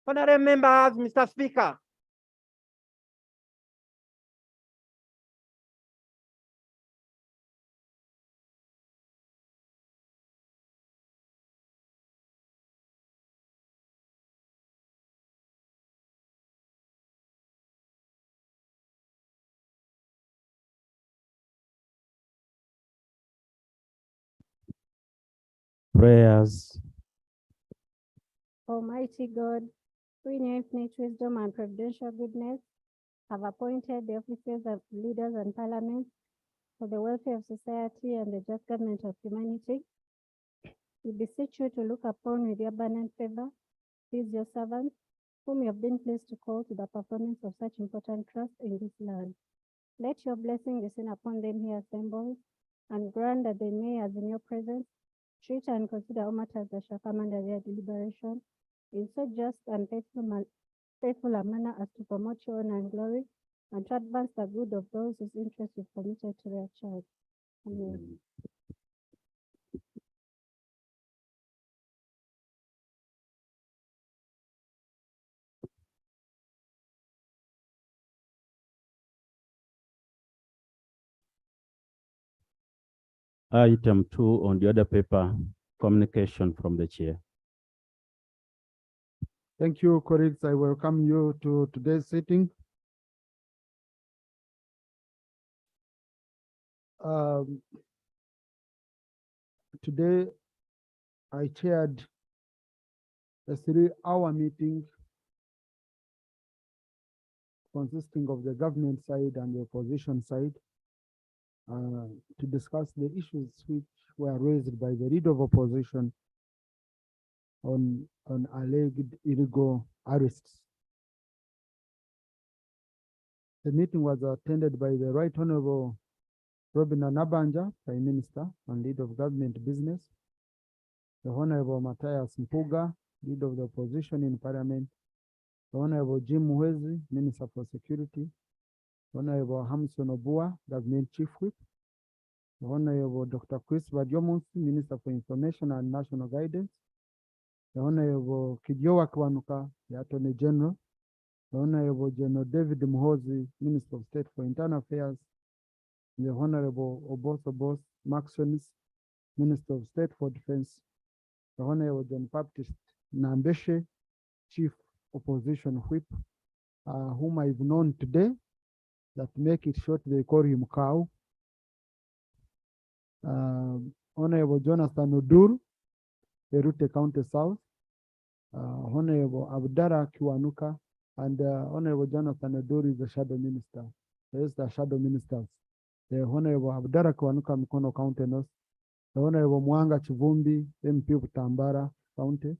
Honorable members, Mr. Speaker. Prayers. Almighty God, who in your infinite wisdom and providential goodness have appointed the offices of leaders and parliaments for the welfare of society and the just government of humanity, we beseech you to look upon with your abundant favor these your servants, whom you have been pleased to call to the performance of such important trust in this land. Let your blessing descend upon them here assembled, and grant that they may, as in your presence, treat and consider all matters that shall come under their deliberation in so just and faithful a manner as to promote your honor and glory, and to advance the good of those whose interests you've committed to their charge. Amen. Item 2 on the other paper, communication from the chair. Thank you, colleagues. I welcome you to today's sitting. Today, I chaired a 3-hour meeting consisting of the government side and the opposition side to discuss the issues which were raised by the leader of opposition on alleged illegal arrests. The meeting was attended by the Right Honorable Robin Nabanja, Prime Minister and Leader of Government Business, the Honorable Matthias Mpuga, Leader of the Opposition in Parliament, the Honorable Jim Muhwezi, Minister for Security, the Honorable Hamson Obua, Government Chief Whip, the Honorable Dr. Chris Badiomunsi, Minister for Information and National Guidance, the Honorable Kijowa Kwanuka, the Attorney General, the Honorable General David Muhozi, Minister of State for Internal Affairs, the Honorable Obos Maxonis, Minister of State for Defense, the Honorable John Baptist Nambeshe, Chief Opposition Whip, whom I've known today, that make it short, they call him Cow. Honorable Jonathan Odur, Erute County South, Honorable Abdara Kiwanuka, and Honorable Jonathan Odur is the Shadow Minister. There is the Shadow Ministers. The Honorable Abdara Kiwanuka Mikono County North, the Honorable Mwanga Chivumbi, MP Butambara County,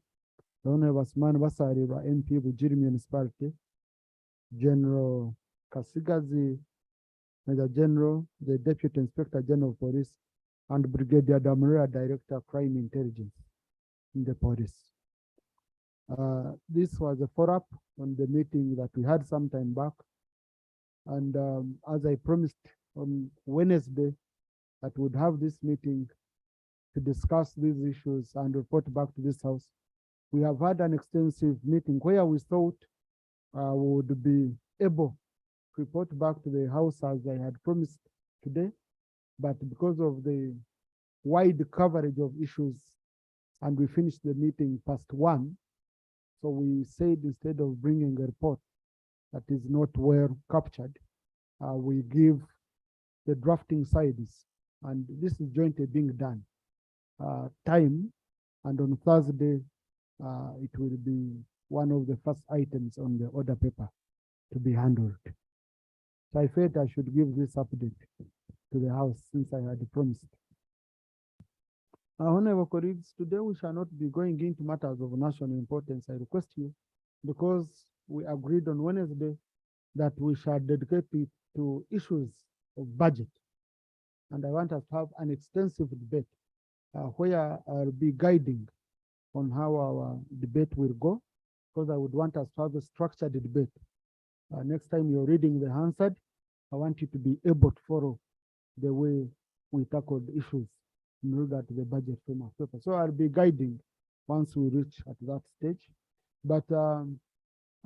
the Honorable Asman Basari, MP Bujiri Municipality, General Kasigazi, Major General, the Deputy Inspector General of Police, and Brigadier Damura, Director of Crime Intelligence in the police. This was a follow-up on the meeting that we had some time back. And as I promised on Wednesday, that we would have this meeting to discuss these issues and report back to this house. We have had an extensive meeting where we thought we would be able to report back to the house as I had promised today. But because of the wide coverage of issues, and we finished the meeting past 1, so we said instead of bringing a report that is not well captured, we give the drafting sides, and this is jointly being done. Time, and on Thursday, it will be one of the first items on the order paper to be handled. So I felt I should give this update to the House since I had promised. Honorable colleagues, today we shall not be going into matters of national importance. I request you, because we agreed on Wednesday that we shall dedicate it to issues of budget. And I want us to have an extensive debate where I'll be guiding on how our debate will go, because I would want us to have a structured debate. Next time you're reading the Hansard, I want you to be able to follow the way we tackle the issues in regard to the budget framework paper. So I'll be guiding once we reach at that stage. But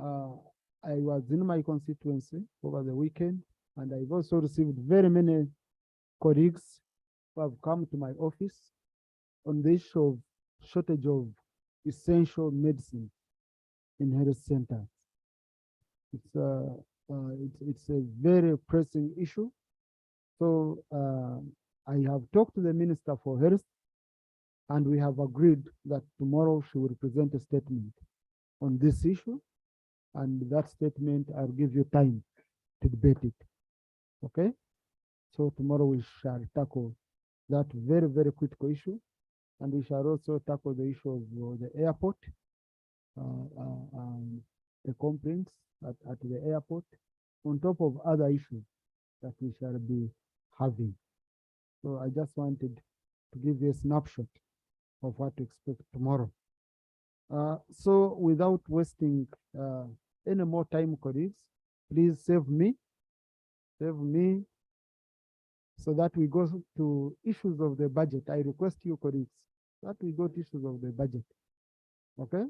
I was in my constituency over the weekend, and I've also received very many colleagues who have come to my office on the issue of shortage of essential medicine in health centers. It's a very pressing issue. So I have talked to the Minister for Health, and we have agreed that tomorrow she will present a statement on this issue, and that statement, I'll give you time to debate it. Okay? So tomorrow we shall tackle that very, very critical issue, and we shall also tackle the issue of the airport, the complaints at the airport, on top of other issues that we shall be having. So I just wanted to give you a snapshot of what to expect tomorrow. So without wasting any more time, colleagues, please save me, so that we go to issues of the budget. I request you, colleagues, that we go to issues of the budget. Okay?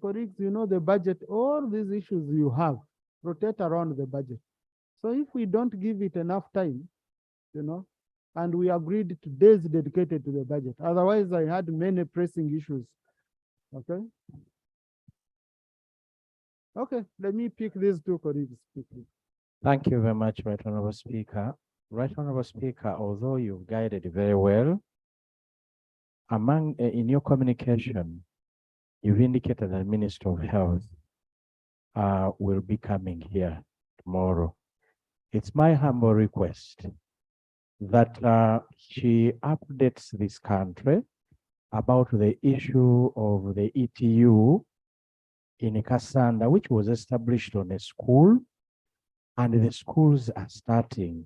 Colleagues, you know, the budget, all these issues you have rotate around the budget. So if we don't give it enough time, you know, and we agreed to days dedicated to the budget, otherwise I had many pressing issues. Okay? Okay, let me pick these two colleagues quickly. Thank you very much, Right Honorable Speaker. Right Honorable Speaker, although you've guided very well, in your communication, you've indicated that Minister of Health will be coming here tomorrow. It's my humble request that she updates this country about the issue of the ETU in Kasanda, which was established on a school, and the schools are starting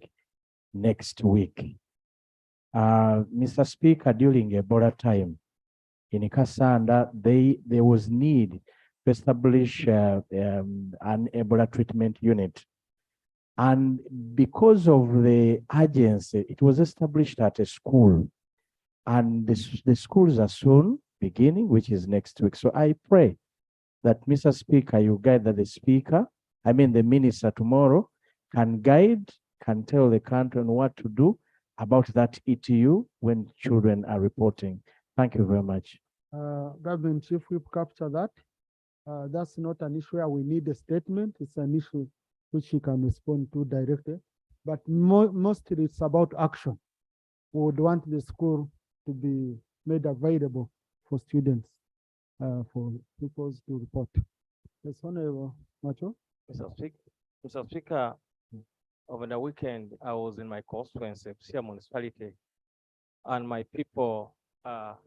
next week. Mr. Speaker, during Ebola time in Kasanda, there was need to establish an Ebola treatment unit. And because of the urgency, it was established at a school. And the schools are soon beginning, which is next week. So I pray that, Mr. Speaker, you guide that the minister tomorrow can tell the country on what to do about that ETU when children are reporting. Thank you very much. Government Chief Whip, capture that. That's not an issue where we need a statement. It's an issue which he can respond to directly. But mostly it's about action. We would want the school to be made available for students, for people to report. Yes, Honorable Macho. Mr. Speaker, over the weekend, I was in my constituency, Fiscal municipality, and my people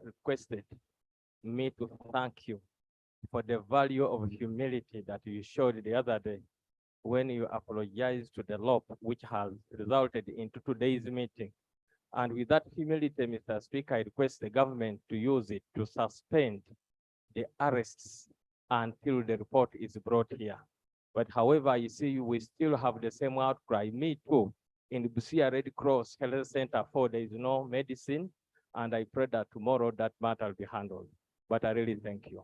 requested me to thank you for the value of humility that you showed the other day when you apologized to the LOP, which has resulted into today's meeting. And with that humility, Mr. Speaker, I request the government to use it to suspend the arrests until the report is brought here. But however, you see, we still have the same outcry. Me too. In the Busia Red Cross Health Center 4, there is no medicine. And I pray that tomorrow that matter will be handled. But I really thank you.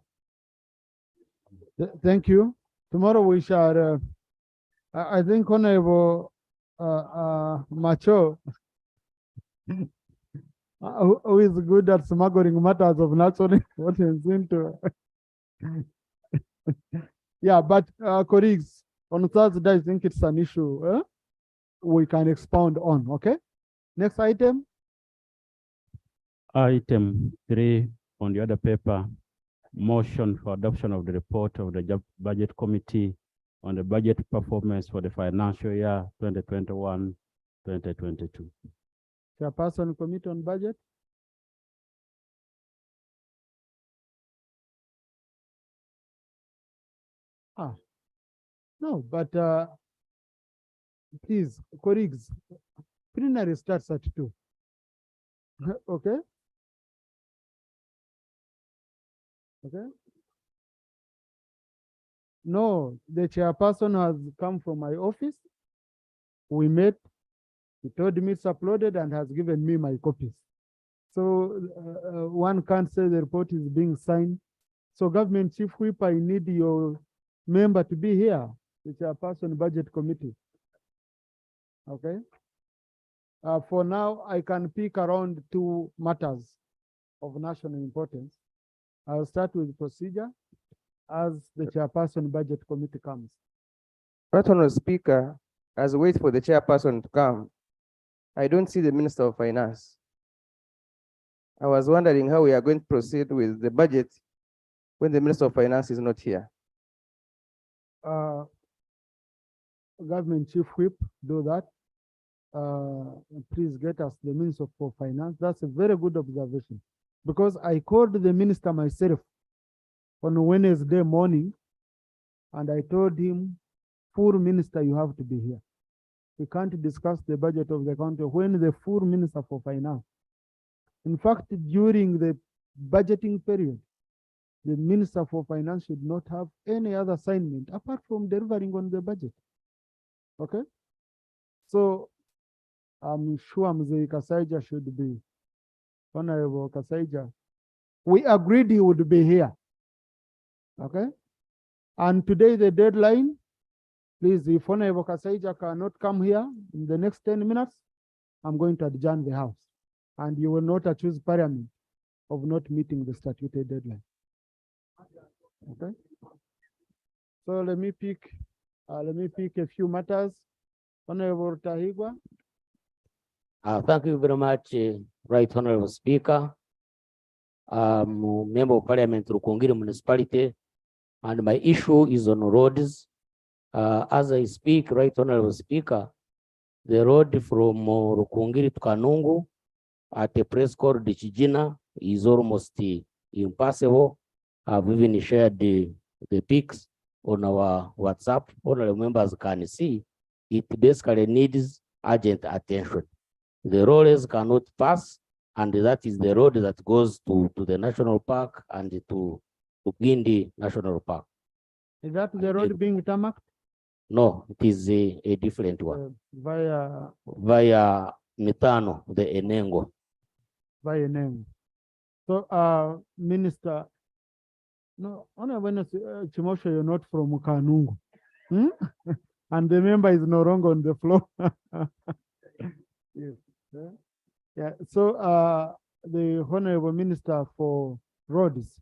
Thank you. Tomorrow we shall, I think, Honorable Macho, who is good at smuggling matters of natural importance into. Yeah, but colleagues, on Thursday, I think it's an issue we can expound on. Okay. Next item. Item 3 on the other paper, motion for adoption of the report of the Budget Committee on the budget performance for the financial year 2021-2022. Chairperson, Committee on Budget. No, but please, colleagues, plenary starts at 2. Okay. Okay. No, the chairperson has come from my office. We met. He told me it's uploaded and has given me my copies. So one can't say the report is being signed. So Government Chief Whip, I need your member to be here, the chairperson budget committee. Okay. For now, I can pick around 2 matters of national importance. I'll start with procedure as the chairperson budget committee comes. Right, Honorable Speaker, as we wait for the chairperson to come, I don't see the Minister of Finance. I was wondering how we are going to proceed with the budget when the Minister of Finance is not here. Government Chief Whip, do that. Please get us the Minister for Finance. That's a very good observation, because I called the minister myself on Wednesday morning, and I told him, full minister, you have to be here. We can't discuss the budget of the country when the full minister for finance. In fact, during the budgeting period, the minister for finance should not have any other assignment apart from delivering on the budget. Okay? So I'm sure Mzee Kasaija should be, Honorable Kasaija. We agreed he would be here. Okay? And today the deadline, please, if Honorable Kasaija cannot come here in the next 10 minutes, I'm going to adjourn the House. And you will not accuse Parliament of not meeting the statutory deadline. Okay? So let me pick a few matters. Honorable Tahigwa. Thank you very much, Right Honorable Speaker. Member of Parliament, Rukungiri Municipality, and my issue is on roads. As I speak, Right Honorable Speaker, the road from Rukungiri to Kanungu at a place called Dichijina is almost impassable. I've even shared the pics on our WhatsApp. Honorable members can see it basically needs urgent attention. The roads cannot pass, and that is the road that goes to the national park and to Gindi National Park. Is that the road being tarmacked? No, it is a different one. Via Mitano, the Enengo. Via name. So, Minister, no, Honorable Chimosho, you're not from Kanungu. Hmm? And the member is no longer on the floor. Yes. Yeah. So the Honorable Minister for Roads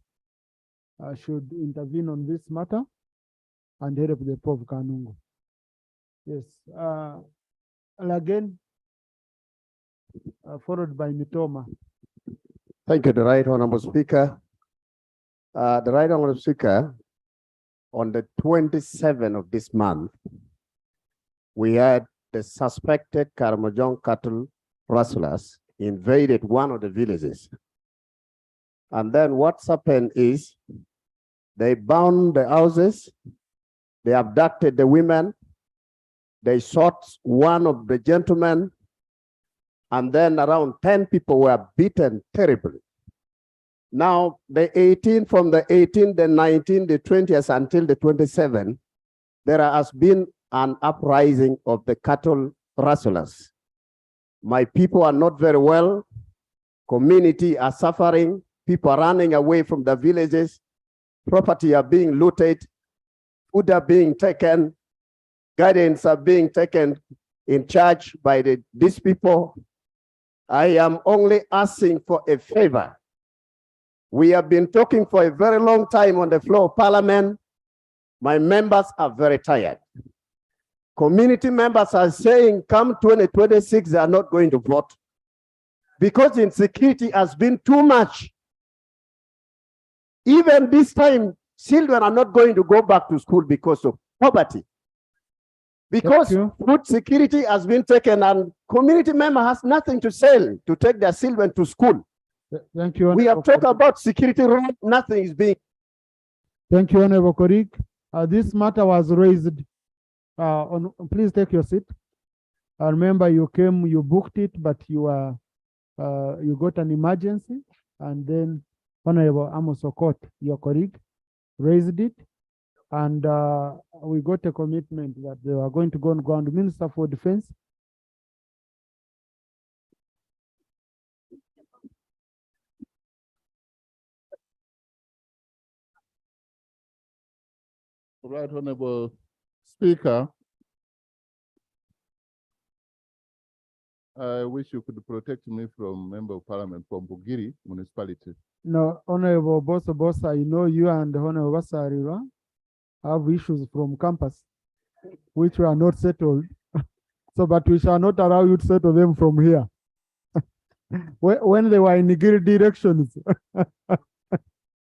should intervene on this matter and help the poor of Kanungu. Yes. And again, followed by Mitoma. Thank you, the Right Honorable Speaker. The Right Honorable Speaker, on the 27th of this month, we had the suspected Karamojong cattle rustlers invaded one of the villages. And then what's happened is they bound the houses, they abducted the women, they shot one of the gentlemen, and then around 10 people were beaten terribly. Now, the 18, from the 18, the 19, the 20th until the 27th, there has been an uprising of the cattle rustlers. My people are not very well. Community are suffering. People are running away from the villages. Property are being looted. Food are being taken. Guidance are being taken in charge by these people. I am only asking for a favor. We have been talking for a very long time on the floor of Parliament. My members are very tired. Community members are saying come 2026, they are not going to vote because insecurity has been too much. Even this time, children are not going to go back to school because of poverty. Because food security has been taken and community member has nothing to sell to take their children to school. Thank you. We have talked about security, nothing is being. Thank you, Honorable Korik. This matter was raised. Please take your seat. I remember you came, you booked it, but you got an emergency, and then Honorable Amos Okot, your colleague, raised it, and we got a commitment that they were going to go on ground. Minister for Defense. Right Honorable Speaker, I wish you could protect me from Member of Parliament from Bugiri municipality. No, Honorable Bossa, I know you and Honorable Wasariwa have issues from campus which were not settled. So, but we shall not allow you to settle them from here. When they were in Nigiri directions.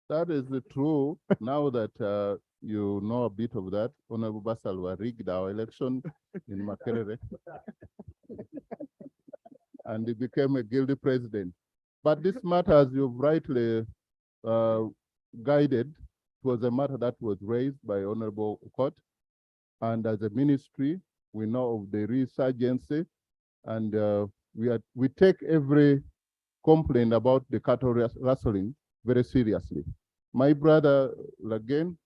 That is true. Now that you know a bit of that, Honorable Basalwa rigged our election in Makerere. And he became a guilty president. But this matter, as you've rightly guided, was a matter that was raised by Honorable Court. And as a ministry, we know of the resurgency, and we take every complaint about the cattle rustling very seriously. My brother, again,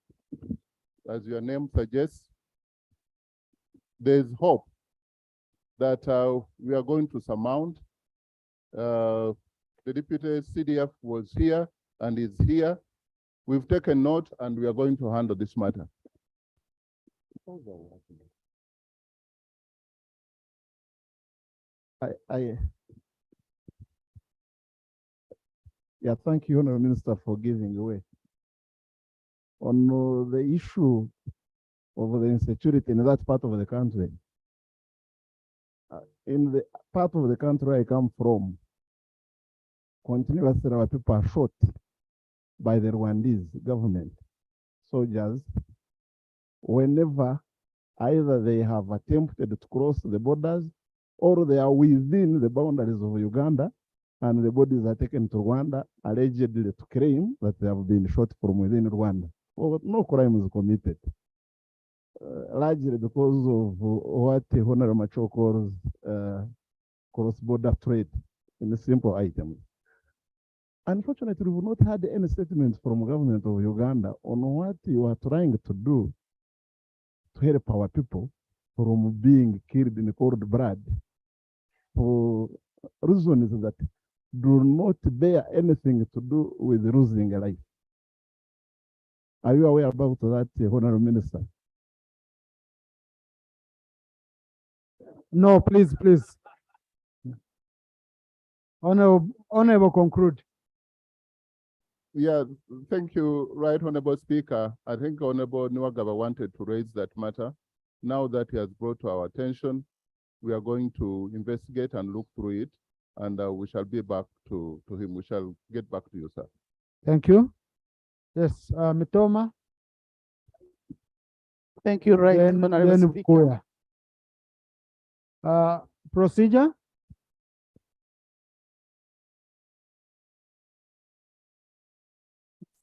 as your name suggests, there's hope that we are going to surmount. The deputy CDF was here and is here. We've taken note and we are going to handle this matter. Yeah, thank you, Honourable Minister, for giving away. On the issue of the insecurity in that part of the country, in the part of the country I come from, continuously our people are shot by the Rwandese government soldiers whenever either they have attempted to cross the borders or they are within the boundaries of Uganda and the bodies are taken to Rwanda allegedly to claim that they have been shot from within Rwanda. But no crime is committed. Largely because of what Honorable Macho calls cross-border trade in the simple items. Unfortunately, we've not had any statements from the government of Uganda on what you are trying to do to help our people from being killed in cold blood for reasons that do not bear anything to do with losing a life. Are you aware about that, Honorable Minister? No, please. Honorable, conclude. Yeah, thank you, Right Honorable Speaker. I think Honorable Nwagaba wanted to raise that matter. Now that he has brought to our attention, we are going to investigate and look through it, and we shall be back to him. We shall get back to you, sir. Thank you. Yes, Mitoma. Thank you, Right Honorable Speaker. Procedure.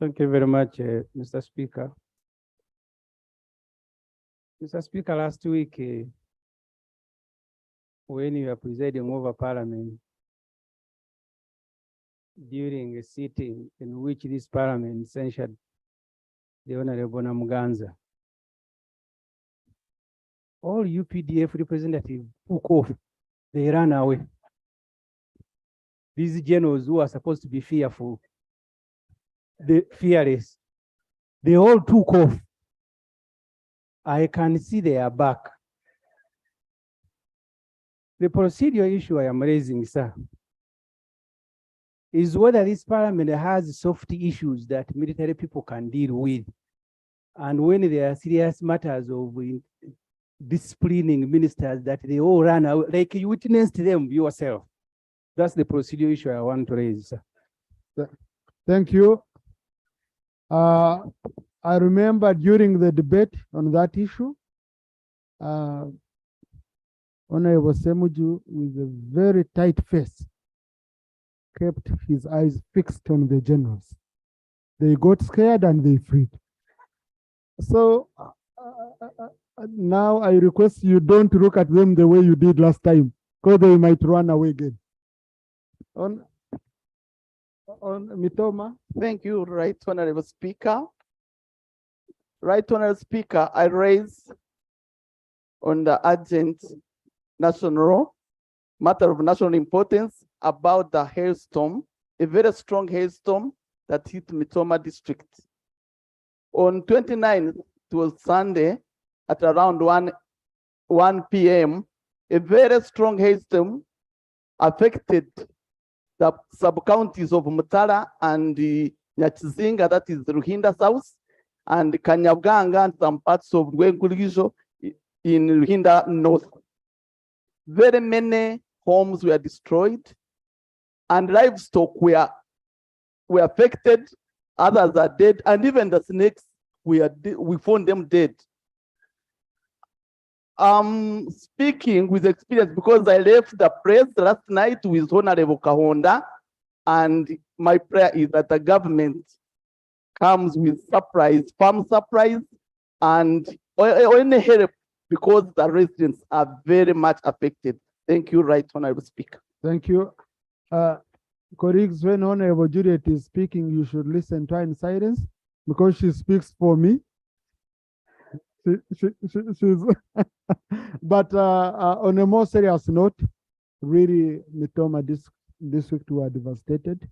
Thank you very much, Mr. Speaker. Mr. Speaker, last week, when you were presiding over Parliament, during a sitting in which this Parliament censured the Honorable Namuganza, all UPDF representatives took off, they ran away. These generals who are supposed to be fearful, fearless, they all took off. I can see they are back. The procedural issue I am raising, sir, is whether this Parliament has soft issues that military people can deal with. And when there are serious matters of disciplining ministers, that they all run out, like you witnessed them yourself. That's the procedural issue I want to raise, sir. Thank you. I remember during the debate on that issue, Honorable Semuju, with a very tight face, kept his eyes fixed on the generals. They got scared and they fled. So now I request you don't look at them the way you did last time, because they might run away again. On Mitoma. Thank you, Right Honorable Speaker. Right Honorable Speaker, I raise on the urgent national matter of national importance about the hailstorm, a very strong hailstorm that hit Mitoma district. On 29th was Sunday, at around 1 p.m., a very strong hailstorm affected the sub-counties of Mutara and Nyachizinga, that is Ruhinda South, and Kanyabganga and some parts of Rwengulizo in Ruhinda North. Very many homes were destroyed and livestock were affected, others are dead, and even the snakes, we found them dead. Speaking with experience because I left the press last night with Honorable Kahonda, and my prayer is that the government comes with farm supplies, and any help because the residents are very much affected. Thank you, Right Honorable Speaker. Thank you. Colleagues, when Honorable Juliet is speaking, you should listen to her in silence because she speaks for me. She's but on a more serious note, really, Mitoma district were devastated.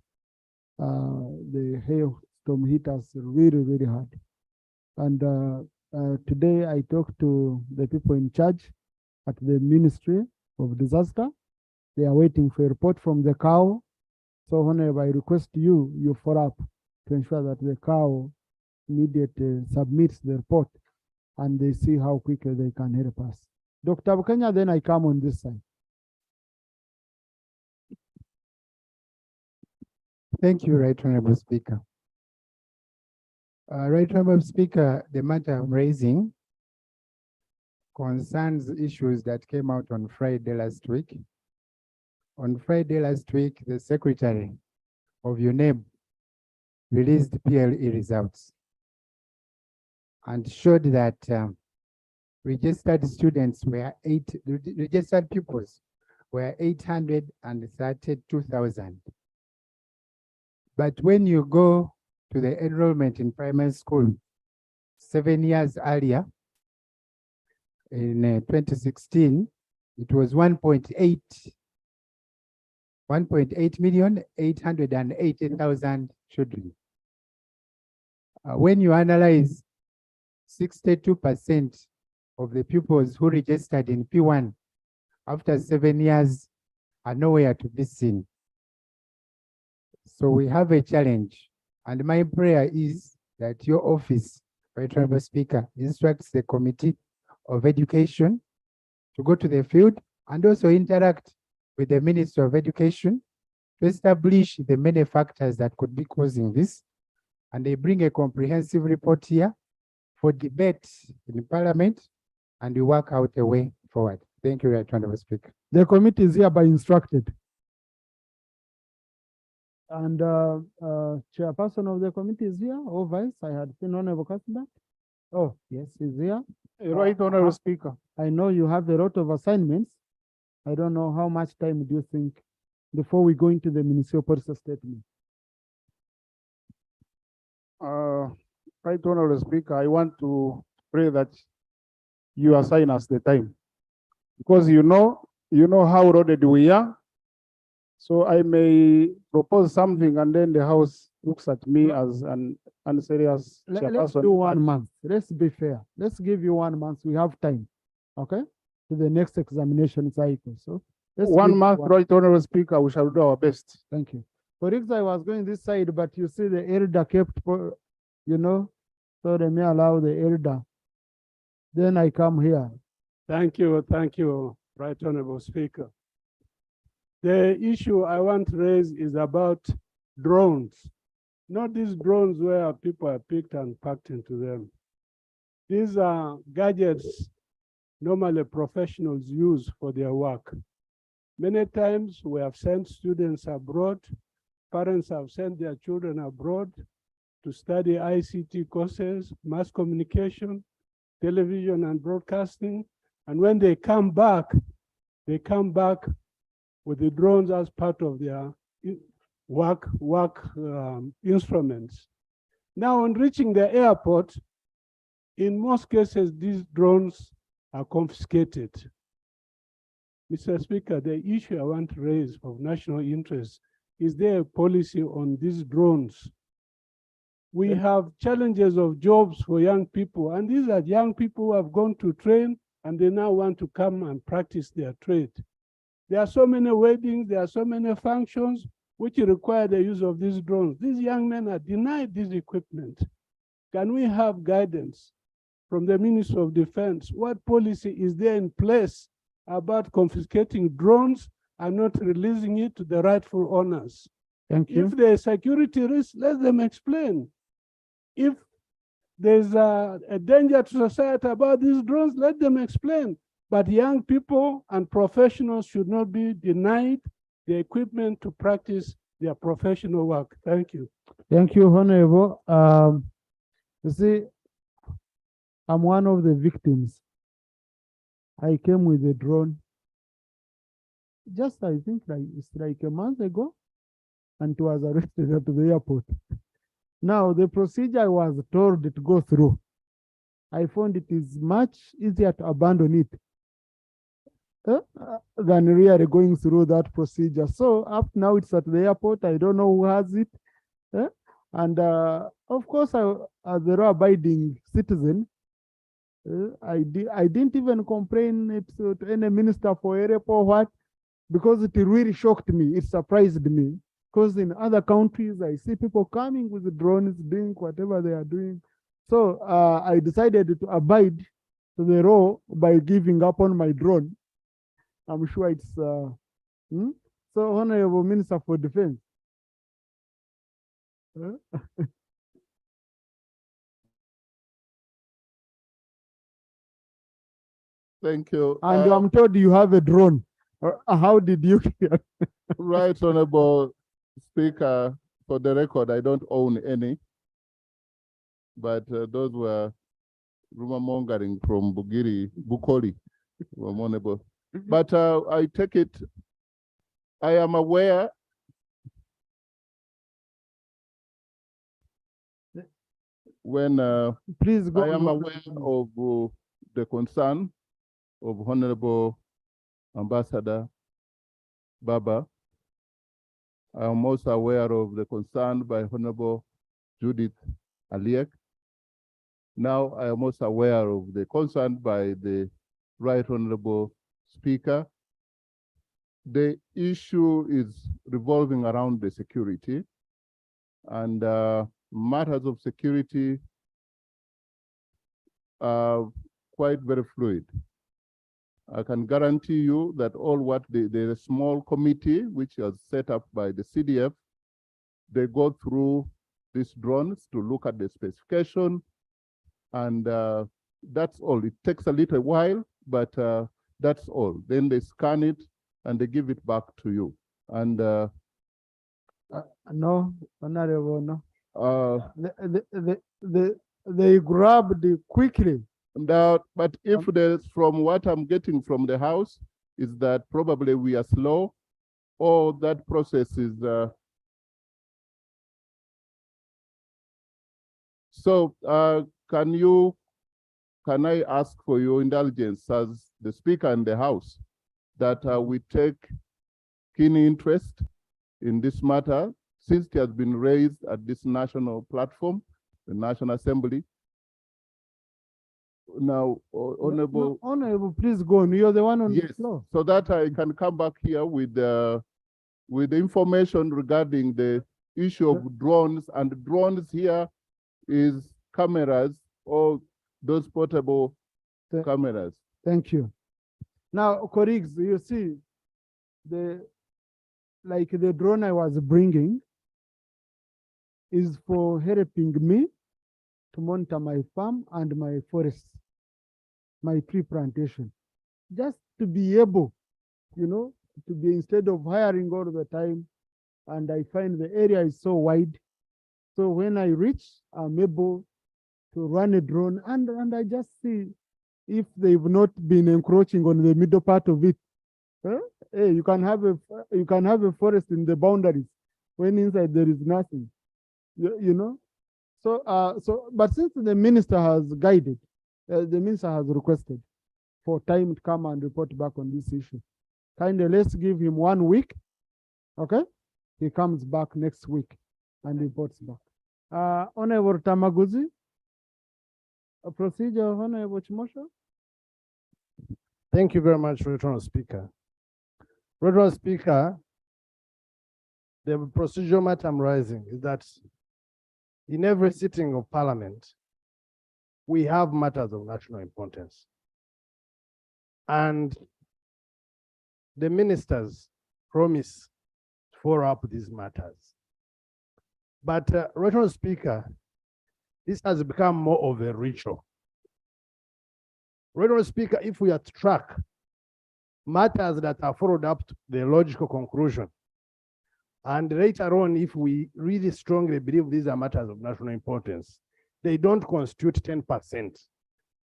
The hailstorm hit us really, really hard. And today I talked to the people in charge at the Ministry of Disaster. They are waiting for a report from the cow. So Honorable, I request you follow up to ensure that the cow immediately submits the report and they see how quickly they can help us. Dr. Bukenya, then I come on this side. Thank you, Right Honorable Speaker. Right Honorable Speaker, the matter I'm raising concerns issues that came out on Friday last week. On Friday last week, the Secretary of UNEB released PLE results and showed that registered students were registered pupils were 832,000. But when you go to the enrollment in primary school 7 years earlier, in 2016, it was 1.8,880,000 children. When you analyze 62% of the pupils who registered in P1 after 7 years are nowhere to be seen. So we have a challenge, and my prayer is that your office, Right Honorable Speaker, instructs the Committee of Education to go to the field and also interact with the Minister of Education to establish the many factors that could be causing this, and they bring a comprehensive report here for debate in Parliament, and we work out a way forward. Thank you, Right Honorable Speaker. The committee is hereby instructed. And chairperson of the committee is here, or vice. I had seen Honorable Kasida. Oh, yes, he's here. Right Honorable Speaker. I know you have a lot of assignments. I don't know how much time do you think before we go into the ministerial policy statement? Right Honorable Speaker, I want to pray that you assign us the time, because you know how loaded we are. So I may propose something and then the House looks at me as an unserious chairperson. Let's do 1 month. Let's be fair. Let's give you 1 month. We have time, okay, to the next examination cycle. So 1 month, Right Honorable Speaker, we shall do our best. Thank you. Colleagues, I was going this side, but you see the elder kept, you know, so they may allow the elder. Then I come here. Thank you, Right Honorable Speaker. The issue I want to raise is about drones. Not these drones where people are picked and packed into them. These are gadgets normally professionals use for their work. Many times we have sent students abroad, parents have sent their children abroad to study ICT courses, mass communication, television and broadcasting. And when they come back with the drones as part of their work instruments. Now, on reaching the airport, in most cases, these drones are confiscated. Mr. Speaker, the issue I want to raise of national interest, is there a policy on these drones We have challenges of jobs for young people, and these are young people who have gone to train and they now want to come and practice their trade. There are so many weddings, there are so many functions which require the use of these drones. These young men are denied this equipment. Can we have guidance from the Ministry of Defense? What policy is there in place about confiscating drones and not releasing it to the rightful owners? Thank you. If there is security risk, let them explain. If there's a danger to society about these drones, let them explain. But young people and professionals should not be denied the equipment to practice their professional work. Thank you. Thank you, Honorable. You see, I'm one of the victims. I came with a drone. Just, I think, it's like a month ago, and was arrested at the airport. Now, the procedure I was told to go through, I found it is much easier to abandon it than really going through that procedure. So up now it's at the airport. I don't know who has it. And of course, as a law-abiding citizen, I didn't even complain it to any minister for area or what, because it really shocked me. It surprised me. Because in other countries, I see people coming with drones, doing whatever they are doing. So I decided to abide to the law by giving up on my drone. I'm sure it's so, Honorable Minister for Defense. Thank you. And I'm told you have a drone. How did you get? Right, Honorable Speaker, for the record, I don't own any, but those were rumor mongering from Bukoli, Honorable. But I take it, I am aware when please go. I am aware of the concern of Honorable Ambassador Baba. I am also aware of the concern by Honorable Judith Aliek. Now I am also aware of the concern by the Right Honorable Speaker. The issue is revolving around the security, and matters of security are quite very fluid. I can guarantee you that there's a small committee which was set up by the CDF. They go through these drones to look at the specification, and that's all. It takes a little while, but that's all. Then they scan it and they give it back to you. And no, Honorable, no. They grabbed it quickly. But if there's, from what I'm getting from the House, is that probably we are slow, or that process is. So can I ask for your indulgence as the Speaker in the House that we take keen interest in this matter since it has been raised at this national platform, the National Assembly. Now, Honorable. No, Honorable, please go on. You're the one on the floor. So that I can come back here with the information regarding the issue of drones, and drones here is cameras or those portable cameras. Thank you. Now, colleagues, you see, the drone I was bringing is for helping me to monitor my farm and my forests, my tree plantation, just to be able, to be, instead of hiring all the time, and I find the area is so wide. So when I reach, I'm able to run a drone, and I just see if they've not been encroaching on the middle part of it. Hey, you can have a forest in the boundaries when inside there is nothing. So but since the minister has guided, the minister has requested for time to come and report back on this issue. Kindly let's give him 1 week. Okay, he comes back next week and reports back. Honorable Tamaguzi. A procedure, Honorable Chimosho. Thank you very much, Right Honorable Speaker. Right Honorable Speaker, the procedural matter I'm raising is that in every sitting of Parliament, we have matters of national importance. And the ministers promise to follow up these matters. But Right Honorable Speaker, this has become more of a ritual. Right Honorable Speaker, if we are to track matters that are followed up to the logical conclusion, and later on, if we really strongly believe these are matters of national importance, they don't constitute 10%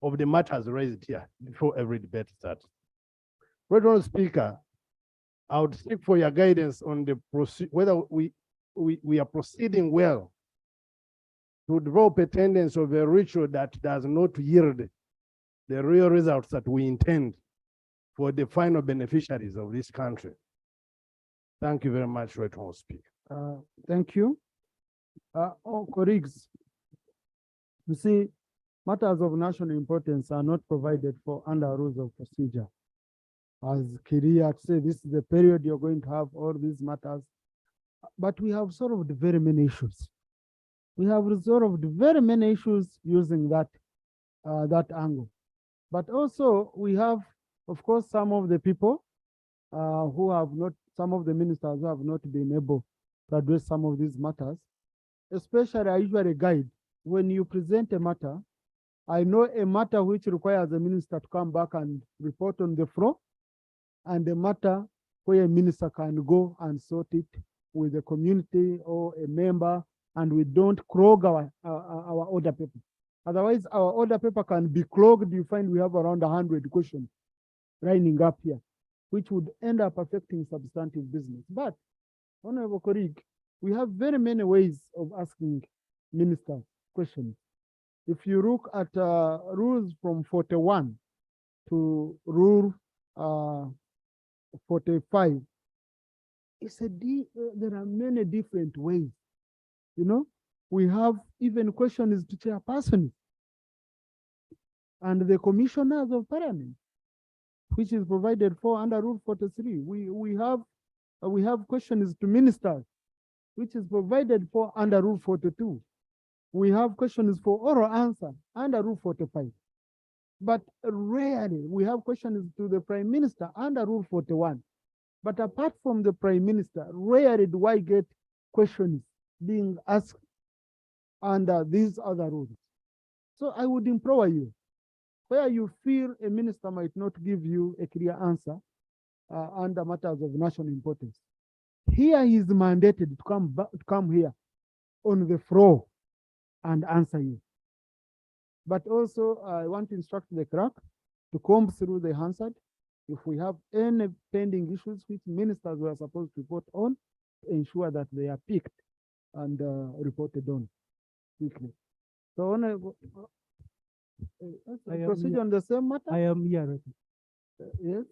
of the matters raised here before every debate starts. Right Honorable Speaker, I would seek for your guidance on the whether we are proceeding well to develop a tendency of a ritual that does not yield the real results that we intend for the final beneficiaries of this country. Thank you very much, Right Honorable Speaker. Thank you. All colleagues, you see, matters of national importance are not provided for under rules of procedure. As Kiria said, this is the period you're going to have all these matters. But we have solved very many issues. We have resolved very many issues using that angle. But also we have, of course, some of the people who have not, some of the ministers who have not been able to address some of these matters. Especially, I usually guide when you present a matter. I know a matter which requires a minister to come back and report on the floor, and a matter where a minister can go and sort it with the community or a member, and we don't clog our order paper. Otherwise, our order paper can be clogged. You find we have around 100 questions lining up here, which would end up affecting substantive business. But, Honorable colleague, we have very many ways of asking ministers questions. If you look at rules from 41 to rule 45, there are many different ways. You know, we have even questions to chairperson and the commissioners of parliament, which is provided for under Rule 43. We have questions to ministers, which is provided for under Rule 42. We have questions for oral answer under Rule 45. But rarely we have questions to the Prime Minister under Rule 41. But apart from the Prime Minister, rarely do I get questions being asked under these other rules. So I would implore you, where you feel a minister might not give you a clear answer under matters of national importance, here he is mandated to come here on the floor and answer you. But also, I want to instruct the clerk to comb through the answered. If we have any pending issues which ministers were supposed to report on, ensure that they are picked and reported on quickly. So, procedure on the same matter? I am here. Yes.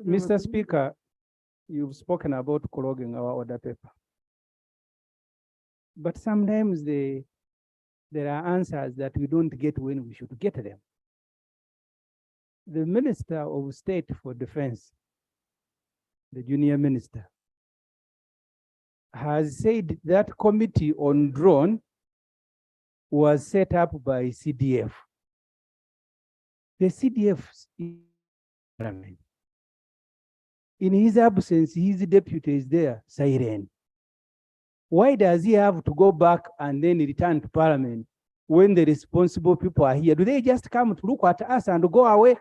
Mr. Speaker, you've spoken about clogging our order paper. But sometimes there are answers that we don't get when we should get them. The Minister of State for Defense, the junior minister, has said that committee on drone was set up by CDF. The CDF, in his absence, his deputy is there, Siren. Why does he have to go back and then return to Parliament when the responsible people are here? Do they just come to look at us and go away?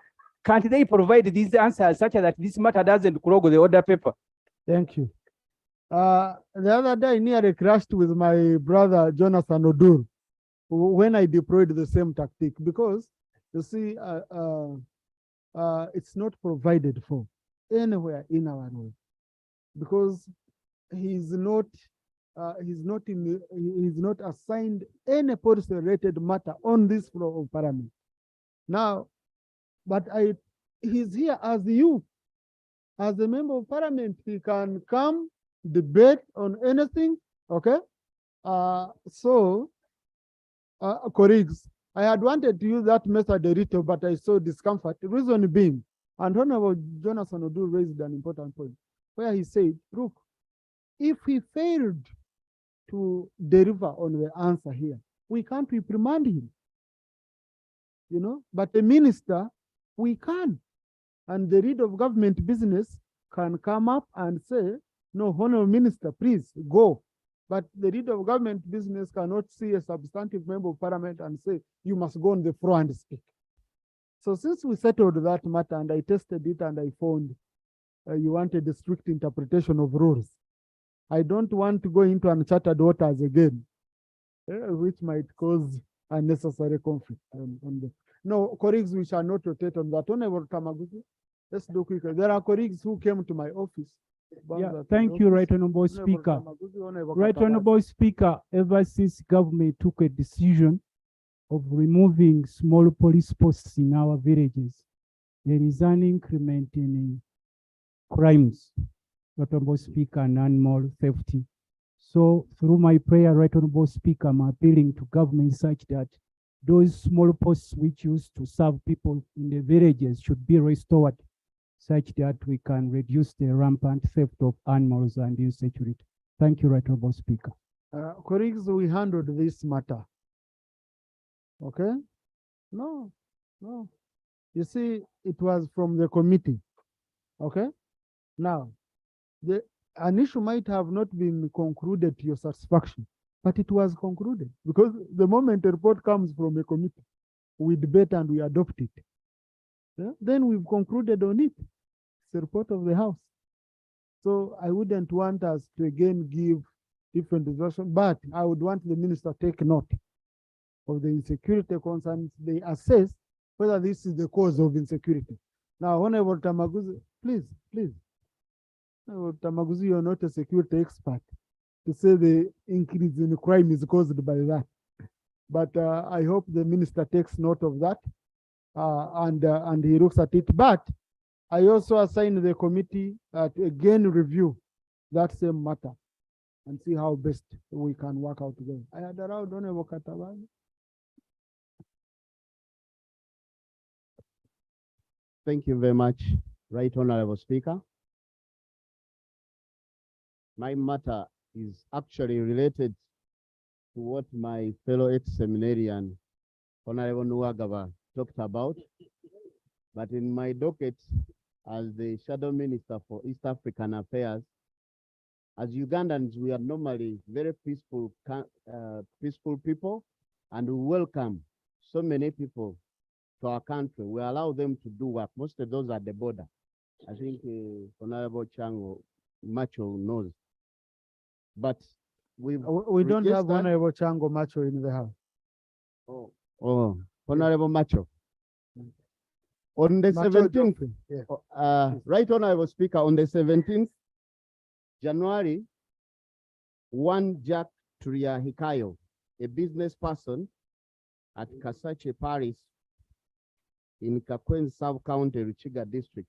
Can't they provide these answers such that this matter doesn't clog the order paper? Thank you. The other day, I nearly crashed with my brother, Jonathan Odur, when I deployed the same tactic, because you see, it's not provided for anywhere in our rule, because he's not assigned any policy related matter on this floor of Parliament. Now, but he's here as you, as a member of Parliament. He can come debate on anything, okay? Colleagues, I had wanted to use that method a little, but I saw discomfort. The reason being, and Honorable Jonathan Odu raised an important point, where he said, look, if he failed to deliver on the answer here, we can't reprimand him. You know, but the minister, we can. And the lead of government business can come up and say, no, Honorable Minister, please go. But the leader of government business cannot see a substantive member of parliament and say, you must go on the floor and speak. So since we settled that matter and I tested it and I found you wanted a strict interpretation of rules, I don't want to go into uncharted waters again, which might cause unnecessary conflict. No, colleagues, we shall not rotate on that. Honorable Tamaguzi, let's do quicker. There are colleagues who came to my office. Yeah, thank you, Right Honorable Speaker. Right Honorable Speaker, ever since government took a decision of removing small police posts in our villages, there is an increment in crimes, Right Honorable Speaker, and animal theft. So through my prayer, Right Honorable Speaker, I'm appealing to government such that those small posts which used to serve people in the villages should be restored, such that we can reduce the rampant theft of animals and insecurity. Thank you, Right Honorable Speaker. Colleagues, we handled this matter. Okay? No. You see, it was from the committee. Okay? Now, an issue might have not been concluded to your satisfaction, but it was concluded because the moment a report comes from a committee, we debate and we adopt it. Yeah? Then we've concluded on it. It's a report of the House. So I wouldn't want us to again give different instructions, but I would want the minister to take note of the insecurity concerns. They assess whether this is the cause of insecurity. Now, Honorable Tamaguzi, please. Honorable Tamaguzi, you're not a security expert to say the increase in crime is caused by that. But I hope the minister takes note of that and he looks at it. But I also assign the committee to again review that same matter and see how best we can work out together. I had allowed Honorable Katabani. Thank you very much, Right Honorable Speaker. My matter is actually related to what my fellow ex-seminarian, Honorable Nuwagaba, talked about. But in my docket, as the Shadow Minister for East African Affairs, as Ugandans, we are normally very peaceful people, and we welcome so many people to our country. We allow them to do work. Most of those at the border. I think Honorable Chango Macho knows. But we don't have Honorable Chango Macho in the House. Oh, Honorable Macho. On the 17th, yeah. Right Honorable Speaker, on the 17th January, one Jack Turia Hikayo, a business person at Kasache Paris in Kakwen Sub-County, Ruchiga District,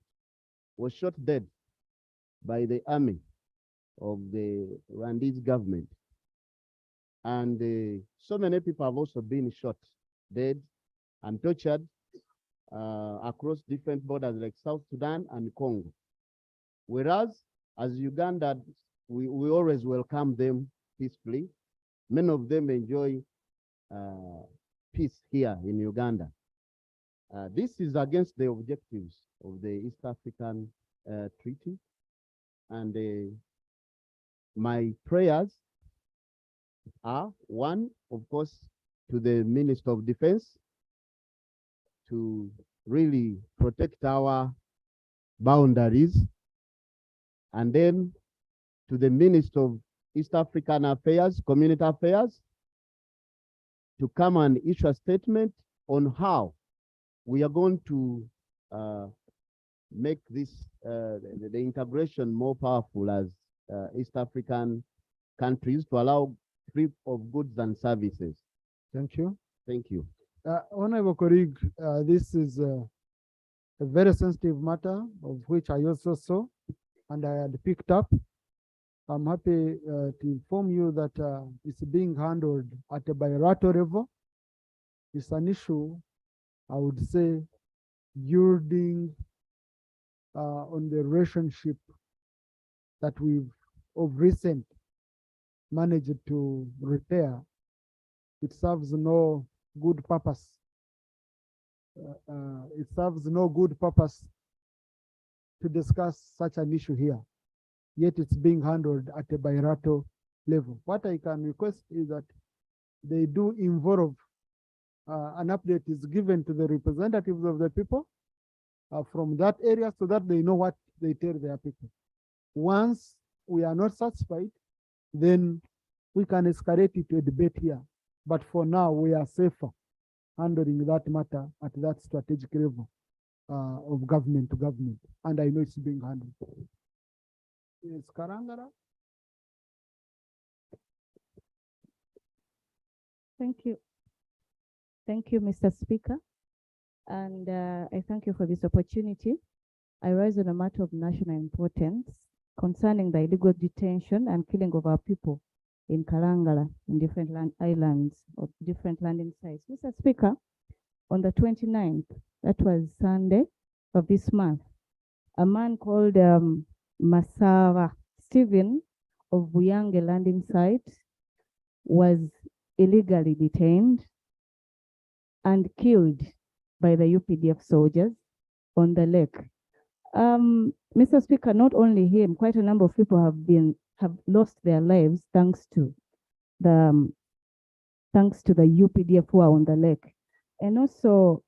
was shot dead by the army of the Rwandese government. And so many people have also been shot dead and tortured across different borders like South Sudan and Congo. Whereas, as Uganda, we always welcome them peacefully. Many of them enjoy peace here in Uganda. This is against the objectives of the East African Treaty. And my prayers are, one, of course, to the Minister of Defense to really protect our boundaries, and then to the Minister of East African Affairs, Community Affairs, to come and issue a statement on how we are going to make this the integration more powerful as East African countries to allow free of goods and services. Thank you. Thank you. Honorable colleague, this is a very sensitive matter of which I also saw and I had picked up. I'm happy to inform you that it's being handled at a bilateral level. It's an issue, I would say, building on the relationship that we've of recent managed to repair. It serves no good purpose. It serves no good purpose to discuss such an issue here, yet it's being handled at a bilateral level. What I can request is that they do involve an update is given to the representatives of the people from that area so that they know what they tell their people. Once we are not satisfied, then we can escalate it to a debate here. But for now, we are safer handling that matter at that strategic level of government to government. And I know it's being handled. Yes, Karangara? Thank you. Thank you, Mr. Speaker. And I thank you for this opportunity. I rise on a matter of national importance concerning the illegal detention and killing of our people in Kalangala, in different islands or different landing sites. Mr. Speaker, on the 29th, that was Sunday of this month, a man called Masava Stephen of Buyange landing site was illegally detained and killed by the UPDF soldiers on the lake. Mr. Speaker, not only him, quite a number of people have lost their lives thanks to the UPDF who are on the lake. And also,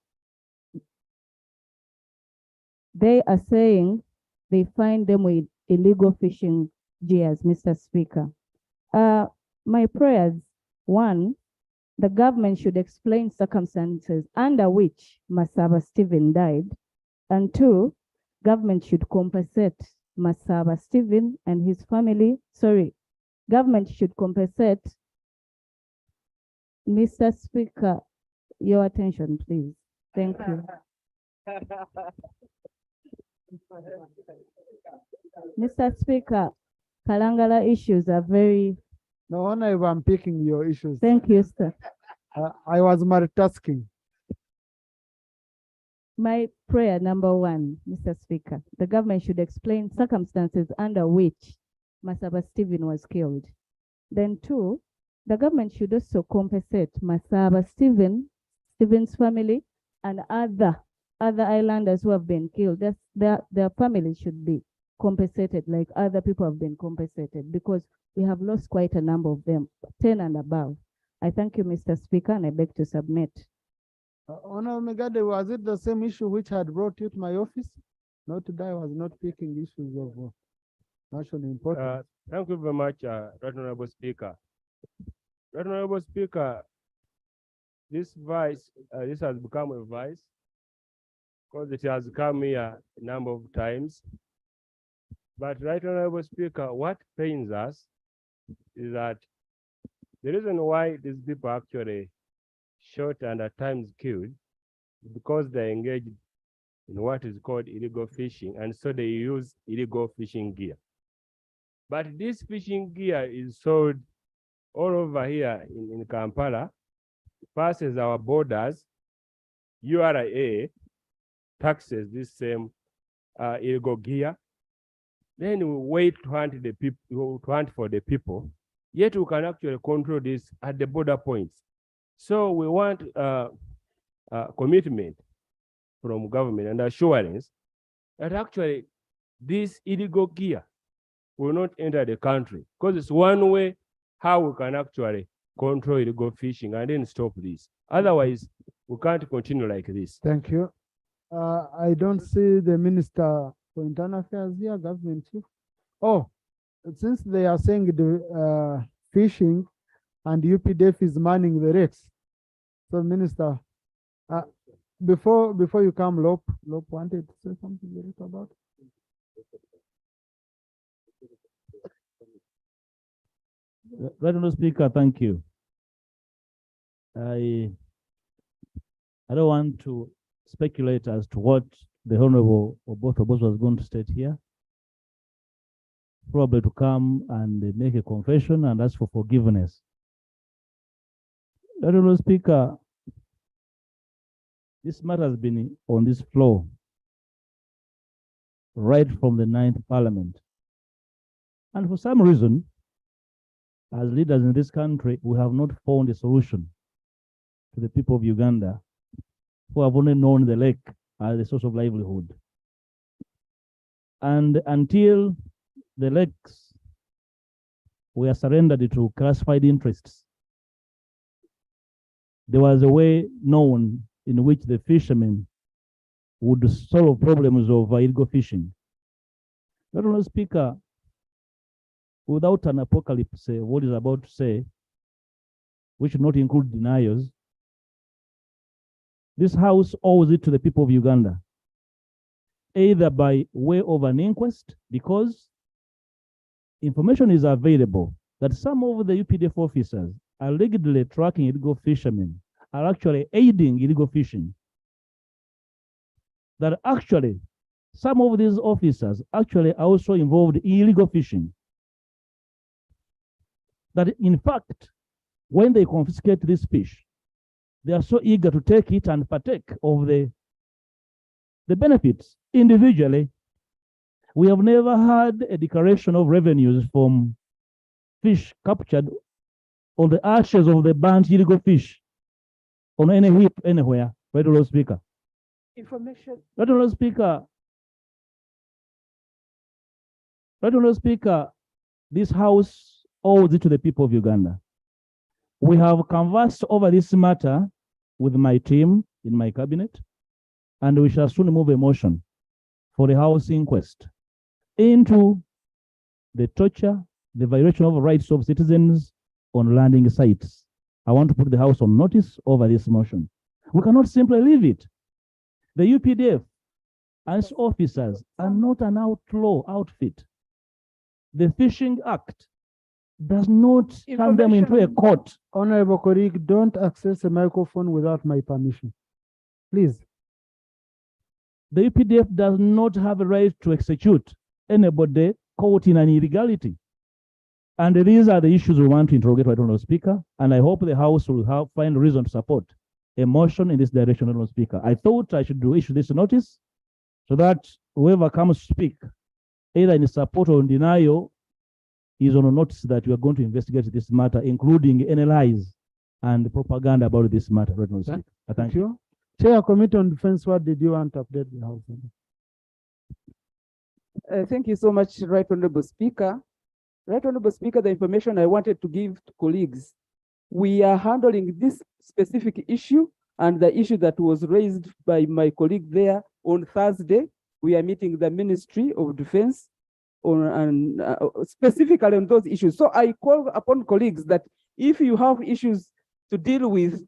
they are saying they find them with illegal fishing gears, Mr. Speaker. My prayers, one, the government should explain circumstances under which Masaba Stephen died. And two, government should compensate Masaba Stephen and his family. Sorry, government should compensate. Mr. Speaker, your attention, please. Thank you. Mr. Speaker, Kalangala issues are very... No wonder if I'm picking your issues. Thank you, sir. I was multitasking. My prayer number one, Mr. Speaker, the government should explain circumstances under which Masaba Stephen was killed. Then two, the government should also compensate Masaba Stephen's family and other islanders who have been killed. Their families should be compensated like other people have been compensated, because we have lost quite a number of them, 10 and above. I thank you, Mr. Speaker, and I beg to submit. Honorable Megade, was it the same issue which had brought you to my office? Not today, I was not picking issues of national importance. Thank you very much, Right Honorable Speaker. Right Honorable Speaker, this has become a vice because it has come here a number of times. But Right Honorable Speaker, what pains us is that the reason why these people actually shot and at times killed is because they engaged in what is called illegal fishing, and so they use illegal fishing gear. But this fishing gear is sold all over here in Kampala, passes our borders, URA taxes this same illegal gear. Then we wait to hunt the people, to hunt for the people. Yet we can actually control this at the border points. So we want commitment from government and assurance that actually this illegal gear will not enter the country, because it's one way how we can actually control illegal fishing and then stop this. Otherwise, we can't continue like this. Thank you. I don't see the Minister for Internal Affairs here, Government Chief. Oh, since they are saying the fishing and UPDF is manning the rates. So, Minister, before you come, Lop wanted to say something about it. Right Honourable Speaker, thank you. I don't want to speculate as to what the Honourable or both of us was going to state here. probably to come and make a confession and ask for forgiveness. Honorable Speaker, this matter has been on this floor right from the 9th Parliament. And for some reason, as leaders in this country, we have not found a solution to the people of Uganda who have only known the lake as a source of livelihood. And until the lakes were surrendered to classified interests, there was a way known in which the fishermen would solve problems of illegal fishing. Honorable Speaker, without an apocalypse, what is about to say, which should not include denials, this House owes it to the people of Uganda, either by way of an inquest, because information is available that some of the UPDF officers allegedly tracking illegal fishermen are actually aiding illegal fishing. That actually, some of these officers actually are also involved in illegal fishing. That in fact, when they confiscate this fish, they are so eager to take it and partake of the benefits individually. We have never had a declaration of revenues from fish captured on the ashes of the burnt illegal fish on any heap anywhere. Right, Lord Speaker. Information. Right, Lord Speaker. Right, Lord Speaker, this House owes it to the people of Uganda. We have conversed over this matter with my team in my cabinet, and we shall soon move a motion for the House inquest into the torture, the violation of rights of citizens on landing sites. I want to put the House on notice over this motion. We cannot simply leave it. The UPDF and its officers are not an outlaw outfit. The Fishing Act does not turn them into a court. Honorable colleague, don't access a microphone without my permission. Please. The UPDF does not have a right to execute anybody caught in an illegality. And these are the issues we want to interrogate, Honorable Speaker. And I hope the House will find reason to support a motion in this direction, Honorable Speaker. I thought I should issue this notice so that whoever comes to speak, either in support or in denial, is on a notice that we are going to investigate this matter, including any lies and propaganda about this matter. Honorable Speaker. Thank you. Chair, Committee on Defense, what did you want to update the House on? Thank you so much, Right Honorable Speaker. Right Honorable Speaker, the information I wanted to give to colleagues, we are handling this specific issue and the issue that was raised by my colleague there on Thursday. We are meeting the Ministry of Defense on specifically on those issues. So I call upon colleagues that if you have issues to deal with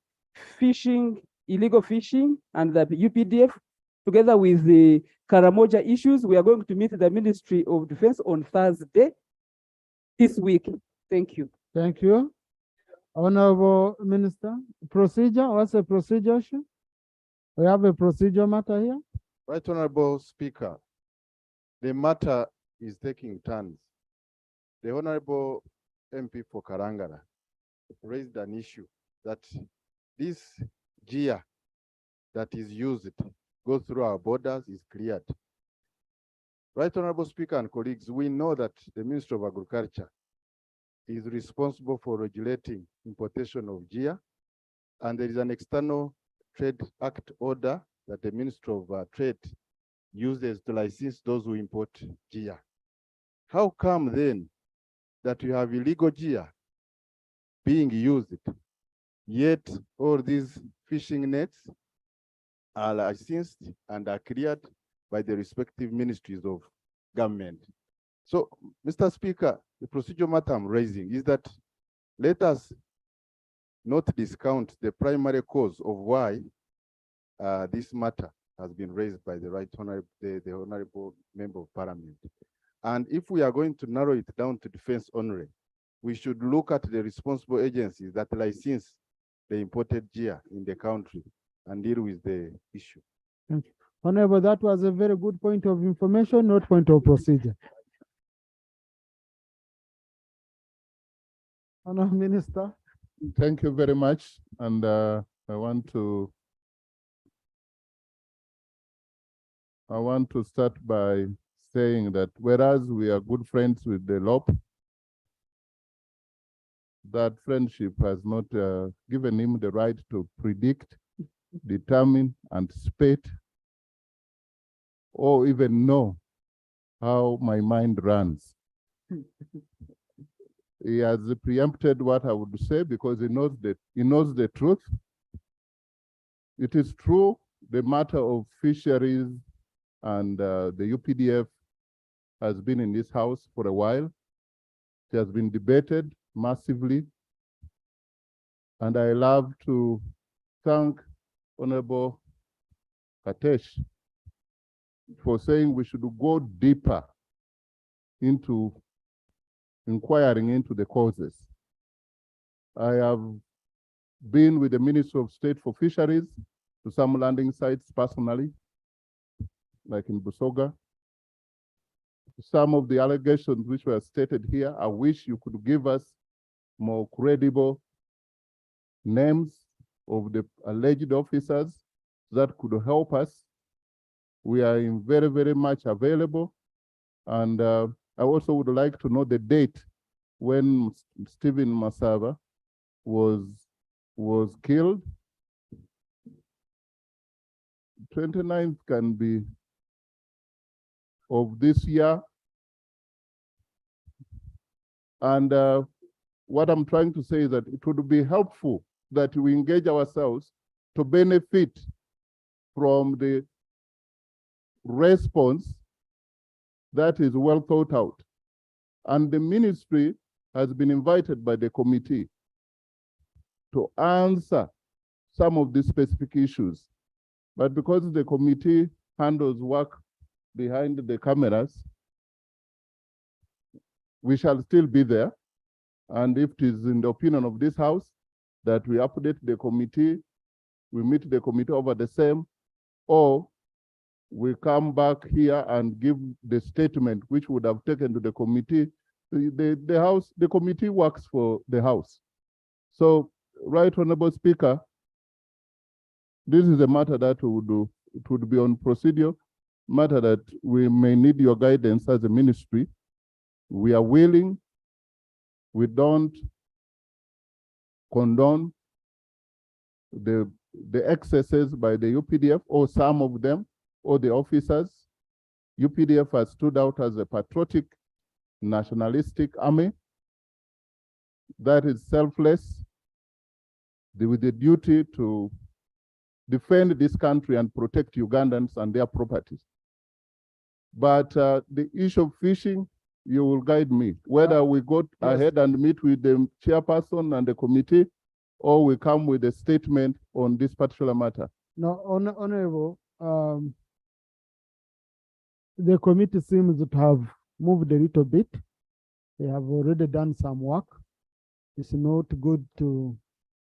fishing, illegal fishing, and the UPDF, together with the Karamoja issues, we are going to meet the Ministry of Defense on Thursday this week. Thank you. Thank you. Honorable Minister, procedure, what's the procedure? We have a procedure matter here. Right, Honorable Speaker, the matter is taking turns. The Honorable MP for Karangara raised an issue that this gear that is used goes through our borders is cleared. Right, Honorable Speaker and colleagues, we know that the Ministry of Agriculture is responsible for regulating importation of gear, and there is an external trade act order that the Ministry of Trade uses to license those who import gear. How come then that you have illegal gear being used, yet all these fishing nets are licensed and are cleared by the respective ministries of government? So, Mr. Speaker, the procedural matter I'm raising is that let us not discount the primary cause of why this matter has been raised by the Honorable Member of Parliament. And if we are going to narrow it down to defense only, we should look at the responsible agencies that license the imported gear in the country and deal with the issue. Thank you. Honorable, that was a very good point of information, not point of procedure. Honourable Minister. Thank you very much. And I want to start by saying that whereas we are good friends with the LOP, that friendship has not given him the right to predict, determine, anticipate, or even know how my mind runs. He has preempted what I would say because he knows the truth. It is true, the matter of fisheries and the UPDF has been in this house for a while. It has been debated massively. And I love to thank Honorable Katesh for saying we should go deeper into inquiring into the causes. I have been with the Ministry of State for Fisheries to some landing sites personally, like in Busoga. Some of the allegations which were stated here, I wish you could give us more credible names of the alleged officers that could help us. We are very, very much available. And I also would like to know the date when Stephen Masava was killed. 29th can be of this year. And what I'm trying to say is that it would be helpful that we engage ourselves to benefit from the response that is well thought out. And the ministry has been invited by the committee to answer some of these specific issues. But because the committee handles work behind the cameras, we shall still be there. And if it is in the opinion of this House that we update the committee, we meet the committee over the same, or we come back here and give the statement which would have taken to the committee. The committee works for the House. So, Right Honorable Speaker, this is a matter that we would do. It would be on procedure, matter that we may need your guidance as a ministry. We are willing. We don't condone the excesses by the UPDF or some of them or the officers. UPDF has stood out as a patriotic, nationalistic army that is selfless, with the duty to defend this country and protect Ugandans and their properties. But the issue of fishing, you will guide me, whether we go ahead and meet with the chairperson and the committee, or we come with a statement on this particular matter. No, Honorable, the committee seems to have moved a little bit. They have already done some work. It's not good to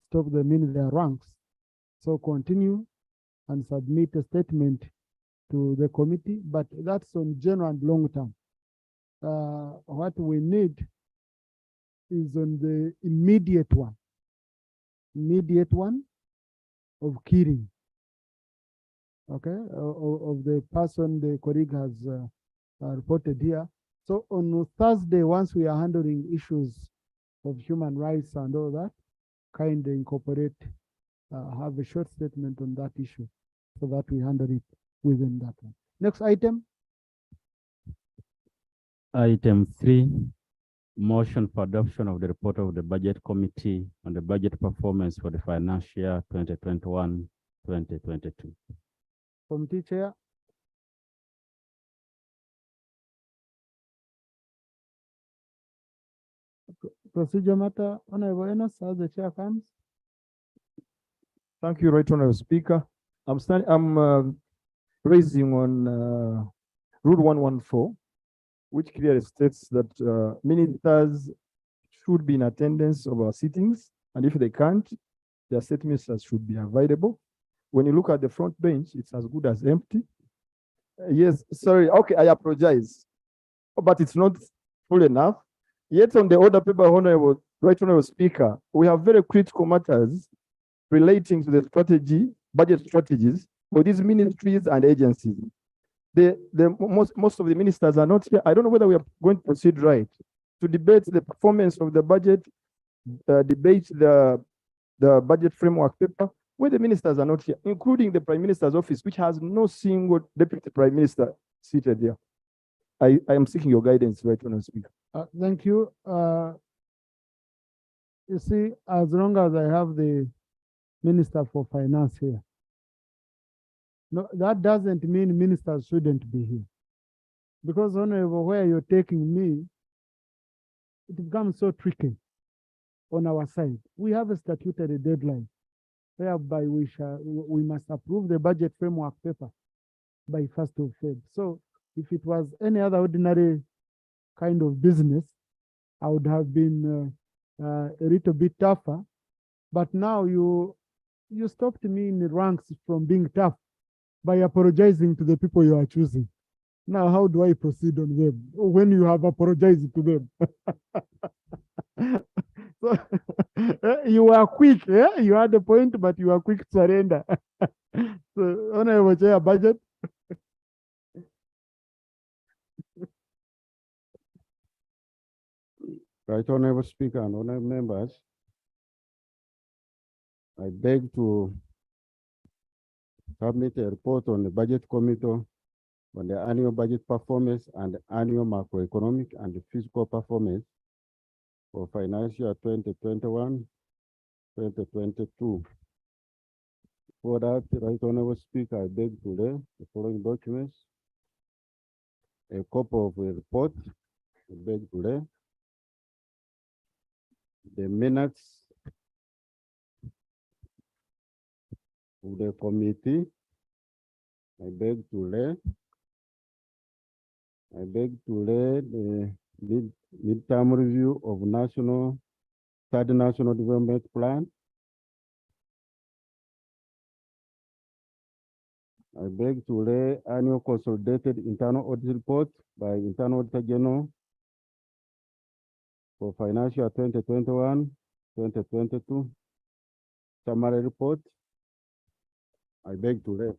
stop them in their ranks. So continue and submit a statement to the committee, but that's on general and long term. What we need is on the immediate one of killing. Okay, of the person the colleague has reported here. So on Thursday, once we are handling issues of human rights and all that, kind of incorporate, have a short statement on that issue so that we handle it within that one. Next item. Item 3, motion for adoption of the report of the Budget Committee on the budget performance for the financial year 2021-2022. Committee Chair. Procedure matter, Honorable Enos, as the chair comes. Thank you, Right Honorable Speaker. I'm raising on Rule 114, which clearly states that ministers should be in attendance of our sittings, and if they can't, their statements should be available. When you look at the front bench, it's as good as empty. Yes, sorry. Okay, I apologize, but it's not full enough. Yet on the order paper, Honorable, Right Honorable Speaker, we have very critical matters relating to the strategy, budget strategies for these ministries and agencies. Most of the ministers are not here. I don't know whether we are going to proceed right to debate the performance of the budget, debate the budget framework paper, where the ministers are not here, including the Prime Minister's office, which has no single deputy Prime Minister seated there. I am seeking your guidance, Right Honorable Speaker. Thank you. You see, as long as I have the Minister for Finance here, no, that doesn't mean ministers shouldn't be here. Because Honorable, where you're taking me, it becomes so tricky on our side. We have a statutory deadline whereby we must approve the budget framework paper by 1st of February. So if it was any other ordinary kind of business, I would have been a little bit tougher. But now you stopped me in the ranks from being tough by apologizing to the people you are choosing. Now, how do I proceed on them when you have apologized to them? So you were quick, yeah? You had a point, but you were quick to surrender. So, Honorable Chair, budget. Right Honorable Speaker and honorable members, I beg to submit a report on the budget committee on the annual budget performance and annual macroeconomic and fiscal performance for financial year 2021-2022. For that, Right Honorable Speaker, I beg to lay the following documents: a copy of a report, I beg to lay the minutes of the committee, I beg to lay the midterm review of third national development plan. I beg to lay annual consolidated internal audit report by Internal Auditor General for financial year 2021-2022. Summary report. I beg to lay.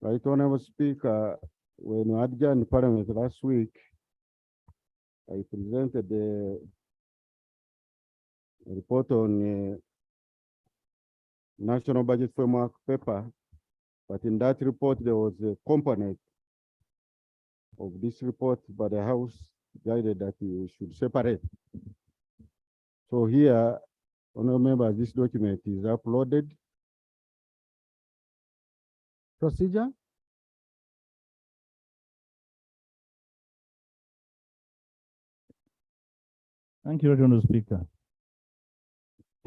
Right Honorable Speaker, when we adjourned Parliament last week, I presented the report on national budget framework paper, but in that report there was a component of this report, but the House guided that you should separate. So here, honorable members, this document is uploaded. Procedure? Thank you, Honorable Speaker.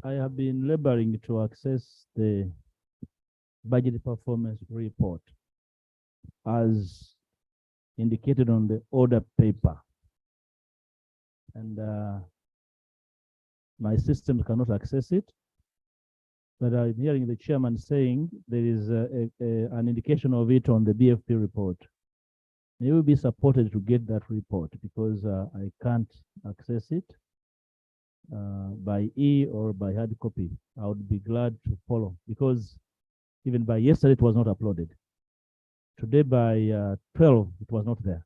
I have been laboring to access the budget performance report as indicated on the order paper. And my system cannot access it. But I'm hearing the chairman saying there is an indication of it on the BFP report. It will be supported to get that report because I can't access it by e or by hard copy. I would be glad to follow because even by yesterday it was not uploaded. Today by 12 it was not there.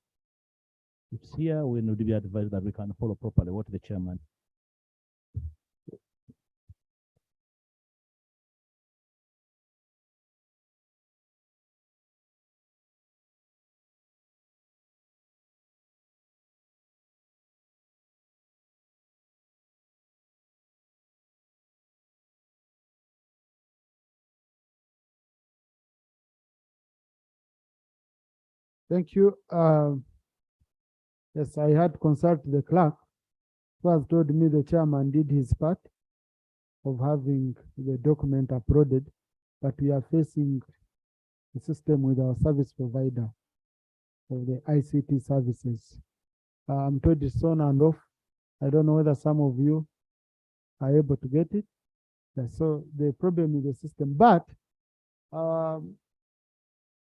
It's here. We need to be advised that we can follow properly what the chairman. Thank you. Yes, I had consulted the clerk who has told me the chairman did his part of having the document uploaded, but we are facing the system with our service provider of the ICT services. I'm told it's on and off. I don't know whether some of you are able to get it. Yeah, so the problem is the system, but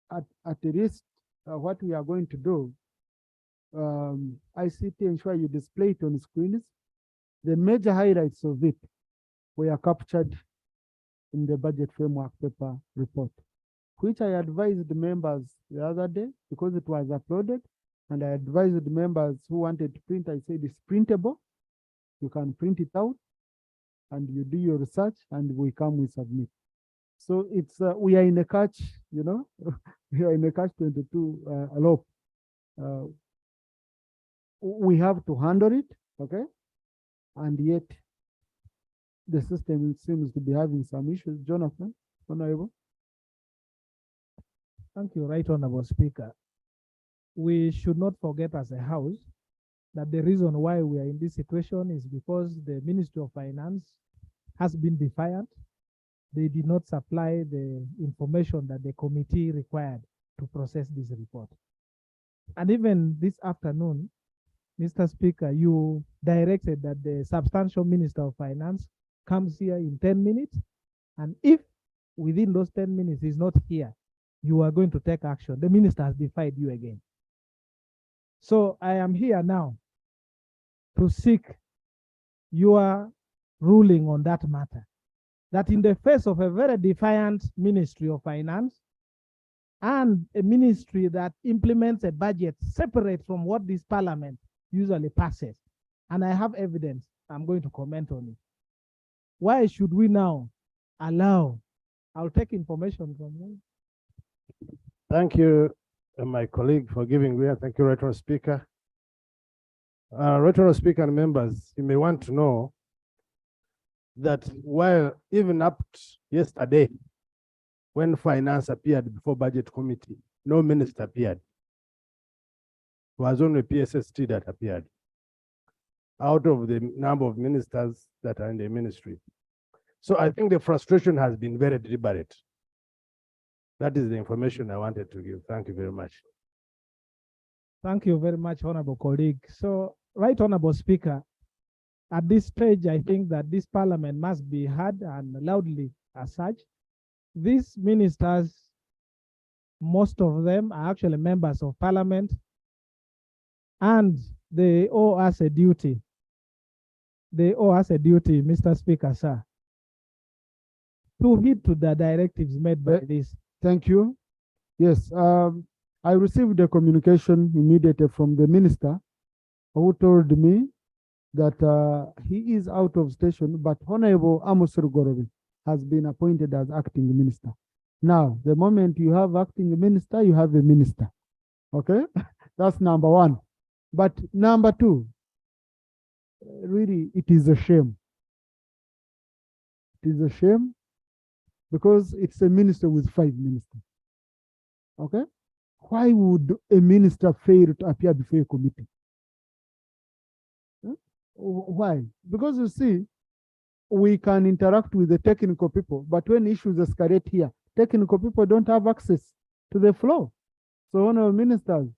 at least what we are going to do, ICT, ensure you display it on screens. The major highlights of it were captured in the budget framework paper report, which I advised the members the other day because it was uploaded, and I advised the members who wanted to print. I said it's printable. You can print it out, and you do your research, and we submit. So it's we are in a catch, you know, we are in a catch 22 loop. We have to handle it, okay, and yet the system seems to be having some issues. Jonathan, Honorable. Thank you, Right Honorable Speaker. We should not forget as a house that the reason why we are in this situation is because the Ministry of Finance has been defiant. They did not supply the information that the committee required to process this report. And even this afternoon, Mr. Speaker, you directed that the substantial Minister of Finance comes here in 10 minutes. And if within those 10 minutes he's not here, you are going to take action. The minister has defied you again. So I am here now to seek your ruling on that matter. That in the face of a very defiant Ministry of Finance and a ministry that implements a budget separate from what this Parliament usually passes, and I have evidence, I'm going to comment on it. Why should we now allow? I'll take information from you. Thank you, my colleague, for giving me. Thank you, Right Honourable Speaker. Right Honourable Speaker and members, you may want to know that while even up to yesterday, when finance appeared before budget committee, no minister appeared. It was only PSST that appeared out of the number of ministers that are in the ministry. So I think the frustration has been very deliberate. That is the information I wanted to give. Thank you very much. Thank you very much, Honorable colleague. So, Right Honorable Speaker, at this stage, I think that this Parliament must be heard and loudly as such. These ministers, most of them are actually members of Parliament, and they owe us a duty. They owe us a duty, Mr. Speaker, sir, to heed to the directives made by this. Thank you. Yes, I received a communication immediately from the minister who told me that he is out of station, but Honorable Amos Rugorobi has been appointed as acting minister. Now, the moment you have acting minister, you have a minister. Okay, that's number one. But number two, really, it is a shame. It is a shame because it's a minister with 5 ministers. Okay, why would a minister fail to appear before a committee? Why? Because you see, we can interact with the technical people, but when issues escalate here, technical people don't have access to the floor. So, Honorable Ministers,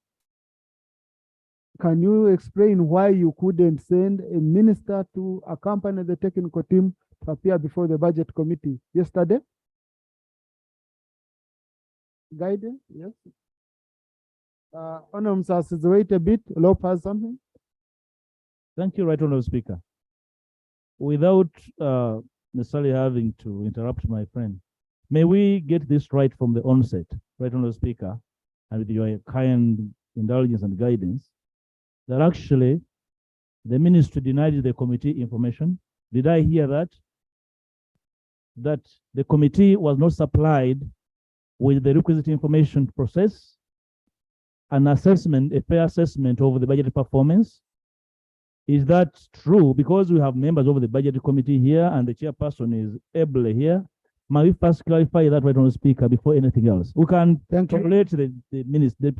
can you explain why you couldn't send a minister to accompany the technical team to appear before the budget committee yesterday? Guidance, yes. Honorable Msas, wait a bit. Lope has something. Thank you, Right Honourable Speaker. Without necessarily having to interrupt my friend, may we get this right from the onset, Right Honourable Speaker, and with your kind indulgence and guidance, that actually the ministry denied the committee information. Did I hear that? That the committee was not supplied with the requisite information to process an assessment, a fair assessment of the budget performance? Is that true? Because we have members of the budget committee here and the chairperson is able here. May we first clarify that, Right Honourable Speaker, before anything else? We can tolerate the ministers.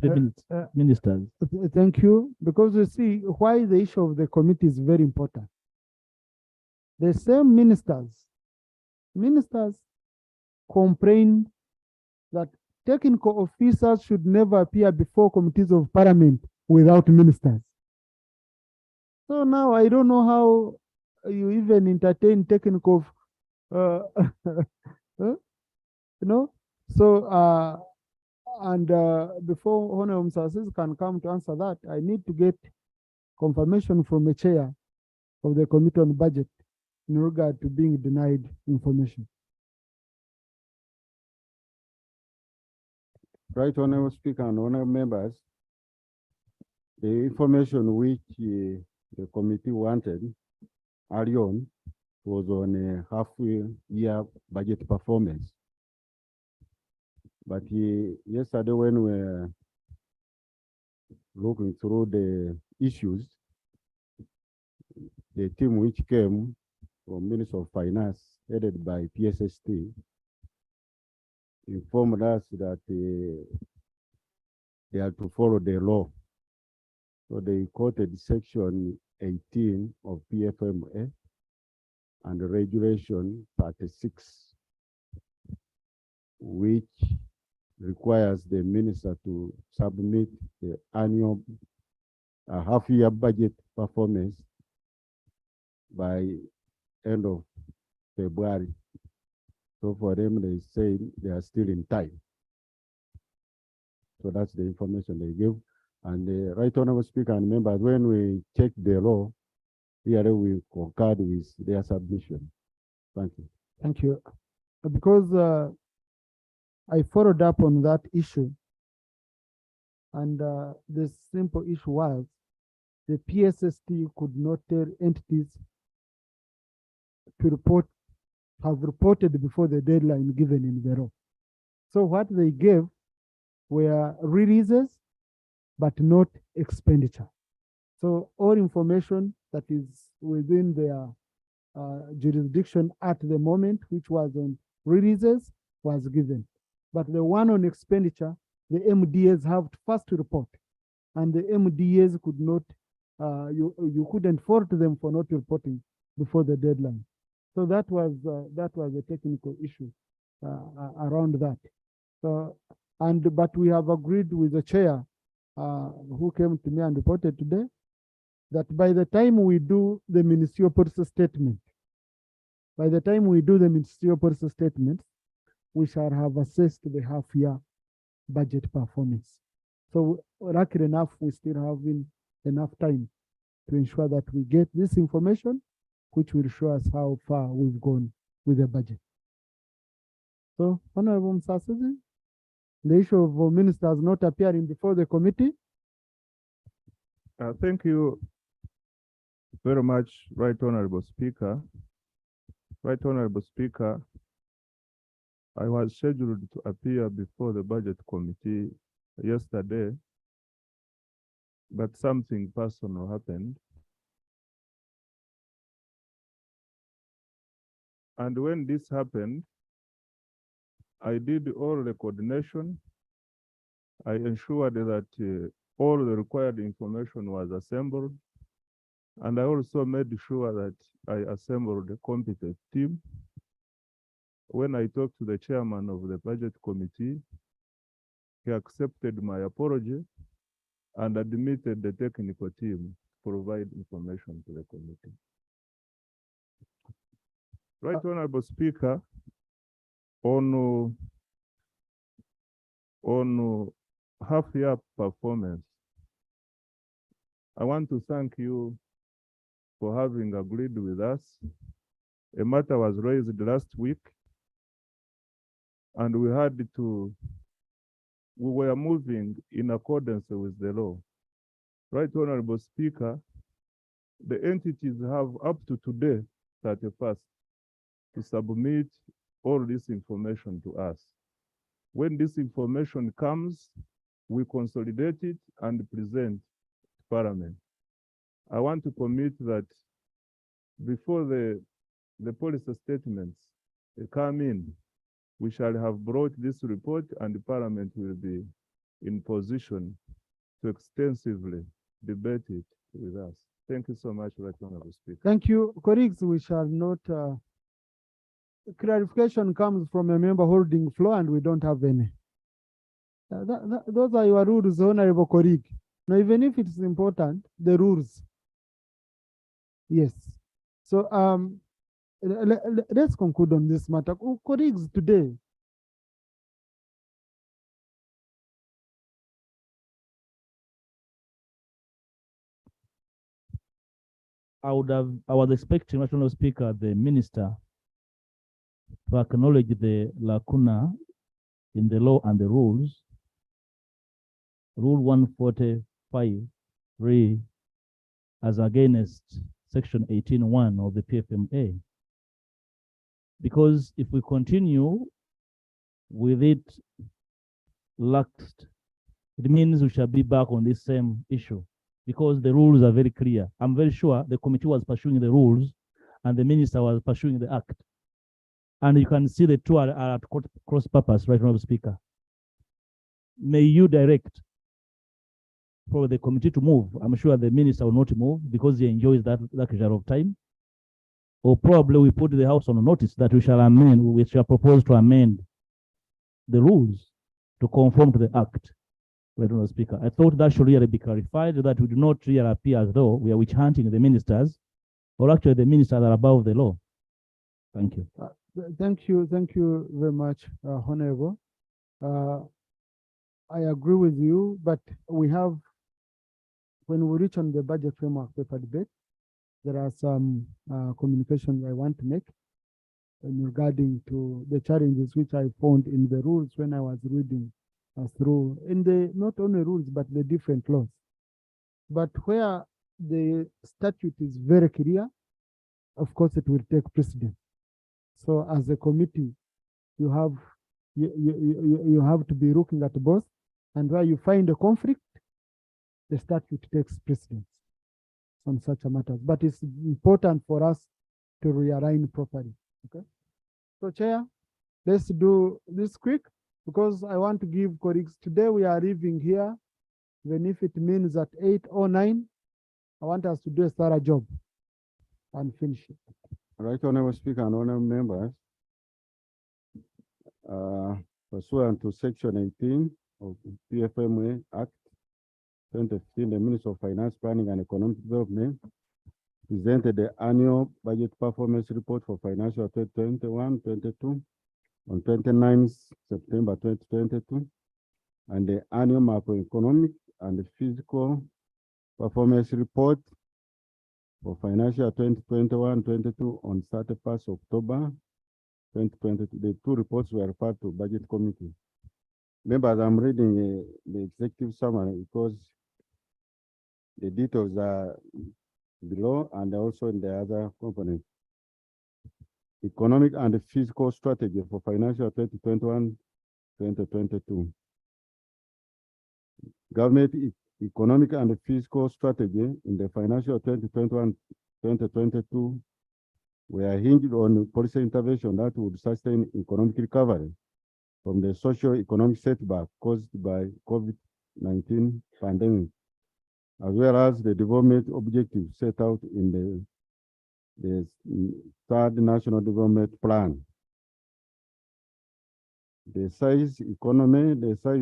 Thank you. Because you see, why the issue of the committee is very important. The same ministers complained that technical officers should never appear before committees of Parliament without ministers. So now I don't know how you even entertain technical, you know. So And before Honorable Msasisi can come to answer that, I need to get confirmation from the chair of the Committee on Budget in regard to being denied information. Right, Honorable Speaker and honorable members, the information which the committee wanted early on was on a half-year budget performance. But yesterday when we were looking through the issues, the team which came from Ministry of Finance, headed by PSST, informed us that they had to follow the law. So they quoted section 18 of PFMA and regulation 36, which requires the minister to submit the annual half-year budget performance by end of February. So for them, they say they are still in time. So that's the information they give. And the Right Honorable Speaker and members, when we check the law, here we concurred with their submission. Thank you. Thank you. Because I followed up on that issue, and the simple issue was the PSST could not tell entities to have reported before the deadline given in the law. So what they gave were releases, but not expenditure. So all information that is within their jurisdiction at the moment, which was on releases, was given. But the one on expenditure, the MDAs have to first report, and the MDAs could not, you couldn't fault them for not reporting before the deadline. So that was a technical issue around that. So, but we have agreed with the chair who came to me and reported today that by the time we do the ministerial policy statement, we shall have assessed the half-year budget performance. So luckily enough, we still have enough time to ensure that we get this information, which will show us how far we've gone with the budget. So, Honorable Msasisi, the issue of ministers not appearing before the committee. Thank you very much, Right Honorable Speaker. Right Honorable Speaker, I was scheduled to appear before the Budget Committee yesterday, but something personal happened. And when this happened, I did all the coordination. I ensured that all the required information was assembled. And I also made sure that I assembled a competent team. When I talked to the chairman of the Budget Committee, he accepted my apology and admitted the technical team to provide information to the committee. Right Honorable Speaker, on half-year performance, I want to thank you for having agreed with us. A matter was raised last week, and we were moving in accordance with the law. Right Honorable Speaker, the entities have up to today, 31st, to submit all this information to us. When this information comes, we consolidate it and present to Parliament. I want to commit that before the policy statements come in, we shall have brought this report and the Parliament will be in position to extensively debate it with us. Thank you so much, Right Honorable Speaker. Thank you. Colleagues, we shall not, clarification comes from a member holding floor and we don't have any. Those are your rules, Honorable colleague. Now, even if it's important, the rules. Yes. So let's conclude on this matter. Colleagues, today, I was expecting, National Speaker, the minister to acknowledge the lacuna in the law and the rules. Rule 145 as against section 18.1 of the PFMA. Because if we continue with it laxed, it means we shall be back on this same issue because the rules are very clear. I'm very sure the committee was pursuing the rules and the minister was pursuing the act. And you can see the two are at cross purpose, right, Honorable Speaker. May you direct for the committee to move. I'm sure the minister will not move because he enjoys that luxury of time. Or probably we put the House on notice that we shall propose to amend the rules to conform to the act. Honorable Speaker, I thought that should really be clarified, that we do not really appear as though we are witch hunting the ministers, or actually the ministers are above the law. Thank you. Thank you very much, Honorable. I agree with you, but we have, when we reach on the budget framework paper debate, there are some communications I want to make regarding to the challenges which I found in the rules when I was reading through in the not only rules but the different laws. But where the statute is very clear, of course it will take precedence. So as a committee, you have to be looking at both, and where you find a conflict, the statute takes precedence on such a matter. But it's important for us to realign properly. Okay. So Chair, let's do this quick because I want to give colleagues, today we are leaving here, even if it means at 8:09, I want us to do a thorough job and finish it. Right, Honorable Speaker and honorable members, pursuant to Section 18 of the PFMA Act 2015, the Minister of Finance, Planning and Economic Development presented the annual budget performance report for financial 2021-22 on 29th September 2022, and the annual macroeconomic and fiscal performance report for financial 2021-22 on 31st October 2022. The two reports were referred to Budget Committee. Members, I'm reading the executive summary because the details are below and also in the other components. Economic and fiscal strategy for financial 2021-2022. Government economic and fiscal strategy in the financial 2021-2022 were hinged on policy intervention that would sustain economic recovery from the socio-economic setback caused by COVID-19 pandemic, as well as the development objectives set out in the third National Development Plan. The size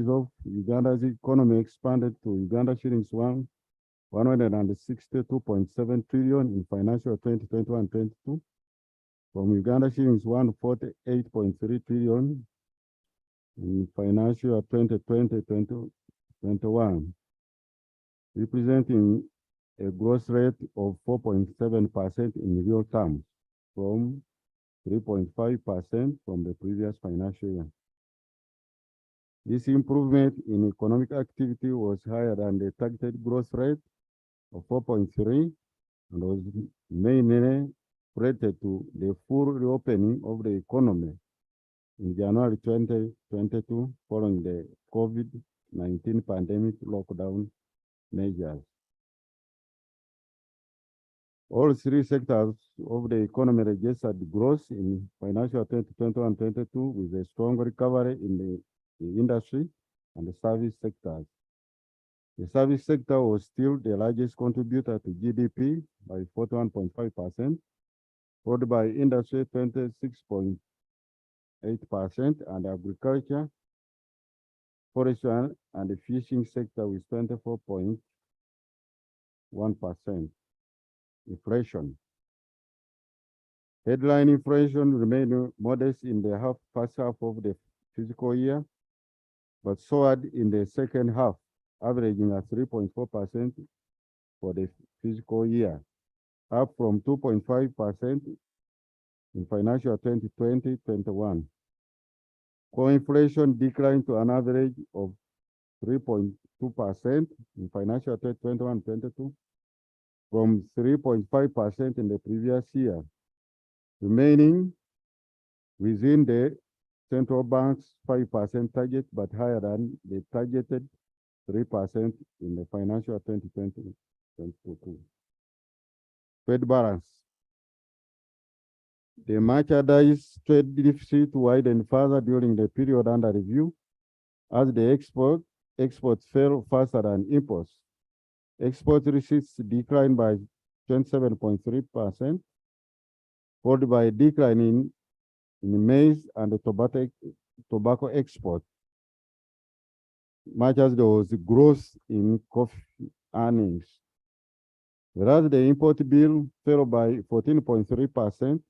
of Uganda's economy expanded to Uganda shillings 162.7 trillion in financial 2021-22, from Uganda shillings 148.3 trillion in financial 2020-21, representing a growth rate of 4.7% in real terms, from 3.5% from the previous financial year. This improvement in economic activity was higher than the targeted growth rate of 4.3% and was mainly related to the full reopening of the economy in January 2022 following the COVID-19 pandemic lockdown measures. All three sectors of the economy registered growth in financial 2021-22 with a strong recovery in the industry and the service sectors. The service sector was still the largest contributor to GDP by 41.5%, followed by industry 26.8%, and agriculture, forestry, and the fishing sector with 24.1%. Inflation. Headline inflation remained modest in the first half of the fiscal year, but soared in the second half, averaging at 3.4% for the fiscal year, up from 2.5% in financial 2020-21. Core inflation declined to an average of 3.2% in financial 2021-22 from 3.5% in the previous year, remaining within the central bank's 5% target, but higher than the targeted 3% in the financial 2020-22. Trade balance. The merchandise trade deficit widened further during the period under review as the exports fell faster than imports. Export receipts declined by 27.3%, followed by a decline in maize and the tobacco export, much as there was growth in coffee earnings. Whereas the import bill fell by 14.3%,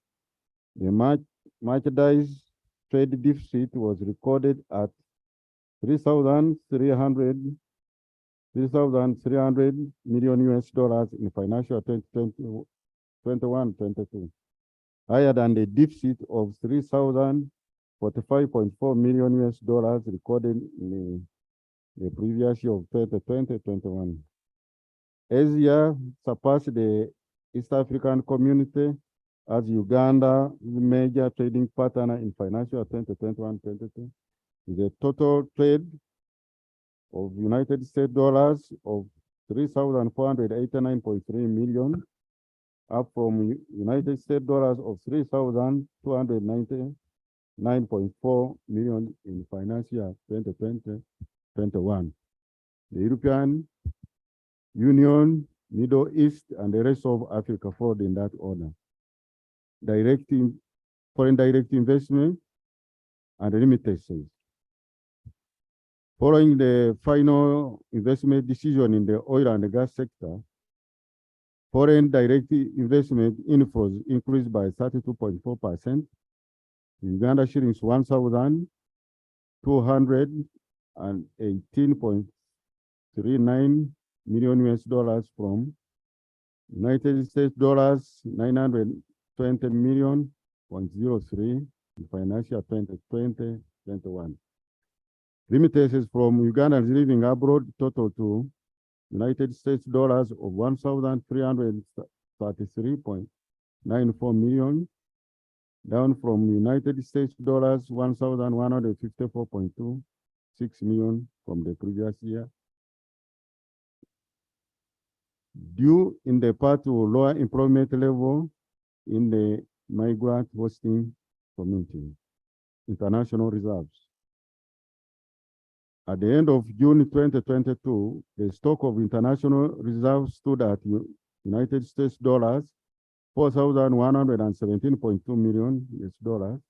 the merchandise trade deficit was recorded at 3,300 million US dollars in financial 2021-22, higher than the deficit of 3,045.4 million US dollars recorded in the previous year of 2020-21. Asia surpassed the East African community as Uganda, major trading partner in financial 2021-22, with a total trade of United States dollars of 3,489.3 million, up from United States dollars of 3,299.4 million in financial 2020-21. The European Union, Middle East, and the rest of Africa followed in that order. Foreign direct investment and remittances. Following the final investment decision in the oil and gas sector, foreign direct investment inflows increased by 32.4%. Uganda shillings 1,218.39 million US dollars from United States dollars 920 million 0.03 in financial 2020-21. Remittances from Ugandans living abroad total to United States dollars of 1,333.94 million, down from United States dollars 1,154.26 million from the previous year, due in the part to lower employment level in the migrant hosting community. International reserves. At the end of June 2022, the stock of international reserves stood at United States dollars 4,117.2 million US dollars.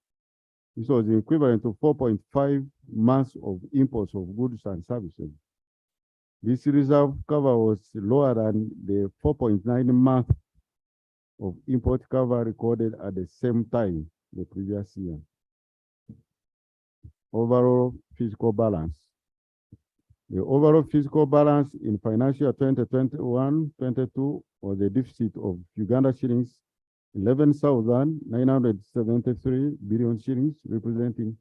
This was equivalent to 4.5 months of imports of goods and services. This reserve cover was lower than the 4.9 months of import cover recorded at the same time the previous year. Overall fiscal balance. The overall fiscal balance in financial 2021-22 was a deficit of Uganda shillings 11,973 billion shillings, representing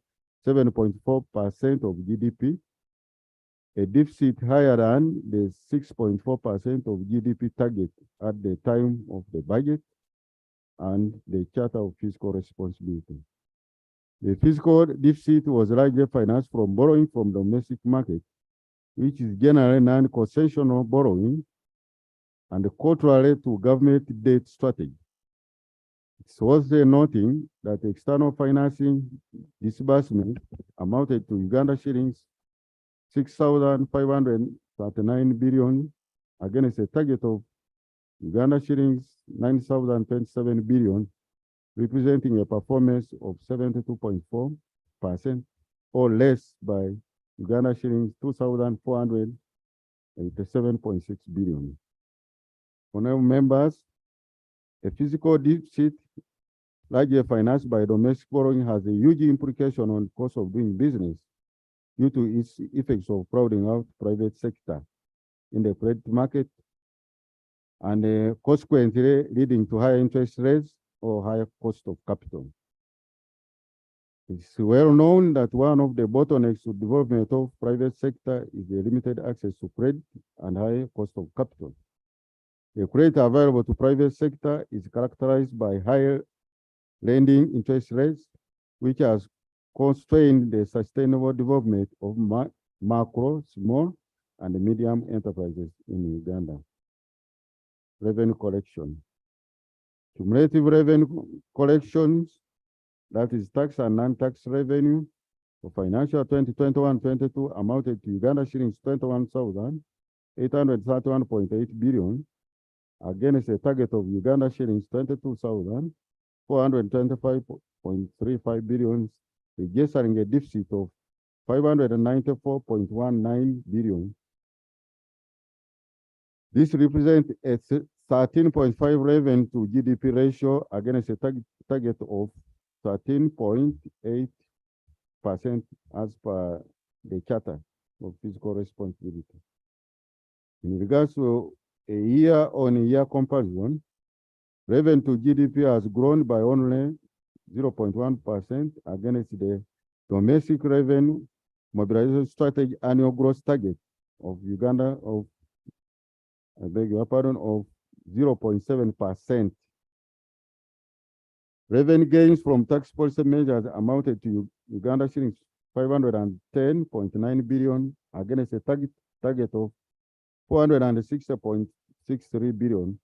7.4% of GDP, a deficit higher than the 6.4% of GDP target at the time of the budget and the Charter of Fiscal Responsibility. The fiscal deficit was largely financed from borrowing from the domestic market, which is generally non-concessional borrowing and contrary to government debt strategy. It's worth noting that external financing disbursement amounted to Uganda shillings 6,539 billion against a target of Uganda shillings 9,027 billion, representing a performance of 72.4% or less by Uganda shillings 2,487.6 billion. Honorable members, a fiscal deficit largely financed by domestic borrowing has a huge implication on cost of doing business due to its effects of crowding out private sector in the credit market and consequently leading to higher interest rates or higher cost of capital. It's well known that one of the bottlenecks to development of private sector is the limited access to credit and high cost of capital. The credit available to private sector is characterized by higher lending interest rates, which has constrained the sustainable development of macro, small, and medium enterprises in Uganda. Revenue collection. Cumulative revenue collections, that is tax and non-tax revenue, for financial 2021-22 amounted to Uganda shillings 21,831.8 billion against a target of Uganda shillings 22,425.35 billion, registering a deficit of 594.19 billion. This represents a 13.5 revenue to GDP ratio against a target of 13.8% as per the Charter of Fiscal Responsibility. In regards to a year-on-year comparison, revenue to GDP has grown by only 0.1% against the domestic revenue mobilization strategy annual growth target of Uganda of, I beg your pardon, of 0.7%. Revenue gains from tax policy measures amounted to Uganda shillings 510.9 billion against a target of 460.63 billion,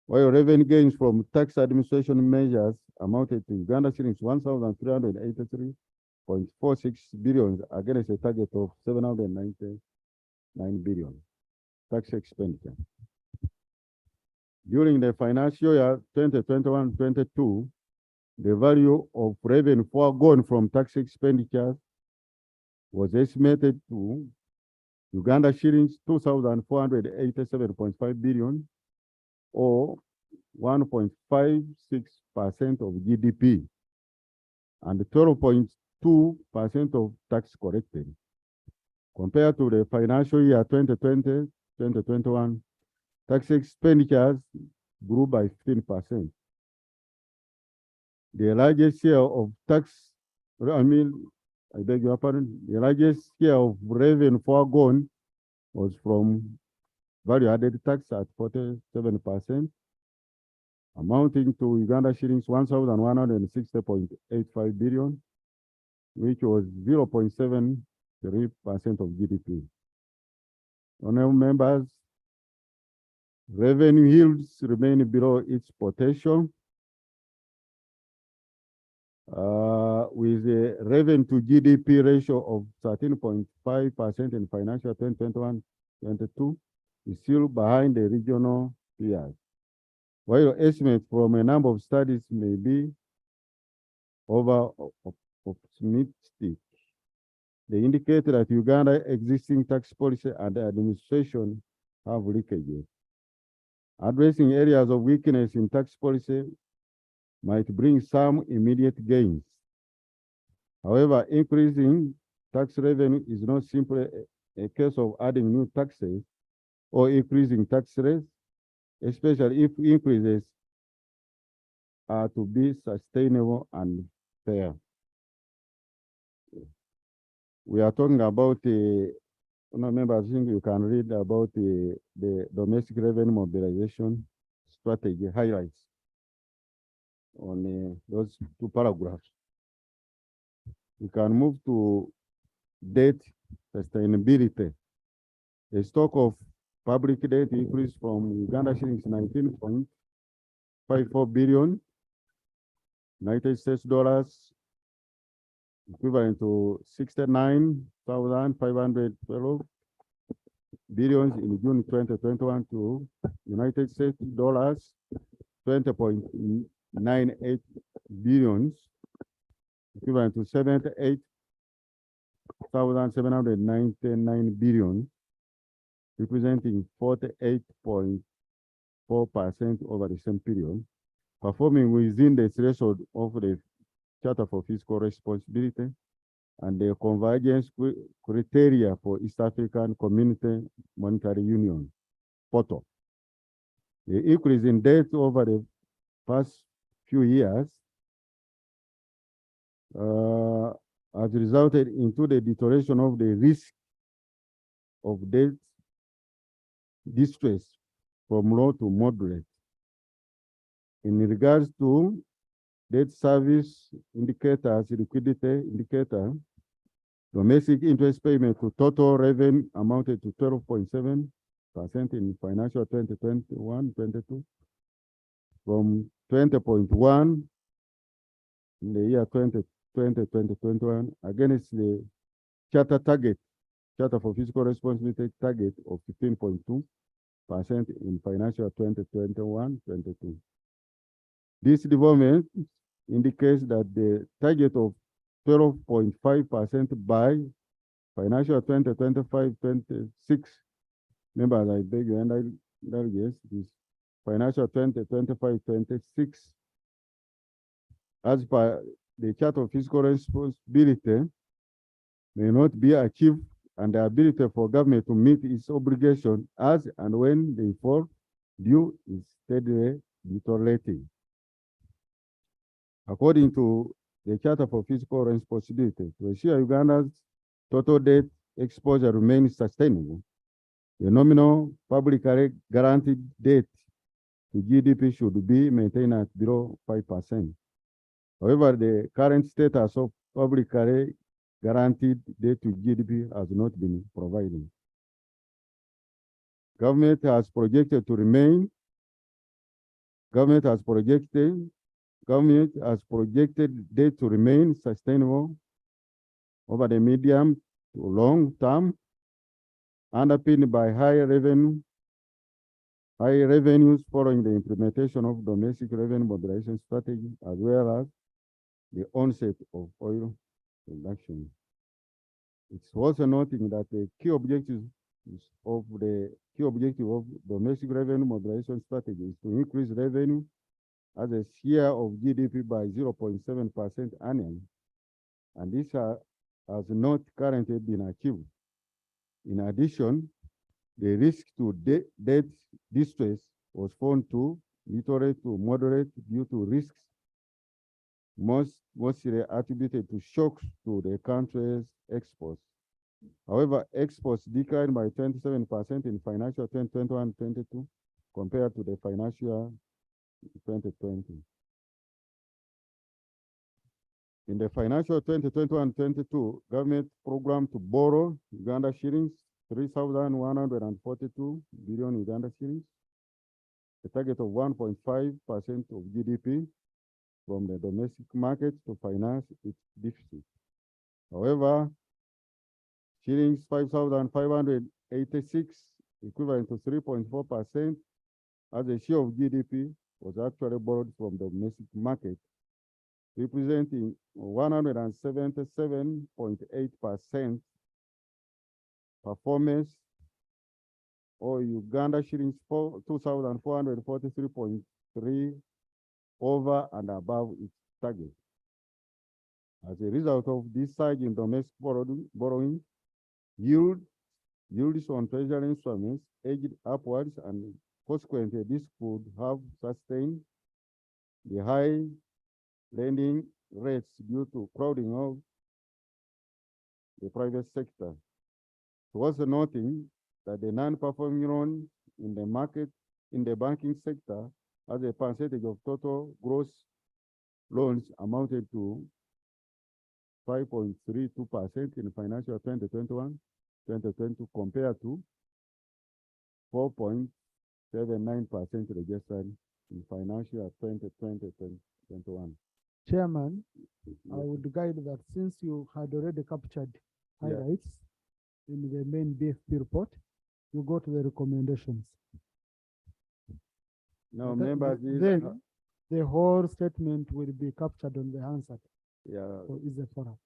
while revenue gains from tax administration measures amounted to Uganda shillings 1,383.46 billion against a target of 799 billion. Tax expenditure. During the financial year 2021-22, the value of revenue foregone from tax expenditures was estimated to Uganda shillings 2,487.5 billion, or 1.56% of GDP, and 12.2% of tax collected. Compared to the financial year 2020-2021, tax expenditures grew by 15%. The largest share of the largest share of revenue foregone was from value-added tax at 47%, amounting to Uganda shillings 1,160.85 billion, which was 0.73% of GDP. Honorable members, revenue yields remain below its potential, with a revenue to GDP ratio of 13.5% in financial 2021-22, is still behind the regional peers. While estimates from a number of studies may be optimistic, they indicate that Uganda existing tax policy and administration have leakages. Addressing areas of weakness in tax policy might bring some immediate gains. However, increasing tax revenue is not simply a case of adding new taxes or increasing tax rates, especially if increases are to be sustainable and fair. We are talking about members, I think you can read about the domestic revenue mobilization strategy highlights on those two paragraphs. We can move to debt sustainability. The stock of public debt increased from Uganda shillings 19.54 billion United States dollars, equivalent to 69,512 billions in June 2021, to United States dollars 20.98 billions, equivalent to 78,799 billion, representing 48.4% over the same period, performing within the threshold of the Charter for Fiscal Responsibility and the convergence criteria for East African Community Monetary Union, POTO. The increase in debt over the past few years has resulted into the deterioration of the risk of debt distress from low to moderate. In regards to debt service indicators, liquidity indicator, domestic interest payment to total revenue amounted to 12.7% in financial 2021-22 from 20.1 in the year 2020-2021 against the charter for fiscal responsibility target of 15.2% in financial 2021-22. This development indicates that the target of 12.5% by financial 2025-26, members, I beg you, and I guess this financial 2025-26, as per the chart of fiscal responsibility, may not be achieved, and the ability for government to meet its obligation as and when they fall due is steadily deteriorating. According to the Charter for Fiscal Responsibility, to ensure Uganda's total debt exposure remains sustainable, the nominal publicly guaranteed debt to GDP should be maintained at below 5%. However, the current status of publicly guaranteed debt to GDP has not been provided. Government has projected debt to remain sustainable over the medium to long term, underpinned by high revenues following the implementation of domestic revenue mobilization strategy, as well as the onset of oil production. It's also noting that the key objective of domestic revenue mobilization strategy is to increase revenue as a share of GDP by 0.7% annually, and this has not currently been achieved. In addition, the risk to debt distress was found to deteriorate to moderate due to risks mostly attributed to shocks to the country's exports. However, exports declined by 27% in financial 2021-22 compared to the financial 2020. In the financial 2021-22, government programmed to borrow Uganda shillings 3,142 billion Uganda shillings, a target of 1.5% of GDP from the domestic market to finance its deficit. However, shillings 5,586, equivalent to 3.4% as a share of GDP, was actually borrowed from the domestic market, representing 177.8% performance, or Uganda shillings 2,443.3 over and above its target. As a result of this surge in domestic borrowing, yields on treasury instruments edged upwards, and consequently, this could have sustained the high lending rates due to crowding of the private sector. It was noting that the non-performing loan in the banking sector as a percentage of total gross loans amounted to 5.32% in financial 2021-2022 compared to 4.79% registered in financial 2020-2021. Chairman, I would guide that since you had already captured highlights in the main BFP report, you go to the recommendations. Now, members, then the whole statement will be captured on the answer. Yeah. So is a forum.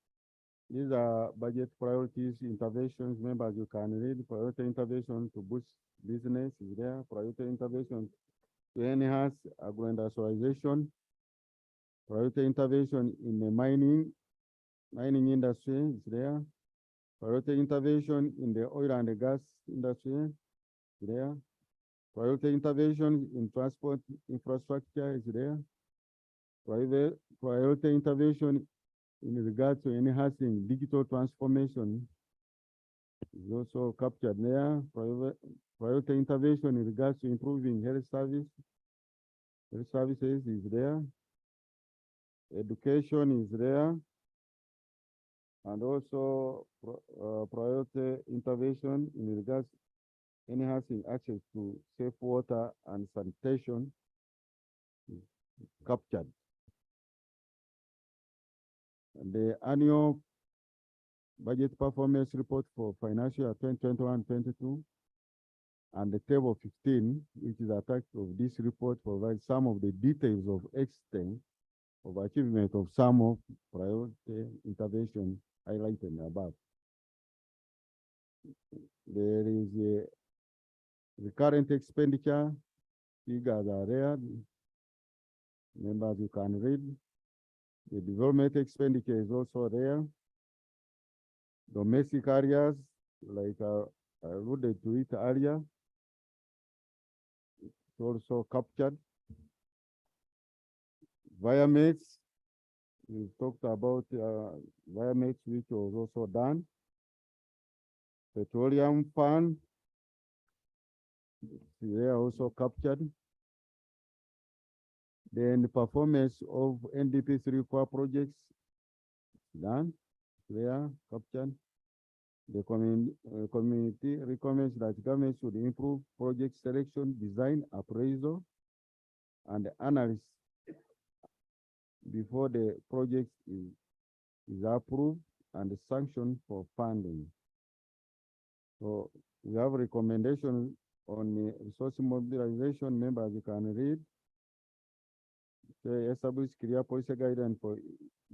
These are budget priorities, interventions. Members, you can read priority intervention to boost business is there. Priority intervention to enhance agro-industrialization. Priority intervention in the mining industry is there. Priority intervention in the oil and gas industry is there. Priority intervention in transport infrastructure is there. Priority intervention in regard to enhancing digital transformation is also captured there. Priority intervention in regards to improving health services is there. Education is there. And also priority intervention in regards enhancing access to safe water and sanitation is captured. And the annual budget performance report for financial year 2021-22 and the table 15, which is attached of this report, provides some of the details of extent of achievement of some of priority intervention highlighted above. There is a recurrent expenditure figures are there. Members, you can read. The development expenditure is also there. Domestic areas, like I alluded to it earlier, it's also captured. Environments, we talked about environments, which was also done. Petroleum fund, they are also captured. Then the performance of NDP 3 core projects done, they are captured. The community recommends that government should improve project selection, design, appraisal, and analysis before the project is approved and sanctioned for funding. So we have recommendations on the resource mobilization. Members, you can read. They establish clear policy guidance for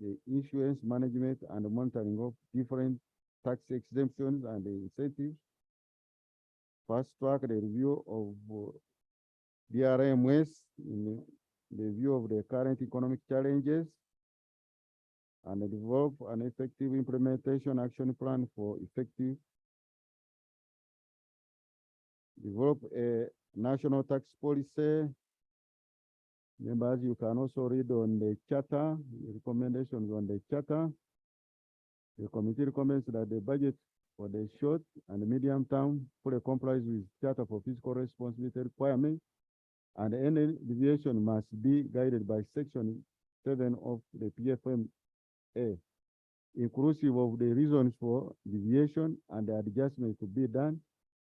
the issuance, management, and monitoring of different tax exemptions and the incentives. Fast track the review of DRMS in the view of the current economic challenges, and develop an effective implementation action plan for effective. Develop a national tax policy. Members, you can also read on the charter, the recommendations on the charter. The committee recommends that the budget for the short and medium term fully complies with Charter for Fiscal Responsibility requirements, and any deviation must be guided by Section 7 of the PFMA, inclusive of the reasons for deviation and the adjustment to be done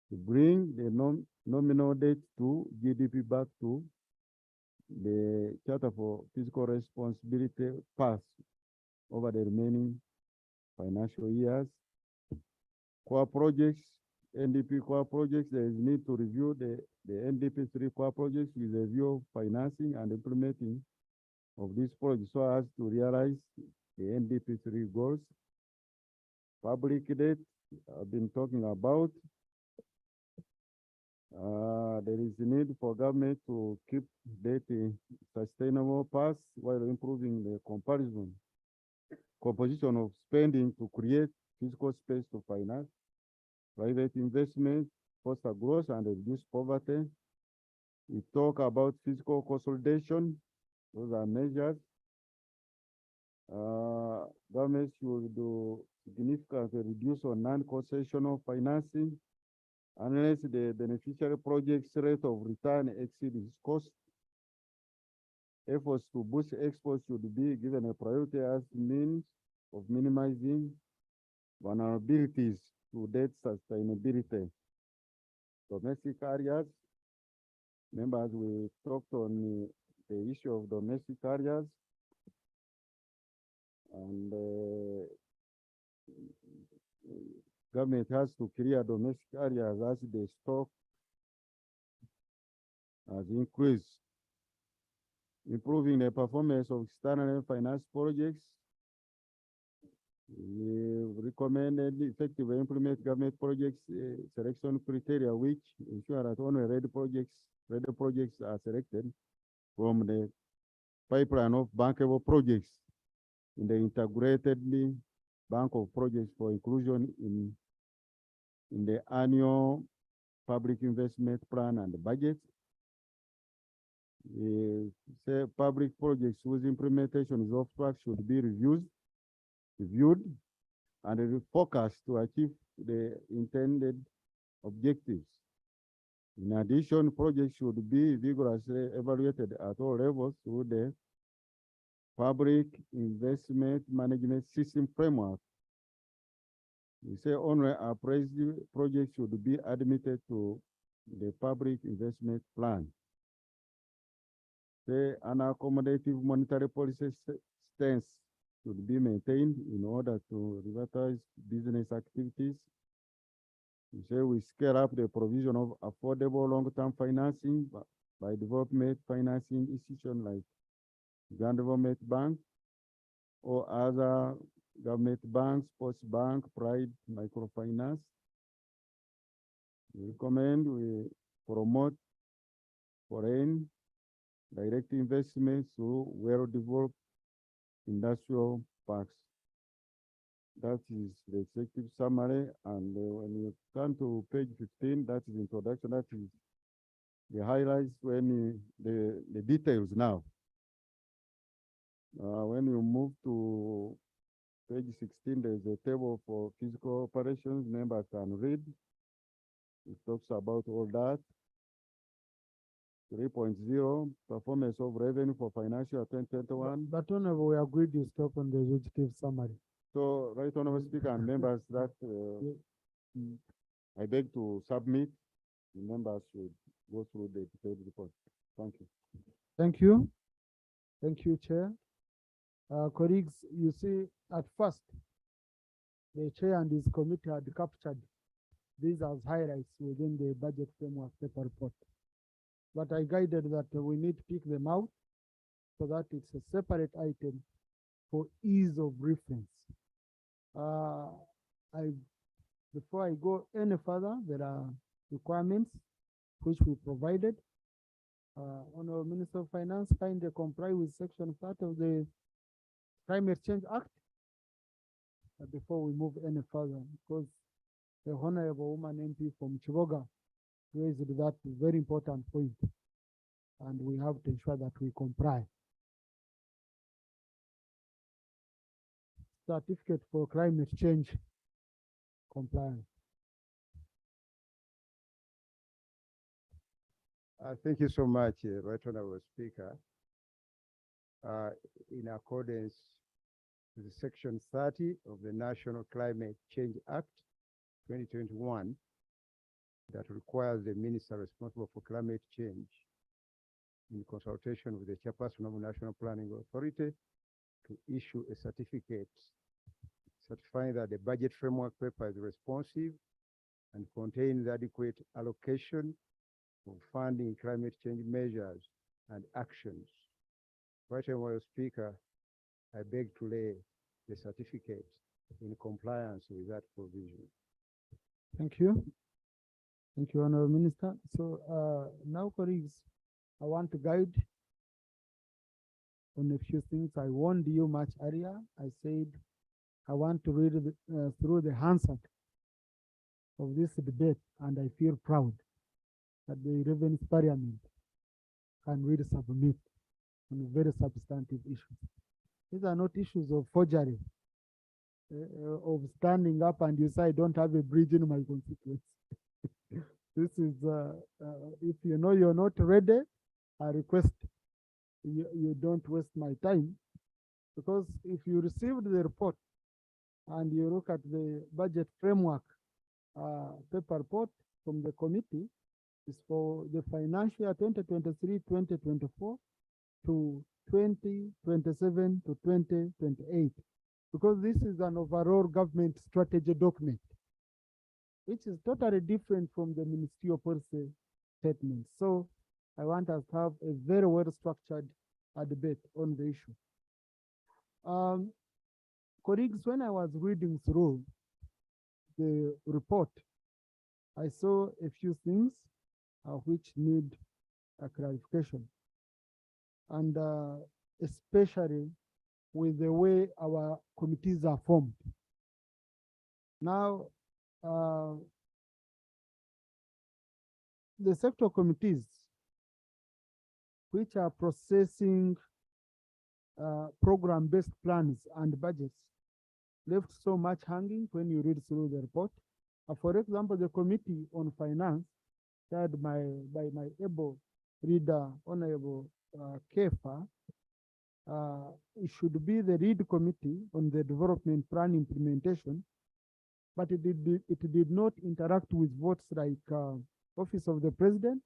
to bring the nominal debt to GDP back to the Charter for Fiscal Responsibility path over the remaining financial years. Core projects, NDP core projects, there is need to review the NDP 3 core projects with a view of financing and implementing of these projects so as to realize the NDP 3 goals. Public debt, I've been talking about. There is a need for government to keep debt in sustainable paths while improving the composition of spending to create fiscal space to finance private investment, foster growth, and reduce poverty. We talk about fiscal consolidation. Those are measures. Government should do significantly reduce on non-concessional financing unless the beneficiary project's rate of return exceeds its cost. Efforts to boost exports should be given a priority as means of minimizing vulnerabilities to debt sustainability. Domestic areas, members, we talked on the issue of domestic areas, and government has to clear domestic areas as the stock has increased. Improving the performance of external finance projects. We recommended effectively implement government projects selection criteria which ensure that only ready projects are selected from the pipeline of bankable projects in the integrated bank of projects for inclusion in the annual public investment plan and budget. Say public projects whose implementation is off track should be reviewed and focused to achieve the intended objectives. In addition, projects should be vigorously evaluated at all levels through the public investment management system framework. We say only appraised projects should be admitted to the public investment plan. Say an accommodative monetary policy stance should be maintained in order to revitalize business activities. We say we scale up the provision of affordable long-term financing by development financing institutions like Uganda Government Bank or other government banks, Post Bank, Pride Microfinance. We recommend we promote foreign direct investments through well-developed industrial parks. That is the executive summary. And when you turn to page 15, that is introduction. That is the highlights when the details now. When you move to page 16, there's a table for physical operations. Members can read. It talks about all that. 3.0, performance of revenue for financial 2021. But whenever we agreed, you stop on the executive summary. So, right, Honorable Speaker and members, that I beg to submit. The members should go through the detailed report. Thank you. Thank you. Thank you, Chair. Colleagues, you see, at first, the Chair and his committee had captured these as highlights within the budget framework paper report. But I guided that we need to pick them out so that it's a separate item for ease of reference. Before I go any further, there are requirements which we provided. Honorable Minister of Finance, kindly comply with section 30 of the Climate Change Act before we move any further, because the Honorable Woman MP from Chiboga raised that very important point, and we have to ensure that we comply. Certificate for climate change compliance. Thank you so much, Right Honorable Speaker. In accordance with Section 30 of the National Climate Change Act 2021, that requires the minister responsible for climate change, in consultation with the chairperson of the National Planning Authority, to issue a certificate certifying that the budget framework paper is responsive and contains adequate allocation of funding climate change measures and actions. Right Honorable Speaker, I beg to lay the certificate in compliance with that provision. Thank you. Thank you, Honorable Minister. So now, colleagues, I want to guide on a few things. I warned you much earlier. I said I want to read through the Hansard of this debate, and I feel proud that the Revenue Parliament can really submit on very substantive issues. These are not issues of forgery, of standing up and you say, I don't have a bridge in my constituency. This is, if you know you're not ready, I request you don't waste my time, because if you received the report and you look at the budget framework paper report from the committee, is for the financial year 2023-2024 to 2027 to 2028, because this is an overall government strategy document, which is totally different from the ministerial policy statement. So I want us to have a very well-structured debate on the issue. Colleagues, when I was reading through the report, I saw a few things which need a clarification, and especially with the way our committees are formed. Now, the sector committees which are processing program-based plans and budgets left so much hanging when you read through the report. For example, the Committee on Finance, chaired by my able reader, Honorable Kefa, it should be the lead committee on the development plan implementation, but it did not interact with votes like Office of the President,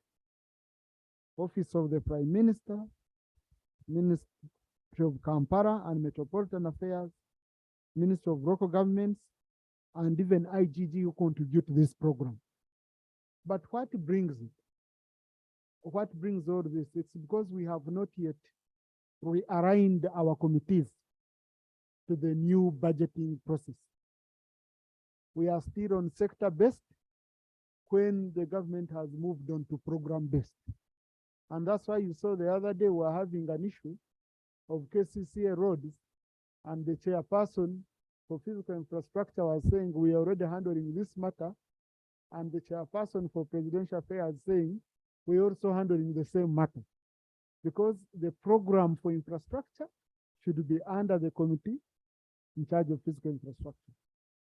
Office of the Prime Minister, Ministry of Kampala and Metropolitan Affairs, Ministry of Local Governments, and even IGG who contribute to this program. But what brings it? What brings all this? It's because we have not yet realigned our committees to the new budgeting process. We are still on sector-based when the government has moved on to program-based. And that's why you saw the other day we were having an issue of KCCA roads, and the chairperson for physical infrastructure was saying we are already handling this matter, and the chairperson for presidential affairs saying we are also handling the same matter, because the program for infrastructure should be under the committee in charge of physical infrastructure.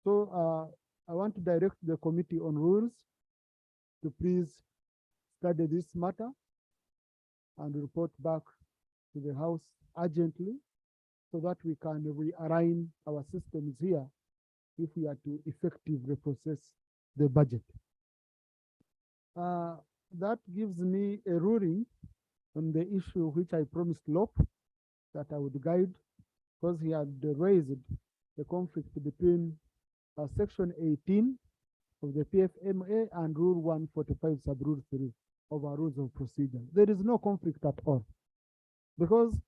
So I want to direct the Committee on Rules to please study this matter and report back to the House urgently so that we can realign our systems here if we are to effectively process the budget. That gives me a ruling on the issue which I promised Lop that I would guide, because he had raised the conflict between Section 18 of the PFMA and Rule 145 Sub-Rule 3 of our rules of procedure. There is no conflict at all, because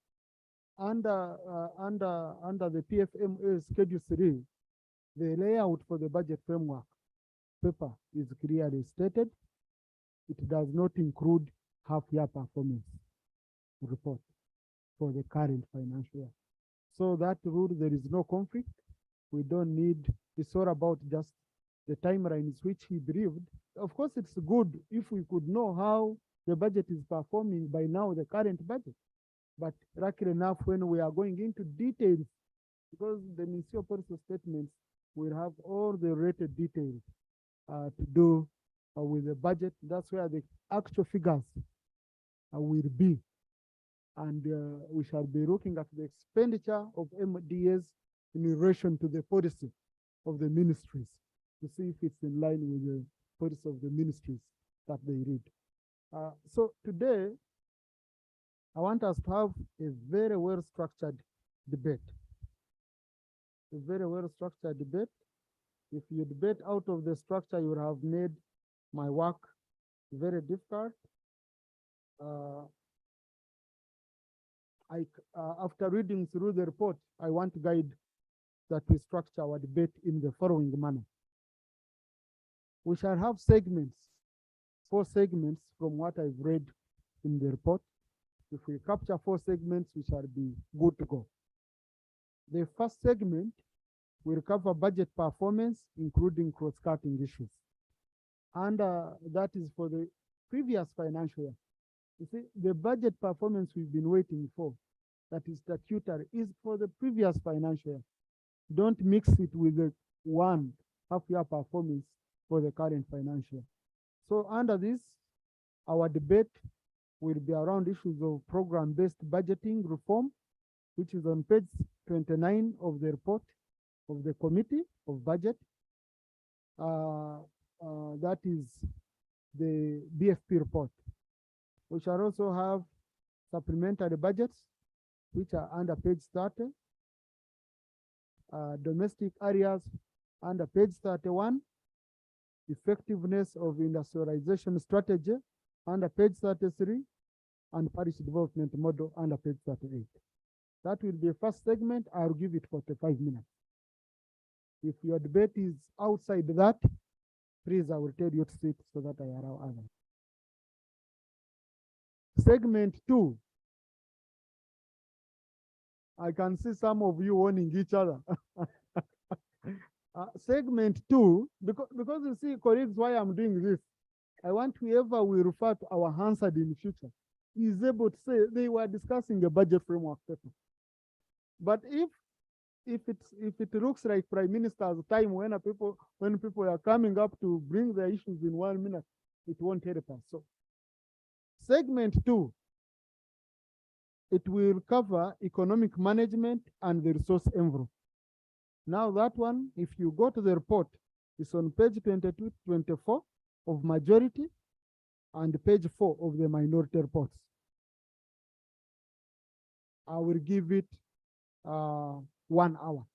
under the PFMA Schedule 3, the layout for the budget framework paper is clearly stated. It does not include half-year performance report for the current financial year. So that rule, there is no conflict. We don't need, it's all about just the timelines which he believed. Of course, it's good if we could know how the budget is performing by now, the current budget. But luckily enough, when we are going into details, because the Ministerial Policy statements will have all the related details to do with the budget. That's where the actual figures will be. And we shall be looking at the expenditure of MDAs in relation to the policy of the ministries to see if it's in line with the policy of the ministries that they read. So today, I want us to have a very well-structured debate. A very well-structured debate. If you debate out of the structure, you will have made my work very difficult. After reading through the report, I want to guide that we structure our debate in the following manner. We shall have segments, 4 segments from what I've read in the report. If we capture 4 segments, we shall be good to go. The first segment will cover budget performance, including cross-cutting issues. And that is for the previous financial year. You see, the budget performance we've been waiting for, that is statutory, is for the previous financial year. Don't mix it with the one half-year performance for the current financial year. So under this, our debate will be around issues of program-based budgeting reform, which is on page 29 of the report of the Committee of Budget. That is the BFP report. We shall also have supplementary budgets, which are under page 30. Domestic areas under page 31. Effectiveness of industrialization strategy under page 33. And parish development model under page 38. That will be a first segment. I'll give it 45 minutes. If your debate is outside that, please, I will tell you to sit so that I allow others. Segment 2. I can see some of you warning each other. Segment 2, because you see, colleagues, why I'm doing this. I want whoever we refer to our Hansard in the future is able to say they were discussing a budget framework paper. But if it looks like Prime Minister's time when people are coming up to bring their issues in 1 minute, it won't help us. So segment 2, it will cover economic management and the resource envelope. Now that one, if you go to the report, it's on page 22, 24 of majority and page 4 of the minority reports. I will give it 1 hour.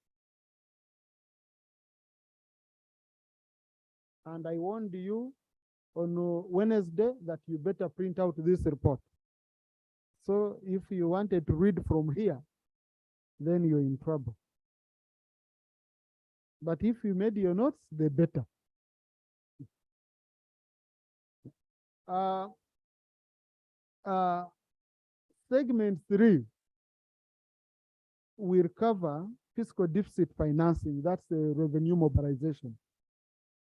And I warned you on Wednesday that you better print out this report. So if you wanted to read from here, then you're in trouble. But if you made your notes, the better. Segment 3 will cover fiscal deficit financing. That's the revenue mobilization.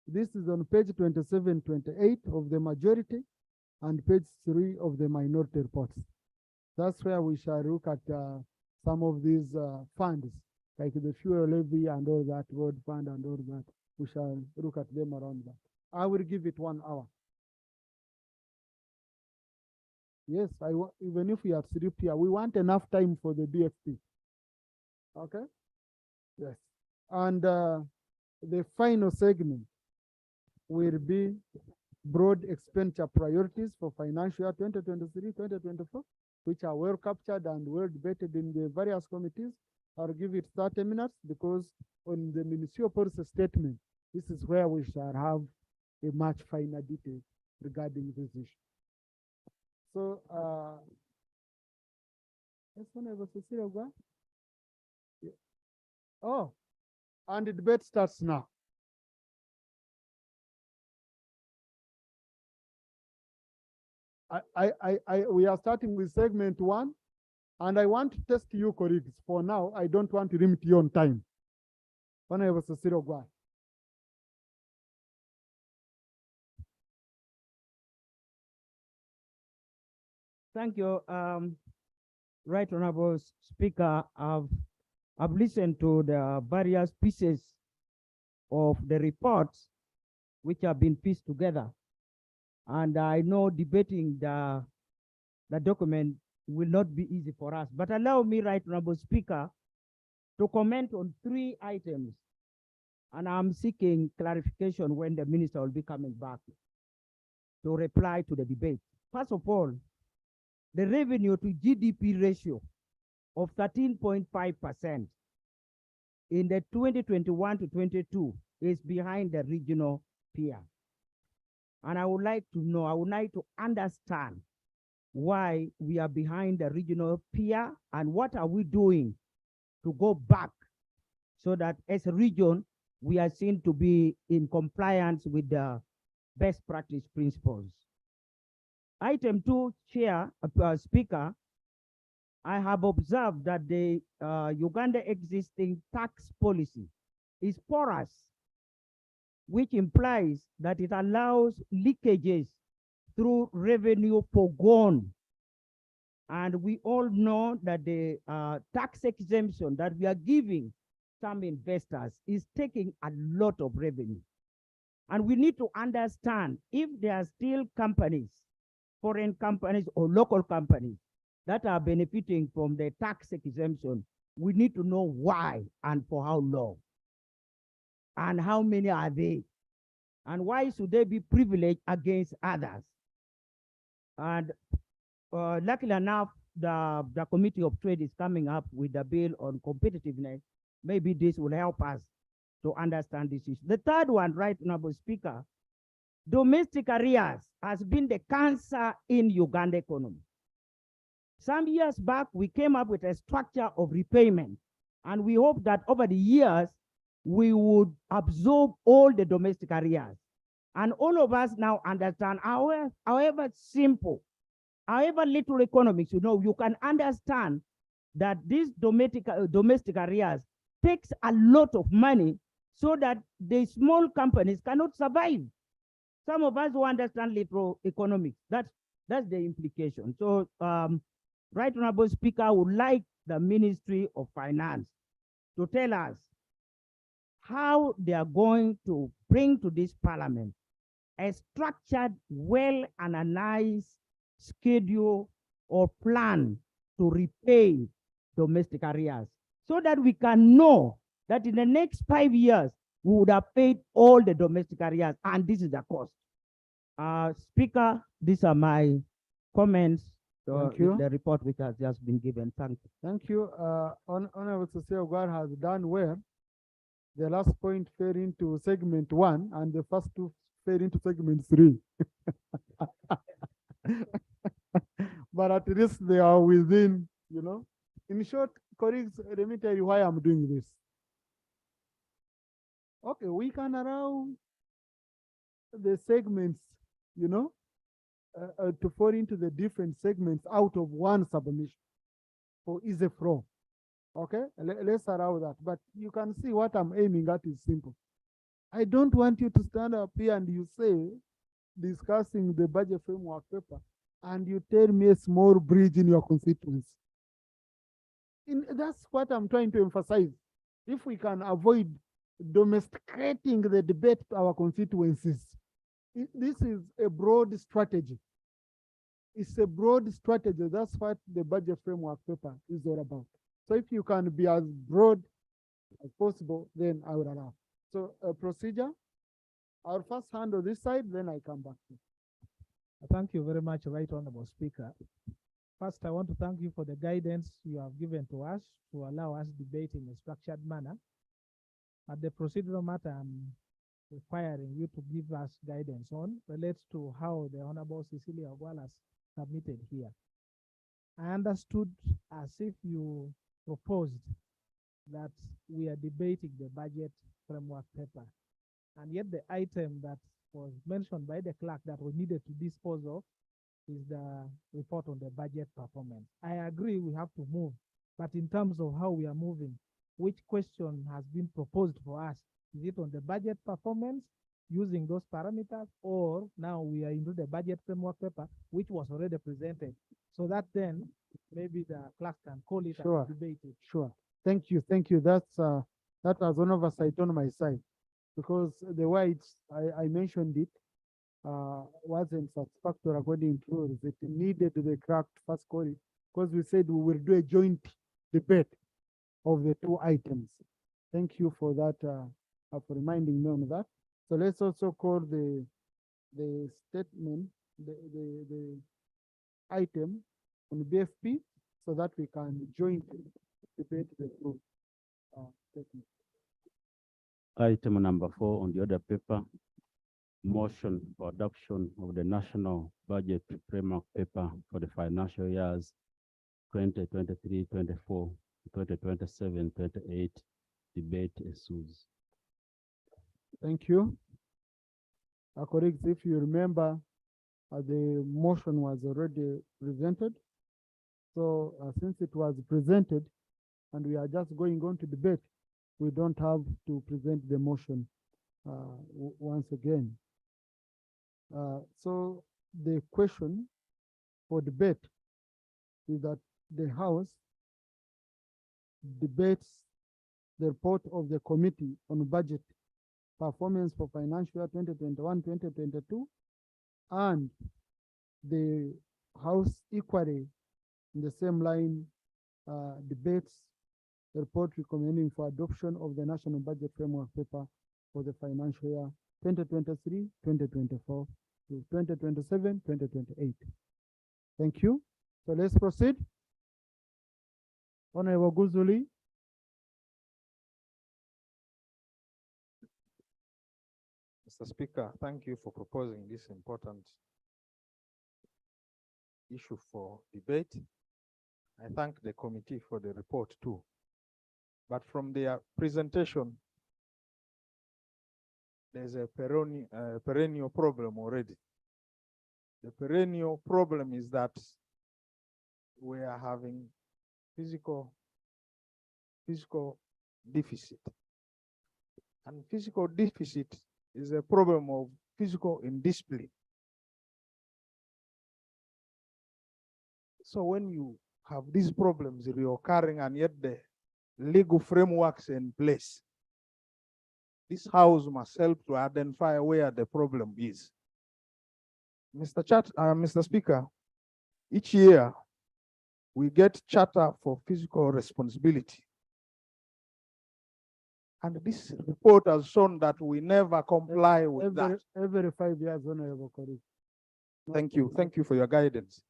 This is on page 27, 28 of the majority and page 3 of the minority reports. That's where we shall look at some of these funds, like the fuel levy and all that, road fund and all that. We shall look at them around that. I will give it 1 hour. Yes, even if we have sleep here, we want enough time for the BFP. Okay? Yes. And the final segment will be broad expenditure priorities for financial year 2023-2024, which are well captured and well debated in the various committees. I'll give it 30 minutes because on the ministerial policy statement, this is where we shall have a much finer detail regarding this issue. So, oh, and the debate starts now. We are starting with segment 1, and I want to test you, colleagues. For now, I don't want to limit you on time. Thank you, Right Honorable Speaker. I've listened to the various pieces of the reports which have been pieced together. And I know debating the document will not be easy for us. But allow me, Right Honorable Speaker, to comment on 3 items. And I'm seeking clarification when the minister will be coming back to reply to the debate. First of all, the revenue to GDP ratio of 13.5% in the 2021 to 22 is behind the regional peer. And I would like to know, I would like to understand why we are behind the regional peer and what are we doing to go back so that as a region, we are seen to be in compliance with the best practice principles. Item 2, Chair, Speaker, I have observed that the Uganda existing tax policy is porous, which implies that it allows leakages through revenue forgone. And we all know that the tax exemption that we are giving some investors is taking a lot of revenue. And we need to understand if there are still companies, foreign companies or local companies that are benefiting from the tax exemption, we need to know why and for how long. And how many are they? And why should they be privileged against others? And luckily enough, the Committee of Trade is coming up with a bill on competitiveness. Maybe this will help us to understand this issue. The third one, Right Honorable Speaker, domestic arrears has been the cancer in Uganda economy. Some years back, we came up with a structure of repayment, and we hope that over the years, we would absorb all the domestic arrears. And all of us now understand, however simple, however little economics, you can understand that this domestic arrears takes a lot of money so that the small companies cannot survive. some of us who understand liberal economics, that's the implication. So, Right Honorable Speaker, I would like the Ministry of Finance to tell us how they are going to bring to this Parliament a structured, well-analyzed schedule or plan to repay domestic arrears, so that we can know that in the next 5 years, we would have paid all the domestic arrears, and this is the cost. Speaker, these are my comments. Thank you. The report which has just been given. Thank you. Thank you. Honorable Soseo God has done well. The last point fell into segment 1, and the first 2 fell into segment 3. But at least they are within, you know. In short, colleagues, let me tell you why I'm doing this. Okay, we can allow the segments, you know, to fall into the different segments out of one submission for easy flow. Okay, let's allow that. But you can see what I'm aiming at is simple. I don't want you to stand up here and you say, discussing the budget framework paper, and you tell me a small bridge in your constituency. That's what I'm trying to emphasize. If we can avoid domesticating the debate to our constituencies, this is a broad strategy. It's a broad strategy. That's what the budget framework paper is all about. So if you can be as broad as possible, then I will allow. So procedure, I'll first handle this side, then I come back. Thank you very much, Right Honorable Speaker. First, I want to thank you for the guidance you have given to us to allow us debate in a structured manner. At the procedural matter, I'm requiring you to give us guidance on relates to how the Honorable Cecilia Wallace submitted here. I understood as if you proposed that we are debating the budget framework paper, and yet the item that was mentioned by the clerk that we needed to dispose of is the report on the budget performance. I agree we have to move, but in terms of how we are moving, which question has been proposed for us? Is it on the budget performance using those parameters, or now we are into the budget framework paper, which was already presented? So that then maybe the clerk can call it and debate it. Sure. Thank you. Thank you. That was an oversight on my side, because the way I mentioned it wasn't satisfactory according to rules. It needed the clerk to first call it, because we said we will do a joint debate of the 2 items. Thank you for that, for reminding me on that. So let's also call the statement, the item on BFP, so that we can jointly debate the 2 statements. Item number 4 on the order paper, motion for adoption of the national budget framework paper for the financial years 2023-24, 2027-28. Debate ensues. Thank you. Colleagues, if you remember, the motion was already presented. So since it was presented and we are just going on to debate, we don't have to present the motion once again. So the question for debate is that the House debates the report of the Committee on Budget Performance for financial year 2021-2022, and the House equally in the same line debates the report recommending for adoption of the National Budget Framework Paper for the financial year 2023-2024 to 2027-2028. Thank you. So let's proceed. Honorable Guzuli. Mr. Speaker, thank you for proposing this important issue for debate. I thank the committee for the report too. But from their presentation, there's a perennial problem already. The perennial problem is that we are having fiscal deficit. And fiscal deficit is a problem of physical indiscipline. So when you have these problems reoccurring and yet the legal frameworks in place, this house must help to identify where the problem is. Mr. Speaker, each year we get charter for fiscal responsibility. And this report has shown that we never comply with that. Every 5 years, Honorable colleague. Thank you. Thank you for your guidance.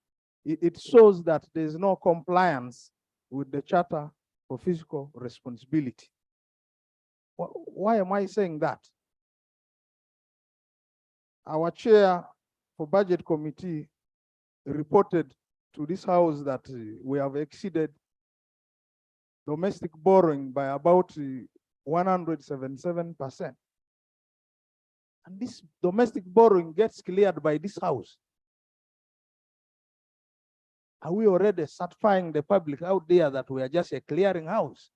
It shows that there is no compliance with the Charter for Fiscal Responsibility. Why am I saying that? Our chair for Budget Committee reported to this House that we have exceeded domestic borrowing by about 177%. And this domestic borrowing gets cleared by this House. Are we already satisfying the public out there that we are just a clearing house?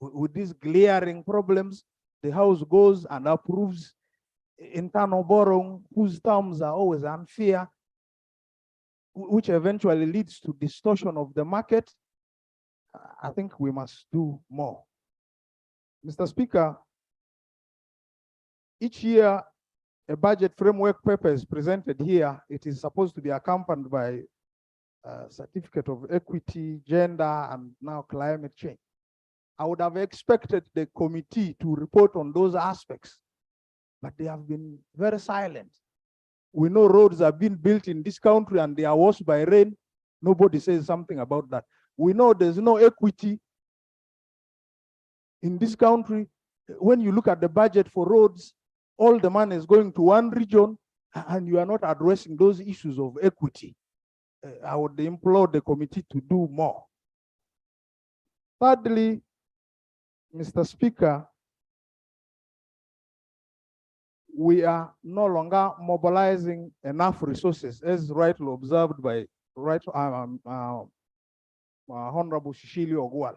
With these glaring problems, the House goes and approves internal borrowing whose terms are always unfair, which eventually leads to distortion of the market. I think we must do more. Mr. Speaker, each year a budget framework paper is presented here. It is supposed to be accompanied by certificate of equity, gender, and now climate change. I would have expected the committee to report on those aspects, but they have been very silent. We know roads are being built in this country and they are washed by rain. Nobody says something about that. We know there's no equity in this country. When you look at the budget for roads, all the money is going to one region and you are not addressing those issues of equity. I would implore the committee to do more. Thirdly, Mr. Speaker, we are no longer mobilizing enough resources, as rightly observed by Honorable Shishili Ogwal.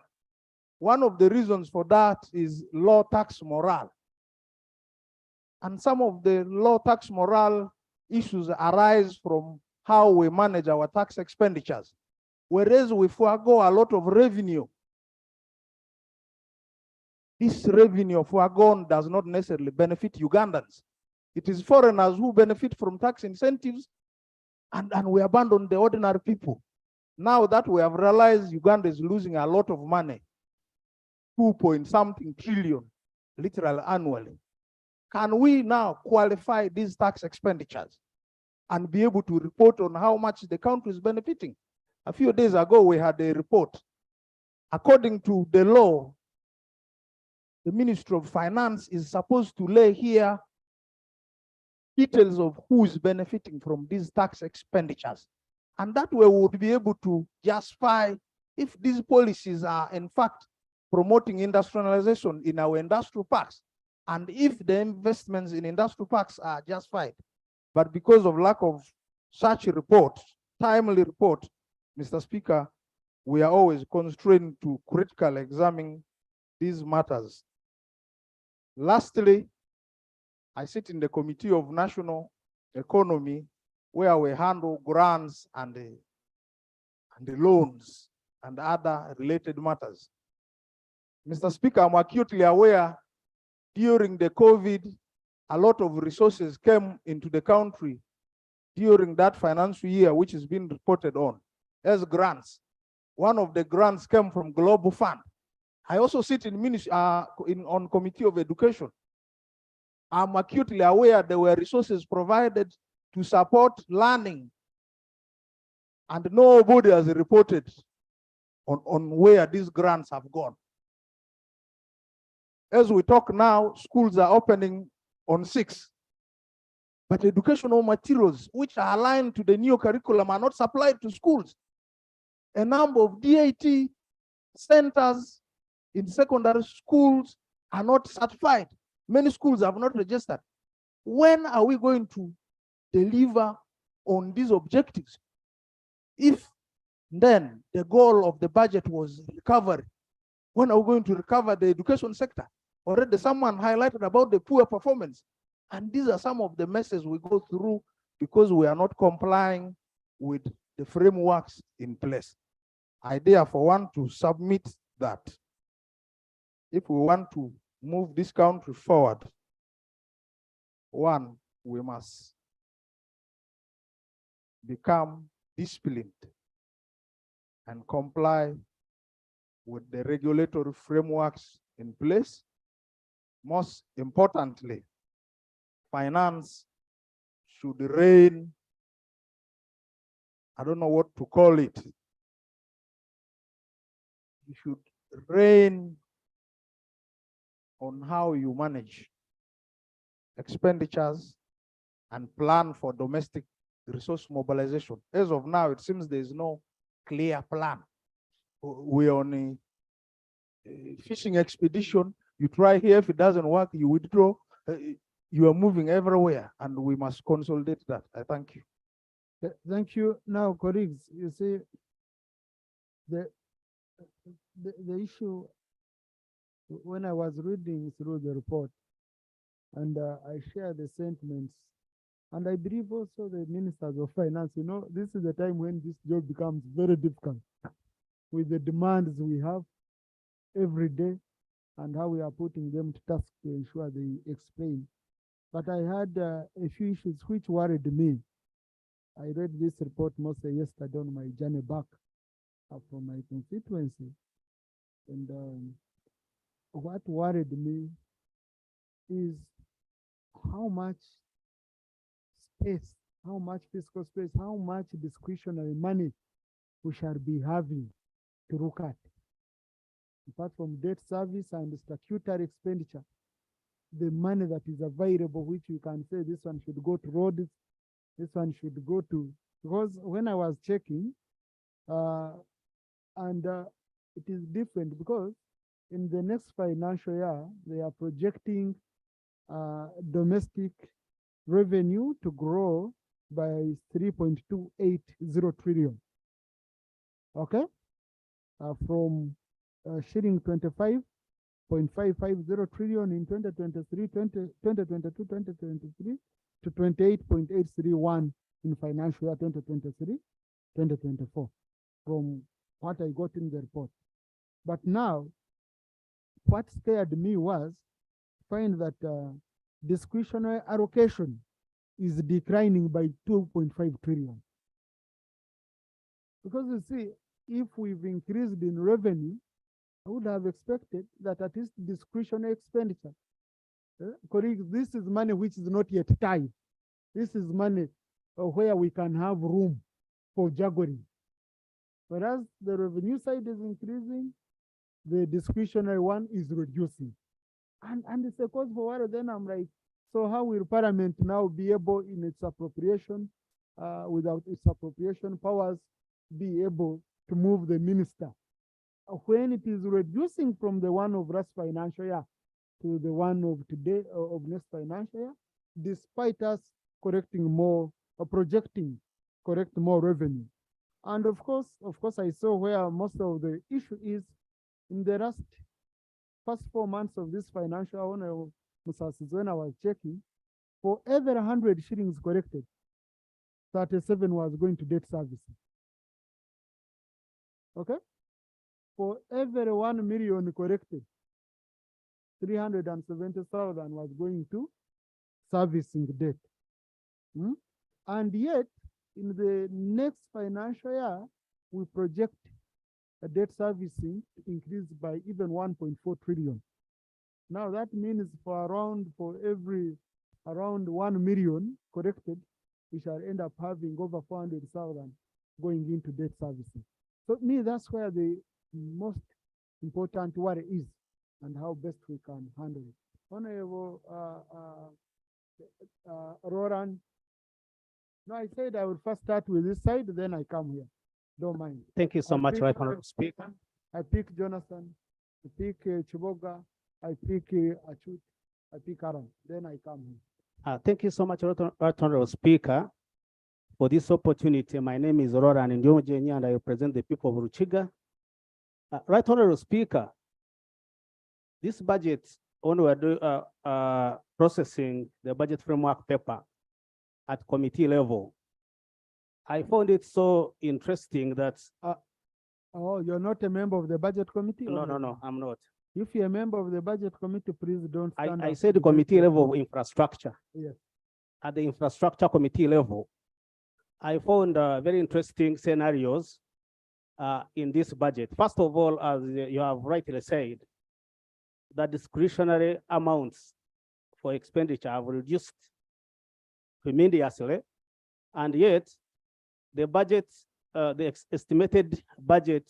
One of the reasons for that is low tax morale. And some of the low tax morale issues arise from how we manage our tax expenditures. Whereas we forego a lot of revenue, this revenue foregone does not necessarily benefit Ugandans. It is foreigners who benefit from tax incentives, and we abandon the ordinary people. Now that we have realized Uganda is losing a lot of money, 2-point-something trillion, literally annually, can we now qualify these tax expenditures and be able to report on how much the country is benefiting? A few days ago, we had a report. According to the law, the Ministry of Finance is supposed to lay here details of who is benefiting from these tax expenditures. And that way we would be able to justify if these policies are in fact promoting industrialization in our industrial parks, and if the investments in industrial parks are justified. But because of lack of such a report, timely report, Mr. Speaker, we are always constrained to critically examine these matters. Lastly, I sit in the Committee of National Economy, where we handle grants and the loans and other related matters. Mr. Speaker, I'm acutely aware during the COVID, a lot of resources came into the country during that financial year, which has been reported on as grants. One of the grants came from Global Fund. I also sit on Committee of Education. I'm acutely aware there were resources provided to support learning, and nobody has reported on where these grants have gone. As we talk now, schools are opening on 6, but educational materials which are aligned to the new curriculum are not supplied to schools. A number of DAT centers in secondary schools are not certified. Many schools have not registered. When are we going to deliver on these objectives? If then the goal of the budget was recovery, when are we going to recover the education sector? Already someone highlighted about the poor performance. And these are some of the messes we go through because we are not complying with the frameworks in place. I therefore want to submit that if we want to move this country forward, one, we must become disciplined and comply with the regulatory frameworks in place. Most importantly, finance should reign, I don't know what to call it. You should reign on how you manage expenditures and plan for domestic resource mobilization. As of now, it seems there is no clear plan. We're on a fishing expedition. You try here, if it doesn't work, you withdraw. You are moving everywhere, and we must consolidate that. I thank you. Thank you. Now, colleagues, you see, the issue, when I was reading through the report, and I share the sentiments, and I believe also the ministers of finance, you know, this is the time when this job becomes very difficult with the demands we have every day and how we are putting them to task to ensure they explain. But I had a few issues which worried me. I read this report mostly yesterday on my journey back from my constituency. And what worried me is how much space, how much fiscal space, how much discretionary money we shall be having to look at. Apart from debt service and statutory expenditure, the money that is available, which you can say this one should go to roads, this one should go to, because when I was checking, it is different because in the next financial year, they are projecting domestic revenue to grow by 3.280 trillion. Okay? From shilling 25.550 trillion in 2023, 2022, 2023 to 28.831 in financial year 2023, 2024, from what I got in the report. But now, what scared me was find that discretionary allocation is declining by 2.5 trillion. Because you see, if we've increased in revenue, I would have expected that at least discretionary expenditure. Colleagues, this is money which is not yet tied. This is money where we can have room for juggling. Whereas the revenue side is increasing, the discretionary one is reducing. And it's a cause for worry. Then I'm like, so how will Parliament now be able in its appropriation, without its appropriation powers, be able to move the minister? When it is reducing from the one of last financial year to the one of today, of next financial year, despite us correcting more, or projecting correct more revenue. And of course, I saw where most of the issue is in the first 4 months of this financial year, when I was checking, for every 100 shillings corrected, 37 was going to debt services. Okay? For every 1 million corrected, 370,000 was going to servicing debt. And yet, in the next financial year, we project a debt servicing to increase by even 1.4 trillion. Now that means for every around 1 million corrected, we shall end up having over 400,000 going into debt servicing. So to me, that's where the most important worry is and how best we can handle it. Honorable Roran, no, I said I would first start with this side, then I come here. Don't mind. Thank you so much, Right Honorable Speaker. I pick Jonathan, I pick Chiboga, I pick Achut, I pick Aaron, then I come here. Thank you so much, Right Honorable Speaker, for this opportunity. My name is Roran Ndiojenyi, and I represent the people of Ruchiga. Right Honorable Speaker, this budget when we were processing the budget framework paper at committee level, I found it so interesting that. Oh, you're not a member of the budget committee? No, I'm not. If you're a member of the budget committee, please don't stand I up said to committee break the- level infrastructure. Yes. At the infrastructure committee level, I found very interesting scenarios in this budget. First of all, as you have rightly said, the discretionary amounts for expenditure have reduced tremendously, and yet the budget, estimated budget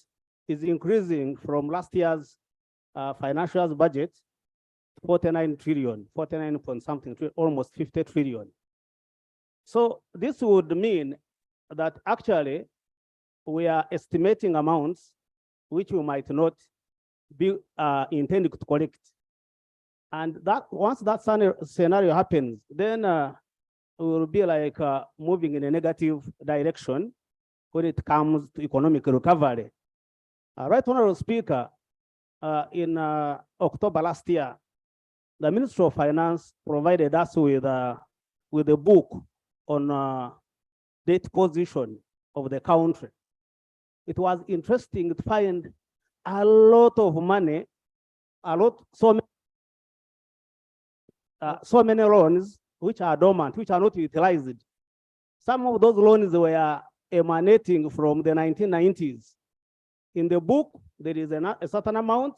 is increasing from last year's financial year's budget, 49 trillion, 49 point something, almost 50 trillion. So this would mean that actually we are estimating amounts which we might not be intended to collect. And that once that scenario happens, then we will be like moving in a negative direction when it comes to economic recovery. Right, Honorable Speaker, in October last year, the Ministry of Finance provided us with a book on debt position of the country. It was interesting to find a lot of money, so many loans which are dormant, which are not utilized. Some of those loans were emanating from the 1990s. In the book, there is a certain amount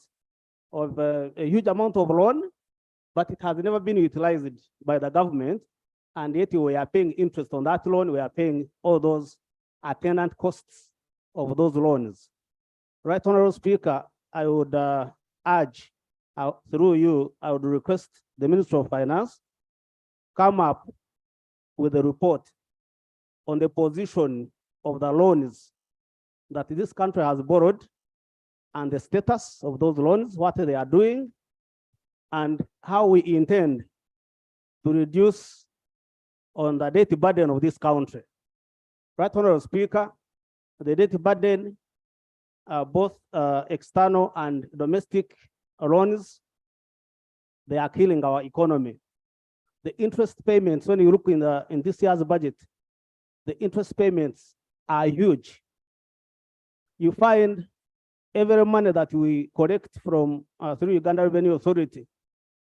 of a huge amount of loan, but it has never been utilized by the government. And yet we are paying interest on that loan. We are paying all those attendant costs of those loans. Right, Honorable Speaker, I would urge, through you, I would request the Minister of Finance come up with a report on the position of the loans that this country has borrowed and the status of those loans, what they are doing, and how we intend to reduce on the debt burden of this country. Right, Honorable Speaker, the debt burden, both external and domestic loans, they are killing our economy. The interest payments, when you look in this year's budget, the interest payments are huge. You find every money that we collect from through Uganda Revenue Authority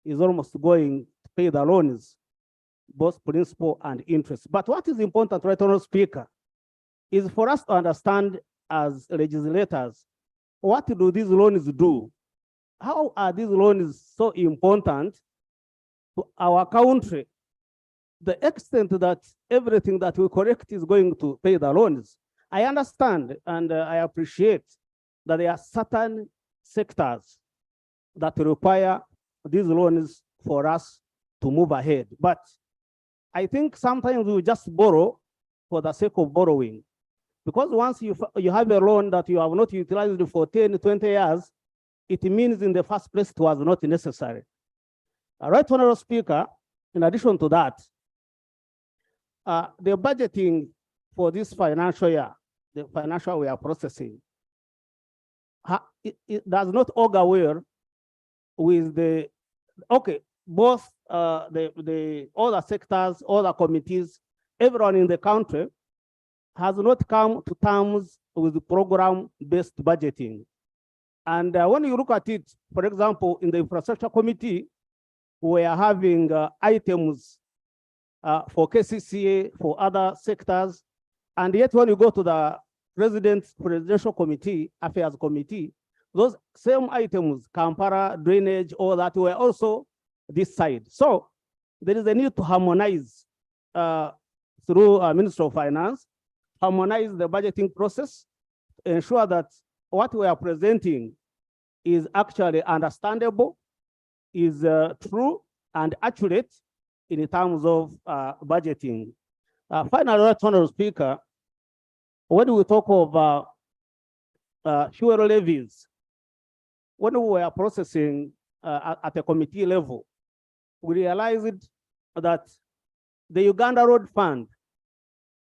is almost going to pay the loans, both principal and interest. But what is important, right, Honorable Speaker, is for us to understand as legislators, what do these loans do? How are these loans so important to our country? The extent that everything that we collect is going to pay the loans. I understand and I appreciate that there are certain sectors that require these loans for us to move ahead. But I think sometimes we just borrow for the sake of borrowing. Because once you have a loan that you have not utilized for 10, 20 years, it means in the first place it was not necessary. Right, Honorable Speaker, in addition to that, the budgeting for this financial year, the financial we are processing, it does not augur well with the, okay, both all the sectors, all the committees, everyone in the country has not come to terms with program-based budgeting. And when you look at it, for example, in the infrastructure committee, we are having items for KCCA, for other sectors. And yet when you go to the presidential committee, affairs committee, those same items, Kampala, drainage, all that were also this side. So there is a need to harmonize through Ministry of Finance, harmonize the budgeting process, ensure that what we are presenting is actually understandable, is true and accurate in terms of budgeting. Finally, Honorable Speaker, when we talk of fuel levies, when we were processing at a committee level, we realized that the Uganda Road Fund,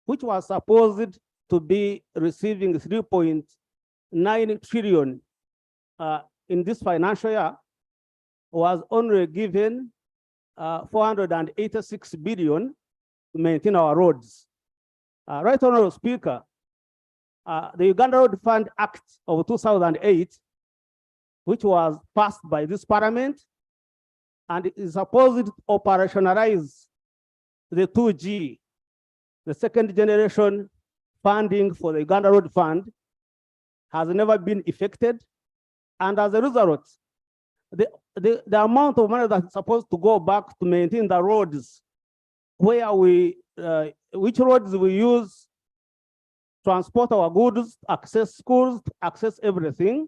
which was supposed to be receiving 3.9 trillion in this financial year, was only given 486 billion to maintain our roads. Right Honorable Speaker, the Uganda Road Fund Act of 2008, which was passed by this parliament, and is supposed to operationalize the 2G, the second generation funding for the Uganda Road Fund, has never been effected. And as a result, the amount of money that's supposed to go back to maintain the roads, where which roads we use, transport our goods, access schools, access everything,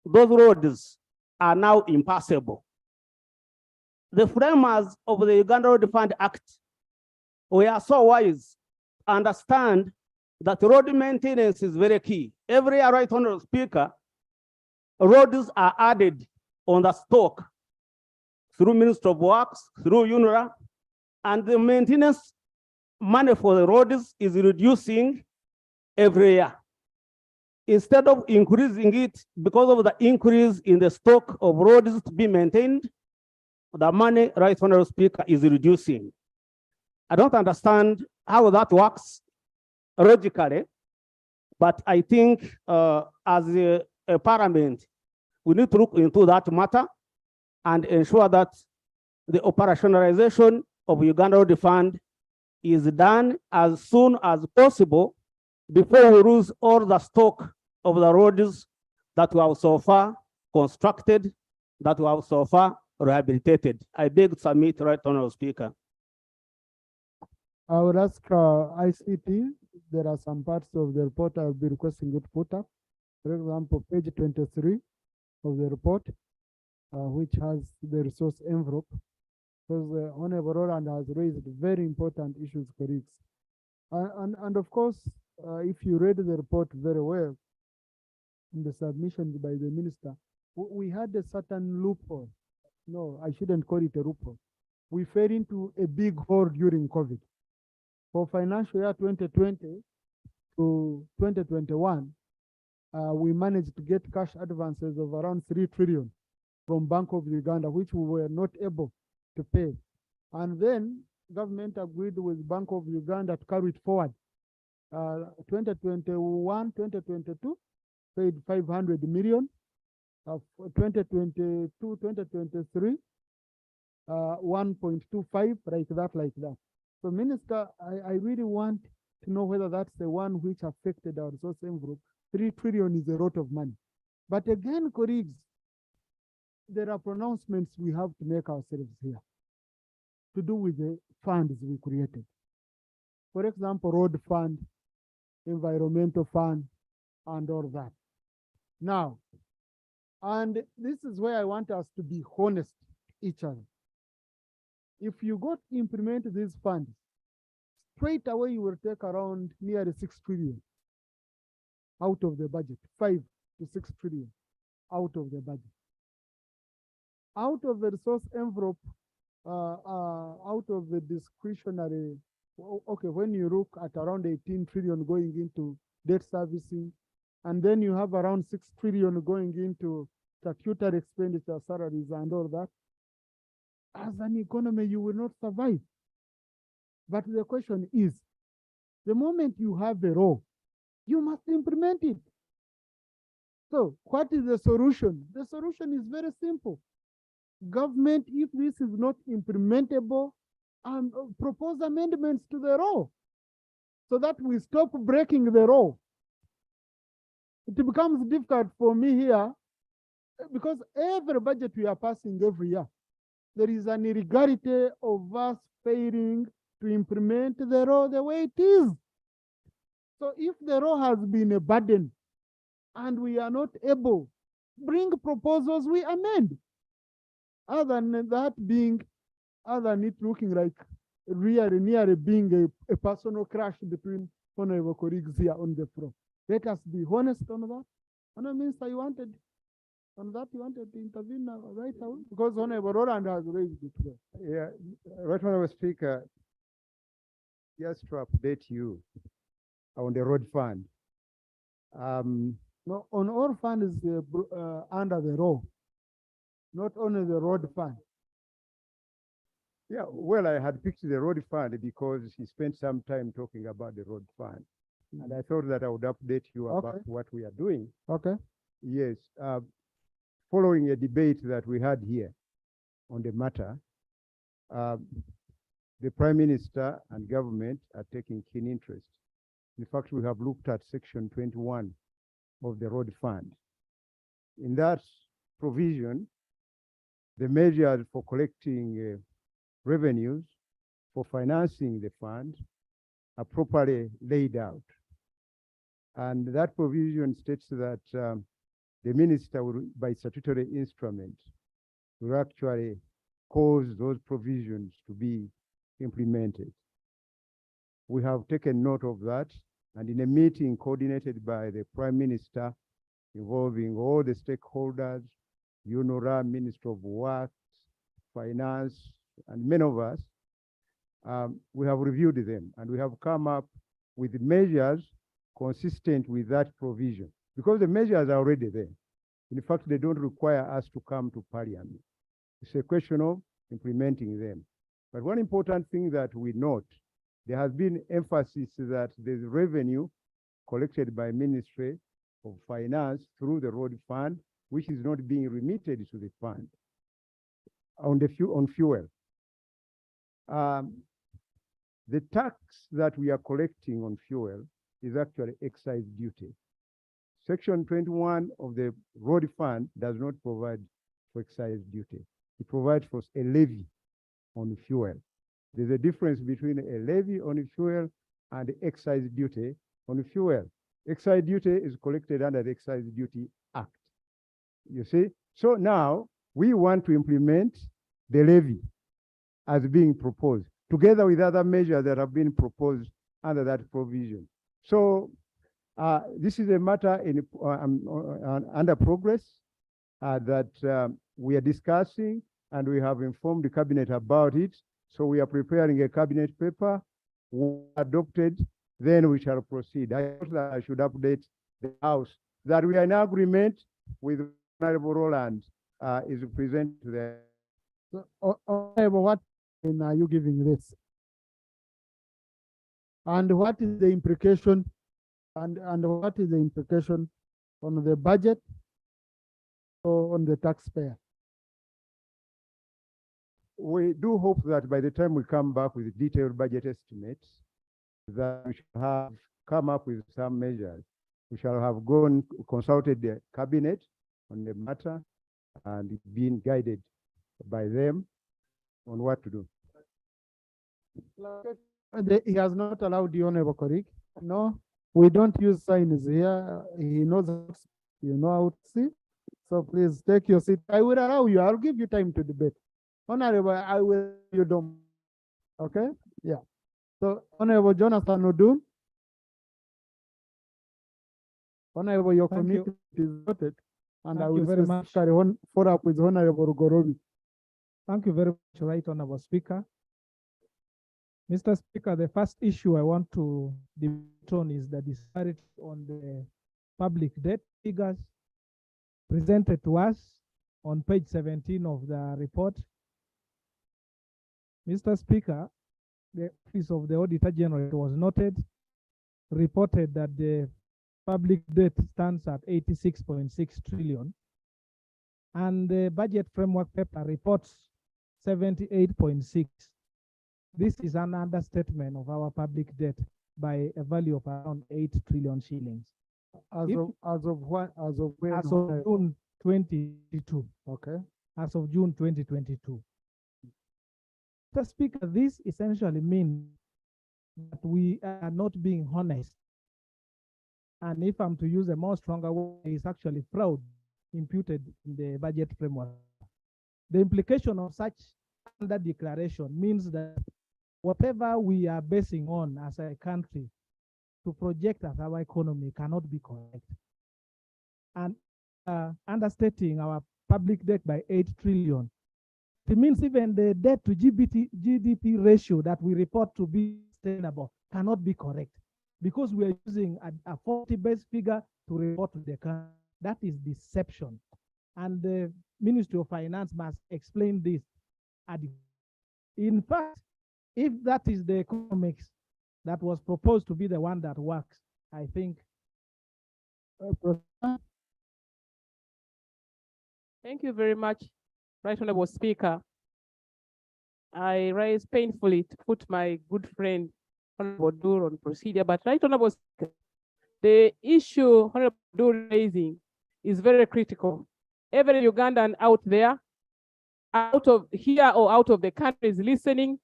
those roads are now impassable. The framers of the Uganda Road Fund Act were so wise to understand that road maintenance is very key. Every year, Right Honorable Speaker, roads are added on the stock through Ministry of Works, through UNRA, and the maintenance money for the roads is reducing every year. Instead of increasing it, because of the increase in the stock of roads to be maintained, the money, Right Honorable Speaker, is reducing. I don't understand how that works logically, but I think as a parliament, we need to look into that matter and ensure that the operationalization of Uganda Road Fund is done as soon as possible before we lose all the stock of the roads that we have so far constructed, that we have so far rehabilitated. I beg to submit, Right Honorable Speaker. I would ask ICT, there are some parts of the report I'll be requesting you to put up. For example, page 23 of the report, which has the resource envelope, because Honorable Roland has raised very important issues, colleagues. And of course, if you read the report very well, in the submissions by the minister, we had a certain loophole. No, I shouldn't call it a loophole. We fell into a big hole during COVID. For financial year 2020 to 2021, we managed to get cash advances of around 3 trillion from Bank of Uganda, which we were not able to pay. And then government agreed with Bank of Uganda to carry it forward. 2021, 2022, paid 500 million. 2022, 2023, 1.25, like that. So Minister, I really want to know whether that's the one which affected our resource envelope. 3 trillion is a lot of money. But again, colleagues, there are pronouncements we have to make ourselves here to do with the funds we created. For example, road fund, environmental fund, and all that. Now, and this is where I want us to be honest to each other. If you go to implement these funds, straight away you will take around nearly 6 trillion out of the budget, 5 to 6 trillion out of the budget. Out of the resource envelope, out of the discretionary, okay, when you look at around 18 trillion going into debt servicing, and then you have around 6 trillion going into statutory expenditure, salaries, and all that. As an economy, you will not survive. But the question is, the moment you have a law, you must implement it. So what is the solution? The solution is very simple. Government, if this is not implementable, propose amendments to the law so that we stop breaking the law. It becomes difficult for me here because every budget we are passing every year, there is an irregularity of us failing to implement the law the way it is. So if the law has been a burden and we are not able, bring proposals, we amend. Other than that being, other than it looking like really nearly being a personal clash between honorable colleagues here on the floor. Let us be honest on that. Honorable Minister, you wanted on that, you wanted to intervene now, right now? Because Honorable Roland has raised it well. Yeah, Right Honorable Speaker, just to update you on the road fund. No, on all funds under the law, not only the road fund. Yeah, well, I had picked the road fund because he spent some time talking about the road fund. And I thought that I would update you about Okay. what we are doing. Okay. Yes, following a debate that we had here on the matter, the Prime Minister and government are taking keen interest. In fact, we have looked at Section 21 of the road fund. In that provision, the measures for collecting revenues for financing the fund are properly laid out. And that provision states that the minister will, by statutory instrument, will actually cause those provisions to be implemented. We have taken note of that, and in a meeting coordinated by the Prime Minister, involving all the stakeholders, UNORA, Minister of Works, Finance, and many of us, we have reviewed them, and we have come up with measures consistent with that provision, because the measures are already there. In fact, they don't require us to come to Parliament. It's a question of implementing them. But one important thing that we note, there has been emphasis that there's revenue collected by Ministry of Finance through the road fund, which is not being remitted to the fund on fuel. The tax that we are collecting on fuel is actually excise duty. Section 21 of the road fund does not provide for excise duty. It provides for a levy on fuel. There's a difference between a levy on fuel and excise duty on fuel. Excise duty is collected under the Excise Duty Act. You see? So now we want to implement the levy as being proposed, together with other measures that have been proposed under that provision. So this is a matter in, under progress that we are discussing, and we have informed the cabinet about it. So we are preparing a cabinet paper, adopted, then we shall proceed. I thought that I should update the House that we are in agreement with Honorable Roland is presented to the. So, Honorable, what are you giving this? And what is the implication? And what is the implication on the budget or on the taxpayer? We do hope that by the time we come back with detailed budget estimates, that we shall have come up with some measures. We shall have consulted the cabinet on the matter and been guided by them on what to do. He has not allowed the Honorable colleague. No, we don't use signs here. He knows, you know how to see. So please take your seat. I will allow you. I'll give you time to debate. Honorable, I will, you don't. Okay? Yeah. So, Honorable Jonathan Odum. Honorable, your committee is voted. And I will very much. carry on follow up with Honorable Gorobi. Thank you very much, Right Honorable Speaker. Mr. Speaker, the first issue I want to debate on is the disparity on the public debt figures presented to us on page 17 of the report. Mr. Speaker, the Office of the Auditor General was reported that the public debt stands at 86.6 trillion, and the budget framework paper reports 78.6. This is an understatement of our public debt by a value of around 8 trillion shillings. As of when? As of June 2022. Okay. As of June 2022. Mr. Speaker, this essentially means that we are not being honest. And if I'm to use a more stronger word, it's actually fraud imputed in the budget framework. The implication of such under declaration means that whatever we are basing on as a country to project as our economy cannot be correct. And understating our public debt by 8 trillion, it means even the debt to GDP ratio that we report to be sustainable cannot be correct, because we are using a 40 base figure to report to the country. That is deception. and the Ministry of Finance must explain this. In fact, if that is the economics that was proposed to be the one that works, I think. Thank you very much, Right Honorable Speaker. I rise painfully to put my good friend Honorable Dur on procedure, but Right Honorable Speaker, the issue Honorable Dur raising is very critical. Every Ugandan out there, out of here or out of the country, is listening,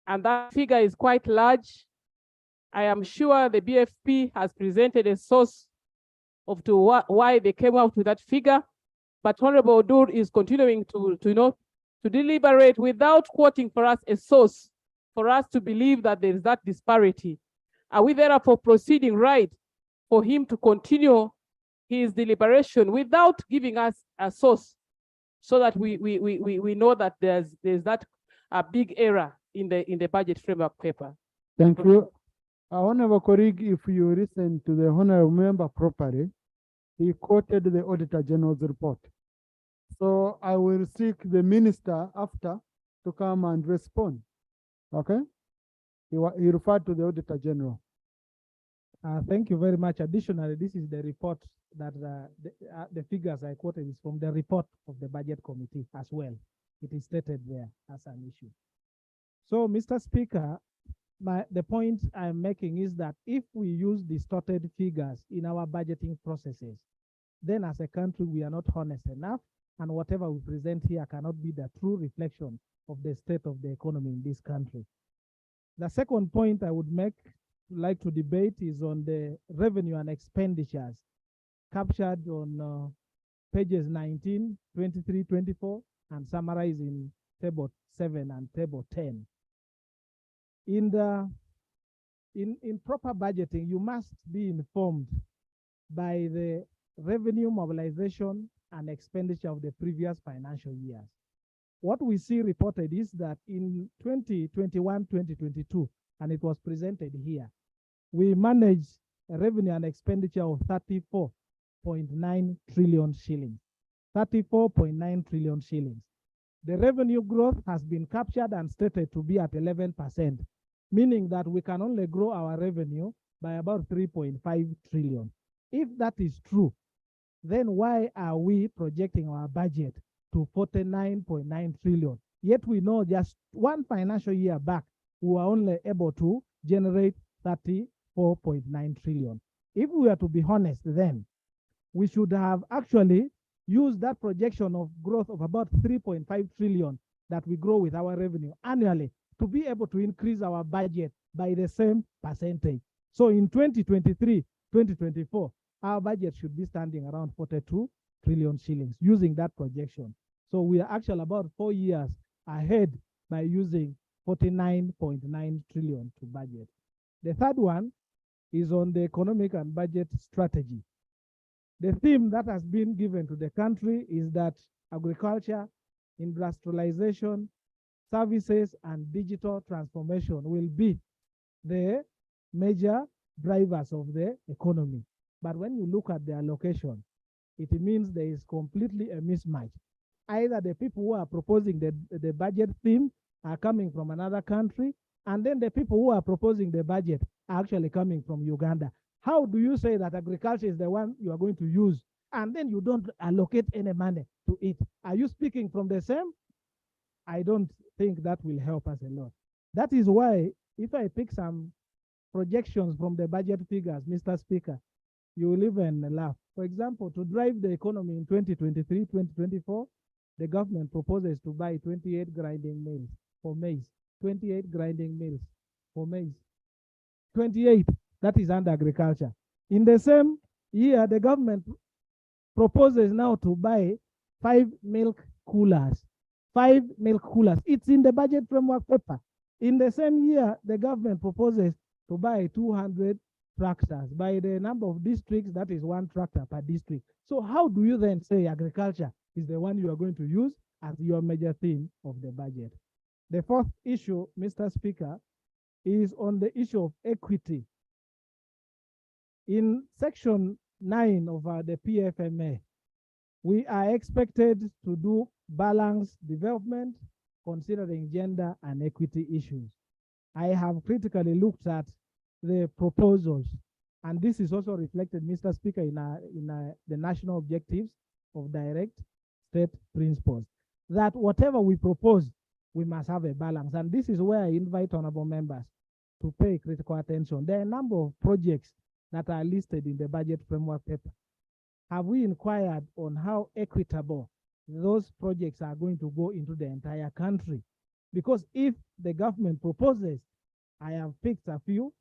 and that figure is quite large. I am sure the BFP has presented a source of why they came out with that figure, but Honorable Dur is continuing to deliberate without quoting for us a source for us to believe that there is that disparity. Are we therefore proceeding right for him to continue his deliberation without giving us a source, so that we know that there's that big error in the budget framework paper? Thank you. Honorable colleague, if you listen to the honorable member properly, he quoted the Auditor General's report. So I will seek the minister after to come and respond. Okay? He referred to the Auditor General. Thank you very much. Additionally, this is the report that the figures I quoted is from the report of the Budget Committee as well. It is stated there as an issue. So, Mr. Speaker, the point I'm making is that if we use distorted figures in our budgeting processes, then as a country, we are not honest enough, and whatever we present here cannot be the true reflection of the state of the economy in this country. The second point I would like to debate is on the revenue and expenditures captured on pages 19, 23, 24, and summarized in table 7 and table 10. In proper budgeting, you must be informed by the revenue mobilization and expenditure of the previous financial years. What we see reported is that in 2021-2022, and it was presented here, we managed a revenue and expenditure of 34.9 trillion shillings. 34.9 trillion shillings. The revenue growth has been captured and stated to be at 11%, meaning that we can only grow our revenue by about 3.5 trillion. If that is true, then why are we projecting our budget to 49.9 trillion? Yet we know just one financial year back, we were only able to generate 34.9 trillion. If we are to be honest, then we should have actually used that projection of growth of about 3.5 trillion that we grow with our revenue annually to be able to increase our budget by the same percentage. So in 2023, 2024, our budget should be standing around 42 trillion shillings using that projection. So we are actually about 4 years ahead by using 49.9 trillion to budget. The third one is on the economic and budget strategy. The theme that has been given to the country is that agriculture, industrialization, services, and digital transformation will be the major drivers of the economy. But when you look at the allocation, it means there is completely a mismatch. Either the people who are proposing the budget theme are coming from another country, and then the people who are proposing the budget are actually coming from Uganda. How do you say that agriculture is the one you are going to use, and then you don't allocate any money to it? Are you speaking from the same? I don't think that will help us a lot. That is why, if I pick some projections from the budget figures, Mr. Speaker, you will even laugh. For example, to drive the economy in 2023, 2024, the government proposes to buy 28 grinding mills for maize, 28 grinding mills for maize, 28, that is under agriculture. In the same year, the government proposes now to buy 5 milk coolers, 5 milk coolers. It's in the budget framework paper. In the same year, the government proposes to buy 200 tractors. By the number of districts, that is 1 tractor per district. So how do you then say agriculture is the one you are going to use as your major theme of the budget? The fourth issue, Mr. Speaker, is on the issue of equity. In section 9 of the PFMA, We are expected to do balanced development, considering gender and equity issues. I have critically looked at the proposals, and this is also reflected, Mr. Speaker, in the national objectives of direct state principles, that whatever we propose, we must have a balance. And this is where I invite honorable members to pay critical attention. There are a number of projects that are listed in the budget framework paper. Have we inquired on how equitable those projects are going to go into the entire country? Because if the government proposes, I have picked a few,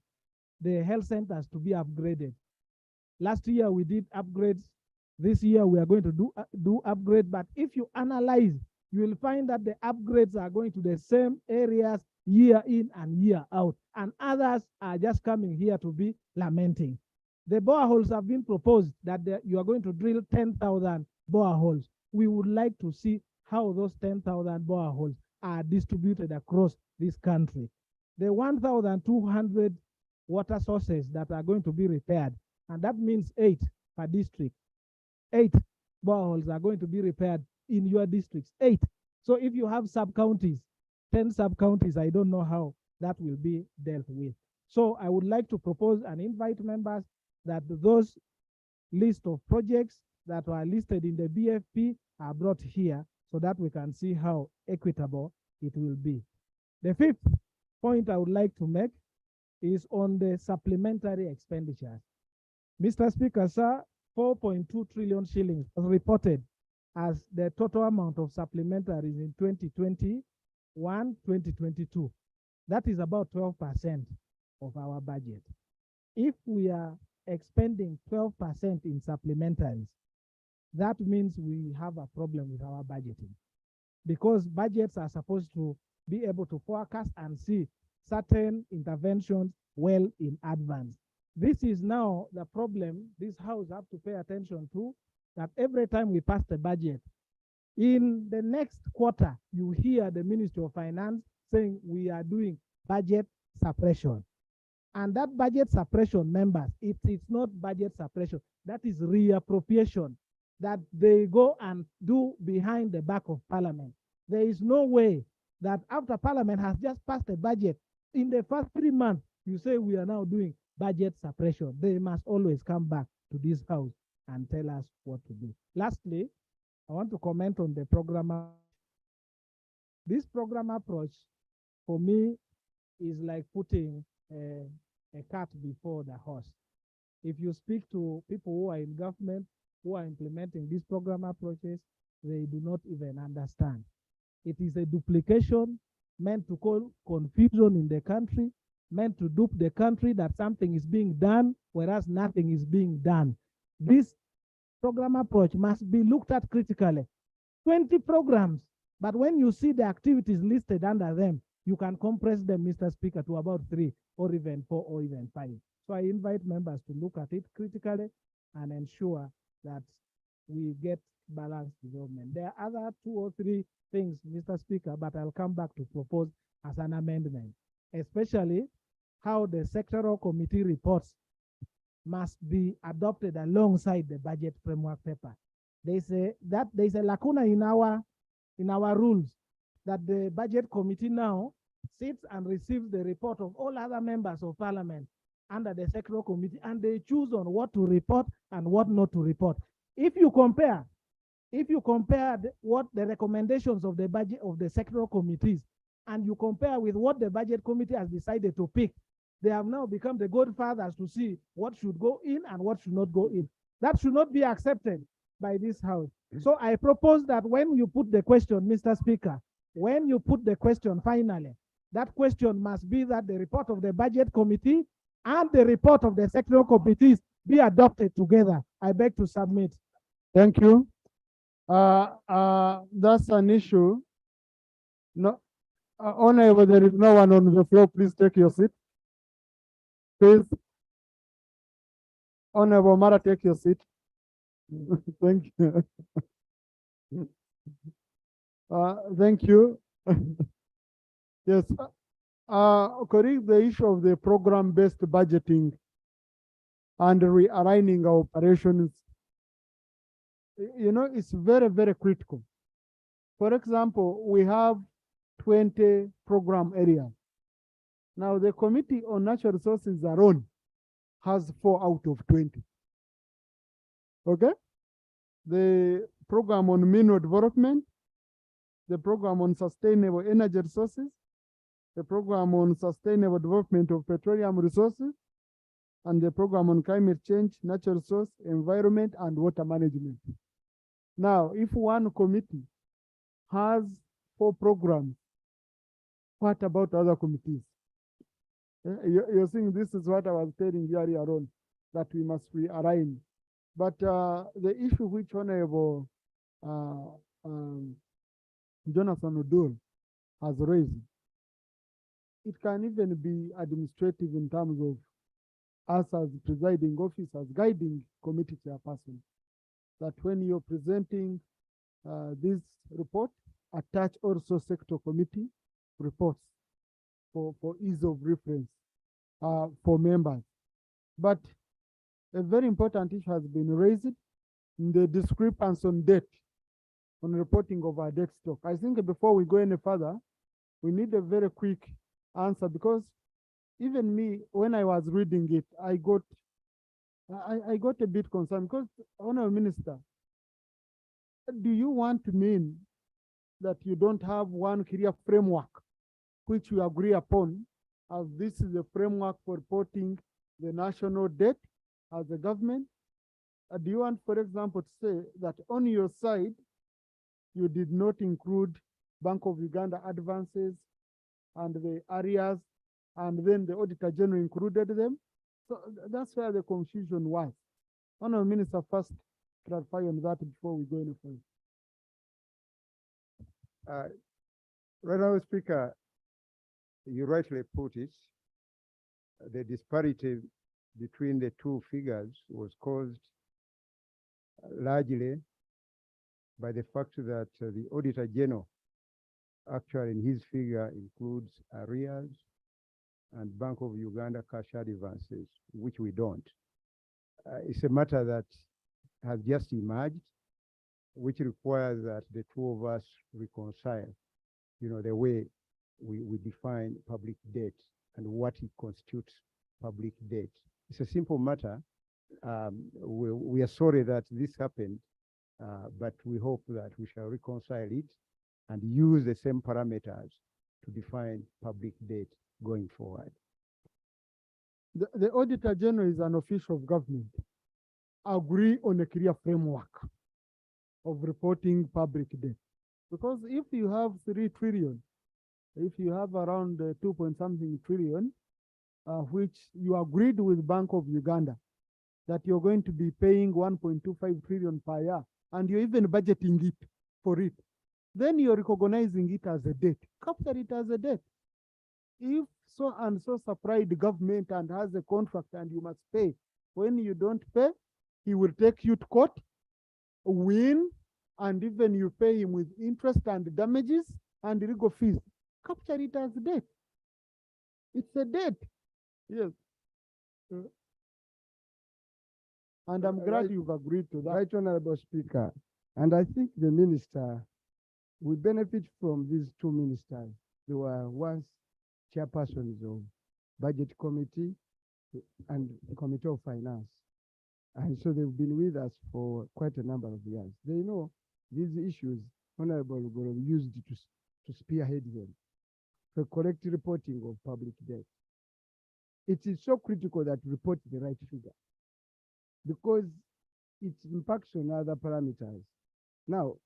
the health centers to be upgraded. Last year we did upgrades. This year we are going to do upgrade. But if you analyze, you will find that the upgrades are going to the same areas year in and year out, and others are just coming here to be lamenting. The boreholes have been proposed that you are going to drill 10,000 boreholes. We would like to see how those 10,000 boreholes are distributed across this country. The 1,200 water sources that are going to be repaired, and that means 8 per district. 8 boreholes are going to be repaired in your districts, 8. So if you have sub-counties, 10 sub-counties, I don't know how that will be dealt with. So I would like to propose and invite members that those list of projects that were listed in the BFP are brought here so that we can see how equitable it will be. The 5th point I would like to make is on the supplementary expenditures. Mr. Speaker, sir, 4.2 trillion shillings was reported as the total amount of supplementaries in 2021-2022. That is about 12% of our budget. If we are expending 12% in supplementaries, that means we have a problem with our budgeting, because budgets are supposed to be able to forecast and see certain interventions well in advance. This is now the problem this House have to pay attention to, that every time we pass the budget, in the next quarter, you hear the Ministry of Finance saying we are doing budget suppression. And that budget suppression, members, it's not budget suppression, that is reappropriation that they go and do behind the back of Parliament. There is no way that after Parliament has just passed a budget, in the first 3 months, you say we are now doing budget suppression. They must always come back to this House and tell us what to do. Lastly, I want to comment on the program. This program approach, for me, is like putting a cart before the horse. If you speak to people who are in government, who are implementing these program approaches, they do not even understand. It is a duplication meant to cause confusion in the country, meant to dupe the country that something is being done, whereas nothing is being done. This program approach must be looked at critically. 20 programs, but when you see the activities listed under them, you can compress them, Mr. Speaker, to about 3 or even 4 or even 5. So I invite members to look at it critically and ensure that we get balanced development. There are other 2 or 3 things, Mr. Speaker, but I'll come back to propose as an amendment, especially how the sectoral committee reports must be adopted alongside the budget framework paper. There's a lacuna in our rules, that the budget committee now sits and receives the report of all other members of Parliament under the sectoral committee, and they choose on what to report and what not to report. If you compare what the recommendations of the budget of the sectoral committees, and you compare with what the budget committee has decided to pick, they have now become the godfathers to see what should go in and what should not go in. That should not be accepted by this House. So I propose that when you put the question, Mr. Speaker, when you put the question finally, that question must be that the report of the budget committee and the report of the sectoral committees be adopted together. I beg to submit. Thank you. That's an issue. No, Honorable, there is no one on the floor. Please take your seat. Please. Honorable Mara, take your seat. Thank you. Thank you. Yes. Correct the issue of the program-based budgeting and realigning our operations you know, it's very, very critical. For example, we have 20 program areas. Now, the Committee on Natural Resources alone has 4 out of 20. Okay? The program on mineral development, the program on sustainable energy resources, the program on sustainable development of petroleum resources, and the program on climate change, natural resource, environment, and water management. Now, if one committee has 4 programs, what about other committees? You're seeing this is what I was telling you earlier on, that we must realign. But the issue which Honorable Jonathan O'Doul has raised, it can even be administrative in terms of us as presiding officers guiding committee chairperson, that when you're presenting this report, attach also sector committee reports for ease of reference for members. But a very important issue has been raised in the discrepancy on debt, on reporting of our debt stock. I think before we go any further, we need a very quick answer, because even me, when I was reading it, I got a bit concerned, because, Honorable Minister, do you want to mean that you don't have one clear framework which you agree upon, as this is a framework for reporting the national debt as a government? Do you want, for example, to say that on your side, you did not include Bank of Uganda advances and the areas, and then the Auditor General included them? So that's where the confusion was. Honorable Minister, first clarify on that before we go any further. Right now, Speaker, you rightly put it, the disparity between the two figures was caused largely by the fact that the Auditor General actually in his figure includes arrears and Bank of Uganda cash advances, which we don't. It's a matter that has just emerged, which requires that the two of us reconcile, you know, the way we define public debt and what it constitutes public debt. It's a simple matter. We are sorry that this happened, but we hope that we shall reconcile it and use the same parameters to define public debt going forward. The Auditor General is an official of government. Agree on a clear framework of reporting public debt. Because if you have 3 trillion, if you have around 2 point something trillion, which you agreed with Bank of Uganda, that you're going to be paying 1.25 trillion per year, and you're even budgeting it for it, then you're recognizing it as a debt. Capture it as a debt. If so and so supplied the government and has a contract and you must pay, when you don't pay, he will take you to court, win, and even you pay him with interest and damages and legal fees. Capture it as debt. It's a debt. Yes. And I'm glad you've agreed to that. Right, Honorable Speaker. And I think the minister will benefit from these two ministers. They were once chairpersons of Budget Committee and Committee of Finance. And so they've been with us for quite a number of years. They know these issues, Honorable Goro used to spearhead them for correct reporting of public debt. It is so critical that we report the right figure, because it impacts on other parameters. Now,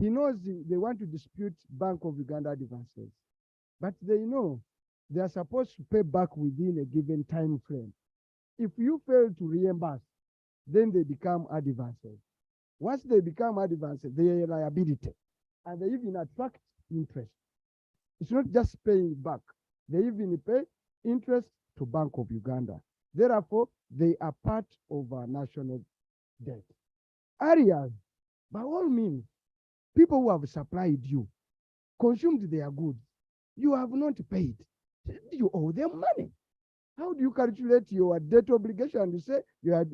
he knows they want to dispute Bank of Uganda advances, but they know they are supposed to pay back within a given time frame. If you fail to reimburse, then they become advances. Once they become advances, they are a liability, and they even attract interest. It's not just paying back. They even pay interest to Bank of Uganda. Therefore, they are part of our national debt. Areas, by all means, people who have supplied you, consumed their goods, you have not paid. You owe them money. How do you calculate your debt obligation and you say you had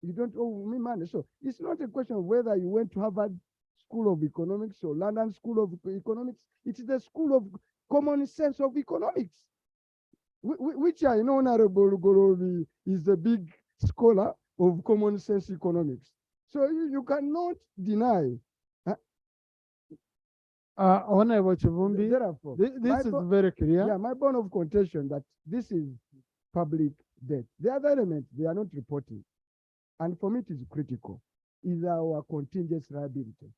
You don't owe me money. So it's not a question of whether you went to Harvard School of Economics or London School of Economics. It's the school of common sense of economics, which I know Honorable Gorobi is a big scholar of common sense economics. So you cannot deny. Honorable Chivumbi, Therefore, this is very clear. Yeah, my bone of contention that this is public debt. The other element they are not reporting, and for me it is critical, is our contingency liability.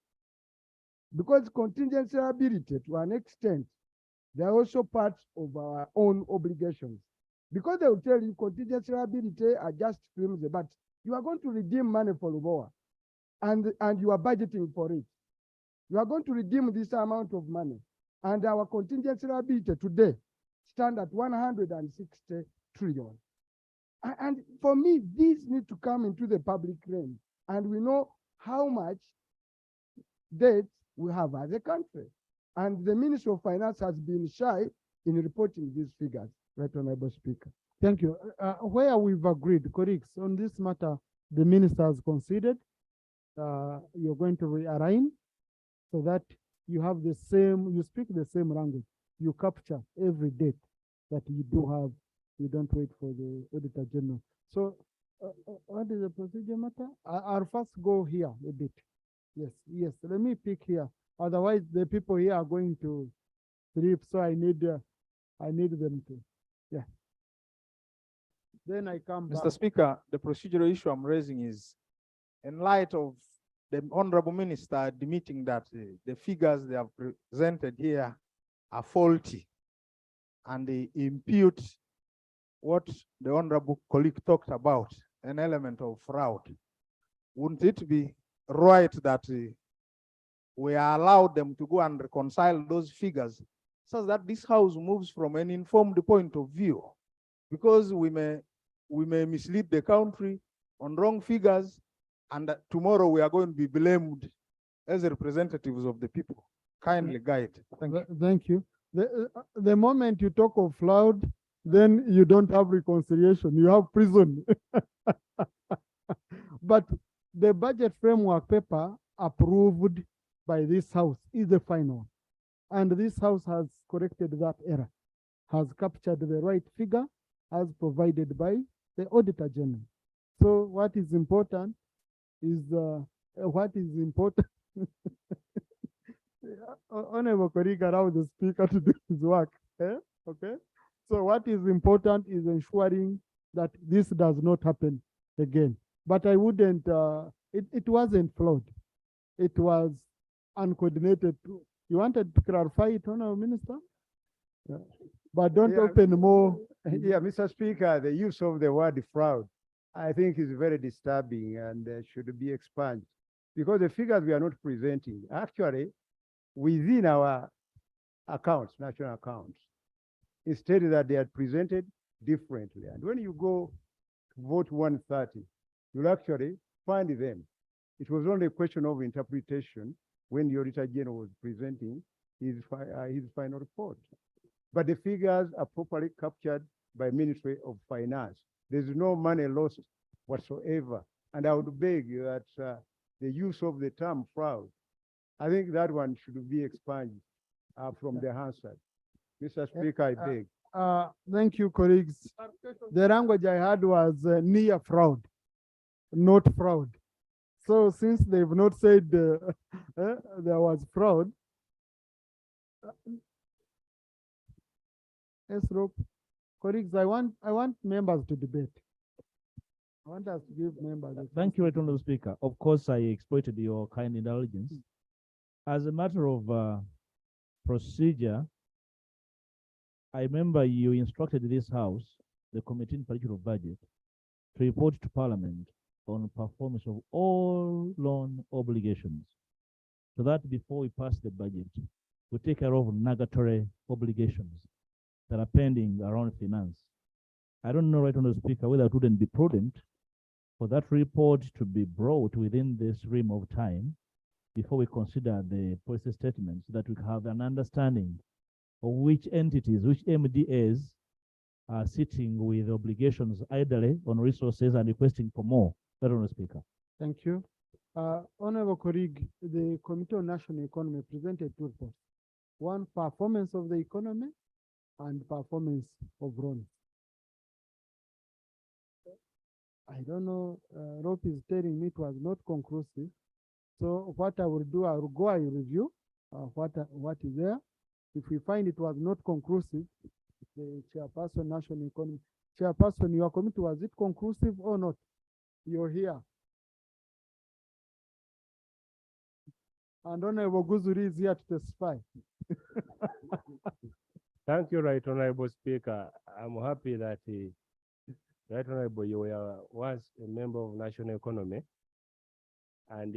Because contingency liability, to an extent, they are also part of our own obligations. Because they will tell you contingency liability are just films, but you are going to redeem money for Lubowa, and you are budgeting for it. You are going to redeem this amount of money. And our contingency liability today stand at 160 trillion. And for me, these need to come into the public realm. And we know how much debt we have as a country. And the Ministry of Finance has been shy in reporting these figures, Right Honorable Speaker. Thank you. Where we've agreed, colleagues, on this matter, the minister has conceded. You're going to realign so that you have the same, you speak the same language. You capture every date that you do have. You don't wait for the Auditor General. So what is the procedure matter? I'll first go here a bit. Yes, let me pick here. Otherwise, the people here are going to sleep, so I need them to, yeah. Then I come back. Mr. Speaker, the procedural issue I'm raising is, in light of the Honorable Minister admitting that the figures they have presented here are faulty, and they impute what the Honorable colleague talked about, an element of fraud. Wouldn't it be right that we are allowed them to go and reconcile those figures so that this House moves from an informed point of view? Because we may mislead the country on wrong figures, and tomorrow we are going to be blamed as representatives of the people. Kindly guide. Thank you. Thank you. The moment you talk of fraud, then you don't have reconciliation, you have prison. But the budget framework paper approved by this House is the final. And this House has corrected that error, has captured the right figure as provided by the Auditor General. So what is important is Honorable colleague allow the speaker to do his work. Okay. So what is important is ensuring that this does not happen again. But I wouldn't, it wasn't flawed. It was uncoordinated. You wanted to clarify it, Honorable Minister? Yeah. But don't open more. Yeah, Mr. Speaker, the use of the word fraud, I think is very disturbing and should be expunged, because the figures we are not presenting, actually, within our accounts, national accounts, instead that they are presented differently. And when you go to vote 130, you'll actually find them. It was only a question of interpretation when the Auditor General was presenting his final report. But the figures are properly captured by Ministry of Finance. There's no money lost whatsoever. And I would beg that the use of the term fraud, I think that one should be expunged from the Hansard. Mr. Speaker, I beg. Thank you, colleagues. The language I had was near fraud, not fraud. So since they've not said there was fraud, yes, Rob. Colleagues, I want members to debate. I want us to give members. Thank you, Honorable Speaker. Of course, I exploited your kind indulgence. As a matter of procedure, I remember you instructed this House, the Committee on Parliamentary Budget, to report to Parliament on performance of all loan obligations, so that before we pass the budget, we take care of nugatory obligations that are pending around finance. I don't know, Right Honorable Speaker, whether it wouldn't be prudent for that report to be brought within this realm of time before we consider the policy statements, so that we have an understanding of which entities, which MDAs are sitting with obligations idly on resources and requesting for more. Right Honorable Speaker. Thank you. Honorable colleague, the Committee on National Economy presented two reports. One, performance of the economy and performance of loans. I don't know, Rope is telling me it was not conclusive. So what I will do, I will go and review what is there. If we find it was not conclusive, the chairperson, national economy, chairperson, your committee, was it conclusive or not? You're here. And Honorable Guzuri is here to testify. Thank you, Right Honorable Speaker. I'm happy that Right Honorable, you were once a member of National Economy, and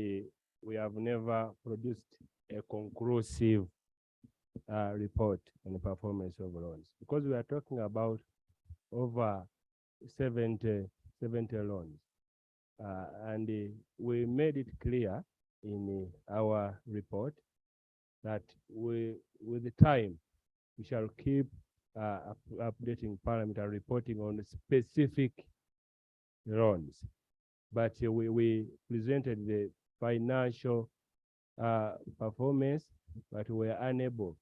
we have never produced a conclusive report on the performance of loans, because we are talking about over 70 loans. And we made it clear in our report that with the time, we shall keep updating parliamentary reporting on specific loans. But we presented the financial performance, but we were unable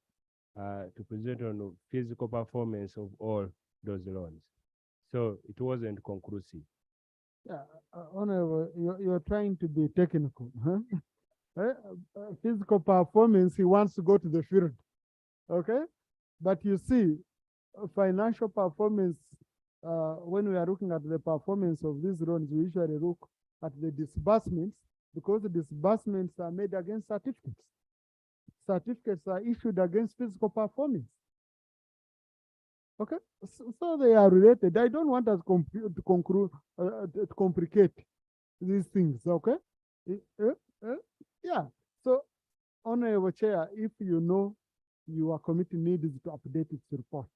to present on the physical performance of all those loans. So it wasn't conclusive. Yeah, Honorable, you're trying to be technical, huh? Physical performance, he wants to go to the field, okay? But you see, financial performance, when we are looking at the performance of these loans, we usually look at the disbursements, because the disbursements are made against certificates. Certificates are issued against physical performance. Okay, so they are related. I don't want us to complicate these things, okay? Yeah, so Honorable Chair, if you know your committee needs to update its report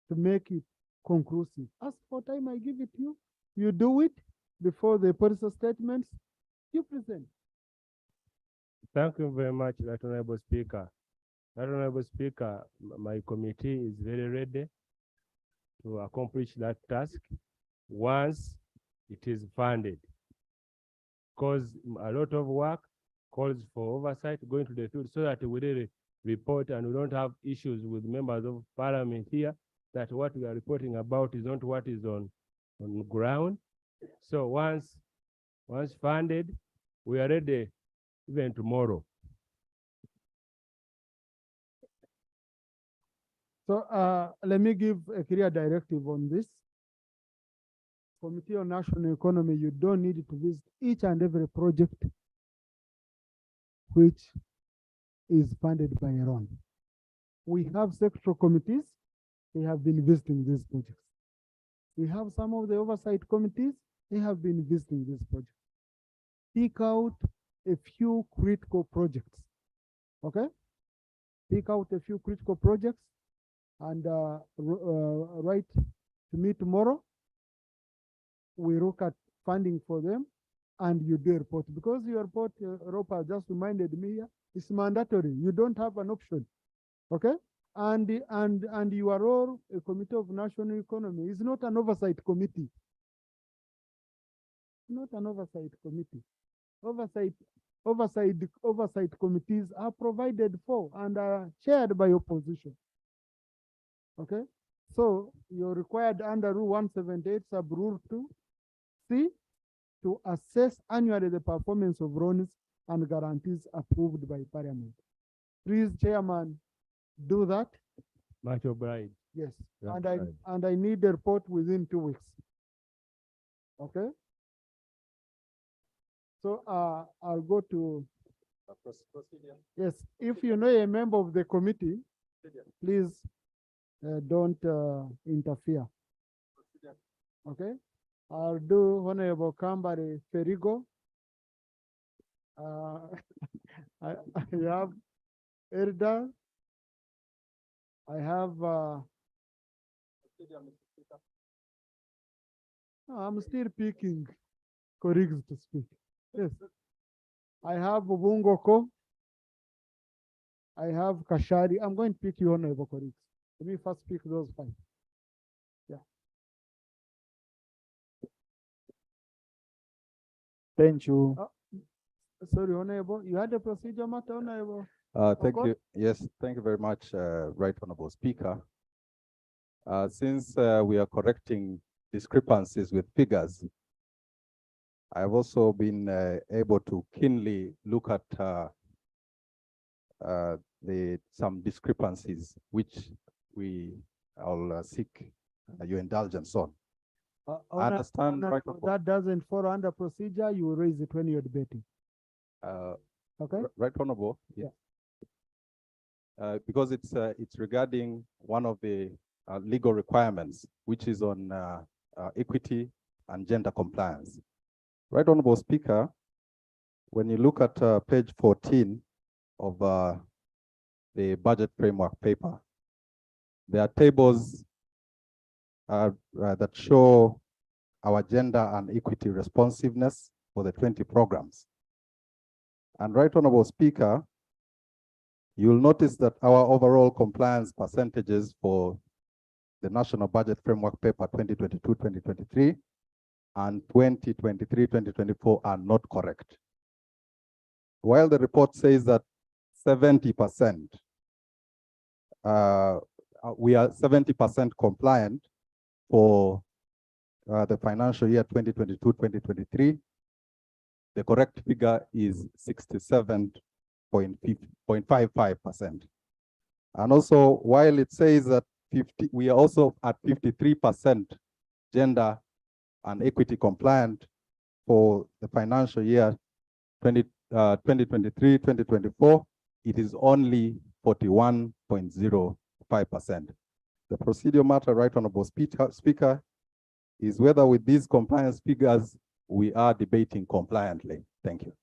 to make it conclusive, ask for time, I give it to you. You do it before the policy statements you present. Thank you very much, Right Honorable Speaker. Right Honorable Speaker, my committee is very ready to accomplish that task once it is funded, because a lot of work calls for oversight, going to the field, so that we really report and we don't have issues with members of parliament here that what we are reporting about is not what is on ground. So once funded, we are ready even tomorrow. So let me give a clear directive on this. Committee on National Economy, you don't need to visit each and every project which is funded by your own. We have sectoral committees, they have been visiting these projects. We have some of the oversight committees, they have been visiting these projects. Pick out a few critical projects, okay? Pick out a few critical projects and write to me tomorrow. We look at funding for them and you do a report, because your report, Ropa just reminded me here, it's mandatory. You don't have an option, okay? And you are all a committee of national economy. It's not an oversight committee. Not an oversight committee. Oversight committees are provided for and are chaired by opposition. Okay, so you're required under Rule 178 sub Rule 2C to assess annually the performance of loans and guarantees approved by Parliament. Please, Chairman, do that. Much obliged. Yes, That's and I need a report within 2 weeks. Okay. So I'll go to procedure. Yes, if you know a member of the committee, please don't interfere. Okay, I'll do Honorable Kambare Ferigo. I have Erda. I have. I'm still picking colleagues to speak. Yes, I have Bungoko. I have Kashari. I'm going to pick you, Honorable colleagues. Let me first pick those 5. Yeah. Thank you. Sorry, Honorable, you had a procedure matter, Honorable? Thank Okot? you. Yes, thank you very much, Right Honorable Speaker. Since we are correcting discrepancies with figures, I've also been able to keenly look at some discrepancies which I'll seek your indulgence on. I understand, Right Honorable. That doesn't fall under procedure, you will raise it when you're debating. Okay? Right Honorable. Yeah. Because it's regarding one of the legal requirements, which is on equity and gender compliance. Right Honorable Speaker, when you look at page 14 of the budget framework paper, there are tables that show our gender and equity responsiveness for the 20 programs. And Right Honorable Speaker, you'll notice that our overall compliance percentages for the National Budget Framework Paper 2022-2023 and 2023-2024 are not correct. While the report says that 70%, we are 70% compliant for the financial year 2022-2023, the correct figure is 67.55%. And also, while it says that we are also at 53% gender and equity compliant for the financial year 2023-2024, it is only 41.05%. The procedural matter, Right Honorable Speaker, is whether with these compliance figures we are debating compliantly. Thank you.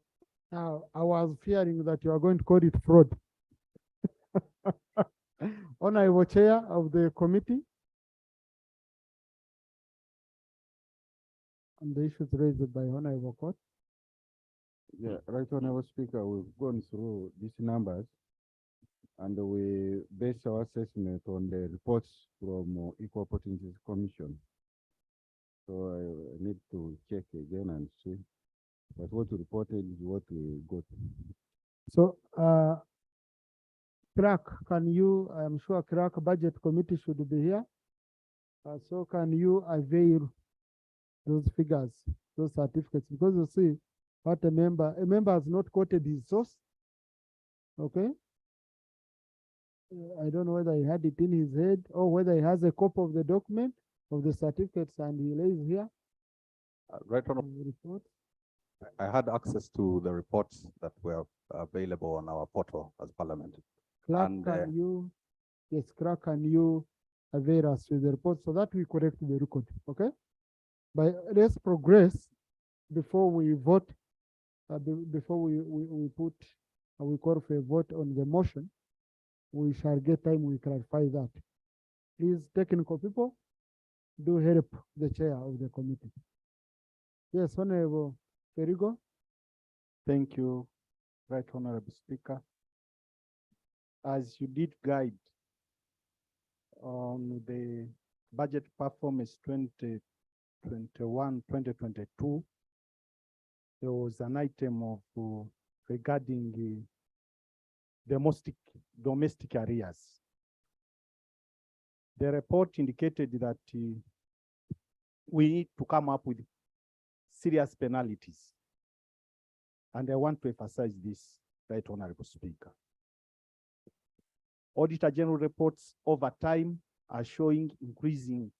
Now, I was fearing that you are going to call it fraud. Honorable Chair of the committee. And the issues raised by Honorable Court. Yeah, Right Honorable Speaker, we've gone through these numbers and we base our assessment on the reports from Equal Opportunities Commission. So I need to check again and see. But what we reported is what we got. So, Clerk, can you, I'm sure Clerk Budget Committee should be here. So can you avail those figures, those certificates? Because you see, what a member has not quoted his source. Okay. I don't know whether he had it in his head or whether he has a copy of the document of the certificates and he lays here. Right Honorable. Report. I had access to the reports that were available on our portal as Parliament. Clerk, And, can you, yes, Clerk, can you avail us with the report so that we correct the record, okay? But let's progress before we vote, before we put, we call for a vote on the motion. We shall get time, we clarify that. Please, technical people, do help the chair of the committee. Yes, Honorable Perigo. Thank you, Right Honorable Speaker. As you did guide on the budget performance 2021-2022, there was an item of regarding domestic areas. The report indicated that we need to come up with serious penalties. And I want to emphasize this, Right Honorable Speaker. Auditor General reports over time are showing increasing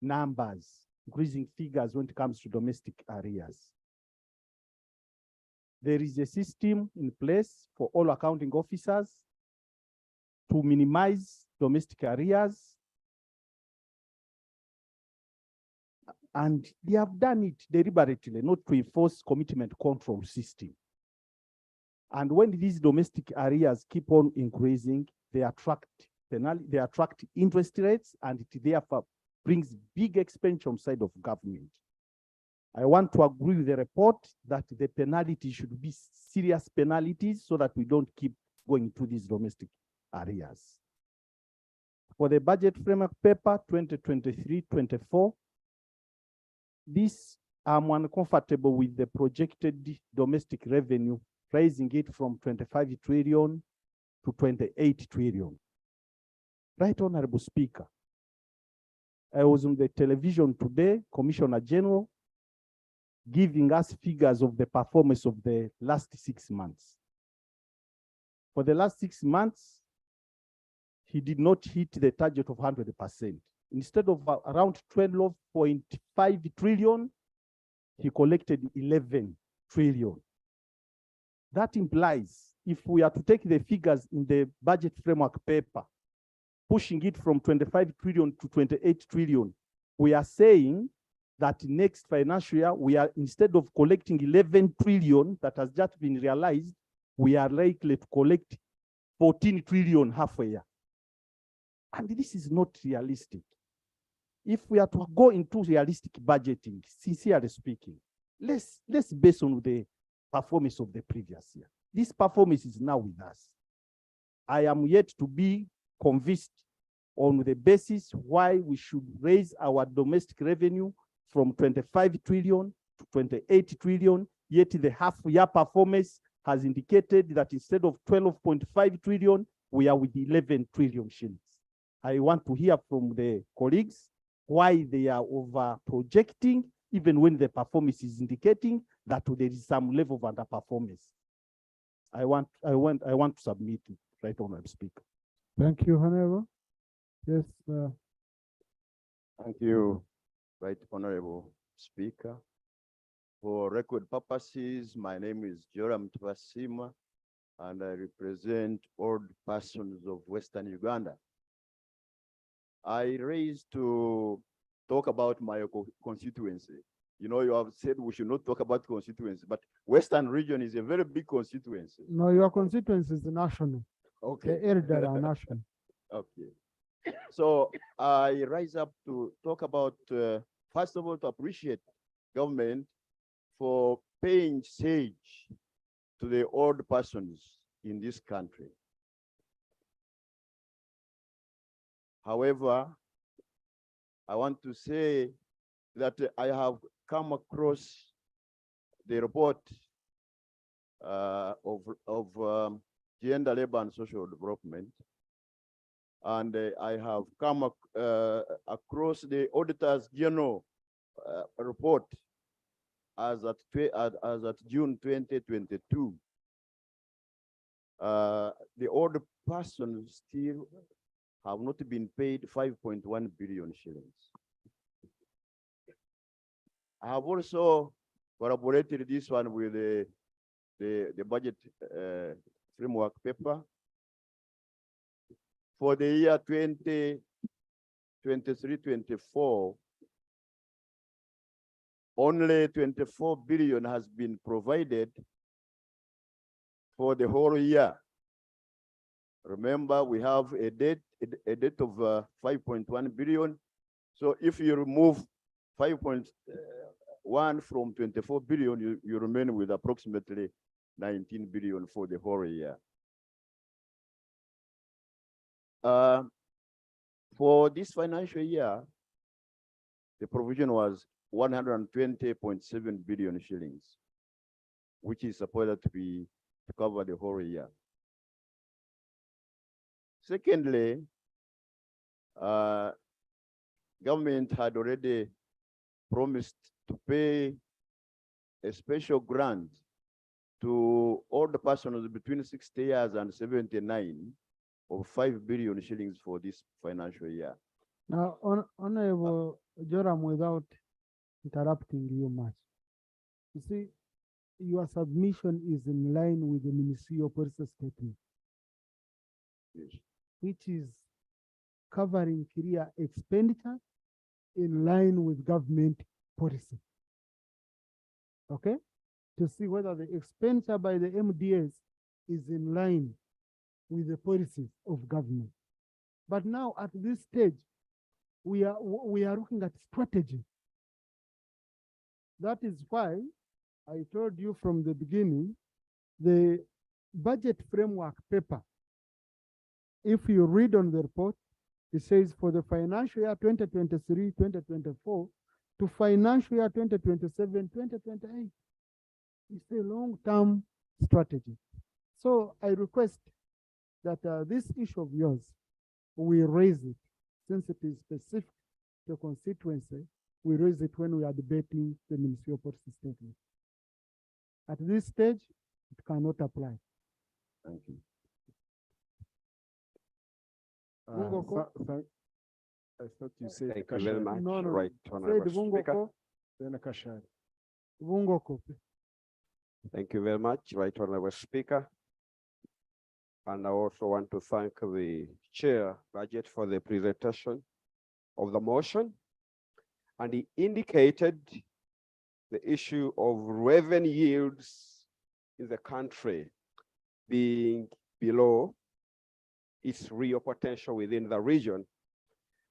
numbers, increasing figures when it comes to domestic areas. There is a system in place for all accounting officers to minimize domestic areas. And they have done it deliberately, not to enforce commitment control system. And when these domestic areas keep on increasing, they attract interest rates, and it therefore brings big expense on side of government. I want to agree with the report that the penalty should be serious penalties so that we don't keep going to these domestic areas. For the budget framework paper 2023-24, this I'm uncomfortable with the projected domestic revenue, raising it from 25 trillion to 28 trillion. Right, Honorable Speaker. I was on the television today, Commissioner General, giving us figures of the performance of the last 6 months. For the last 6 months, he did not hit the target of 100%. Instead of around 12.5 trillion, he collected 11 trillion. That implies, if we are to take the figures in the budget framework paper, pushing it from 25 trillion to 28 trillion, we are saying that next financial year, we are, instead of collecting 11 trillion that has just been realized, we are likely to collect 14 trillion half a year. And this is not realistic. If we are to go into realistic budgeting, sincerely speaking, let's base on the performance of the previous year. This performance is now with us. I am yet to be convinced on the basis why we should raise our domestic revenue from 25 trillion to 28 trillion, yet the half-year performance has indicated that instead of 12.5 trillion, we are with 11 trillion shillings. I want to hear from the colleagues why they are over-projecting, even when the performance is indicating that there is some level of underperformance. I want to submit it, right, Honorable Speaker. Thank you, Honorable. Yes. Thank you, Right Honorable Speaker. For record purposes, my name is Joram Twasima, and I represent all persons of Western Uganda. I raised to talk about my constituency. You know, you have said we should not talk about constituency, but Western region is a very big constituency. No, your constituency is national. Okay. The elder are national. Okay. So I rise up to talk about, first of all, to appreciate government for paying sage to the old persons in this country. However, I want to say that I have come across the report of gender, labor, and social development, and I have come across the Auditor's General report as at June 2022. The old persons still have not been paid 5.1 billion shillings. I have also collaborated this one with the budget framework paper. For the year 2023-24, only 24 billion has been provided for the whole year. Remember, we have a debt of 5.1 billion. So if you remove 5.1 from 24 billion, you remain with approximately 19 billion for the whole year. For this financial year, the provision was 120.7 billion shillings, which is supposed to cover the whole year. Secondly, government had already promised to pay a special grant to all the persons between 60 years and 79 of 5 billion shillings for this financial year. Now, Honorable Joram, without interrupting you much, you see, your submission is in line with the Ministerial policy statement, yes, which is covering clear expenditure in line with government policy. Okay? To see whether the expenditure by the MDS is in line with the policies of government. But now at this stage, we are looking at strategy. That is why I told you from the beginning, the budget framework paper, if you read on the report, it says for the financial year 2023-2024, to financial year 2027, 2028. It's a long-term strategy. So I request that this issue of yours, we raise it, since it is specific to constituency, we raise it when we are debating the ministerial policy statement. At this stage, it cannot apply. Thank you. I thought you said Thank you very much. No, no. Right, Said Honorable Speaker. Vungoko, then Kashari. Vungoko. Thank you very much, Right Honorable Speaker. And I also want to thank the Chair Budget for the presentation of the motion. And he indicated the issue of revenue yields in the country being below its real potential within the region.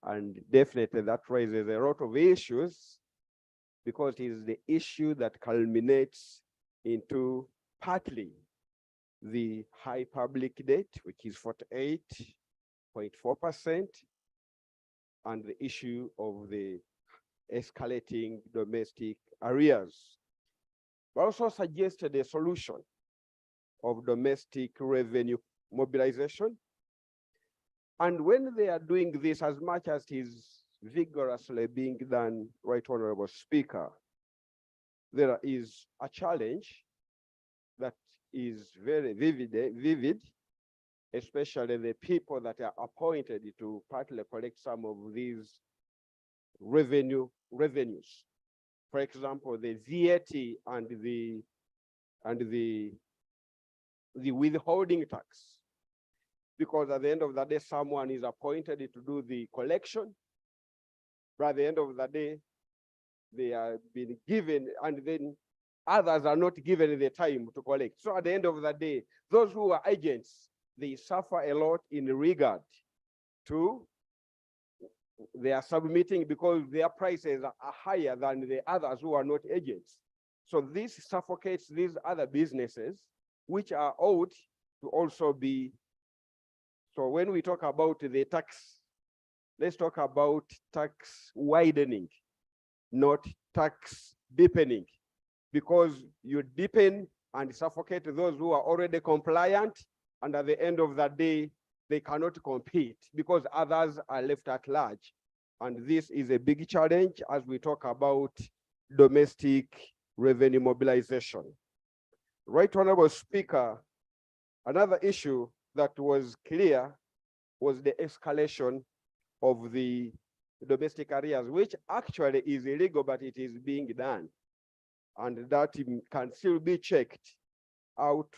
And definitely that raises a lot of issues, because it is the issue that culminates into partly the high public debt, which is 48.4%, and the issue of the escalating domestic arrears. We also suggested a solution of domestic revenue mobilization. And when they are doing this, as much as it is vigorously being done, Right Honorable Speaker, there is a challenge that is very vivid, especially the people that are appointed to partly collect some of these revenues. For example, the VAT and the withholding tax. Because at the end of the day, someone is appointed to do the collection, but at the end of the day, they are being given, and then others are not given the time to collect. So at the end of the day, those who are agents, they suffer a lot in regard to they are submitting, because their prices are higher than the others who are not agents. So this suffocates these other businesses, which are owed to also be. So when we talk about the tax, let's talk about tax widening, not tax deepening, because you deepen and suffocate those who are already compliant, and at the end of the day, they cannot compete because others are left at large. And this is a big challenge as we talk about domestic revenue mobilization. Right Honorable Speaker, another issue that was clear was the escalation of the domestic arrears, which actually is illegal, but it is being done. And that can still be checked out,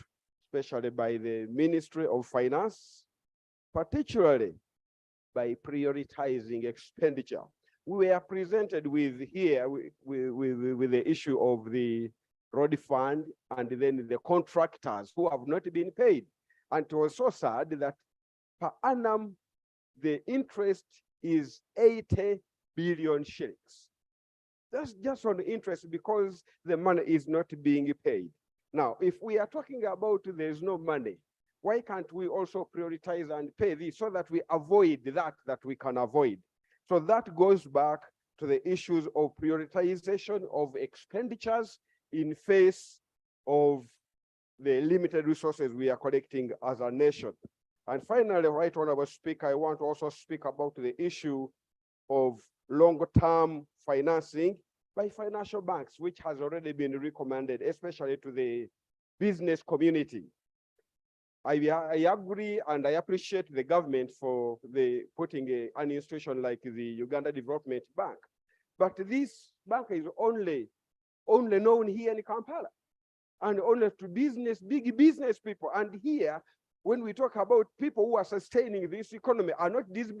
especially by the Ministry of Finance, particularly by prioritizing expenditure. We were presented with here with the issue of the road fund and then the contractors who have not been paid. And it was so sad that per annum, the interest is 80 billion shillings. That's just on interest because the money is not being paid. Now, if we are talking about there's no money, why can't we also prioritize and pay this so that we avoid that we can avoid? So that goes back to the issues of prioritization of expenditures in face of the limited resources we are collecting as a nation. And finally, Right Honorable Speaker, I want to also speak about the issue of long-term financing by financial banks, which has already been recommended, especially to the business community. I agree and I appreciate the government for putting an institution like the Uganda Development Bank. But this bank is only known here in Kampala and only to big business people. And here, when we talk about people who are sustaining this economy, are not these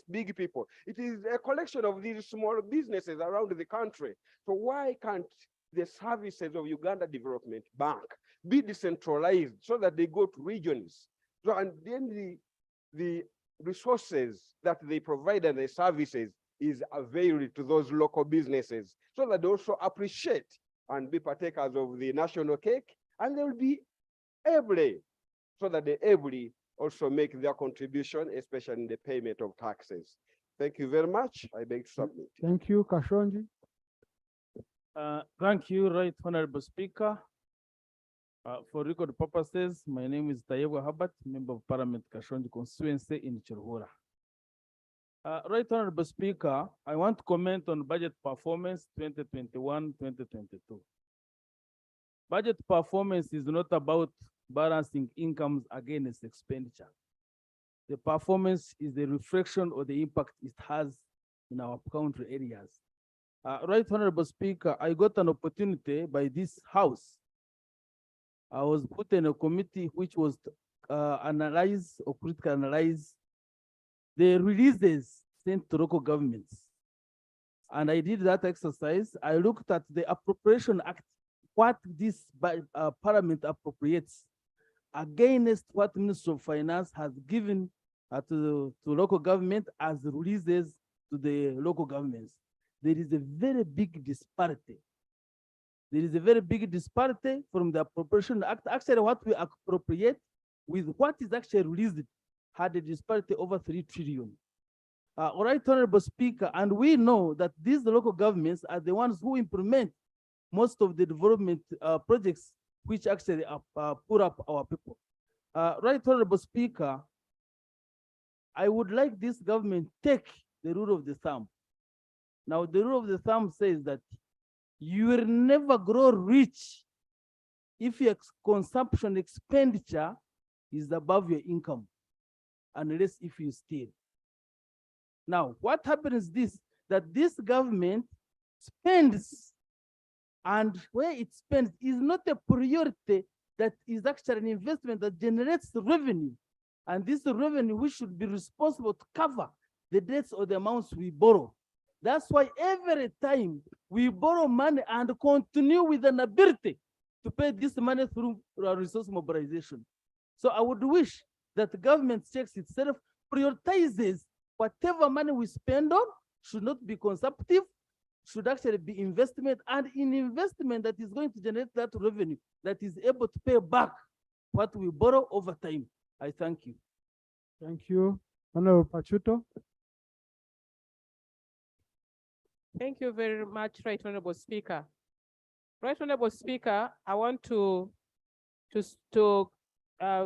big people. It is a collection of these small businesses around the country. So why can't the services of Uganda Development Bank be decentralized so that they go to regions? So, and then the resources that they provide and the services is available to those local businesses so that they also appreciate and be partakers of the national cake, and they will be able, so that they able also make their contribution, especially in the payment of taxes. Thank you very much. I beg to submit. Thank you, Kashonji. Thank you, Right Honorable Speaker. For record purposes, my name is Tayewa Habat, Member of Parliament, Kashonji constituency in Chirhura. Right Honorable Speaker, I want to comment on budget performance 2021-2022. Budget performance is not about balancing incomes against expenditure. The performance is the reflection of the impact it has in our country areas. Right Honorable Speaker, I got an opportunity by this House. I was put in a committee which was analyze or critically analyze the releases sent to local governments. And I did that exercise. I looked at the Appropriation Act, what this Parliament appropriates against what Minister of Finance has given to local government as releases to the local governments. There is a very big disparity. There is a very big disparity from the Appropriation Act. Actually, what we appropriate with what is actually released had a disparity over 3 trillion. Right, Honorable Speaker, and we know that these local governments are the ones who implement most of the development projects which actually put up our people. Right, Honorable Speaker, I would like this government take the rule of the thumb. Now, the rule of the thumb says that you will never grow rich if your consumption expenditure is above your income, unless if you steal. Now, what happens is this, that this government spends, and where it spends is not a priority that is actually an investment that generates revenue. And this revenue, we should be responsible to cover the debts or the amounts we borrow. That's why every time we borrow money and continue with an ability to pay this money through resource mobilization. So I would wish that the government checks itself, prioritizes whatever money we spend on should not be consumptive, should actually be investment, and in investment that is going to generate that revenue that is able to pay back what we borrow over time. I thank you. Thank you. Honorable Pachuto. Thank you very much, Right Honorable Speaker. Right Honorable Speaker, I want to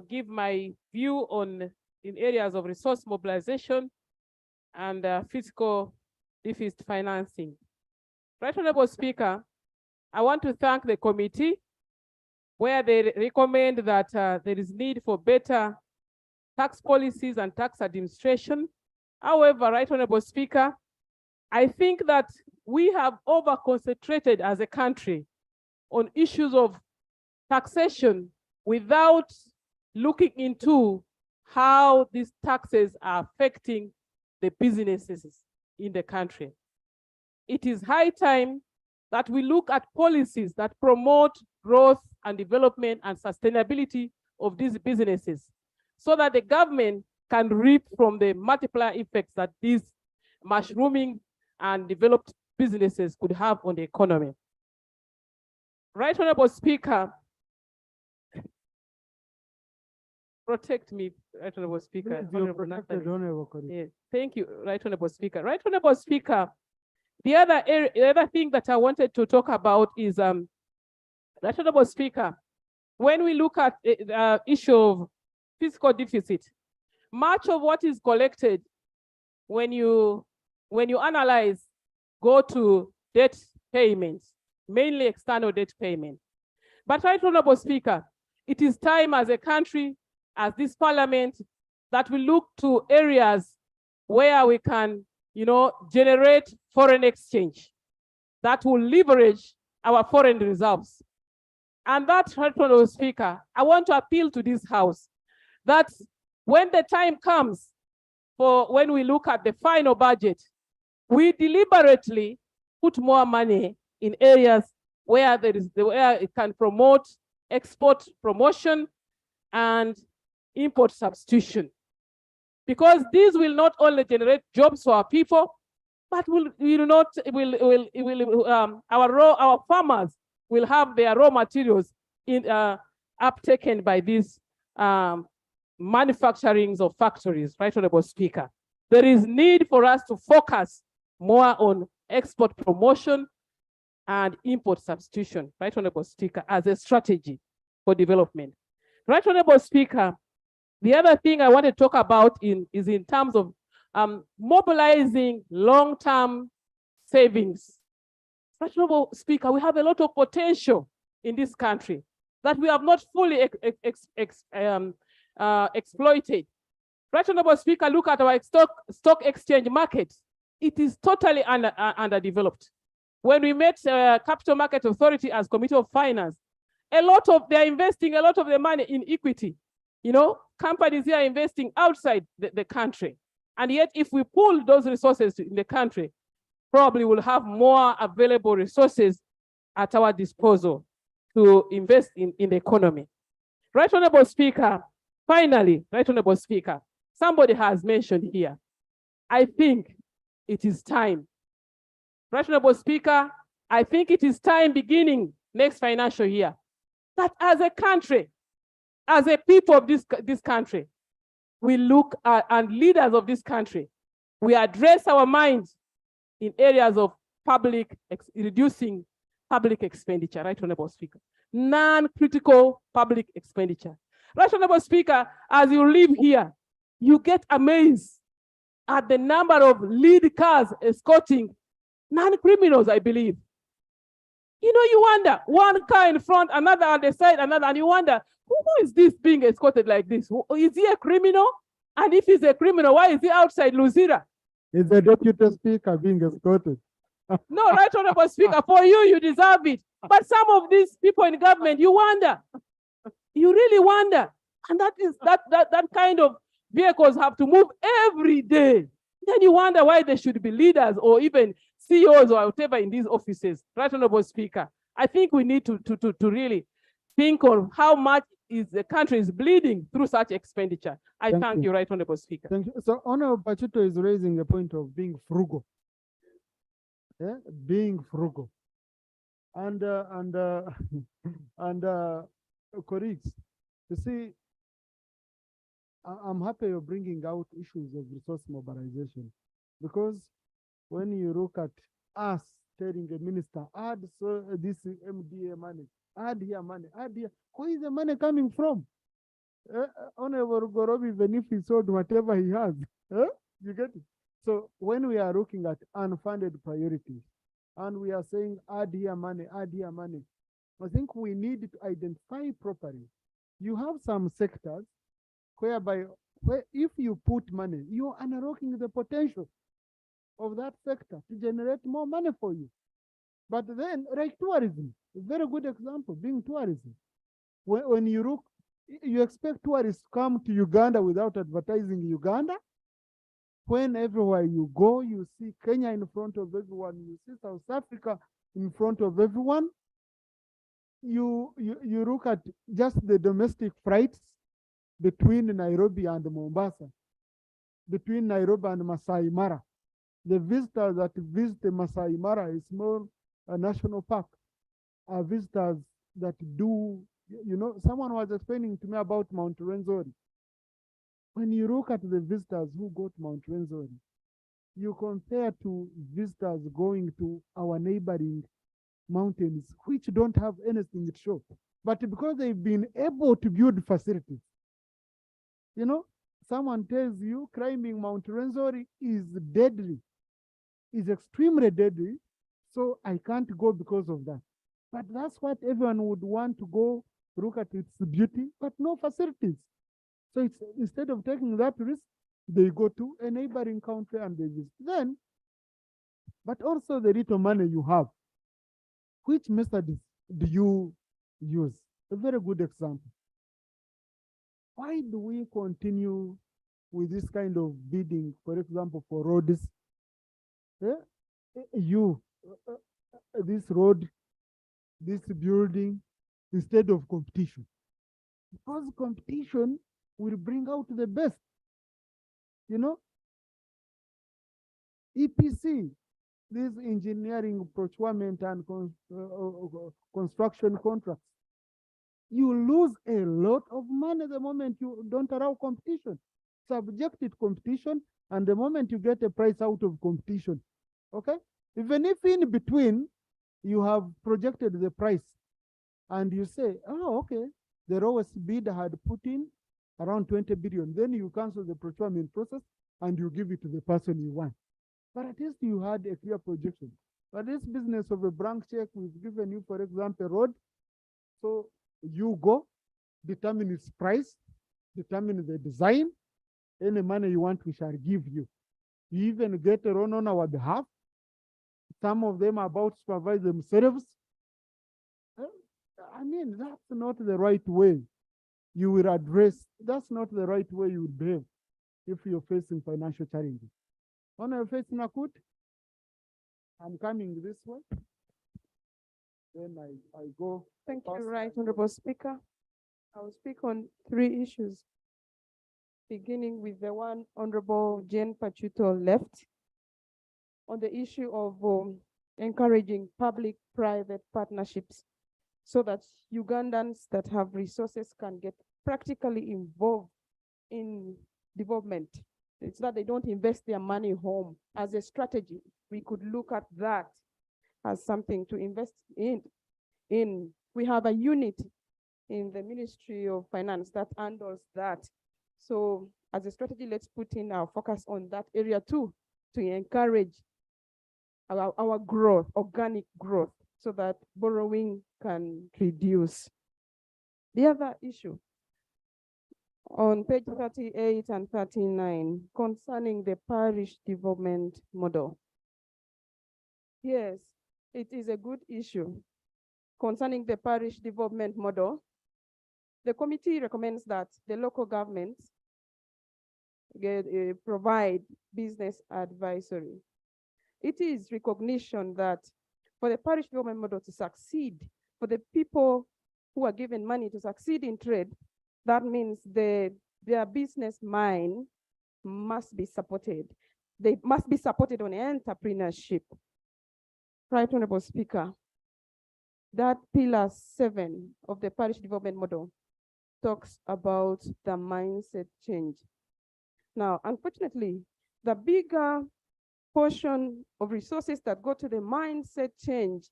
give my view on in areas of resource mobilization and fiscal deficit financing. Right Honorable Speaker, I want to thank the committee where they recommend that there is need for better tax policies and tax administration. However, Right Honorable Speaker, I think that we have over-concentrated as a country on issues of taxation without looking into how these taxes are affecting the businesses in the country. It is high time that we look at policies that promote growth and development and sustainability of these businesses so that the government can reap from the multiplier effects that these mushrooming and developed businesses could have on the economy. Right Honorable Speaker, protect me, Right Honorable Speaker. Yes, thank you, Right Honorable Speaker. Right Honorable Speaker, the other thing that I wanted to talk about is, Right Honorable Speaker, when we look at the issue of fiscal deficit, much of what is collected when you analyze, go to debt payments, mainly external debt payment. But Right Honorable Speaker, it is time as a country, as this parliament, that we look to areas where we can, generate foreign exchange that will leverage our foreign reserves. And that, Right Honorable Speaker, I want to appeal to this House that when the time comes for when we look at the final budget, we deliberately put more money in areas where where it can promote export promotion and import substitution. Because these will not only generate jobs for our people, but our farmers will have their raw materials uptaken by these manufacturings of factories, Right Honorable Speaker. There is need for us to focus more on export promotion and import substitution, Right Honorable Speaker, as a strategy for development. Right Honorable Speaker, the other thing I want to talk about is in terms of mobilizing long-term savings. Right Honorable Speaker, we have a lot of potential in this country that we have not fully exploited. Right Honorable Speaker, look at our stock exchange market. It is totally underdeveloped. When we met Capital Market Authority as Committee of Finance, they're investing a lot of their money in equity. You know, companies here are investing outside the country. And yet, if we pull those resources in the country, probably we'll have more available resources at our disposal to invest in the economy. Right Honorable Speaker, finally, Right Honorable Speaker, somebody has mentioned here, I think it is time. Right Honorable Speaker, I think it is time beginning next financial year that as a country, as a people of this country, we look at, and leaders of this country, we address our minds in areas of reducing public expenditure, Right Honorable Speaker. Non-critical public expenditure. Right Honorable Speaker, as you live here, you get amazed at the number of lead cars escorting non-criminals, I believe. You know, you wonder, one car in front, another on the side, another, and you wonder, who is this being escorted like this? Is he a criminal? And if he's a criminal, why is he outside Luzira? Is the deputy speaker being escorted? No, Right Honorable Speaker, for you, you deserve it. But some of these people in government, you wonder. You really wonder. And that kind of vehicles have to move every day. Then you wonder why there should be leaders or even CEOs or whatever in these offices. Right Honorable Speaker, I think we need to really think on how much the country is bleeding through such expenditure. I thank you, Right Honorable Speaker. Thank you. So Honorable Pachuto is raising a point of being frugal. Yeah, being frugal. And colleagues, you see, I'm happy you're bringing out issues of resource mobilization, because when you look at us telling the minister, add this MDA money, add here money, add here, where is the money coming from? Honorable Gorobi, even if he sold whatever he has, you get it? So when we are looking at unfunded priorities, and we are saying add here money, I think we need to identify properly. You have some sectors where if you put money, you are unlocking the potential of that sector to generate more money for you. But then, like tourism, a very good example being tourism. When you look, you expect tourists to come to Uganda without advertising Uganda. When everywhere you go, you see Kenya in front of everyone, you see South Africa in front of everyone. You look at just the domestic flights between Nairobi and Mombasa, between Nairobi and Masai Mara. The visitors that visit Masai Mara, a small national park, are visitors that do, you know, someone was explaining to me about Mount Rwenzori. When you look at the visitors who go to Mount Rwenzori, you compare to visitors going to our neighboring mountains, which don't have anything to show. But because they've been able to build facilities, you know, someone tells you climbing Mount Rwenzori is deadly, is extremely deadly, so I can't go because of that. But that's what everyone would want to go look at its beauty, but no facilities. So it's, instead of taking that risk, they go to a neighboring country and they visit. Then, but also the little money you have, which methods do you use? A very good example. Why do we continue with this kind of bidding, for example, for roads? This road, this building, instead of competition? Because competition will bring out the best. You know, EPC, this engineering, procurement, and construction contracts, you lose a lot of money the moment you don't allow competition. Subjected competition, and the moment you get a price out of competition, okay? Even if in between you have projected the price and you say, oh, okay, the lowest bidder had put in around 20 billion. Then you cancel the procurement process and you give it to the person you want. But at least you had a clear projection. But this business of a blank check, we've given you, for example, road. So you go, determine its price, determine the design, any money you want, we shall give you. You even get a loan on our behalf. Some of them are about to supervise themselves. I mean, that's not the right way you will address. That's not the right way you would behave if you're facing financial challenges. When I face Nakut, I'm coming this way. Then I go. Thank you, Right Honorable Speaker. I will speak on 3 issues, beginning with the one Honorable Jane Pachuto left on the issue of encouraging public-private partnerships so that Ugandans that have resources can get practically involved in development. It's that they don't invest their money home. As a strategy, we could look at that as something to invest in. We have a unit in the Ministry of Finance that handles that. So as a strategy, let's put in our focus on that area too, to encourage our growth, organic growth, so that borrowing can reduce. The other issue on page 38 and 39 concerning the parish development model. Yes, it is a good issue. Concerning the parish development model, the committee recommends that the local governments provide business advisory. It is recognition that for the parish development model to succeed, for the people who are given money to succeed in trade, that means their business mind must be supported. They must be supported on entrepreneurship. Right Honorable Speaker, that pillar 7 of the parish development model talks about the mindset change. Now, unfortunately, the bigger portion of resources that go to the mindset change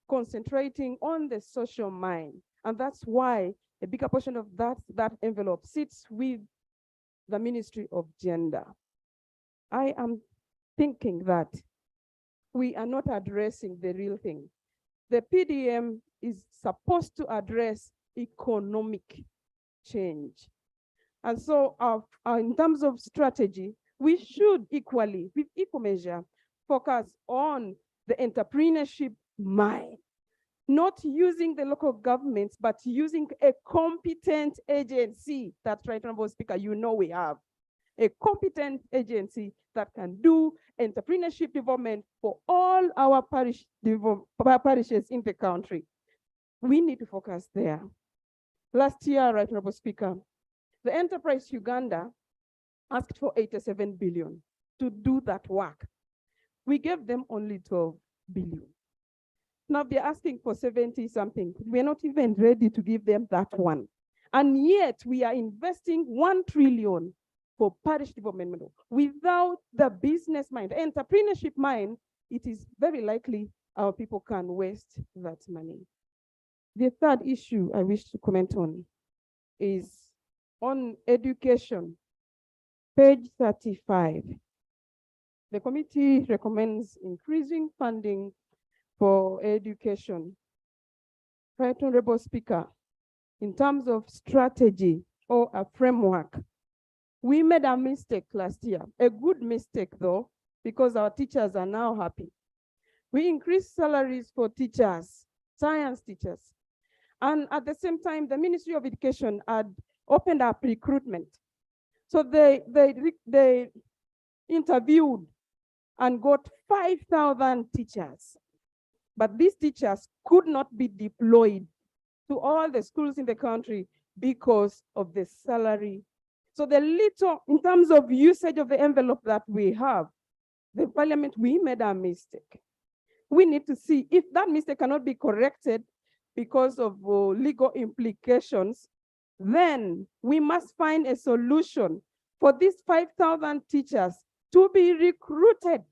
concentrating on the social mind. And that's why a bigger portion of that envelope sits with the Ministry of Gender. I am thinking that we are not addressing the real thing. The PDM is supposed to address economic change. And so in terms of strategy, we should equally, with equal measure, focus on the entrepreneurship mind, not using the local governments, but using a competent agency. That's right, Honorable Speaker, you know we have a competent agency that can do entrepreneurship development for all our parishes in the country. We need to focus there. Last year, right, Honorable Speaker, the enterprise Uganda asked for 87 billion to do that work. We gave them only 12 billion. Now they're asking for 70 something. We're not even ready to give them that one. And yet we are investing 1 trillion for parish development model. Without the business mind, the entrepreneurship mind, it is very likely our people can waste that money. The third issue I wish to comment on is on education. Page 35. The committee recommends increasing funding for education. Right Honorable Speaker, in terms of strategy or a framework, we made a mistake last year, a good mistake though, because our teachers are now happy. We increased salaries for teachers, science teachers. And at the same time, the Ministry of Education had opened up recruitment. So they interviewed and got 5,000 teachers. But these teachers could not be deployed to all the schools in the country because of the salary. So the little, in terms of usage of the envelope that we have, the Parliament, we made a mistake. We need to see if that mistake cannot be corrected because of legal implications, then we must find a solution for these 5,000 teachers to be recruited.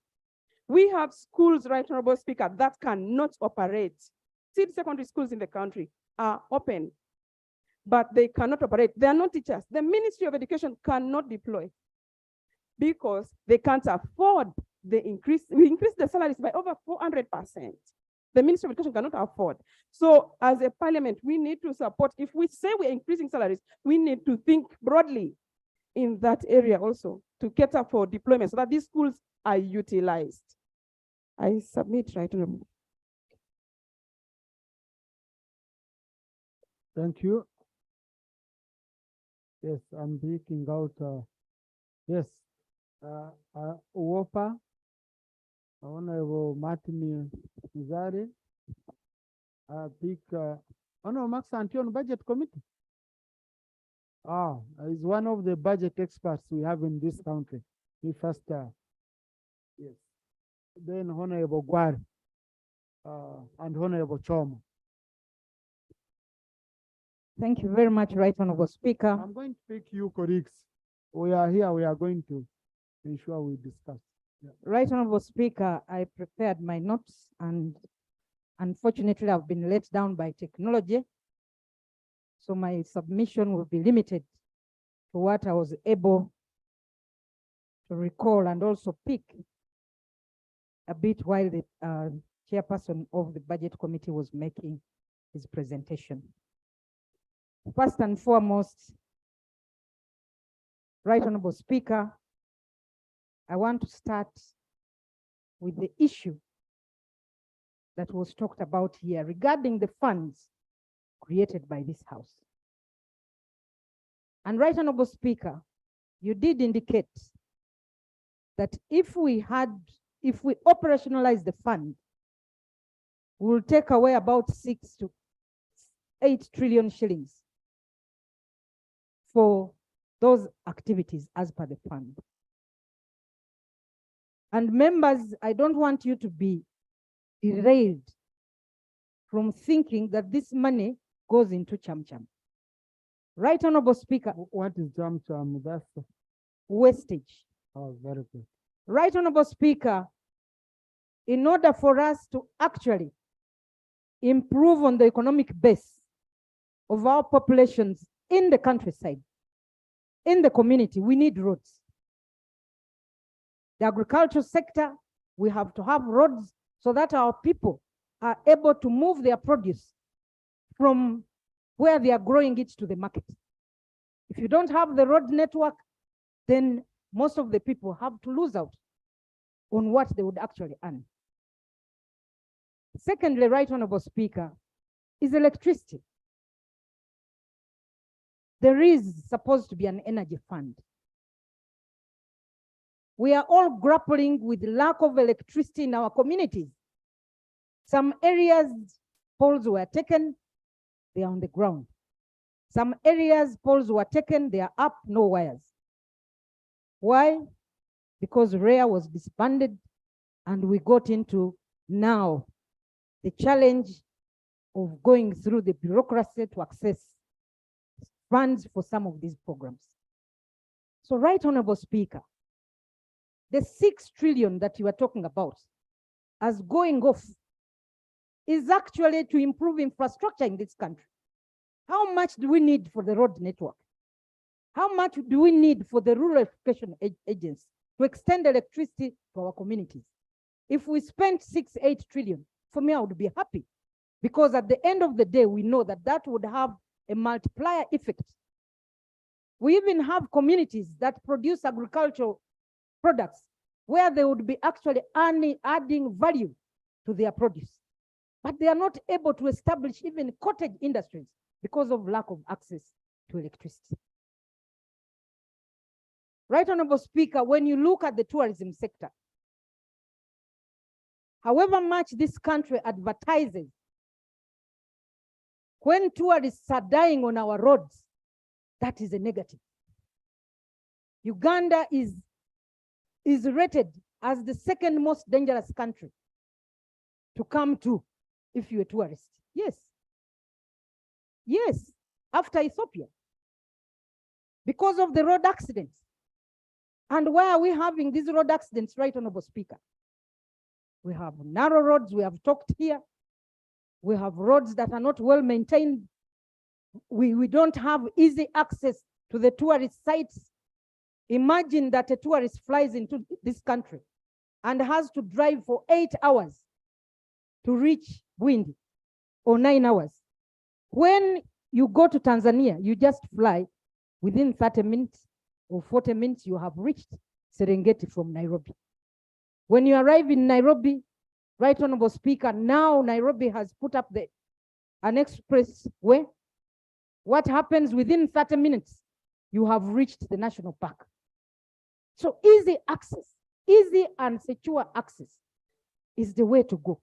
We have schools, Right Honorable Speaker, that cannot operate. See, the secondary schools in the country are open, but they cannot operate. They are not teachers. The Ministry of Education cannot deploy because they can't afford the increase. We increased the salaries by over 400%. The Ministry of Education cannot afford. So as a parliament, we need to support. If we say we're increasing salaries, we need to think broadly in that area also to cater for deployment so that these schools are utilized. I submit, Right Honorable. Thank you. Yes, I'm picking out, yes, Uopa, Honorable Martin Mizari. Pick, Honorable Max Antion, Budget Committee. Is one of the budget experts we have in this country. He first, yes. Then Honorable Gwar, and Honorable Choma. Thank you very much, Right Honorable Speaker. I'm going to pick you, colleagues. We are here, we are going to ensure we discuss. Yeah. Right Honorable Speaker, I prepared my notes and unfortunately I've been let down by technology. So my submission will be limited to what I was able to recall and also pick a bit while the chairperson of the Budget Committee was making his presentation. First and foremost, Right Honorable Speaker, I want to start with the issue that was talked about here regarding the funds created by this House. And Right Honorable Speaker, you did indicate that if we operationalize the fund, we will take away about 6 to 8 trillion shillings for those activities as per the fund. And members, I don't want you to be derailed from thinking that this money goes into cham-cham. Right Honorable Speaker. What is cham-cham? That's wastage. Oh, very good. Right Honorable Speaker, in order for us to actually improve on the economic base of our populations in the countryside, in the community, we need roads. The agricultural sector, we have to have roads so that our people are able to move their produce from where they are growing it to the market. If you don't have the road network, then most of the people have to lose out on what they would actually earn. Secondly, Right Honorable Speaker, is electricity. There is supposed to be an energy fund. We are all grappling with lack of electricity in our communities. Some areas, poles were taken, they are on the ground. Some areas, poles were taken, they are up, no wires. Why? Because REA was disbanded and we got into now the challenge of going through the bureaucracy to access funds for some of these programs. So Right Honorable Speaker, the 6 trillion that you are talking about as going off is actually to improve infrastructure in this country. How much do we need for the road network? How much do we need for the rural education agents to extend electricity to our communities? If we spent 6-8 trillion, for me, I would be happy, because at the end of the day, we know that that would have a multiplier effect. We even have communities that produce agricultural products where they would be actually adding value to their produce. But they are not able to establish even cottage industries because of lack of access to electricity. Right Honorable Speaker, when you look at the tourism sector, however much this country advertises, when tourists are dying on our roads, that is a negative. Uganda is rated as the second most dangerous country to come to if you're a tourist. Yes. Yes, after Ethiopia, because of the road accidents. And why are we having these road accidents, Right Honorable Speaker? We have narrow roads, we have talked here. We have roads that are not well maintained. We don't have easy access to the tourist sites. Imagine that a tourist flies into this country and has to drive for 8 hours to reach Bwindi, or 9 hours. When you go to Tanzania, you just fly within 30 minutes or 40 minutes, you have reached Serengeti from Nairobi. When you arrive in Nairobi, Right Honorable Speaker, now Nairobi has put up an expressway. What happens within 30 minutes? You have reached the national park. So easy access, easy and secure access is the way to go.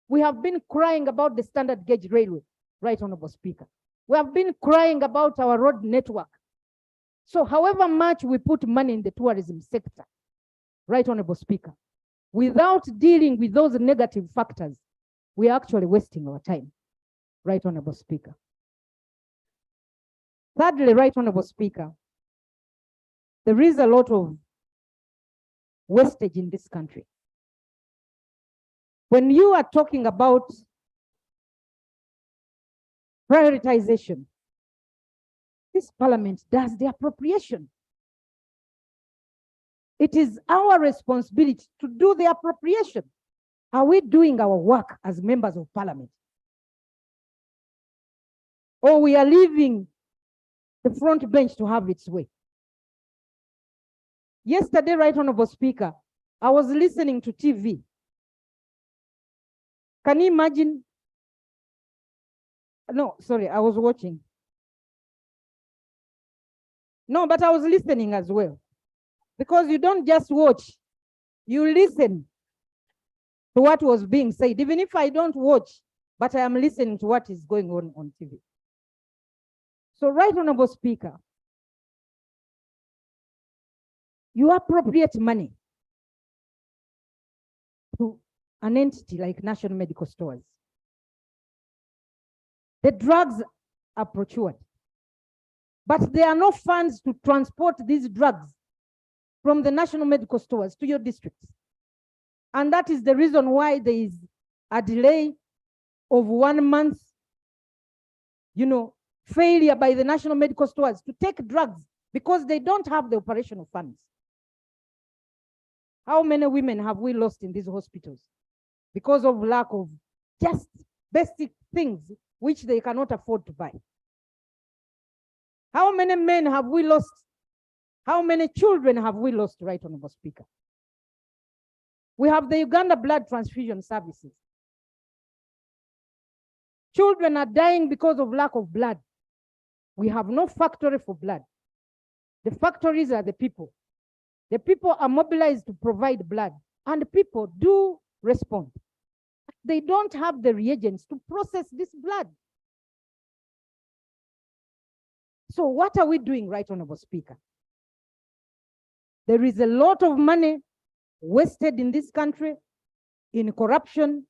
We have been crying about the standard gauge railway, Right Honorable Speaker. We have been crying about our road network. So however much we put money in the tourism sector, Right Honorable Speaker, without dealing with those negative factors, we are actually wasting our time, Right Honorable Speaker. Thirdly, Right Honorable Speaker, there is a lot of wastage in this country. When you are talking about prioritization, this parliament does the appropriation. It is our responsibility to do the appropriation. Are we doing our work as members of parliament? Or we are leaving the front bench to have its way? Yesterday, Right Honorable Speaker, I was listening to TV. Can you imagine? No, sorry, I was watching. No, but I was listening as well. Because you don't just watch, you listen to what was being said. Even if I don't watch, but I am listening to what is going on TV. So, Right Honorable Speaker, you appropriate money to an entity like National Medical Stores. The drugs are procured, but there are no funds to transport these drugs from the National Medical Stores to your districts. And that is the reason why there is a delay of 1 month, failure by the National Medical Stores to take drugs because they don't have the operational funds. How many women have we lost in these hospitals because of lack of just basic things which they cannot afford to buy? How many men have we lost? How many children have we lost, Right Honorable Speaker? We have the Uganda blood transfusion services. Children are dying because of lack of blood. We have no factory for blood. The factories are the people. The people are mobilized to provide blood, and people do respond. They don't have the reagents to process this blood. So what are we doing, Right Honorable Speaker? There is a lot of money wasted in this country in corruption.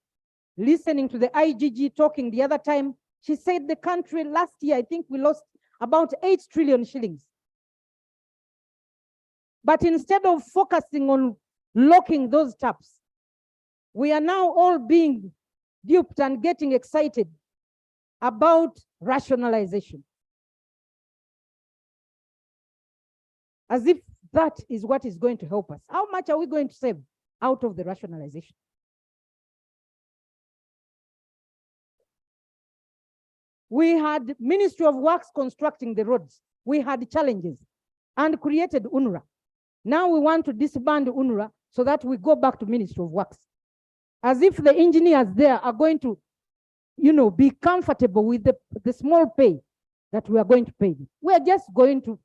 Listening to the IGG talking the other time, she said the country last year, I think we lost about 8 trillion shillings. But instead of focusing on locking those taps, we are now all being duped and getting excited about rationalization. As if that is what is going to help us. How much are we going to save out of the rationalization? We had Ministry of Works constructing the roads. We had challenges and created UNRWA. Now we want to disband UNRWA so that we go back to Ministry of Works. As if the engineers there are going to, be comfortable with the small pay that we are going to pay them. We are just going to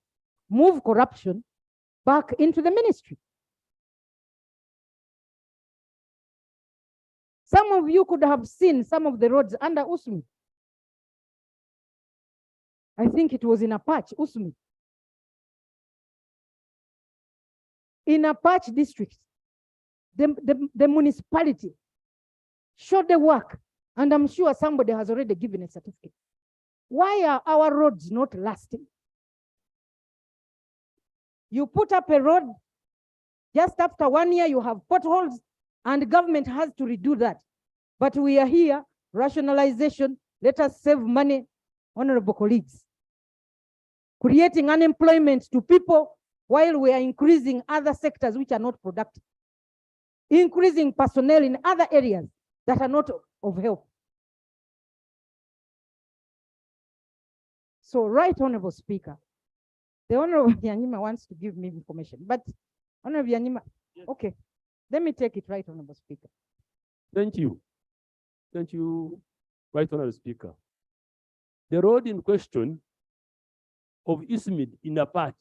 move corruption back into the ministry. Some of you could have seen some of the roads under Usmi. I think it was in Apache, Usmi. In Apache district, the municipality showed the work, and I'm sure somebody has already given a certificate. Why are our roads not lasting? You put up a road, just after 1 year, you have potholes, And government has to redo that. But we are here, rationalization, let us save money, honorable colleagues. Creating unemployment to people while we are increasing other sectors which are not productive. Increasing personnel in other areas that are not of help. So, right, Honorable Speaker, the Honorable Yanima wants to give me information, but Honorable Yanima, okay, let me take it, right, Honorable Speaker. Thank you. Thank you, Right Honorable Speaker. The road in question of Ismid in a patch,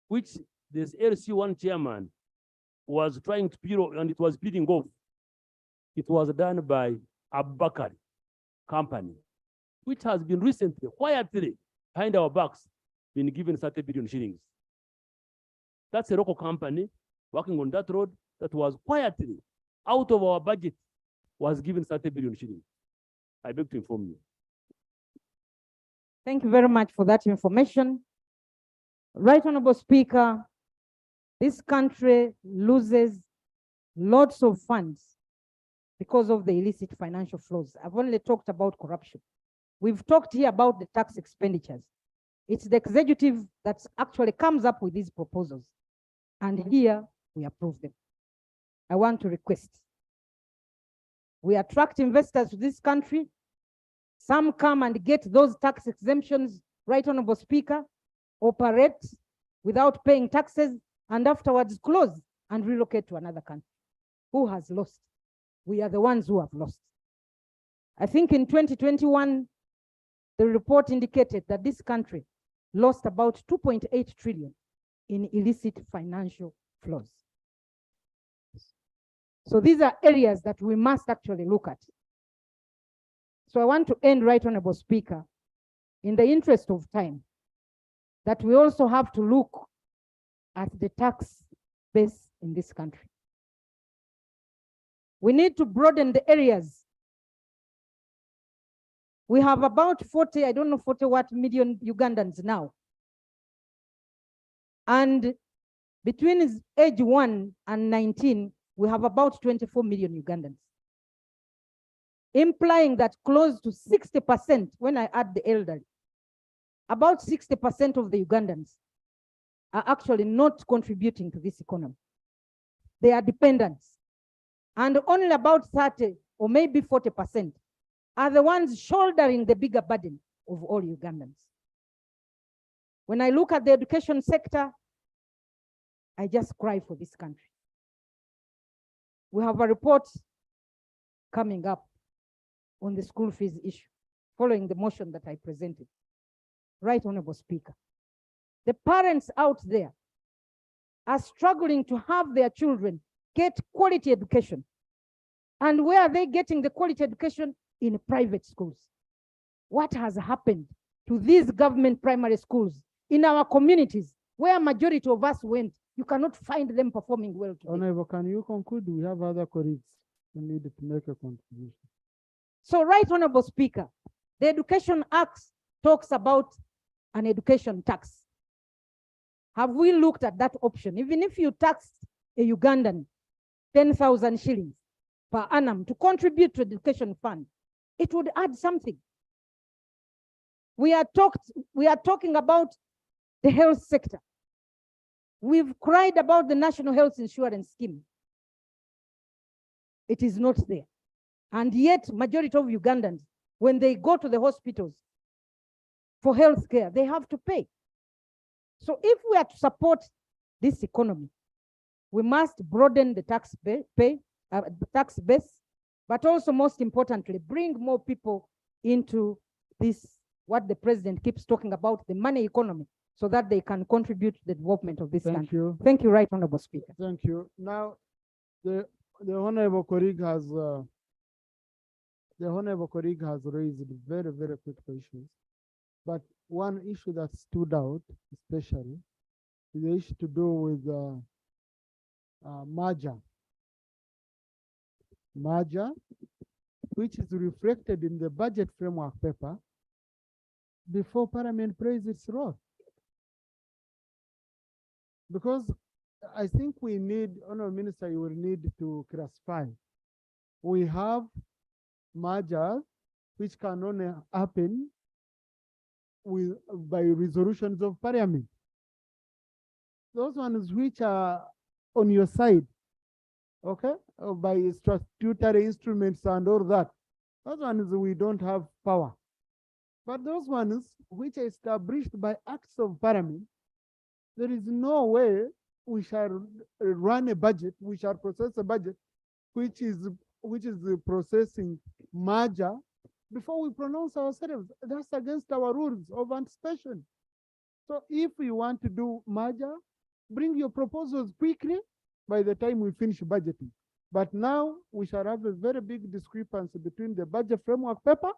which this LC1 chairman was trying to peel and it was peeling off. It was done by Abubakar company, which has been recently, quietly, behind our backs, been given 30 billion shillings. That's a local company working on that road that was quietly, out of our budget, was given 30 billion shillings. I beg to inform you. Thank you very much for that information. Right, Honorable Speaker, this country loses lots of funds because of the illicit financial flows. I've only talked about corruption. We've talked here about the tax expenditures. It's the executive that actually comes up with these proposals. And here we approve them. I want to request. We attract investors to this country. Some come and get those tax exemptions, right, Honorable Speaker, operate without paying taxes, and afterwards close and relocate to another country. Who has lost? We are the ones who have lost. I think in 2021, the report indicated that this country lost about 2.8 trillion in illicit financial flows. So these are areas that we must actually look at. So I want to end, right, Honorable Speaker, in the interest of time, that we also have to look at the tax base in this country. We need to broaden the areas. We have about 40, I don't know 40 what million Ugandans now. And between age 1 and 19, we have about 24 million Ugandans. Implying that close to 60%, when I add the elderly, about 60% of the Ugandans are actually not contributing to this economy. They are dependents. And only about 30 or maybe 40% are the ones shouldering the bigger burden of all Ugandans. When I look at the education sector, I just cry for this country. We have a report coming up on the school fees issue, following the motion that I presented. Right, Honorable Speaker. The parents out there are struggling to have their children get quality education. And where are they getting the quality education? In private schools. What has happened to these government primary schools in our communities where majority of us went? You cannot find them performing well today. Honorable, can you conclude? We have other colleagues who need to make a contribution. So, right, Honorable Speaker, the Education Act talks about an education tax. Have we looked at that option? Even if you tax a Ugandan 10,000 shillings per annum to contribute to the education fund, it would add something. We are talking about the health sector. We've cried about the National Health Insurance Scheme. It is not there. And yet, majority of Ugandans, when they go to the hospitals for health care, they have to pay. So if we are to support this economy, we must broaden the tax base, but also most importantly, bring more people into this, what the president keeps talking about, the money economy, so that they can contribute to the development of this country. Thank you, Right Honorable Speaker. Thank you. Now, the honorable colleague has raised very, very quick issues. But one issue that stood out, especially, is the issue to do with merger, which is reflected in the budget framework paper before Parliament plays its role. Because I think we need, Honorable Minister, you will need to classify. We have mergers which can only happen by resolutions of Parliament. Those ones which are on your side, okay, by statutory instruments and all that, those ones we don't have power. But those ones which are established by acts of Parliament, there is no way we shall run a budget, we shall process a budget which is processing merger before we pronounce ourselves. That's against our rules of anticipation. So if you want to do merger, bring your proposals quickly by the time we finish budgeting. But now we shall have a very big discrepancy between the budget framework paper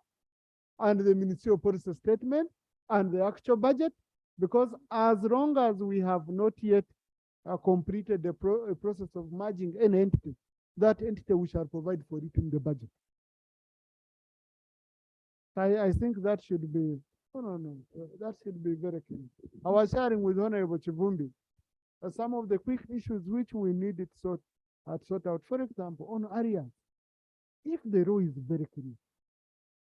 and the ministerial policy statement and the actual budget, because as long as we have not yet completed the process of merging any entity, that entity we shall provide for it in the budget. I think that should be, that should be very clear. I was sharing with Honorable Chivumbi some of the quick issues which we needed sort out. For example, on areas, if the law is very clear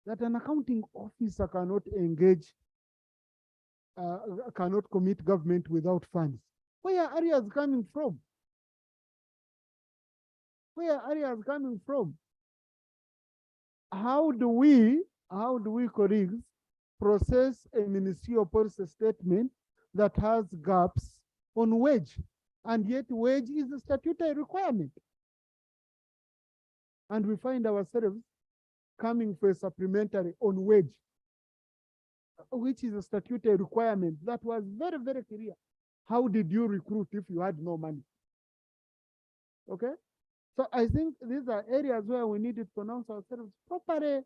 that an accounting officer cannot engage, cannot commit government without funds, where are areas coming from? Where are areas coming from? How do we, colleagues, process a ministerial policy statement that has gaps on wage, and yet wage is a statutory requirement? And we find ourselves coming for a supplementary on wage, which is a statutory requirement that was very, very clear. How did you recruit if you had no money? Okay? So I think these are areas where we need to pronounce ourselves properly.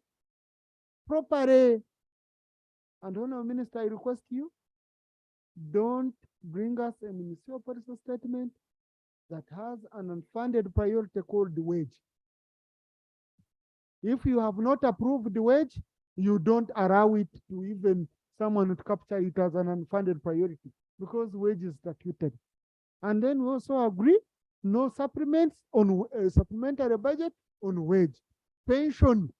And Honorable Minister, I request you, don't bring us a ministerial policy statement that has an unfunded priority called the wage. If you have not approved the wage, you don't allow it to even someone to capture it as an unfunded priority, because wage is statutory. And then we also agree no supplements on supplementary budget on wage. Pension,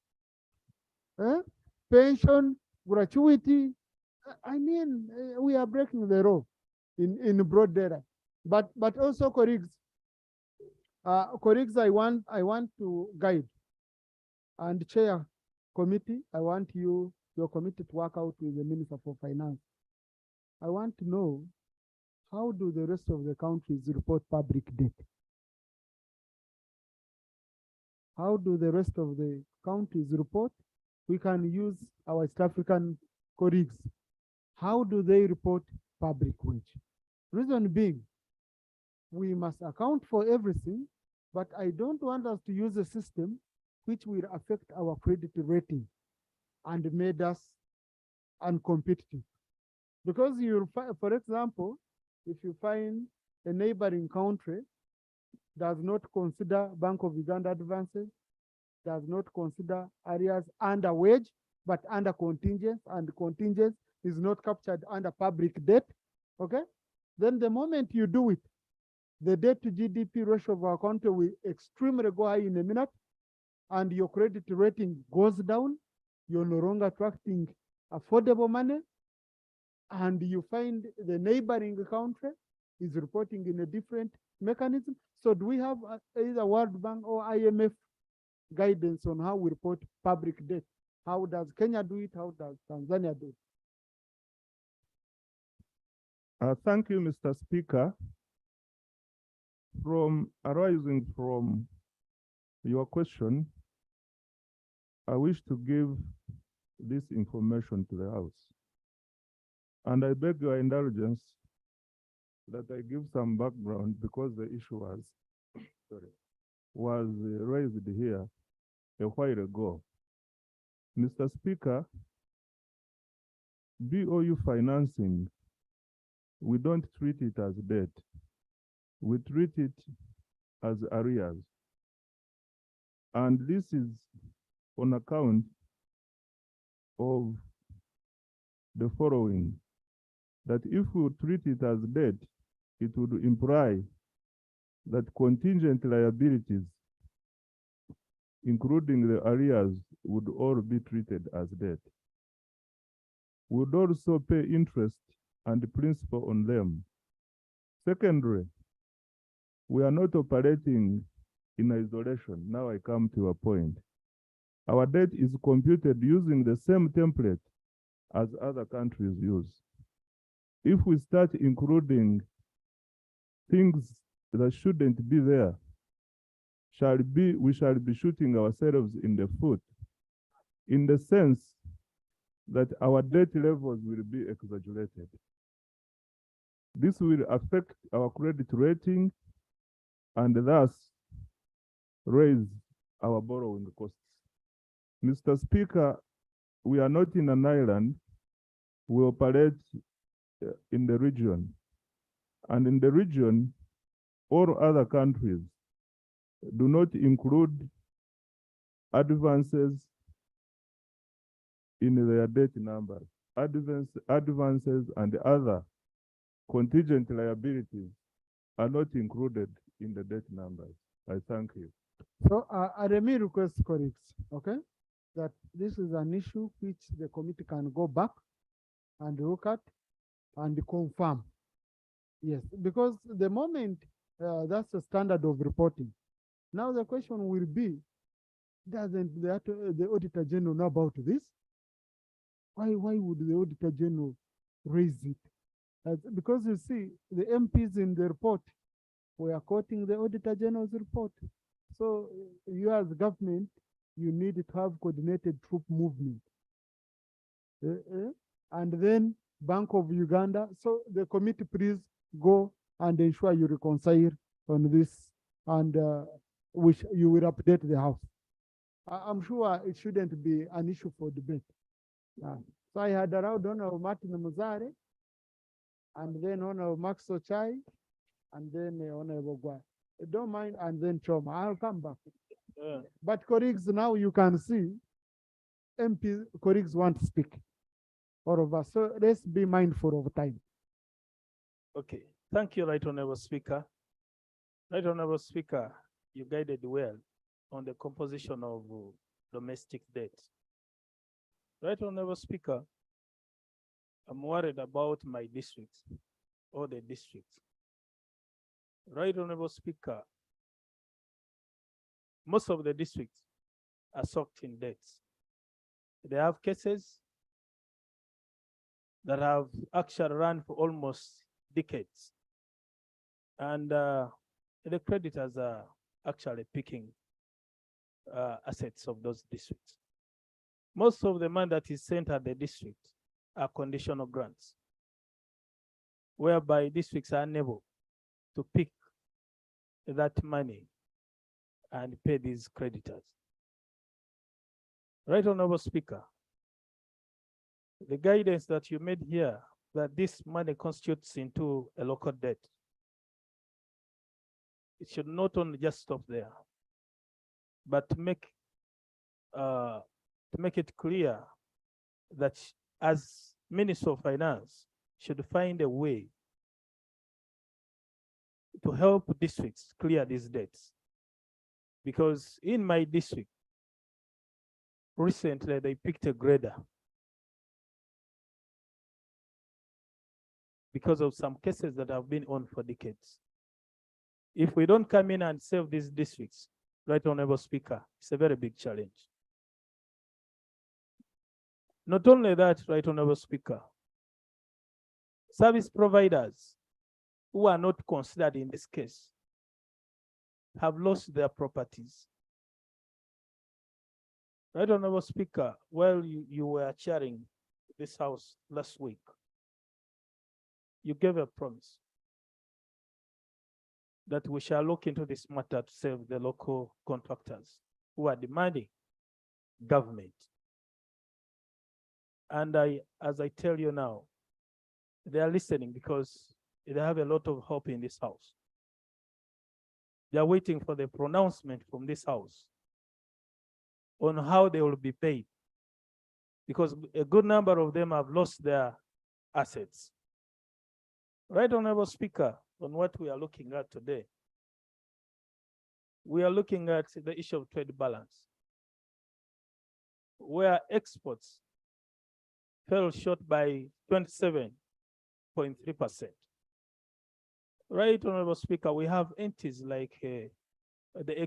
pension, gratuity. I mean, we are breaking the law in broad data. But also, colleagues, I want to guide and chair committee. I want your committee to work out with the Minister for Finance. I want to know, how do the rest of the countries report public debt? How do the rest of the countries report? We can use our East African colleagues. How do they report public wage? Reason being, we must account for everything, but I don't want us to use a system which will affect our credit rating and made us uncompetitive. Because you, for example, if you find a neighboring country does not consider Bank of Uganda advances, does not consider areas under wage, but under contingent, and contingent is not captured under public debt, okay? Then the moment you do it, the debt to GDP ratio of our country will extremely go high in a minute, and your credit rating goes down. You're no longer attracting affordable money, and you find the neighboring country is reporting in a different mechanism. So do we have either World Bank or IMF guidance on how we report public debt? How does Kenya do it? How does Tanzania do it? Thank you, Mr. Speaker. Arising from your question, I wish to give this information to the House. And I beg your indulgence that I give some background, because the issue was raised here a while ago. Mr. Speaker, BOU financing, we don't treat it as debt. We treat it as arrears. And this is on account of the following: that if we treat it as debt, it would imply that contingent liabilities, including the arrears, would all be treated as debt. We would also pay interest and principal on them. Secondly, we are not operating in isolation. Now I come to a point. Our debt is computed using the same template as other countries use. If we start including things that shouldn't be there, we shall be shooting ourselves in the foot, in the sense that our debt levels will be exaggerated. This will affect our credit rating and thus raise our borrowing costs. Mr. Speaker, we are not in an island. We operate in the region. And in the region, all other countries do not include advances in their debt numbers. Advances and other contingent liabilities are not included in the debt numbers. I thank you. So let me request colleagues, okay, that this is an issue which the committee can go back and look at and confirm. Yes, because the moment that's the standard of reporting. Now the question will be, doesn't the Auditor General know about this? Why would the Auditor General raise it? Because you see, the MPs in the report were quoting the Auditor General's report. So you as government, you need to have coordinated troop movement. And then Bank of Uganda. So the committee, please go and ensure you reconcile on this, and which you will update the House. I'm sure it shouldn't be an issue for debate. So I had allowed Honorable Martin Muzare, and then Honorable Max Ochai, and then Honorable Gwa. Don't mind, and then Choma. I'll come back. But colleagues, now you can see MP colleagues want to speak. All of us. So let's be mindful of time. Okay. Thank you, Right Honorable Speaker. Right Honorable Speaker, you guided well on the composition of domestic debt. Right Honorable Speaker, I'm worried about my districts, or the districts. Right Honorable Speaker, most of the districts are soaked in debts. They have cases that have actually run for almost decades. And the creditors are actually picking assets of those districts. Most of the money that is sent at the district are conditional grants, whereby districts are unable to pick that money and pay these creditors. Right Honorable Speaker, the guidance that you made here, that this money constitutes into a local debt, it should not only just stop there, but to make it clear that as Minister of Finance should find a way to help districts clear these debts. Because in my district, recently they picked a grader because of some cases that have been on for decades. If we don't come in and save these districts, Right Honorable Speaker, it's a very big challenge. Not only that, Right Honorable Speaker, service providers who are not considered in this case have lost their properties. Right Honorable Speaker, while you were chairing this House last week, you gave a promise that we shall look into this matter to save the local contractors who are demanding government. And as I tell you now, they are listening because they have a lot of hope in this House. They are waiting for the pronouncement from this House on how they will be paid, because a good number of them have lost their assets. Right Honorable Speaker, on what we are looking at today, we are looking at the issue of trade balance, where exports fell short by 27.3%. Right, Honorable Speaker, we have entities like the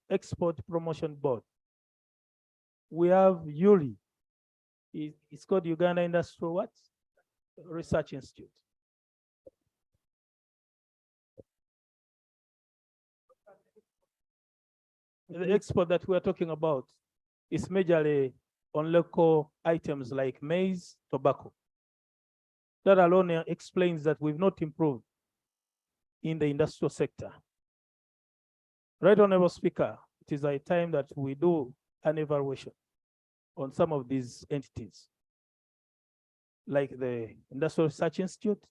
Export Promotion Board. We have URI. It's called Uganda Industrial what? Research Institute. The export that we are talking about is majorly on local items like maize, tobacco. That alone explains that we've not improved in the industrial sector. Right, Honorable Speaker, it is a time that we do an evaluation on some of these entities, like the Industrial Research Institute,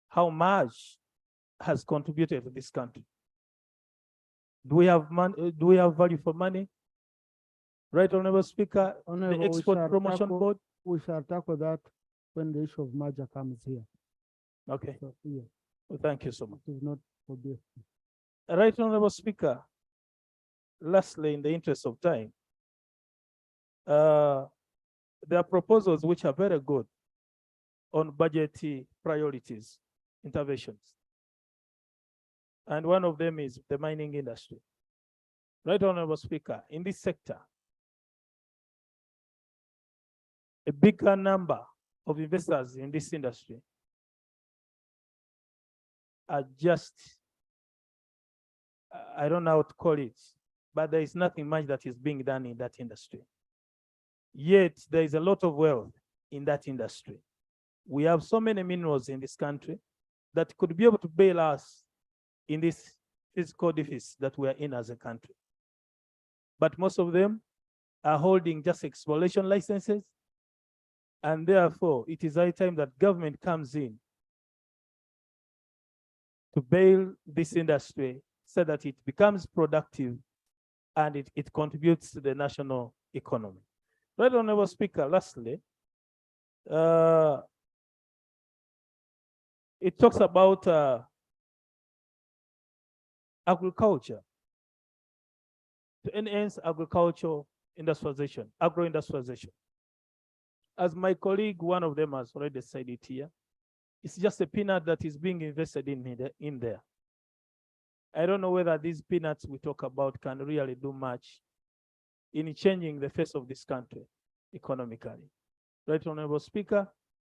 how much has contributed to this country. Do we have money? Do we have value for money? Right, Honorable Speaker, Honorable, the Export Promotion Board. We shall tackle that when the issue of merger comes here. Okay. So, yeah. Well, thank you so much. It is not for this. Right, Honorable Speaker, lastly, in the interest of time, there are proposals which are very good on budgetary priorities, interventions. And one of them is the mining industry. Right, Honorable Speaker, in this sector, a bigger number of investors in this industry are just, I don't know how to call it, but there is nothing much that is being done in that industry. Yet there is a lot of wealth in that industry. We have so many minerals in this country that could be able to bail us in this fiscal deficit that we are in as a country. But most of them are holding just exploration licenses. And therefore, it is high time that government comes in to bail this industry so that it becomes productive and it contributes to the national economy. Right, Honorable Speaker, lastly, it talks about agriculture, to enhance agricultural industrialization, agro-industrialization. As my colleague, one of them has already said it here, it's just a peanut that is being invested in there. I don't know whether these peanuts we talk about can really do much in changing the face of this country economically. Right, Honorable Speaker,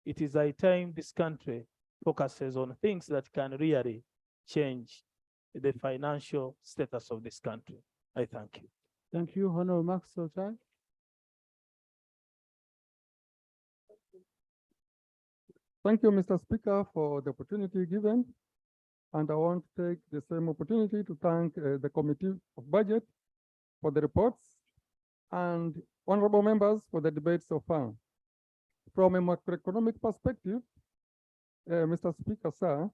it is high time this country focuses on things that can really change the financial status of this country. I thank you. Thank you, Honorable Max Sotai. Thank you, Mr. Speaker, for the opportunity given. And I want to take the same opportunity to thank the Committee of Budget for the reports and honorable members for the debate so far. From a macroeconomic perspective, Mr. Speaker, sir,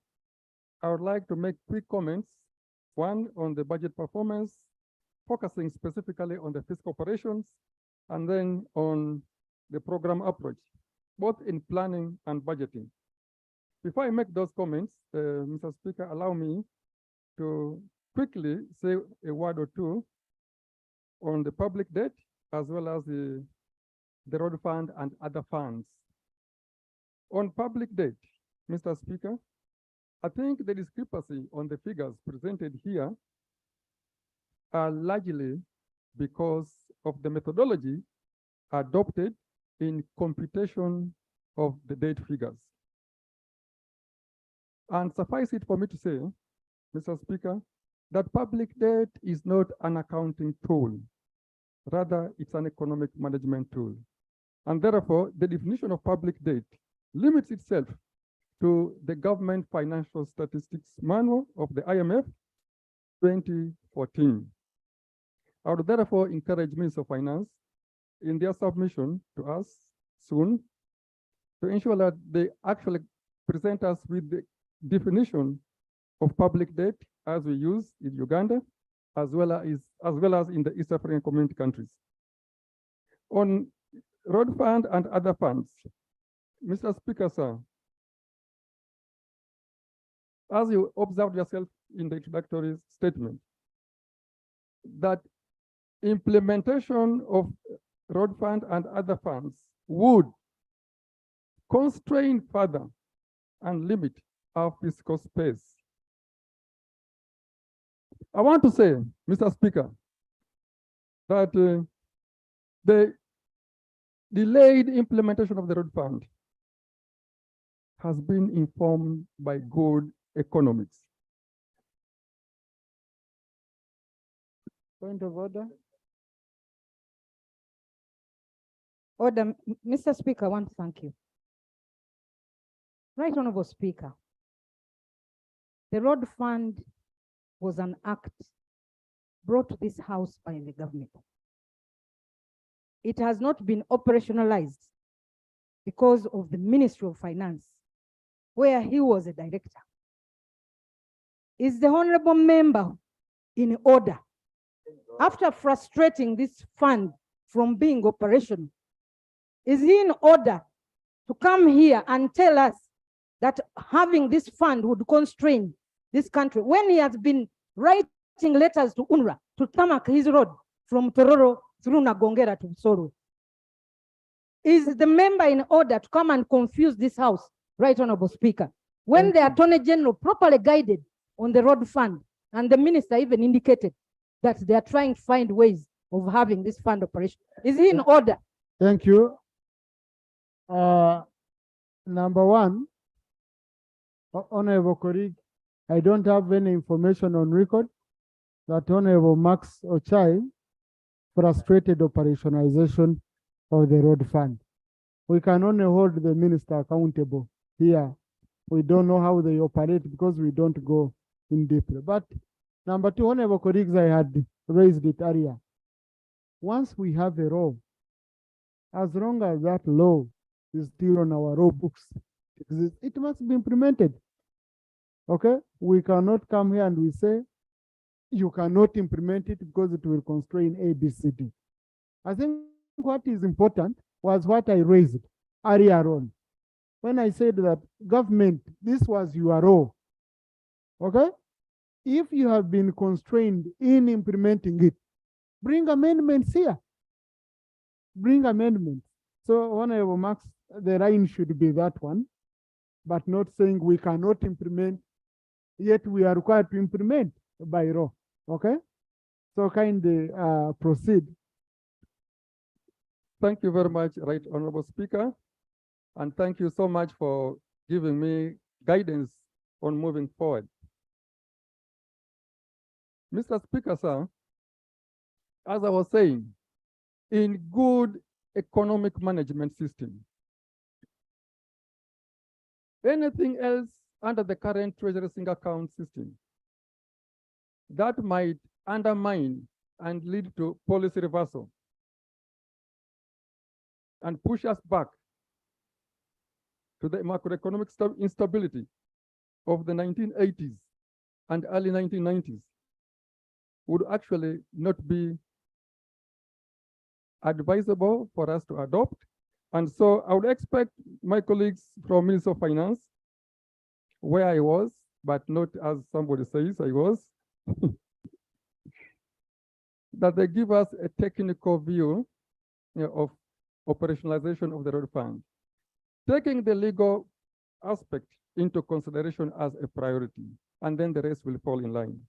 I would like to make quick comments. One, on the budget performance, focusing specifically on the fiscal operations, and then on the program approach, both in planning and budgeting. Before I make those comments, Mr. Speaker, allow me to quickly say a word or two on the public debt, as well as the road fund and other funds. On public debt, Mr. Speaker, I think the discrepancy on the figures presented here are largely because of the methodology adopted in computation of the debt figures. And suffice it for me to say, Mr. Speaker, that public debt is not an accounting tool. Rather, it's an economic management tool. And therefore, the definition of public debt limits itself to the Government Financial Statistics Manual of the IMF 2014. I would therefore encourage Minister of Finance in their submission to us soon to ensure that they actually present us with the definition of public debt as we use in Uganda, as well as in the East African Community countries. On road fund and other funds, Mr. Speaker, sir, as you observed yourself in the introductory statement that implementation of road fund and other funds would constrain further and limit our fiscal space. I want to say, Mr. Speaker, that the delayed implementation of the road fund has been informed by good economics. Point of order. Order, Mr. Speaker, I want to thank you. Right Honorable Speaker, the road fund was an act brought to this house by the government. It has not been operationalized because of the Ministry of Finance, where he was a director. Is the honorable member in order, after frustrating this fund from being operational, is he in order to come here and tell us that having this fund would constrain this country when he has been writing letters to UNRWA to tarmac his road from Tororo through Nagongera to Soro? Is the member in order to come and confuse this house, Right Honorable Speaker, when the Attorney General properly guided on the road fund and the minister even indicated that they are trying to find ways of having this fund operation? Is he in order? Thank you. Number one, Honorable colleague, I don't have any information on record that Honorable Max Ochai frustrated operationalization of the road fund. We can only hold the minister accountable here. We don't know how they operate because we don't go in deeply. But number two, Honorable colleagues, I had raised it earlier. Once we have a law, as long as that law is still on our law books, it must be implemented. Okay? We cannot come here and we say, you cannot implement it because it will constrain A, B, C, D. I think what is important was what I raised earlier on. When I said that government, this was your law. Okay? If you have been constrained in implementing it, bring amendments here. Bring amendments. So Honorable Max, the line should be that one, but not saying we cannot implement, yet we are required to implement by law. Okay? So kindly proceed. Thank you very much, Right Honorable Speaker. And thank you so much for giving me guidance on moving forward. Mr. Speaker, sir, as I was saying, in good economic management system, anything else under the current treasury single account system that might undermine and lead to policy reversal and push us back to the macroeconomic instability of the 1980s and early 1990s would actually not be advisable for us to adopt. And so I would expect my colleagues from Ministry of Finance, where I was, but not as somebody says I was, that they give us a technical view of operationalization of the road fund, taking the legal aspect into consideration as a priority, and then the rest will fall in line.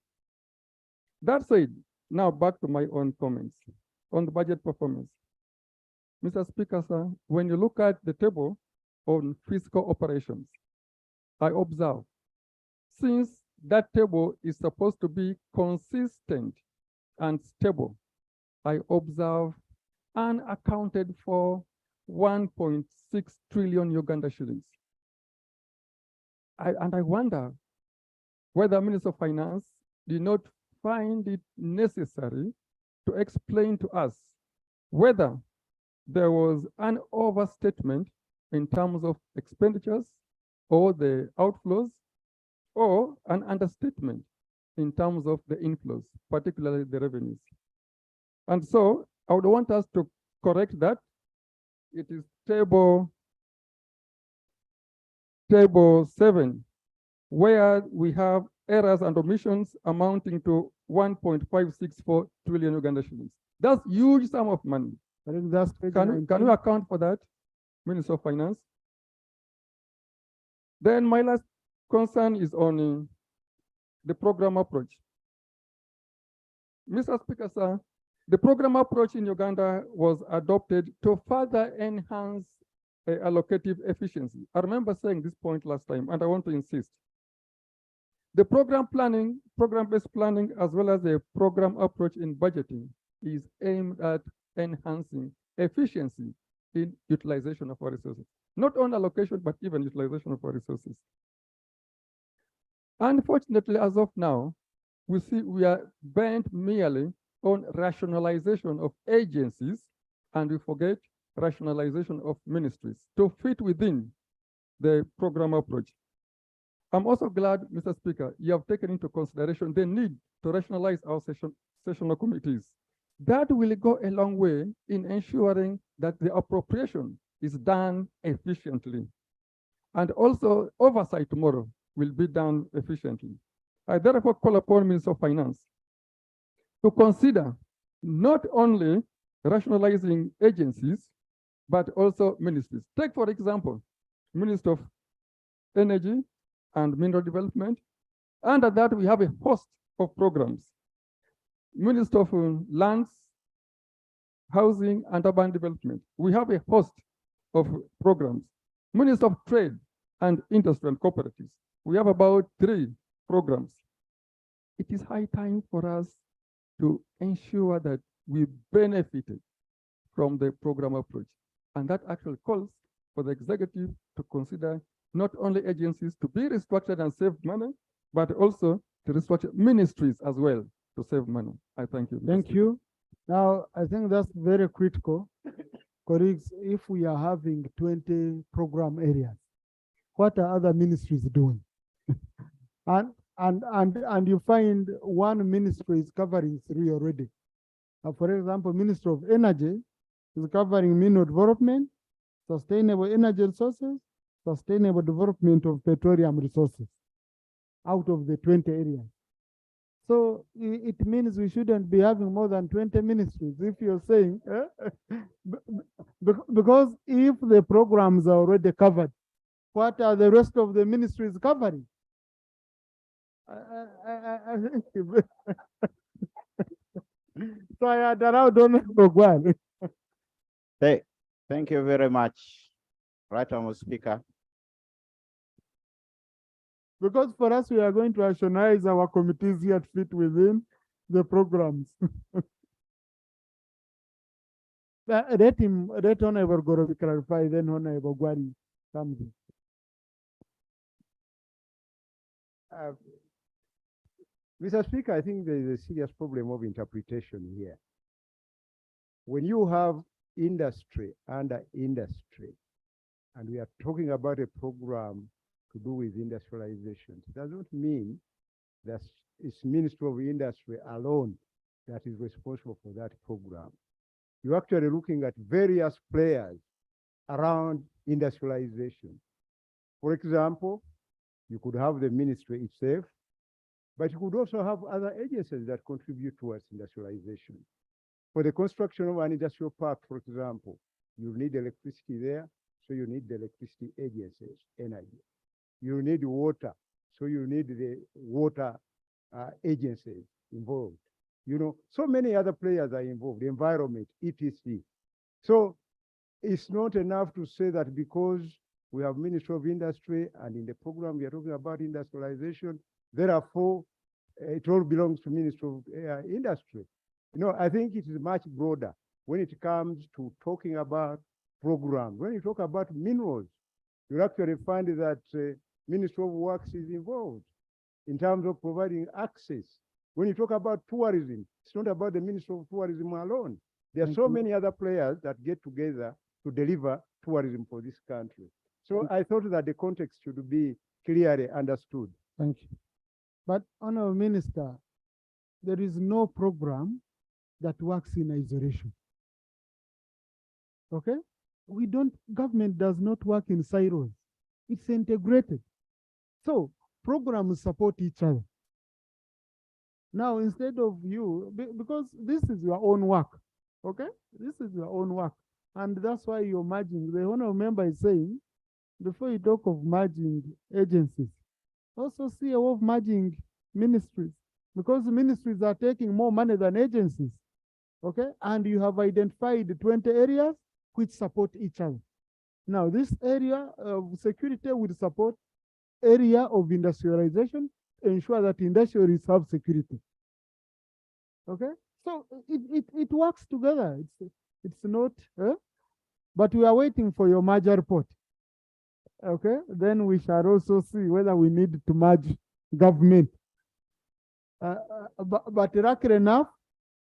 That said, now back to my own comments on the budget performance. Mr. Speaker, sir, when you look at the table on fiscal operations, I observe, since that table is supposed to be consistent and stable, I observe unaccounted for 1.6 trillion Uganda shillings. And I wonder whether Minister of Finance did not find it necessary to explain to us whether there was an overstatement in terms of expenditures or the outflows, or an understatement in terms of the inflows, particularly the revenues. And so I would want us to correct that. It is table 7, where we have errors and omissions amounting to 1.564 trillion Uganda shillings. That's huge sum of money. I think that's Can you account for that, Minister of Finance? Then my last concern is on the program approach. Mr. Speaker, sir, the program approach in Uganda was adopted to further enhance allocative efficiency. I remember saying this point last time, and I want to insist. The program-based planning, as well as the program approach in budgeting, is aimed at enhancing efficiency in utilization of our resources. Not only allocation, but even utilization of our resources. Unfortunately, as of now, we see we are bent merely on rationalization of agencies, and we forget rationalization of ministries to fit within the program approach. I'm also glad, Mr. Speaker, you have taken into consideration the need to rationalize our sessional committees. That will go a long way in ensuring that the appropriation is done efficiently. And also oversight tomorrow will be done efficiently. I therefore call upon Minister of Finance to consider not only rationalizing agencies, but also ministries. Take, for example, Minister of Energy and Mineral Development. Under that, we have a host of programs. Minister of Lands, Housing and Urban Development. We have a host of programs. Minister of Trade and Industrial Cooperatives. We have about 3 programs. It is high time for us to ensure that we benefited from the program approach. And that actually calls for the executive to consider not only agencies to be restructured and save money, but also to restructure ministries as well to save money. I thank you. Thank you. Now, I think that's very critical. Colleagues, if we are having 20 program areas, what are other ministries doing? and you find one ministry is covering 3 already. For example, Minister of Energy is covering mineral development, sustainable energy resources, sustainable development of petroleum resources out of the 20 areas. So it means we shouldn't be having more than 20 ministries, if you're saying, because if the programs are already covered, what are the rest of the ministries covering? So I had allowed on Bogwan. Thank you very much, Right Honourable Speaker. Because for us, we are going to rationalize our committees here to fit within the programs. Let Honorable Gorobi clarify, then Honorable Gwari comes in. Mr. Speaker, I think there is a serious problem of interpretation here. When you have industry under industry, and we are talking about a program to do with industrialization, it doesn't mean that it's Ministry of Industry alone that is responsible for that program. You're actually looking at various players around industrialization. For example, you could have the ministry itself, but you could also have other agencies that contribute towards industrialization. For the construction of an industrial park, for example, you need electricity there, so you need the electricity agencies, energy. You need water, so you need the water agencies involved. You know, so many other players are involved, environment, etc. So it's not enough to say that because we have Ministry of Industry and in the program we are talking about industrialization, therefore it all belongs to Ministry of Industry. You know, I think it is much broader when it comes to talking about programs. When you talk about minerals, you'll actually find that Ministry of Works is involved in terms of providing access. When you talk about tourism, it's not about the Ministry of Tourism alone. There are so many other players that get together to deliver tourism for this country. So I thought that the context should be clearly understood. Thank you. But, Honourable Minister, there is no program that works in isolation. Okay? Government does not work in silos. It's integrated. So programs support each other. Now, instead of you, because this is your own work, okay? This is your own work. And that's why you're merging. The honorable member is saying, before you talk of merging agencies, also see a way of merging ministries, because ministries are taking more money than agencies, okay? And you have identified 20 areas which support each other. Now, this area of security will support area of industrialization, ensure that industries have security. Okay, so it works together. It's not, but we are waiting for your merger report. Okay, then we shall also see whether we need to merge government. But luckily enough,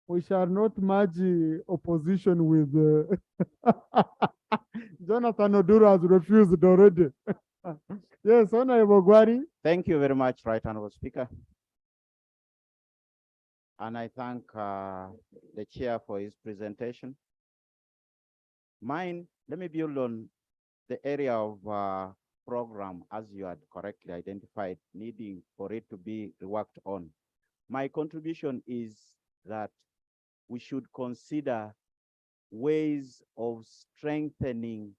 we shall not merge opposition with Jonathan Oduro has refused already. Yes, Honorable Gwari. Thank you very much, Right Honorable Speaker. And I thank the chair for his presentation. Mine, let me build on the area of program, as you had correctly identified, needing for it to be worked on. My contribution is that we should consider ways of strengthening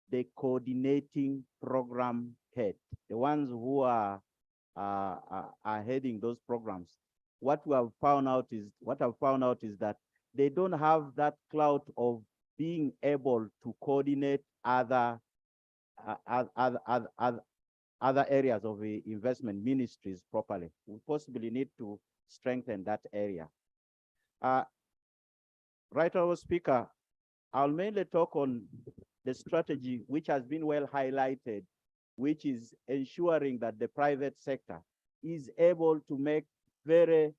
the coordinating program head, the ones who are heading those programs. What I've found out is that they don't have that clout of being able to coordinate other areas of the investment ministries properly. We possibly need to strengthen that area. Right, Honorable Speaker, I'll mainly talk on the strategy which has been well highlighted, which is ensuring that the private sector is able to make very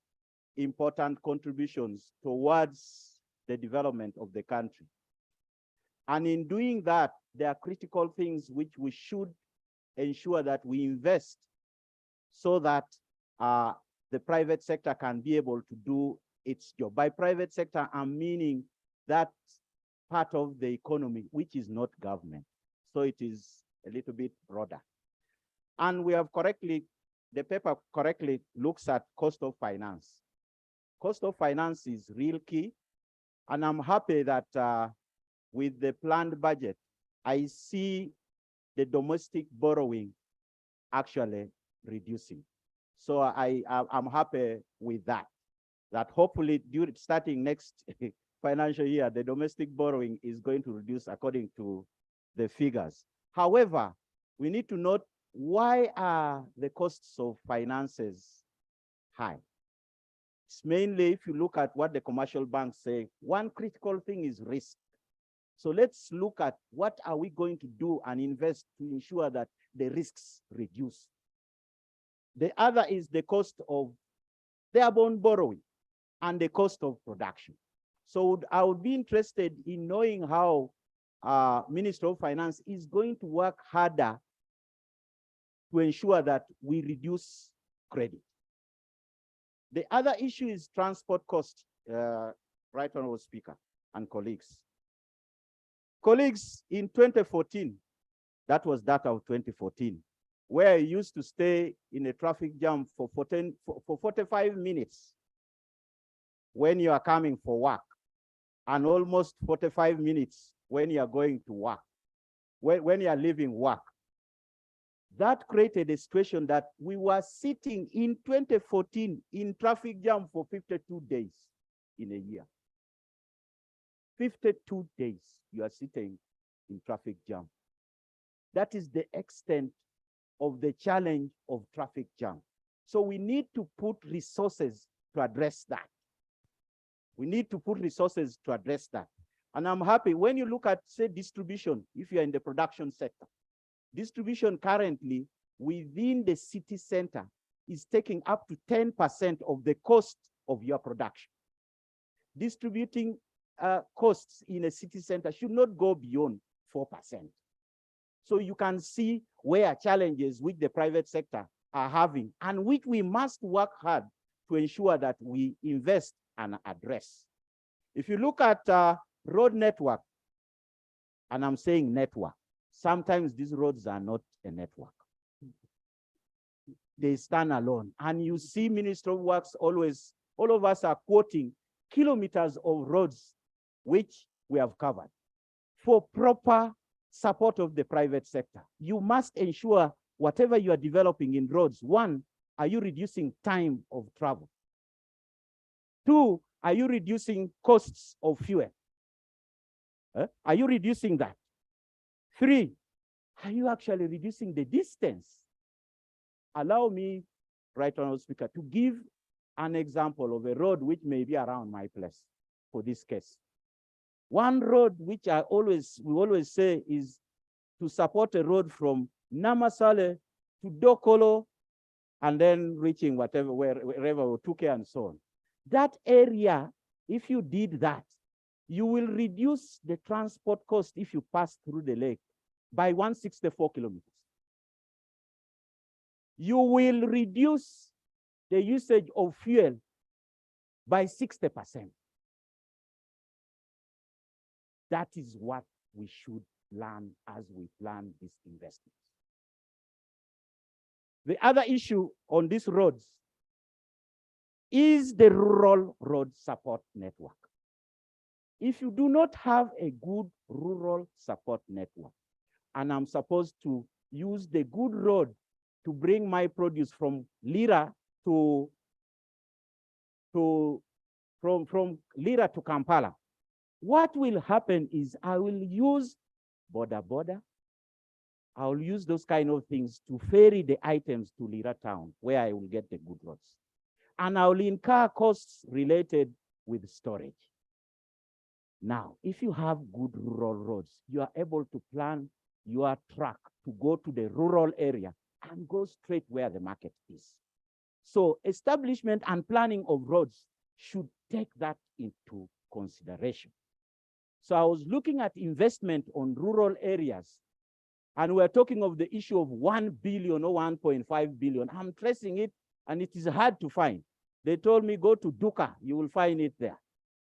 important contributions towards the development of the country. And in doing that, there are critical things which we should ensure that we invest so that the private sector can be able to do its job. By private sector, I'm meaning that part of the economy which is not government. So it is a little bit broader. And we have correctly, the paper correctly looks at cost of finance. Cost of finance is real key. And I'm happy that with the planned budget, I see the domestic borrowing actually reducing. So I'm happy with that. That hopefully starting next financial year, the domestic borrowing is going to reduce according to the figures. However, we need to note, why are the costs of finances high? It's mainly, if you look at what the commercial banks say, one critical thing is risk. So let's look at what are we going to do and invest to ensure that the risks reduce. The other is the cost of their bond borrowing and the cost of production. So I would be interested in knowing how Minister of Finance is going to work harder to ensure that we reduce credit. The other issue is transport cost, Right Honorable Speaker and colleagues. Colleagues, in 2014, that was data of 2014, where I used to stay in a traffic jam for 45 minutes when you are coming for work, and almost 45 minutes when you are going to work, when you are leaving work. That created a situation that we were sitting in 2014 in traffic jam for 52 days in a year. 52 days you are sitting in traffic jam. That is the extent of the challenge of traffic jam. So we need to put resources to address that. We need to put resources to address that. And I'm happy when you look at, say, distribution, if you're in the production sector, distribution currently within the city center is taking up to 10% of the cost of your production. Distributing costs in a city center should not go beyond 4%. So you can see where challenges which the private sector are having and which we must work hard to ensure that we invest and address. If you look at road network, and I'm saying network, sometimes these roads are not a network. they stand alone. And you see Ministry of Works always, all of us are quoting kilometers of roads which we have covered. For proper support of the private sector, you must ensure whatever you are developing in roads, one, are you reducing time of travel? Two, are you reducing costs of fuel? Are you reducing that? Three, are you actually reducing the distance? Allow me, Right Honorable Speaker, to give an example of a road which may be around my place for this case. One road which we always say is to support a road from Namasale to Dokolo and then reaching wherever Otuke and so on. That area, if you did that, you will reduce the transport cost if you pass through the lake by 164 kilometers. You will reduce the usage of fuel by 60%. That is what we should plan as we plan these investments. The other issue on these roads is the rural road support network. If you do not have a good rural support network, and I'm supposed to use the good road to bring my produce from Lira from Lira to Kampala, what will happen is I will use border. I will use those kind of things to ferry the items to Lira town where I will get the good roads. And I will incur costs related with storage. Now, if you have good rural roads, you are able to plan your truck to go to the rural area and go straight where the market is. So establishment and planning of roads should take that into consideration. So I was looking at investment on rural areas, and we're talking of the issue of 1 billion or 1.5 billion. I'm tracing it, and it is hard to find. They told me, go to Duka, you will find it there.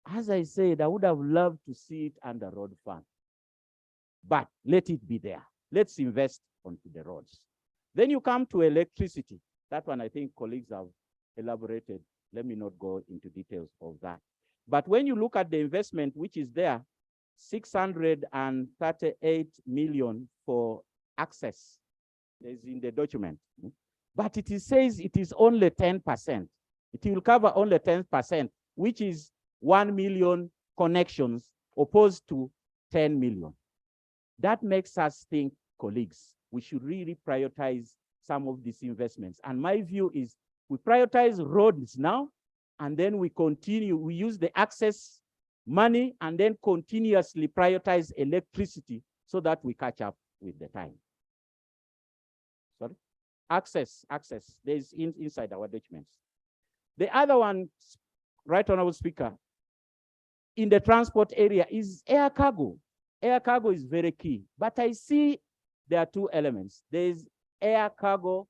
As I said, I would have loved to see it under road fund. But let it be there. Let's invest onto the roads. Then you come to electricity. That one, I think colleagues have elaborated. Let me not go into details of that. But when you look at the investment, which is there, 638 million for access is in the document. But it says it is only 10%. It will cover only 10%, which is 1 million connections opposed to 10 million. That makes us think, colleagues, we should really prioritize some of these investments. And my view is we prioritize roads now, and then we continue, we use the access money and then continuously prioritize electricity so that we catch up with the time. Sorry? Access, there's inside our documents. The other one, Right Honorable Speaker, in the transport area is air cargo. Air cargo is very key, but I see there are two elements. There's air cargo,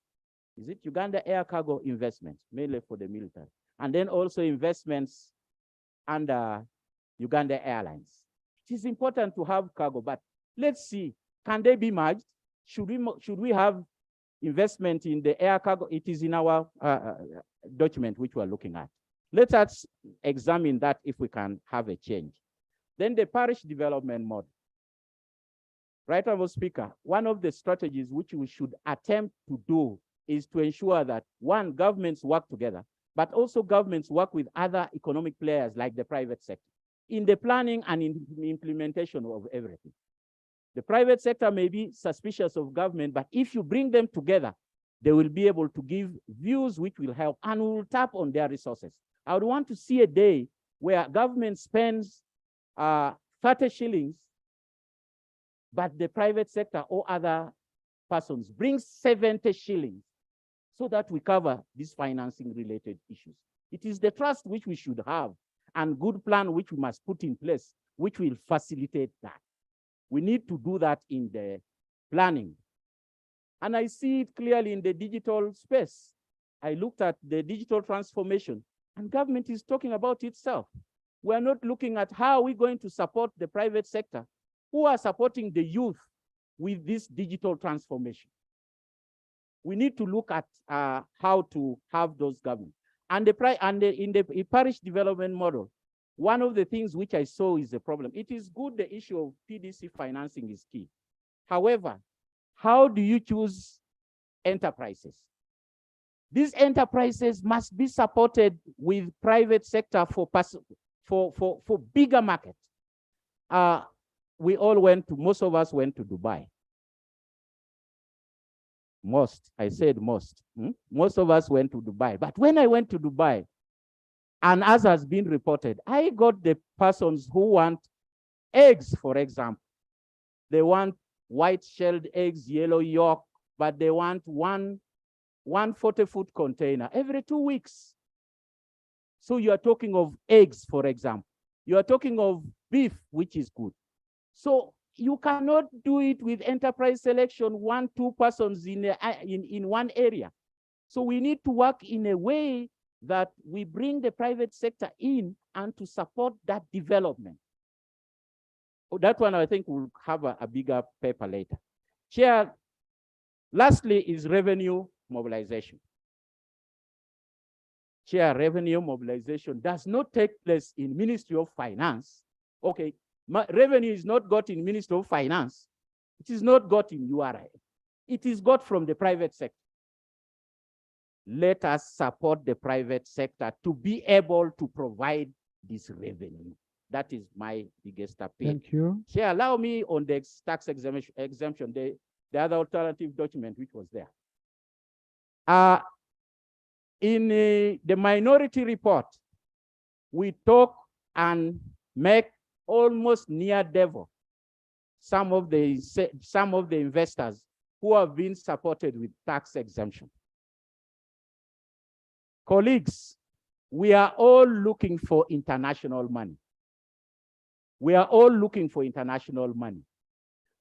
is it Uganda air cargo investment, mainly for the military, and then also investments under Uganda Airlines. It is important to have cargo, but let's see, can they be merged? Should we have investment in the air cargo? It is in our document which we're looking at. Let us examine that if we can have a change. Then the parish development model. Right Honorable Speaker, one of the strategies which we should attempt to do is to ensure that, one, governments work together, but also governments work with other economic players like the private sector in the planning and in the implementation of everything. The private sector may be suspicious of government, but if you bring them together, they will be able to give views which will help and will tap on their resources. I would want to see a day where government spends 30 shillings, but the private sector or other persons bring 70 shillings so that we cover these financing related issues. It is the trust which we should have and good plan which we must put in place, which will facilitate that. We need to do that in the planning. And I see it clearly in the digital space. I looked at the digital transformation, and government is talking about itself. We're not looking at how we're going to support the private sector who are supporting the youth with this digital transformation. We need to look at how to have those governments. And in the parish development model, one of the things which I saw is a problem. It is good the issue of PDC financing is key. However, how do you choose enterprises? These enterprises must be supported with private sector for bigger market. Most of us went to Dubai. I said most. Most of us went to Dubai. But when I went to Dubai, and as has been reported, I got the persons who want eggs, for example. They want white-shelled eggs, yellow yolk, but they want one 40-foot container every 2 weeks. So you are talking of eggs, for example. You are talking of beef, which is good. So you cannot do it with enterprise selection, 1-2 persons in one area. So we need to work in a way that we bring the private sector in and to support that development. That one, I think we'll have a bigger paper later. Chair, lastly is revenue mobilization. Chair, revenue mobilization does not take place in Ministry of Finance. Okay, revenue is not got in Ministry of Finance. It is not got in URI. It is got from the private sector. Let us support the private sector to be able to provide this revenue. That is my biggest appeal. Thank you. Chair, allow me on the tax exemption, the other alternative document which was there. In the minority report, we talk and make almost near devil some of the investors who have been supported with tax exemption. Colleagues, we are all looking for international money. We are all looking for international money.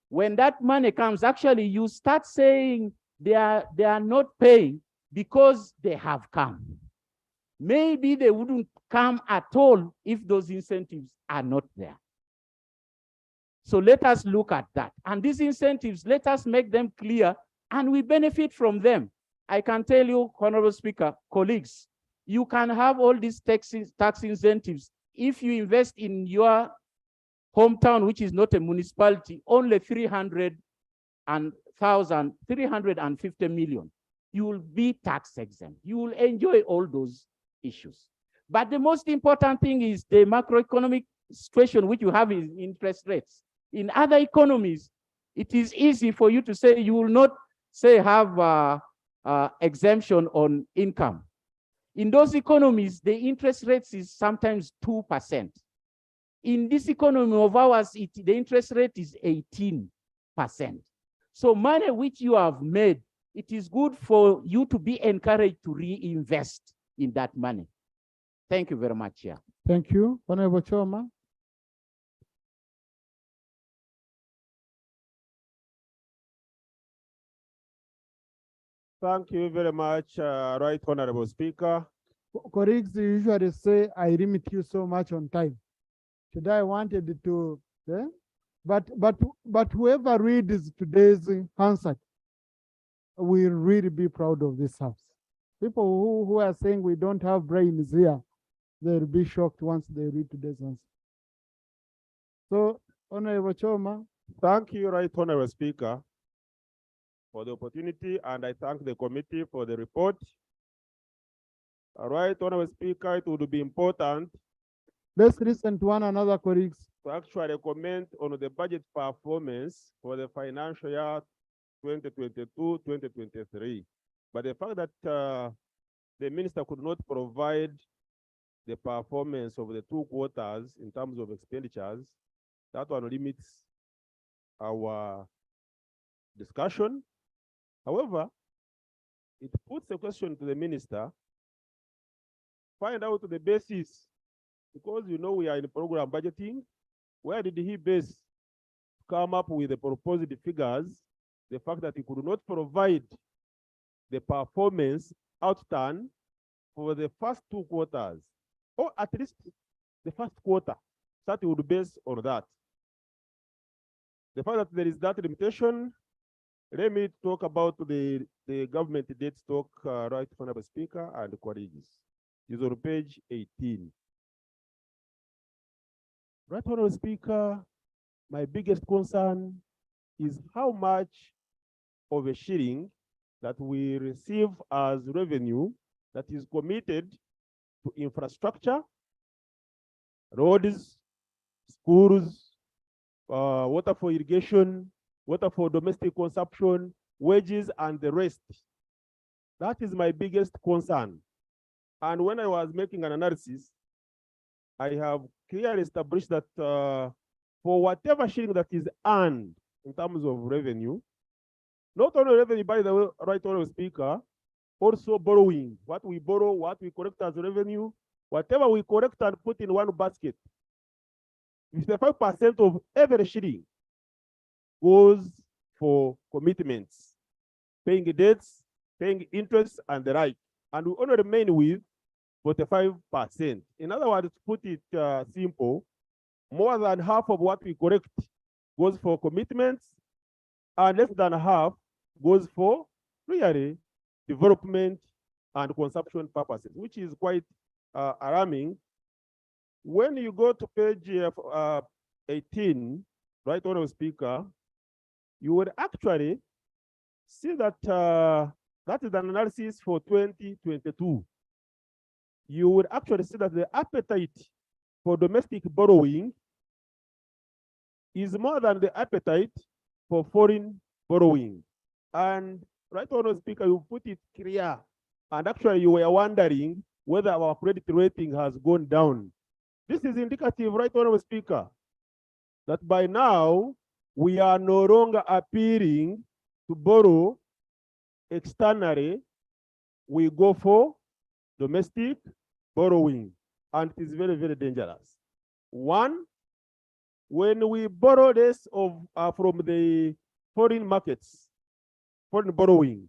When that money comes, actually, you start saying they are not paying because they have come. Maybe they wouldn't come at all if those incentives are not there. So let us look at that. And these incentives, let us make them clear and we benefit from them. I can tell you, Honorable Speaker, colleagues, you can have all these tax incentives if you invest in your hometown, which is not a municipality, only 350 million. You will be tax exempt. You will enjoy all those issues. But the most important thing is the macroeconomic situation which you have is interest rates. In other economies, it is easy for you to say you will not say have exemption on income. In those economies, the interest rates is sometimes 2%. In this economy of ours, the interest rate is 18%. So money which you have made, it is good for you to be encouraged to reinvest in that money. Thank you very much, Chair. Thank you. Honorable Choma. Thank you very much, Right Honorable Speaker. Colleagues usually say I limit you so much on time. Today I wanted to, but whoever reads today's answer will really be proud of this house. People who are saying we don't have brains here, they'll be shocked once they read today's answer. So, Honorable Choma. Thank you, Right Honorable Speaker, for the opportunity, and I thank the committee for the report. All right, Honorable Speaker, it would be important. Let's listen to one another, colleagues. To actually comment on the budget performance for the financial year 2022-2023. But the fact that the minister could not provide the performance of the 2 quarters in terms of expenditures, that one limits our discussion. However, it puts a question to the minister, find out the basis, because you know we are in program budgeting. Where did he base to come up with the proposed figures? The fact that he could not provide the performance outturn for the first 2 quarters, or at least the first quarter, that he would base on that. The fact that there is that limitation Let me talk about the government debt stock, Right Honorable Speaker and colleagues. It's on page 18. Right Honorable Speaker, my biggest concern is how much of a shilling that we receive as revenue that is committed to infrastructure, roads, schools, water for irrigation, water for domestic consumption, wages, and the rest. That is my biggest concern. And when I was making an analysis, I have clearly established that for whatever shilling that is earned in terms of revenue, not only revenue, by the way, Right Honorable Speaker, also borrowing. What we borrow, what we collect as revenue, whatever we collect and put in one basket, 55% of every shilling goes for commitments, paying debts, paying interest, and the like. And we only remain with 45%. In other words, to put it simple, more than half of what we collect goes for commitments, and less than half goes for really development and consumption purposes, which is quite alarming. When you go to page 18, Right Honorable Speaker, you would actually see that that is an analysis for 2022. You would actually see that the appetite for domestic borrowing is more than the appetite for foreign borrowing. And Right Honorable Speaker, you put it clear. And actually you were wondering whether our credit rating has gone down. This is indicative, Right Honorable Speaker, that by now we are no longer appearing to borrow externally. We go for domestic borrowing, and it is very, very dangerous. One, when we borrow this from the foreign markets, foreign borrowing,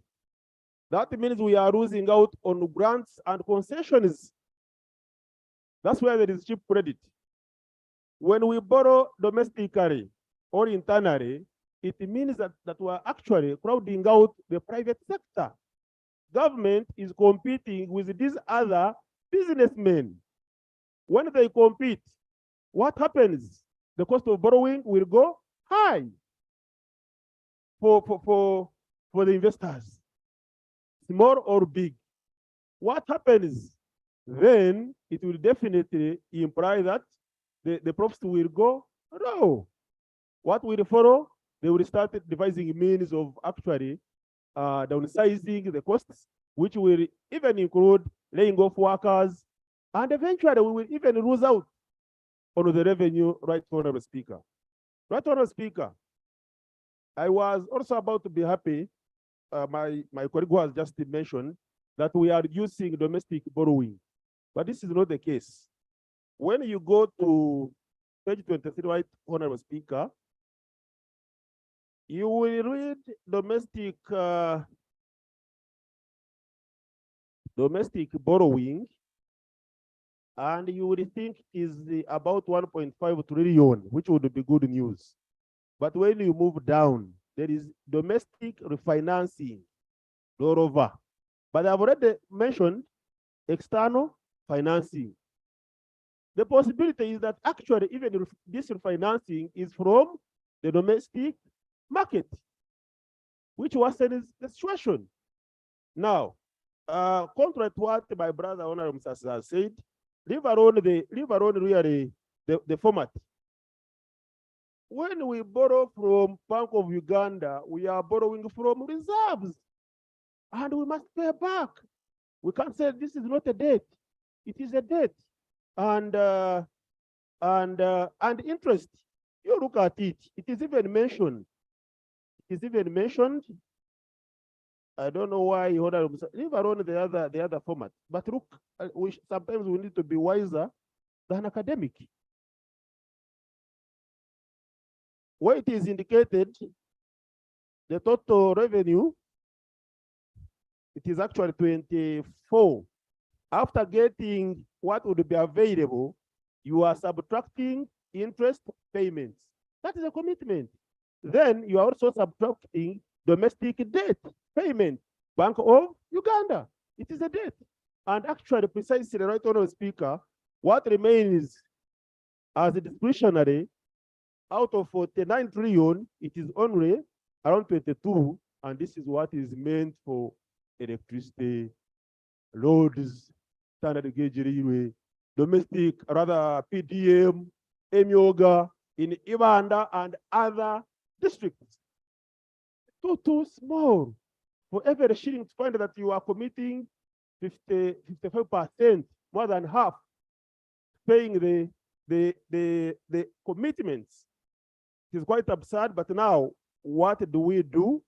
that means we are losing out on grants and concessions. That's where there is cheap credit. When we borrow domestically or internally, it means that we are actually crowding out the private sector. Government is competing with these other businessmen. When they compete, what happens? The cost of borrowing will go high for the investors, small or big. What happens? Then it will definitely imply that the profits will go low. What will follow? They will start devising means of actually downsizing the costs, which will even include laying off workers, and eventually we will even lose out on the revenue, Right Honorable Speaker. Right Honorable Speaker, I was also about to be happy, my colleague was just mentioned that we are using domestic borrowing, but this is not the case. When you go to page 23, Right Honorable Speaker, you will read domestic borrowing, and you would think is about 1.5 trillion, which would be good news. But when you move down, there is domestic refinancing, moreover. But I've already mentioned external financing. The possibility is that actually even this refinancing is from the domestic market, which worsens the situation. Now, contrary to what my brother Honorable Msasa has said, leave alone really the format. When we borrow from Bank of Uganda, we are borrowing from reserves, and we must pay back. We can't say this is not a debt; it is a debt, and interest. You look at it; it is even mentioned. It is even mentioned. I don't know why you leave alone the other format. But look, sometimes we need to be wiser than academic. Where it is indicated, the total revenue, it is actually 24. After getting what would be available, you are subtracting interest payments. That is a commitment. Then you are also subtracting domestic debt payment, Bank of Uganda. It is a debt. And actually, precisely, right, Honorable Speaker, what remains as a discretionary out of 49 trillion, it is only around 22, and this is what is meant for electricity, roads, standard gauge railway, domestic, rather PDM, Emyoga, in Uganda and other districts. Too small. For every shilling to find that you are committing 55%, more than half, paying the commitments. It is quite absurd, but now what do we do?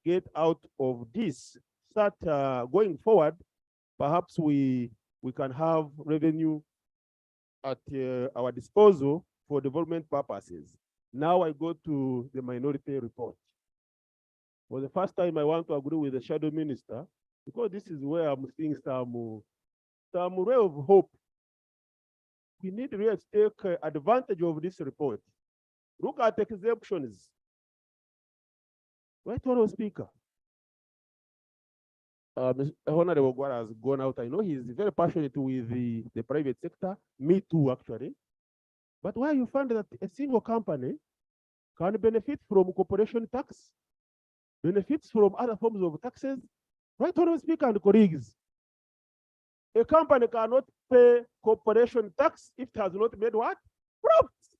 Get out of this. Start going forward. Perhaps we can have revenue at our disposal for development purposes. Now I go to the minority report. For the first time, I want to agree with the shadow minister, because this is where I'm seeing some ray of hope. We need really to take advantage of this report. Look at exemptions. Right, Honorable Speaker. Honorable Gwara has gone out. I know he is very passionate with the private sector. Me too, actually. But why you find that a single company can benefit from corporation tax, benefits from other forms of taxes? Right, Honorable Speaker and colleagues. A company cannot pay corporation tax if it has not made what? Profits.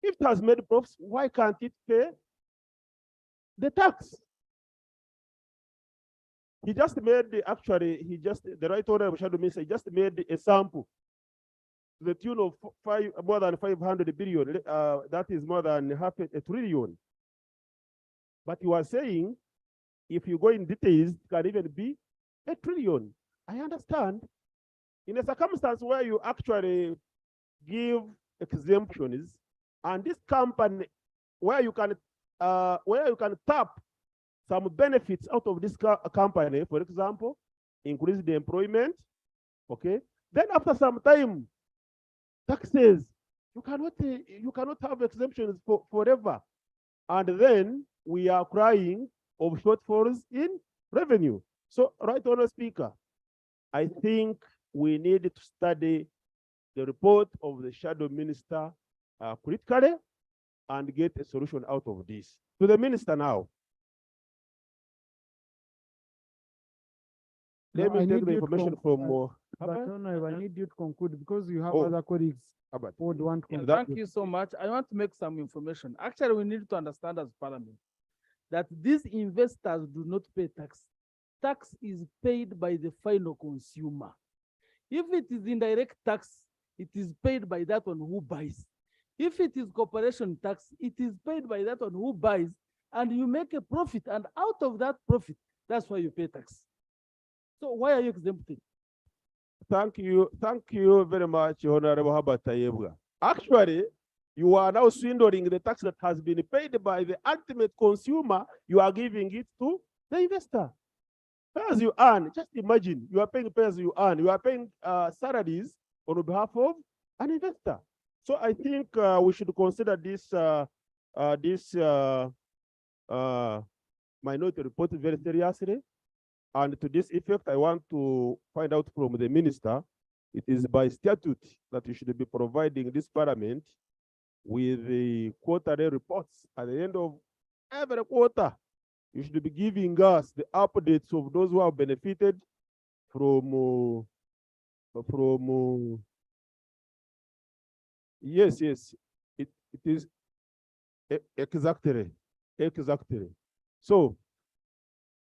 If it has made profits, why can't it pay the tax? He just made the right honorable shadow minister just made a sample to the tune of more than 500 billion. That is more than half a trillion. But you are saying, if you go in details, it can even be a trillion. I understand. In a circumstance where you actually give exemptions, and this company, where you can tap some benefits out of this company, for example, increase the employment, okay? Then after some time, taxes, you cannot have exemptions forever. And then we are crying of shortfalls in revenue. So, right, Honorable Speaker, I think we need to study the report of the shadow minister critically and get a solution out of this. To the minister now. Let me take the information from I need you to conclude because you have other colleagues who would want to conclude. Thank you so much. I want to make some information. Actually, we need to understand as Parliament that these investors do not pay tax. Tax is paid by the final consumer. If it is indirect tax, it is paid by that one who buys. If it is corporation tax, it is paid by that one who buys, and you make a profit, and out of that profit, that's why you pay tax. So why are you exempted? Thank you very much, Honorable Herbert Tayebwa. Actually, you are now swindling the tax that has been paid by the ultimate consumer. You are giving it to the investor. Pay as you earn. Just imagine, you are paying pay as you earn. You are paying salaries on behalf of an investor. So I think we should consider this minority report very seriously. And to this effect, I want to find out from the minister, it is by statute that you should be providing this parliament with the quarterly reports at the end of every quarter. You should be giving us the updates of those who have benefited from yes, it is exactly. So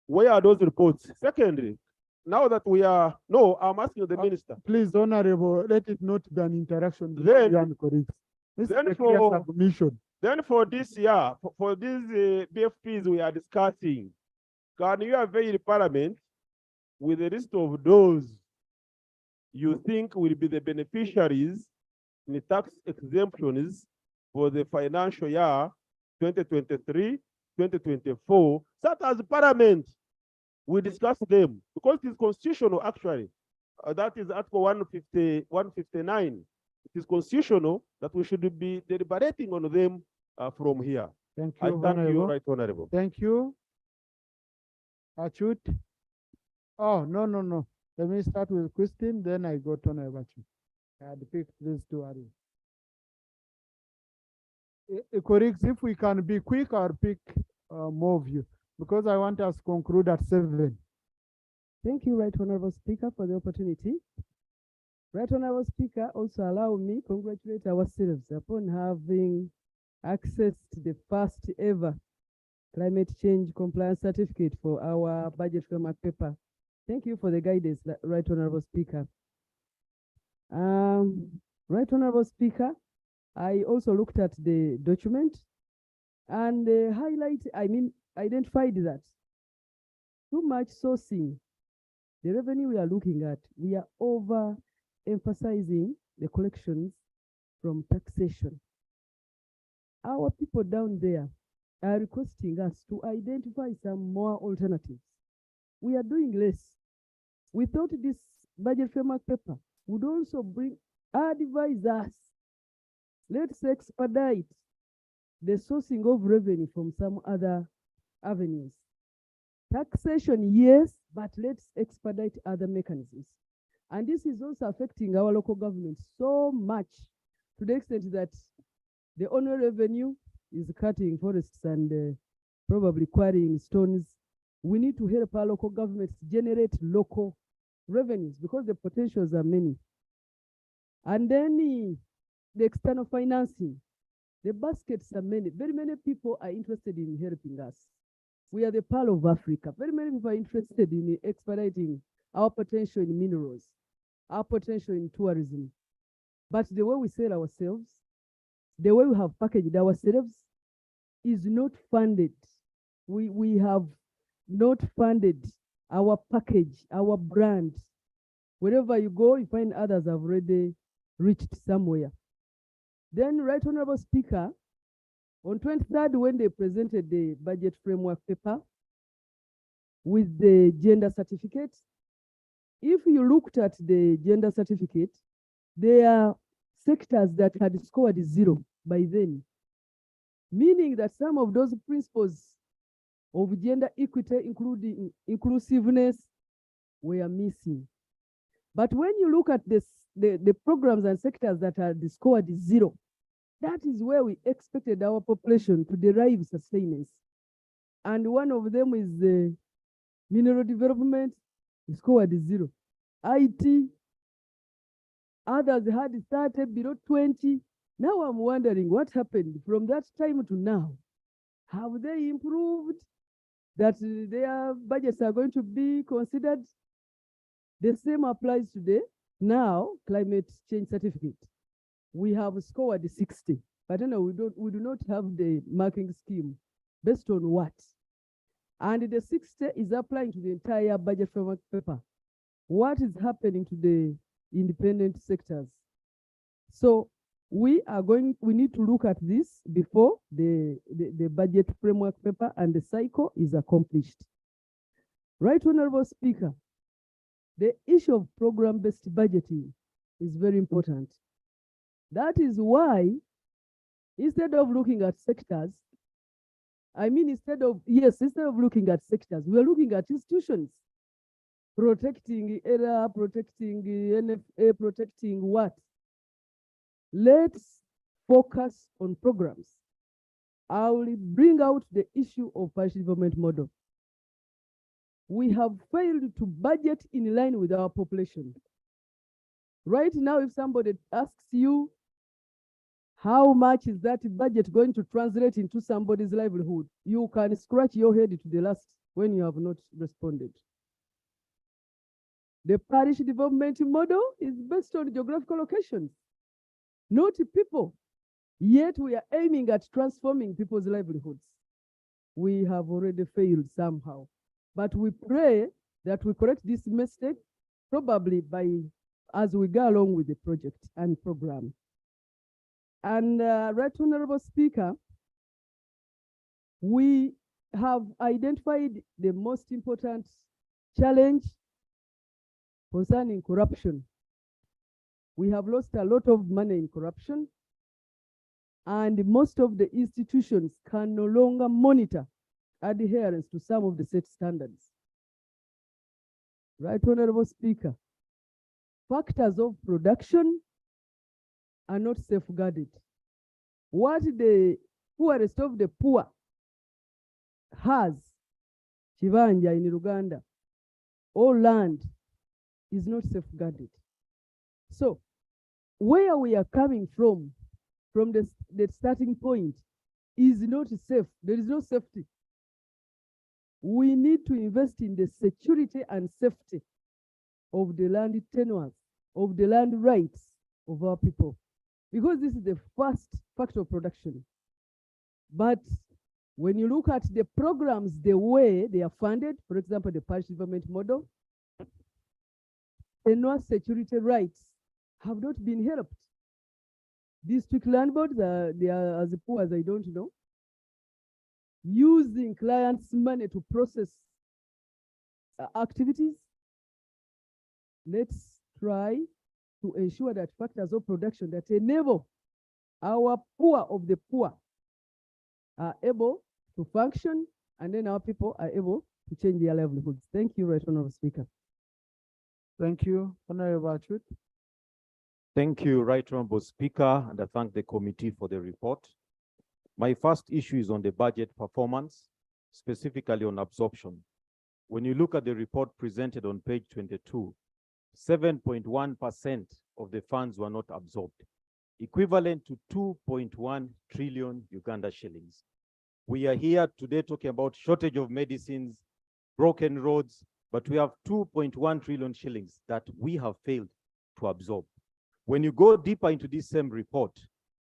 where are those reports? Secondly, now that we are, no, I'm asking the minister. Please, Honorable, let it not be an interaction. Then for this year, for these BFPs we are discussing, can you avail Parliament with a list of those you think will be the beneficiaries in the tax exemptions for the financial year 2023, 2024, such as Parliament? We discuss them because it is constitutional, actually. That is Article 159. It is constitutional that we should be deliberating on them from here. Thank I you, thank you, Honorable. Right Honorable. Thank you. Achut. Oh, no. Let me start with Christine, then I go to Honorable Achut. I had picked these two areas. Colleagues, if we can be quick or pick more of you, because I want us to conclude at 7. Thank you, Right Honorable Speaker, for the opportunity. Right Honorable Speaker, also allow me to congratulate ourselves upon having access to the first ever climate change compliance certificate for our budget framework paper. Thank you for the guidance, Right Honorable Speaker. Right Honorable Speaker, I also looked at the document and identified that too much sourcing, the revenue we are looking at, we are over emphasizing the collections from taxation. Our people down there are requesting us to identify some more alternatives. We are doing less. We thought this budget framework paper would also advise us. Let's expedite the sourcing of revenue from some other avenues. Taxation, yes, but let's expedite other mechanisms. And this is also affecting our local government so much to the extent that the owner revenue is cutting forests and probably quarrying stones. We need to help our local governments generate local revenues because the potentials are many. And then the external financing, the baskets are many. Very many people are interested in helping us. We are the pearl of Africa. Very many people are interested in expediting our potential in minerals, our potential in tourism. But the way we sell ourselves, the way we have packaged ourselves is not funded. We have not funded our package, our brand. Wherever you go, you find others have already reached somewhere. Then, Right Honorable Speaker, on 23rd, when they presented the budget framework paper with the gender certificate, if you looked at the gender certificate, there are sectors that had scored 0 by then, meaning that some of those principles of gender equity, including inclusiveness, were missing. But when you look at the programs and sectors that are scored 0, that is where we expected our population to derive sustenance. And one of them is the mineral development, scored 0. IT, others had started below 20. Now I'm wondering what happened from that time to now. Have they improved? That their budgets are going to be considered? The same applies today. Now, climate change certificate. We have scored 60, but we do not have the marking scheme based on what? And the 60 is applying to the entire budget framework paper. What is happening to the independent sectors? So we need to look at this before the budget framework paper and the cycle is accomplished. Right Honorable Speaker, the issue of program-based budgeting is very important. That is why, instead of looking at sectors, instead of looking at sectors, we are looking at institutions, protecting ERA, protecting NFA, protecting what? Let's focus on programs. I will bring out the issue of parish development model. We have failed to budget in line with our population. Right now, if somebody asks you, how much is that budget going to translate into somebody's livelihood? You can scratch your head to the last when you have not responded. The parish development model is based on geographical locations, not people. Yet we are aiming at transforming people's livelihoods. We have already failed somehow. But we pray that we correct this mistake probably as we go along with the project and program. And Right Honorable Speaker, we have identified the most important challenge concerning corruption. We have lost a lot of money in corruption. and most of the institutions can no longer monitor adherence to some of the set standards. Right, Honorable Speaker, factors of production are not safeguarded. What the poorest of the poor has, Chivanja in Uganda, or land, is not safeguarded. So where we are coming from the starting point is not safe. There is no safety. We need to invest in the security and safety of the land tenures, of the land rights of our people, because this is the first factor of production. But when you look at the programs, the way they are funded, for example, the parish development model, tenure security rights have not been helped. District land boards they are as poor as I don't know, using clients' money to process activities. Let's try to ensure that factors of production that enable our poor of the poor are able to function, and then our people are able to change their livelihoods. Thank you, Right Honorable Speaker. Thank you, Honorable Achut. Thank you, Right Honorable Speaker, and I thank the committee for the report. My first issue is on the budget performance, specifically on absorption. When you look at the report presented on page 22, 7.1% of the funds were not absorbed, equivalent to 2.1 trillion Uganda shillings. We are here today talking about shortage of medicines, broken roads, but we have 2.1 trillion shillings that we have failed to absorb. When you go deeper into this same report,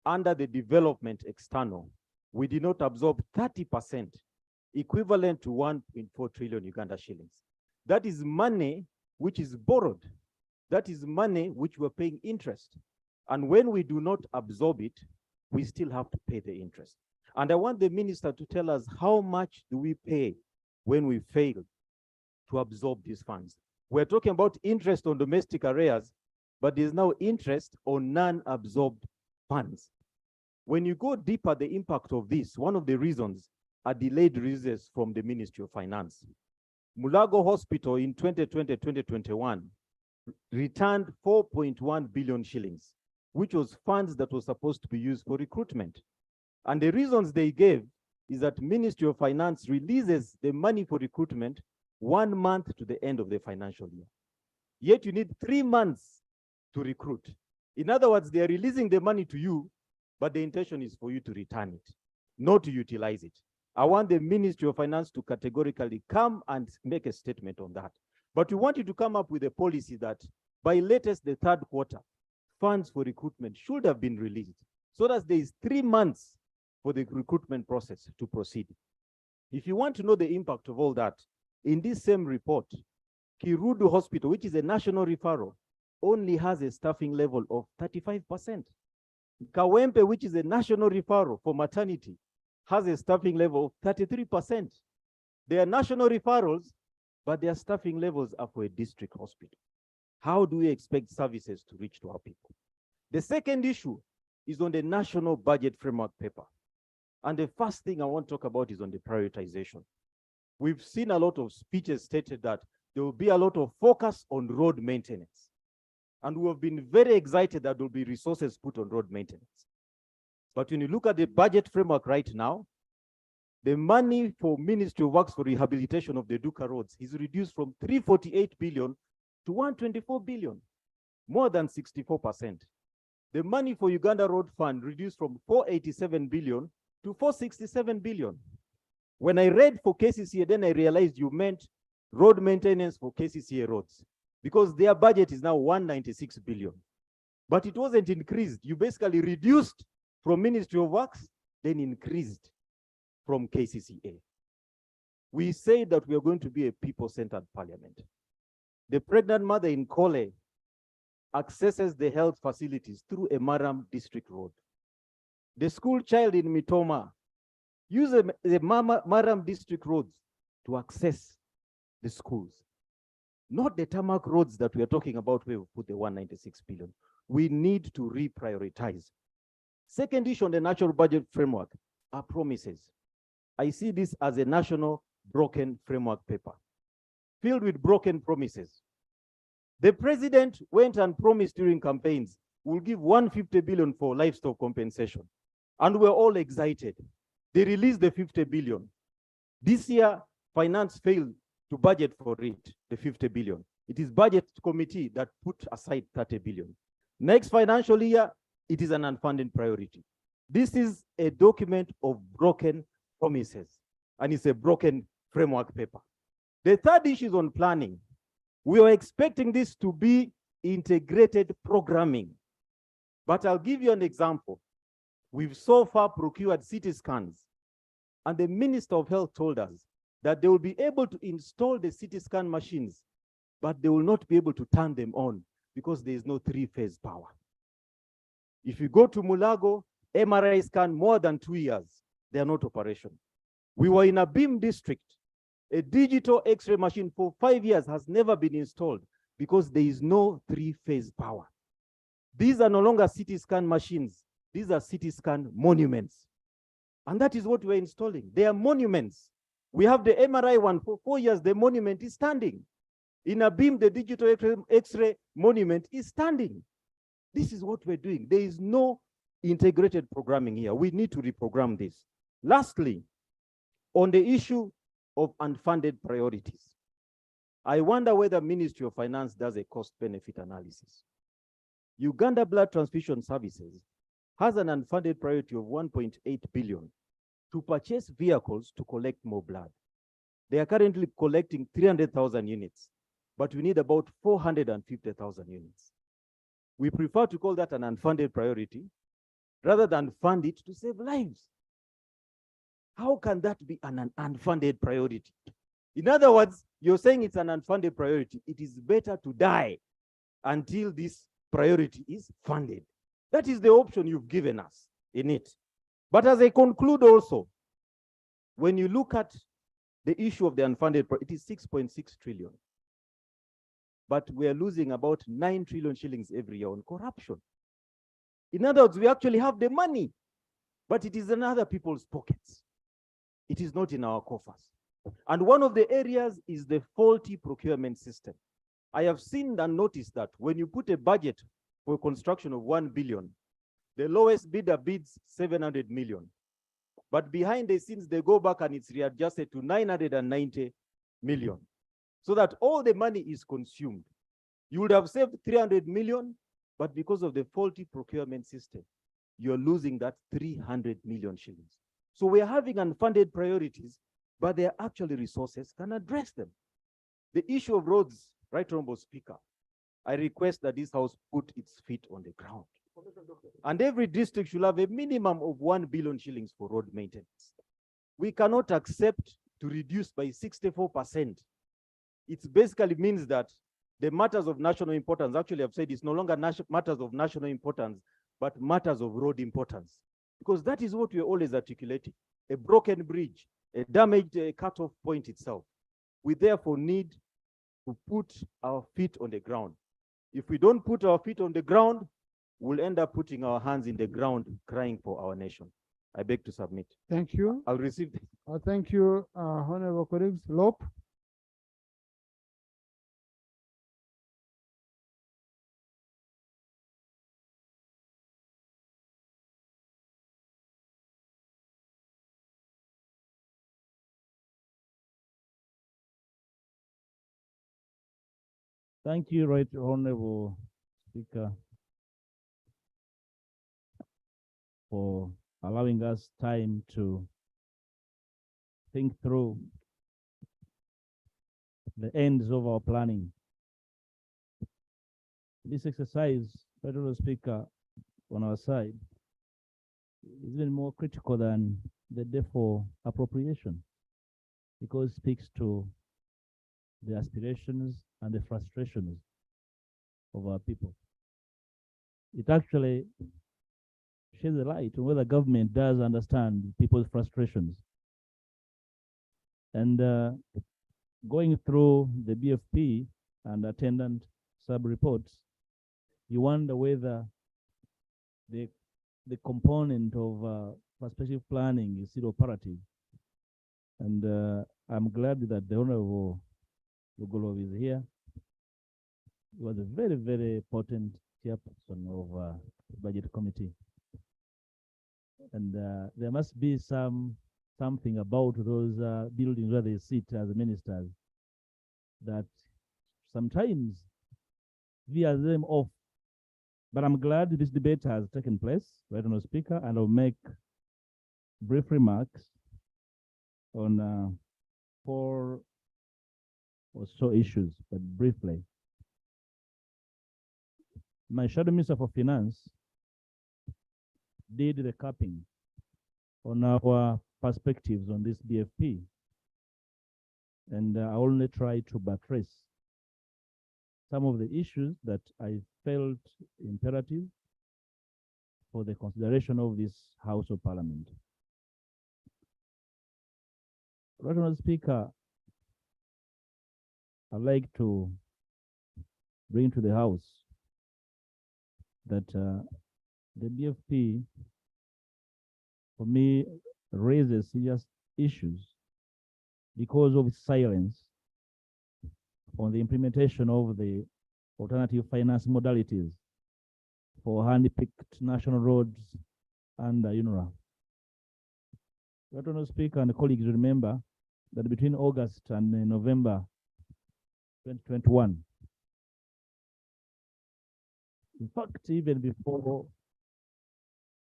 under the development external, we did not absorb 30%, equivalent to 1.4 trillion Uganda shillings. That is money which is borrowed. That is money which we're paying interest. And when we do not absorb it, we still have to pay the interest. And I want the minister to tell us how much do we pay when we fail to absorb these funds. We're talking about interest on domestic arrears, but there's now interest on non-absorbed funds. When you go deeper, the impact of this, one of the reasons are delayed releases from the Ministry of Finance. Mulago Hospital in 2020-2021 returned 4.1 billion shillings, which was funds that were supposed to be used for recruitment. And the reasons they gave is that Ministry of Finance releases the money for recruitment 1 month to the end of the financial year. Yet you need 3 months to recruit. In other words, they are releasing the money to you, but the intention is for you to return it, not to utilize it. I want the Ministry of Finance to categorically come and make a statement on that. But we want you to come up with a policy that by latest the 3rd quarter, funds for recruitment should have been released so that there is 3 months for the recruitment process to proceed. If you want to know the impact of all that, in this same report, Kirudu Hospital, which is a national referral, only has a staffing level of 35%. Kawempe, which is a national referral for maternity, has a staffing level of 33%. They are national referrals, but their staffing levels are for a district hospital. How do we expect services to reach to our people? The second issue is on the national budget framework paper. And the first thing I want to talk about is on the prioritization. We've seen a lot of speeches stated that there will be a lot of focus on road maintenance. And we have been very excited that there will be resources put on road maintenance. But when you look at the budget framework right now, the money for Ministry of Works for rehabilitation of the Duka roads is reduced from 348 billion to 124 billion, more than 64%. The money for Uganda Road Fund reduced from 487 billion to 467 billion. When I read for KCCA, then I realized you meant road maintenance for KCCA roads, because their budget is now 196 billion. But it wasn't increased. You basically reduced from Ministry of Works, then increased from KCCA. We say that we are going to be a people-centered parliament. The pregnant mother in Kole accesses the health facilities through a Maram district road. The school child in Mitoma uses the Maram district roads to access the schools. Not the tarmac roads that we are talking about where we put the 196 billion. We need to reprioritize. Second issue on the national budget framework are promises. I see this as a national broken framework paper, filled with broken promises. The president went and promised during campaigns, we'll give 150 billion for livestock compensation. And we're all excited. They released the 50 billion. This year, finance failed to budget for it, the 50 billion. It is budget committee that put aside 30 billion. Next financial year, it is an unfunded priority. This is a document of broken promises, and it's a broken framework paper. The third issue is on planning. We are expecting this to be integrated programming. But I'll give you an example. We've so far procured CT scans, and the Minister of Health told us that they will be able to install the CT scan machines, but they will not be able to turn them on because there is no three-phase power. If you go to Mulago, MRI scan more than 2 years, they are not operational. We were in a beam district. A digital X-ray machine for 5 years has never been installed because there is no three-phase power. These are no longer CT scan machines. These are CT scan monuments. And that is what we're installing. They are monuments. We have the MRI one for 4 years, the monument is standing. In a beam, the digital X-ray monument is standing. This is what we're doing. There is no integrated programming here. We need to reprogram this. Lastly, on the issue of unfunded priorities, I wonder whether Ministry of Finance does a cost-benefit analysis. Uganda Blood Transfusion Services has an unfunded priority of 1.8 billion to purchase vehicles to collect more blood. They are currently collecting 300,000 units, but we need about 450,000 units. We prefer to call that an unfunded priority rather than fund it to save lives. How can that be an unfunded priority? In other words, you're saying it's an unfunded priority. It is better to die until this priority is funded. That is the option you've given us in it. But as I conclude also, when you look at the issue of the unfunded, it is 6.6 trillion. But we are losing about 9 trillion shillings every year on corruption. In other words, we actually have the money, but it is in other people's pockets. It is not in our coffers. And one of the areas is the faulty procurement system. I have seen and noticed that when you put a budget for construction of 1 billion, the lowest bidder bids 700 million. But behind the scenes, they go back and it's readjusted to 990 million. So that all the money is consumed. You would have saved 300 million, but because of the faulty procurement system, you're losing that 300 million shillings. So we're having unfunded priorities, but there are actually resources can address them. The issue of roads, Right Honorable Speaker, I request that this House put its feet on the ground. And every district should have a minimum of 1 billion shillings for road maintenance. We cannot accept to reduce by 64%. It basically means that the matters of national importance, actually I've said it's no longer matters of national importance, but matters of road importance. Because that is what we're always articulating. A broken bridge, a damaged cutoff point itself. We therefore need to put our feet on the ground. If we don't put our feet on the ground, we'll end up putting our hands in the ground, crying for our nation. I beg to submit. Thank you. I'll receive this. Thank you, Honorable colleagues. Lope. Thank you, Right Honorable Speaker, for allowing us time to think through the ends of our planning. This exercise, Right Honorable Speaker, on our side, is even more critical than the day for appropriation, because it speaks to the aspirations and the frustrations of our people. It actually sheds a light on whether government does understand people's frustrations. And going through the BFP and attendant sub-reports, you wonder whether the the component of perspective planning is still operative. And I'm glad that the Honorable Ugolov is here. He was a very, very potent chairperson of budget committee. And there must be something about those buildings where they sit as ministers that sometimes veers them off. But I'm glad this debate has taken place, right, Honourable Speaker, and I'll make brief remarks on 4 or so issues, but briefly. My Shadow Minister for Finance did the capping on our perspectives on this BFP. And I only tried to buttress some of the issues that I felt imperative for the consideration of this House of Parliament. Right, Honourable Speaker, I'd like to bring to the House that the BFP, for me, raises serious issues because of its silence on the implementation of the alternative finance modalities for hand-picked national roads and UNRWA. Right, Honourable Speaker and colleagues, remember that between August and November 2021, in fact, even before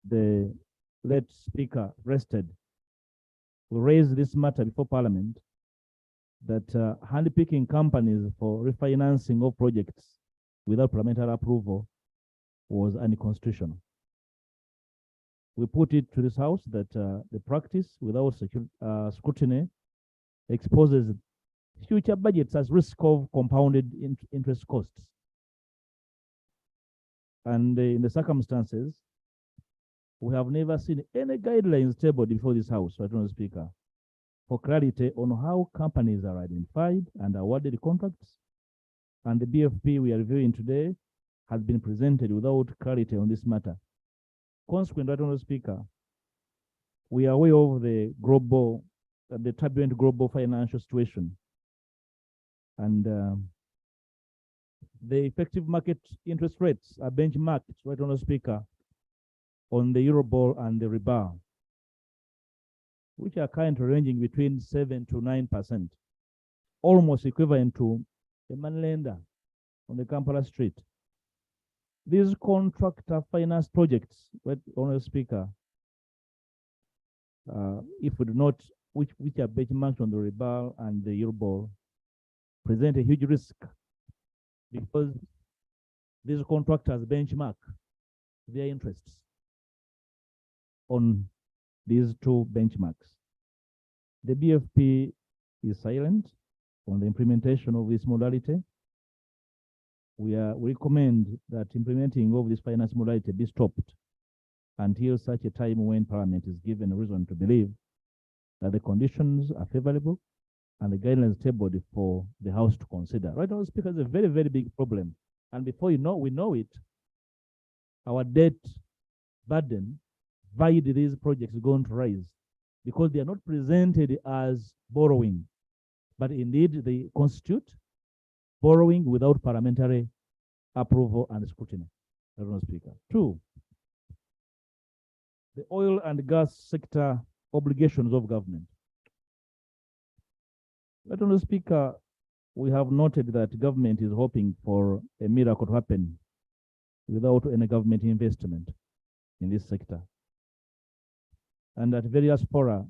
the late Speaker rested, we raised this matter before Parliament that hand-picking companies for refinancing of projects without parliamentary approval was unconstitutional. We put it to this House that the practice without scrutiny exposes future budgets as risk of compounded interest costs. And in the circumstances, we have never seen any guidelines tabled before this House, Honourable Speaker, for clarity on how companies are identified and awarded contracts. And the BFP we are reviewing today has been presented without clarity on this matter. Consequently, Honourable Speaker, we are aware of the turbulent global financial situation. And the effective market interest rates are benchmarked, right, Honourable Speaker, on the Eurobond and the rebar, which are currently ranging between 7 to 9%, almost equivalent to a moneylender on the Kampala street. These contractor finance projects, right, Honourable Speaker, if we do not, which are benchmarked on the rebar and the Eurobond, present a huge risk because these contractors benchmark their interests on these 2 benchmarks. The BFP is silent on the implementation of this modality. We recommend that implementing of this finance modality be stopped until such a time when Parliament is given a reason to believe that the conditions are favorable and the guidelines tabled for the House to consider. Right, Honourable Speaker, it's a very, very big problem. And before we know it, our debt burden via these projects is going to rise because they are not presented as borrowing, but indeed they constitute borrowing without parliamentary approval and scrutiny. Honourable Speaker. 2, the oil and gas sector obligations of government. Honourable Speaker, we have noted that government is hoping for a miracle to happen without any government investment in this sector. And at various fora,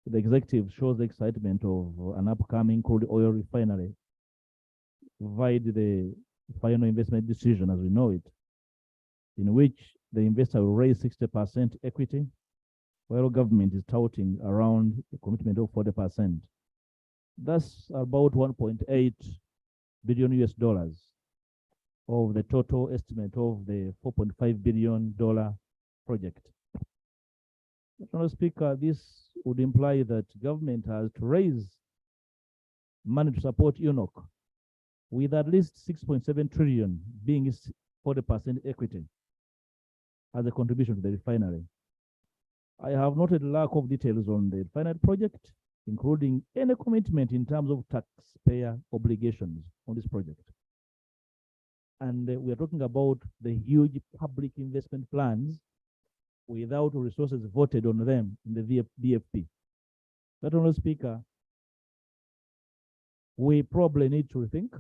the executive shows the excitement of an upcoming crude oil refinery, provide the final investment decision as we know it, in which the investor will raise 60% equity, while government is touting around a commitment of 40%. That's about 1.8 billion US dollars of the total estimate of the $4.5 billion project. Mr. Speaker, this would imply that government has to raise money to support UNOC with at least 6.7 trillion being 40% equity. as a contribution to the refinery. I have noted lack of details on the refinery project, including any commitment in terms of taxpayer obligations on this project. And we are talking about the huge public investment plans without resources voted on them in the BFP. But, Honourable Speaker, we probably need to rethink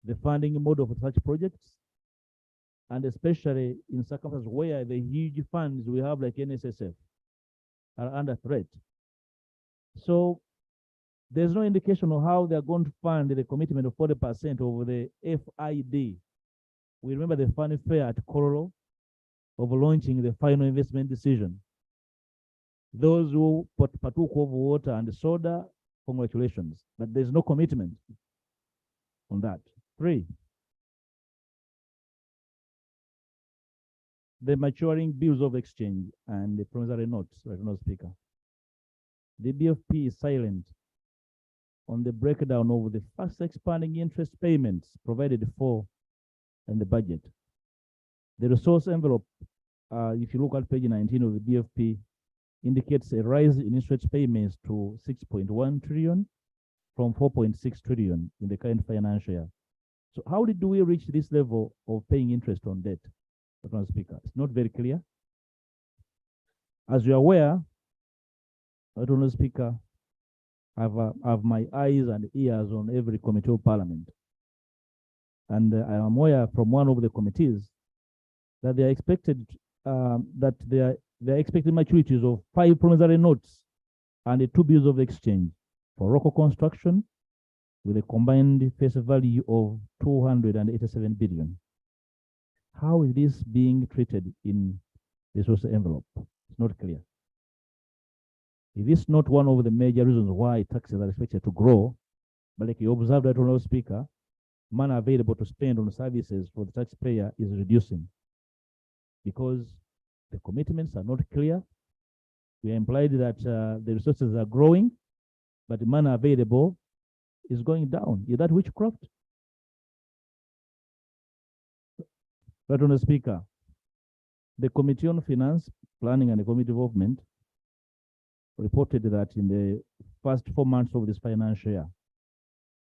the funding model for such projects, and especially in circumstances where the huge funds we have like NSSF are under threat. So there's no indication of how they're going to fund the commitment of 40% of the FID. We remember the funny fair at Kororo of launching the final investment decision. Those who partook of water and soda, congratulations, but there's no commitment on that. 3, the maturing bills of exchange and the promissory notes, Honourable Speaker. The BFP is silent on the breakdown of the fast expanding interest payments provided for in the budget. The resource envelope, if you look at page 19 of the BFP, indicates a rise in interest payments to 6.1 trillion from 4.6 trillion in the current financial year. So how did we reach this level of paying interest on debt, Honourable Speaker? It's not very clear. As you're aware, Honourable Speaker, I have my eyes and ears on every committee of Parliament. And I am aware from one of the committees that they are expected they're expecting maturities of 5 promissory notes and 2 bills of exchange for local construction with a combined face value of 287 billion. How is this being treated in the resource envelope? It's not clear. Is this not one of the major reasons why taxes are expected to grow? But like you observed, Honourable Speaker, money available to spend on services for the taxpayer is reducing because the commitments are not clear. We implied that the resources are growing, but the money available is going down. Is that witchcraft? Honourable Speaker, the Committee on Finance, Planning and Economic Development reported that in the first 4 months of this financial year,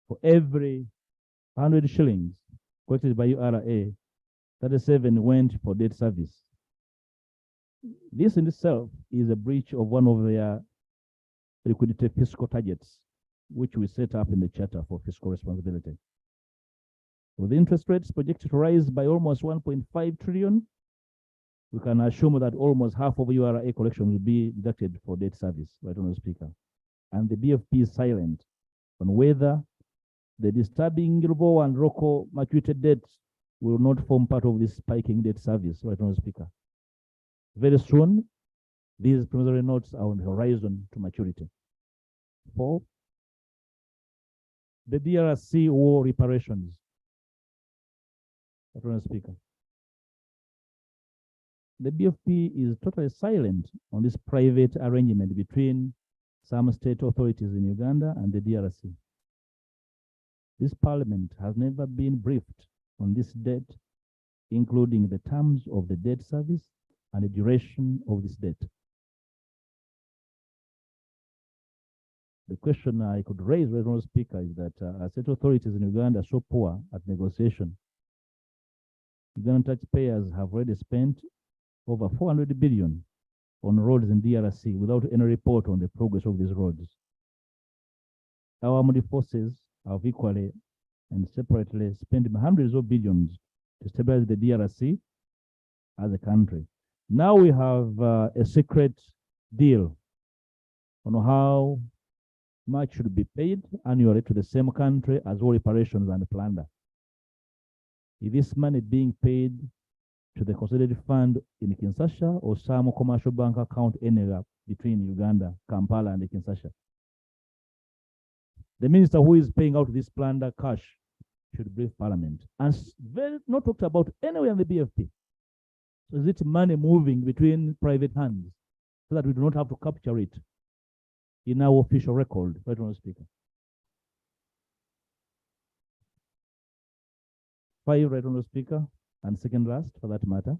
for every 100 shillings collected by URA, 37 went for debt service. This in itself is a breach of one of their liquidity fiscal targets, which we set up in the Charter for Fiscal Responsibility. With interest rates projected to rise by almost 1.5 trillion, we can assume that almost half of URA collection will be deducted for debt service, Honourable Speaker. And the BFP is silent on whether the disturbing global and local maturity debt will not form part of this spiking debt service, Honourable Speaker. Very soon, these promissory notes are on the horizon to maturity. 4, the DRC war reparations, Honourable Speaker. The BFP is totally silent on this private arrangement between some state authorities in Uganda and the DRC. This Parliament has never been briefed on this debt, including the terms of the debt service and the duration of this debt. The question I could raise, Honourable Speaker, is that state authorities in Uganda are so poor at negotiation. Ugandan taxpayers have already spent over 400 billion on roads in DRC without any report on the progress of these roads. Our armed forces have equally and separately spent hundreds of billions to stabilize the DRC as a country. Now we have a secret deal on how much should be paid annually to the same country as all reparations and plunder. Is this money being paid to the consolidated fund in Kinshasa or some commercial bank account anywhere between Uganda, Kampala, and Kinshasa? The minister who is paying out this plunder cash should brief Parliament. And not talked about anywhere in the BFP. So is it money moving between private hands so that we do not have to capture it in our official record, Honourable Speaker? 5, Honourable Speaker, and second last for that matter,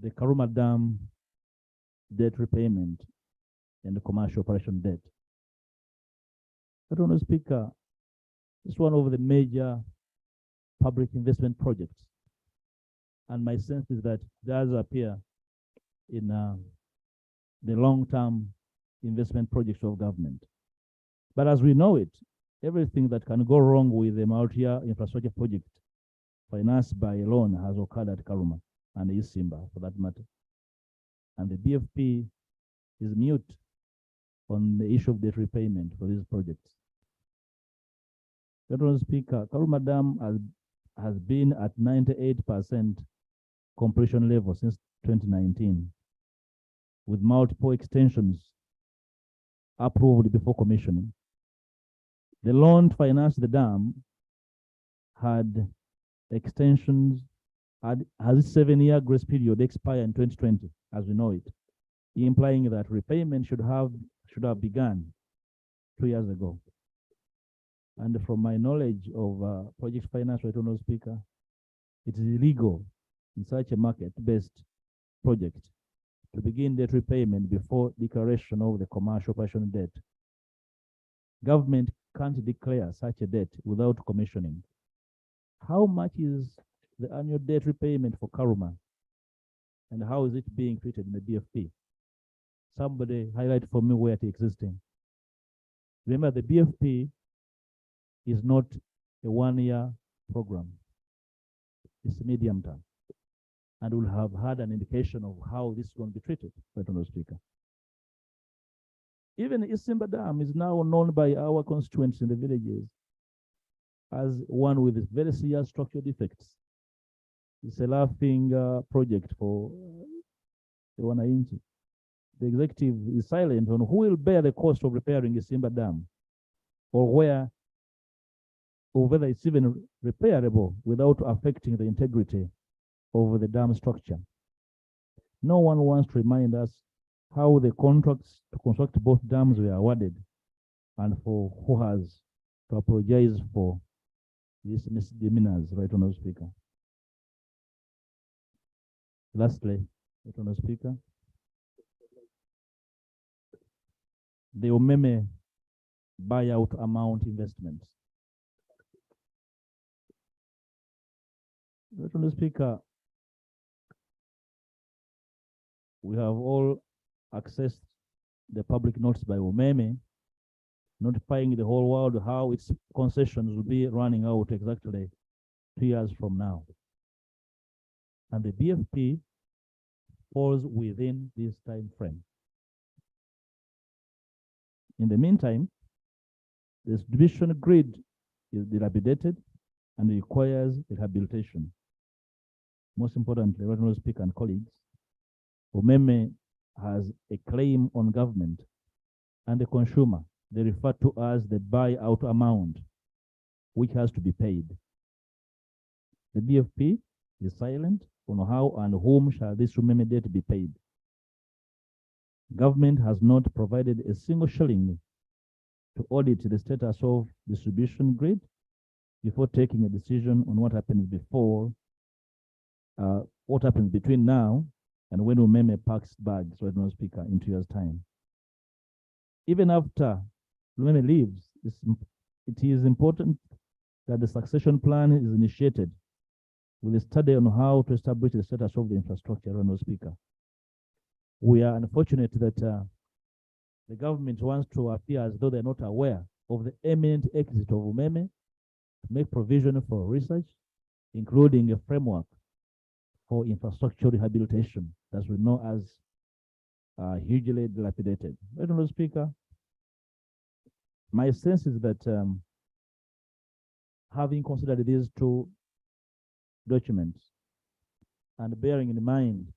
the Karuma Dam debt repayment and the commercial operation debt. Honorable Speaker, it's one of the major public investment projects. And my sense is that it does appear in the long-term investment projects of government. But as we know it, everything that can go wrong with a multi-year infrastructure project financed by a loan has occurred at Karuma and East Simba for that matter. And the BFP is mute on the issue of debt repayment for these projects. Honorable Speaker, Karuma Dam has been at 98% completion level since 2019, with multiple extensions approved before commissioning. The loan to finance the dam had extensions, has a 7-year grace period expire in 2020, as we know it, implying that repayment should have begun 2 years ago. And from my knowledge of project finance, Honorable Speaker, it is illegal in such a market-based project to begin debt repayment before declaration of the commercial operation debt. Government can't declare such a debt without commissioning. How much is the annual debt repayment for Karuma? And how is it being treated in the BFP? Somebody highlight for me where it is existing. Remember, the BFP is not a 1-year program. It's a medium term. And we'll have had an indication of how this is going to be treated, Honorable Speaker. Even East Simba Dam is now known by our constituents in the villages as one with very serious structural defects. It's a laughing project for the wananchi. The executive is silent on who will bear the cost of repairing East Simba Dam, or whether it's even repairable without affecting the integrity of the dam structure. No one wants to remind us how the contracts to construct both dams were awarded and for who has to apologize for these misdemeanors, Honorable Speaker. Lastly, Honorable Speaker, the Umeme buyout amount investments. Honorable Speaker, we have all accessed the public notice by Umeme, notifying the whole world how its concessions will be running out exactly 2 years from now. And the BFP falls within this time frame. In the meantime, the distribution grid is dilapidated and requires rehabilitation. Most importantly, Honorable Speaker and colleagues, Umeme has a claim on government and the consumer. They refer to as the buyout amount, which has to be paid. The BFP is silent on how and whom shall this Umeme debt be paid. Government has not provided a single shilling to audit the status of distribution grid before taking a decision on what happens what happens between now and when Umeme packs bags, Honorable Speaker, in 2 years' time. Even after Umeme leaves, it is important that the succession plan is initiated with a study on how to establish the status of the infrastructure, Honorable Speaker. We are unfortunate that the government wants to appear as though they're not aware of the imminent exit of Umeme, to make provision for research, including a framework for infrastructure rehabilitation, as we know as hugely dilapidated. Honorable Speaker, my sense is that having considered these two documents and bearing in mind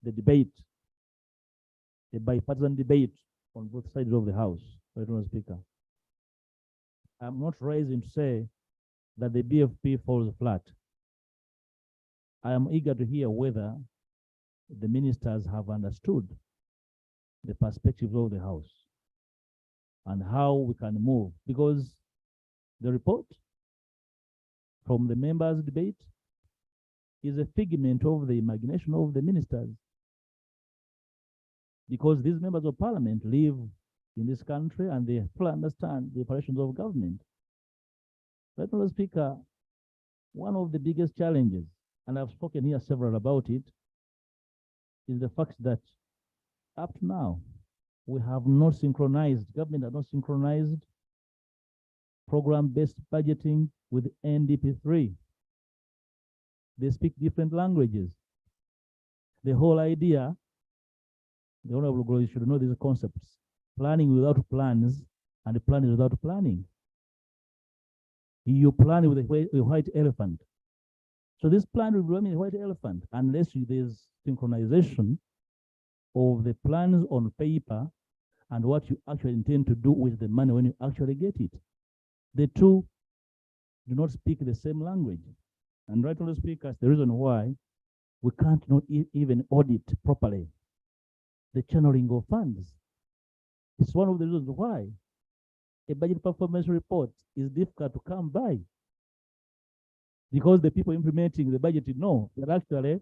the debate, the bipartisan debate on both sides of the House, Honorable Speaker, I'm not raising to say that the BFP falls flat. I am eager to hear whether the ministers have understood the perspectives of the House and how we can move, because the report from the members' debate is a figment of the imagination of the ministers. Because these members of parliament live in this country and they fully understand the operations of government. But, Mr. Speaker, one of the biggest challenges, and I've spoken here several about it, is the fact that up to now, we have not synchronized, government has not synchronized program-based budgeting with NDP3. They speak different languages. The whole idea, the Honorable Glory should know these concepts. Planning without plans and planning without planning. You plan with a white elephant. So this plan will remain a white elephant unless there's synchronization of the plans on paper and what you actually intend to do with the money when you actually get it. The two do not speak the same language. And right, Honorable Speaker, the reason why we can't not even audit properly the channeling of funds. It's one of the reasons why a budget performance report is difficult to come by. Because the people implementing the budget know that actually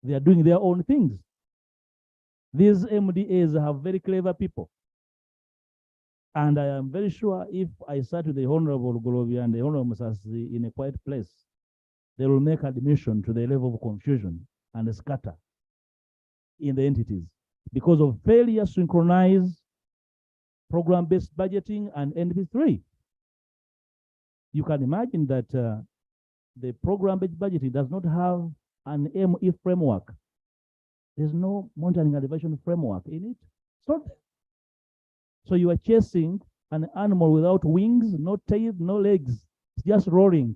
they are doing their own things. These MDAs have very clever people. And I am very sure if I sat with the Honorable Golobi and the Honorable Musasi in a quiet place, they will make admission to the level of confusion and scatter in the entities because of failure to synchronize program-based budgeting and NP3. You can imagine that the program-based budgeting does not have an ME framework. There's no monitoring and evaluation framework in it. So you are chasing an animal without wings, no tail, no legs. It's just roaring.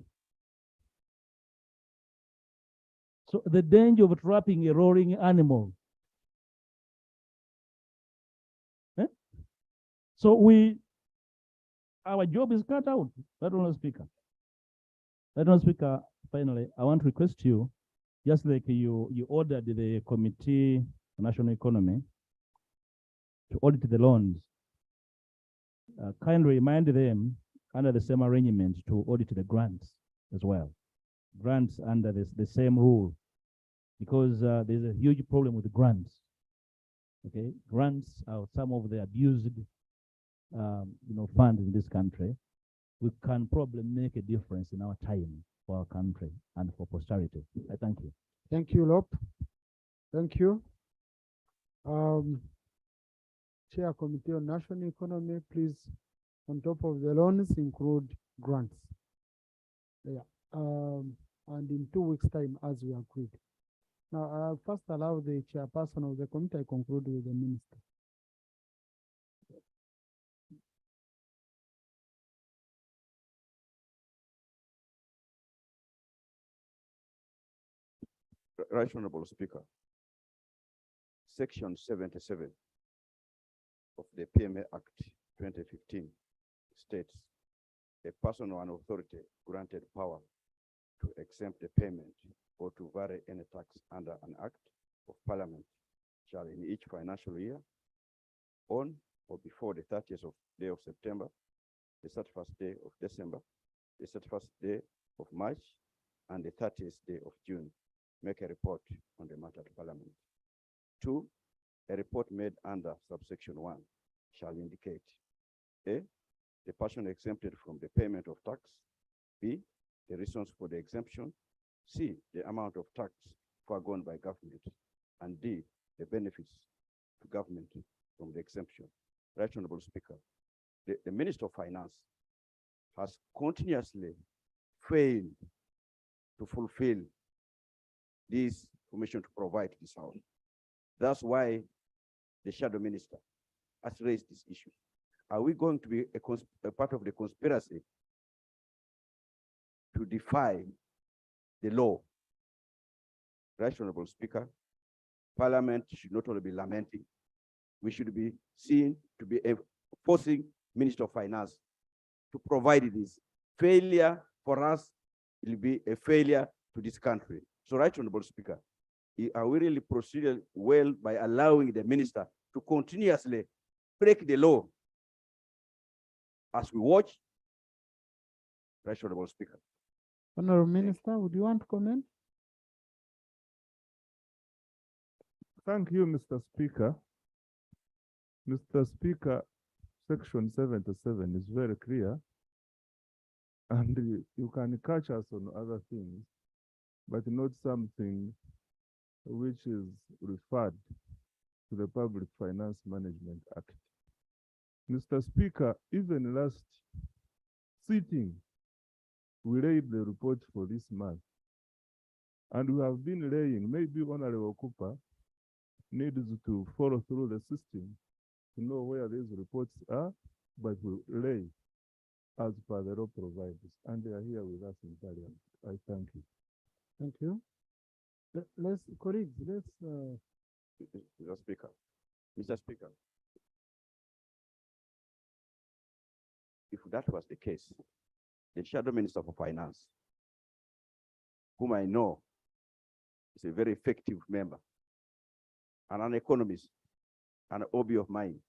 So the danger of trapping a roaring animal. So our job is cut out. Honorable Speaker. Honorable Speaker, finally, I want to request you, just like you ordered the Committee on National Economy to audit the loans, kindly remind them under the same arrangement to audit the grants as well. Grants under the same rule, because there's a huge problem with the grants. Okay, grants are some of the abused funds in this country. We can probably make a difference in our time for our country and for posterity. I thank you. Thank you, Lop. Thank you. Chair Committee on National Economy, please, on top of the loans, include grants. Yeah. And in 2 weeks' time, as we agreed. Now, I'll first allow the chairperson of the committee to conclude with the minister. Right Honorable Speaker, Section 77 of the PMA Act 2015 states a person or an authority granted power to exempt a payment or to vary any tax under an act of parliament shall in each financial year on or before the 30th day of September, the 31st day of December, the 31st day of March, and the 30th day of June make a report on the matter to Parliament. 2, a report made under subsection 1 shall indicate A, the person exempted from the payment of tax, B, the reasons for the exemption, C, the amount of tax foregone by government, and D, the benefits to government from the exemption. Right Honorable Speaker, the Minister of Finance has continuously failed to fulfill this information to provide to this House. That's why the Shadow Minister has raised this issue. Are we going to be a part of the conspiracy to defy the law? Right Honorable Speaker, Parliament should not only be lamenting, we should be seen to be forcing Minister of Finance to provide this. Failure for us will be a failure to this country. So, Right Honorable Speaker, are we really proceeding well by allowing the minister to continuously break the law as we watch? Right Honorable Speaker. Honorable Minister, would you want to comment? Thank you, Mr. Speaker. Mr. Speaker, Section 77 is very clear, and you can catch us on other things, but not something which is referred to the Public Finance Management Act. Mr. Speaker, even last sitting, we laid the report for this month, and we have been laying, maybe Honorable Cooper needs to follow through the system to know where these reports are, but we lay as per the law provides, and they are here with us in Parliament. I thank you. Thank you. Let's, colleagues, let's. Mr. Speaker. Mr. Speaker. If that was the case, the Shadow Minister for Finance, whom I know is a very effective member, and an economist, and an hobby of mine,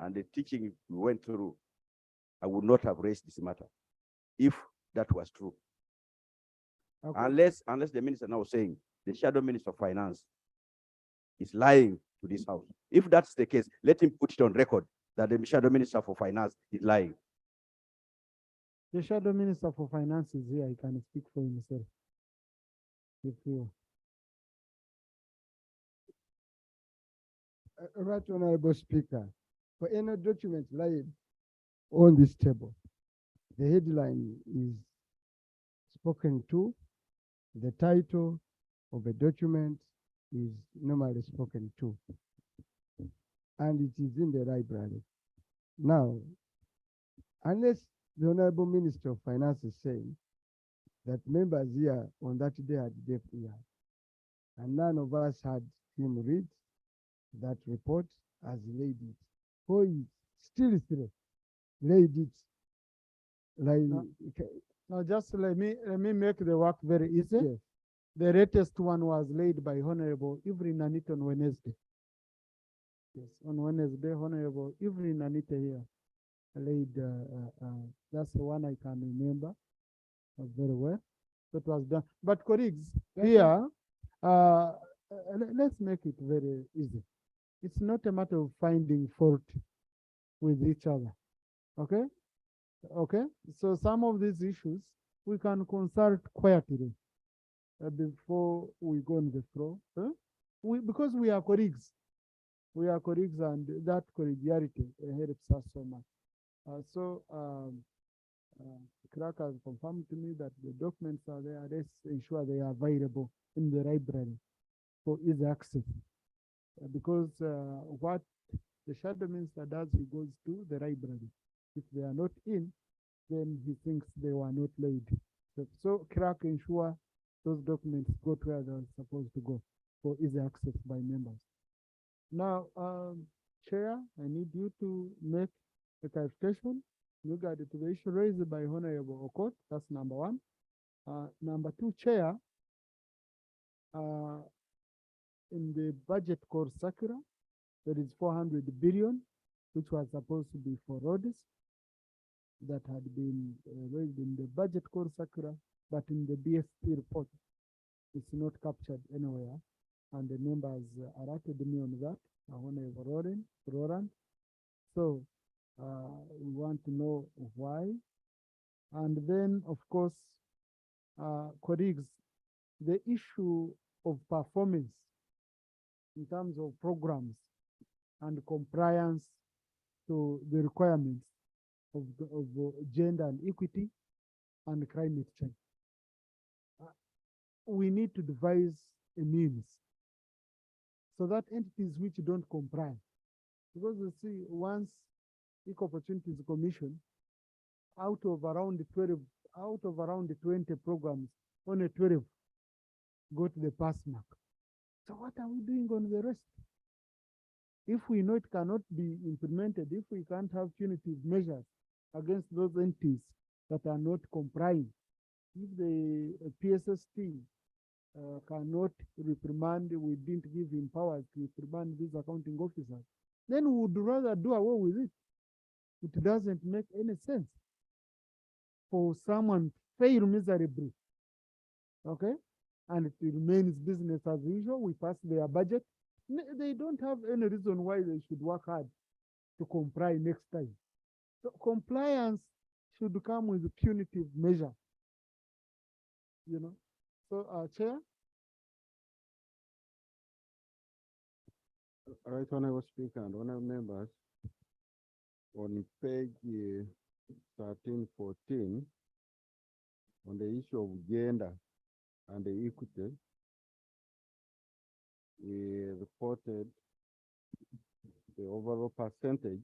and the teaching we went through, I would not have raised this matter if that was true. Okay. Unless the minister now saying the Shadow Minister of Finance is lying to this house. If that's the case, let him put it on record that the Shadow Minister for Finance is lying. The Shadow Minister for Finance is here. He can speak for himself. If you. Right, Honorable Speaker, for any document lying on this table, the headline is spoken to, the title of a document is normally spoken to, and it is in the library. Now, unless the Honorable Minister of Finance is saying that members here on that day had deaf ear, and none of us had him read that report as laid it. So he still laid it. Like, now just let me make the work very easy. Yes. The latest one was laid by Honorable Evelyn Anita on Wednesday. Yes, on Wednesday, Honorable Evelyn Anita here laid, that's the one I can remember very well. That was done. But colleagues, here, let's make it very easy. It's not a matter of finding fault with each other. Okay? Okay? So some of these issues we can consult quietly before we go on the floor. Huh? Because we are colleagues. We are colleagues, and that collegiality helps us so much. Clerk has confirmed to me that the documents are there. Let's ensure they are available in the library for easy access. Because what the Shadow Minister does, he goes to the library. If they are not in, then he thinks they were not laid. So clerk ensure those documents go to where they're supposed to go for easy access by members. Now, Chair, I need you to make a clarification regarding to the issue raised by Honorable Okot. That's number one. Number two, Chair, in the budget core circular, there is 400 billion, which was supposed to be for roads, that had been raised in the budget core circular, but in the BFP report, it's not captured anywhere. And the members alerted me on that. I want to Roland. So we want to know why. And then, of course, colleagues, the issue of performance in terms of programs and compliance to the requirements of gender and equity and climate change. We need to devise a means so that entities which don't comply, because you see, once Equal Opportunities Commission, out of around 20 programs, only 12 go to the pass mark. So what are we doing on the rest? If we know it cannot be implemented, if we can't have punitive measures against those entities that are not complying, if the PSST cannot reprimand, we didn't give him powers to reprimand these accounting officers, then we would rather do away with it. It doesn't make any sense for someone to fail miserably, okay? And it remains business as usual. We pass their budget, They don't have any reason why they should work hard to comply next time. So compliance should come with a punitive measure. You know, so Chair. Right, Honorable Speaker and honorable members, on page 1314, on the issue of gender and the equity, we reported the overall percentage,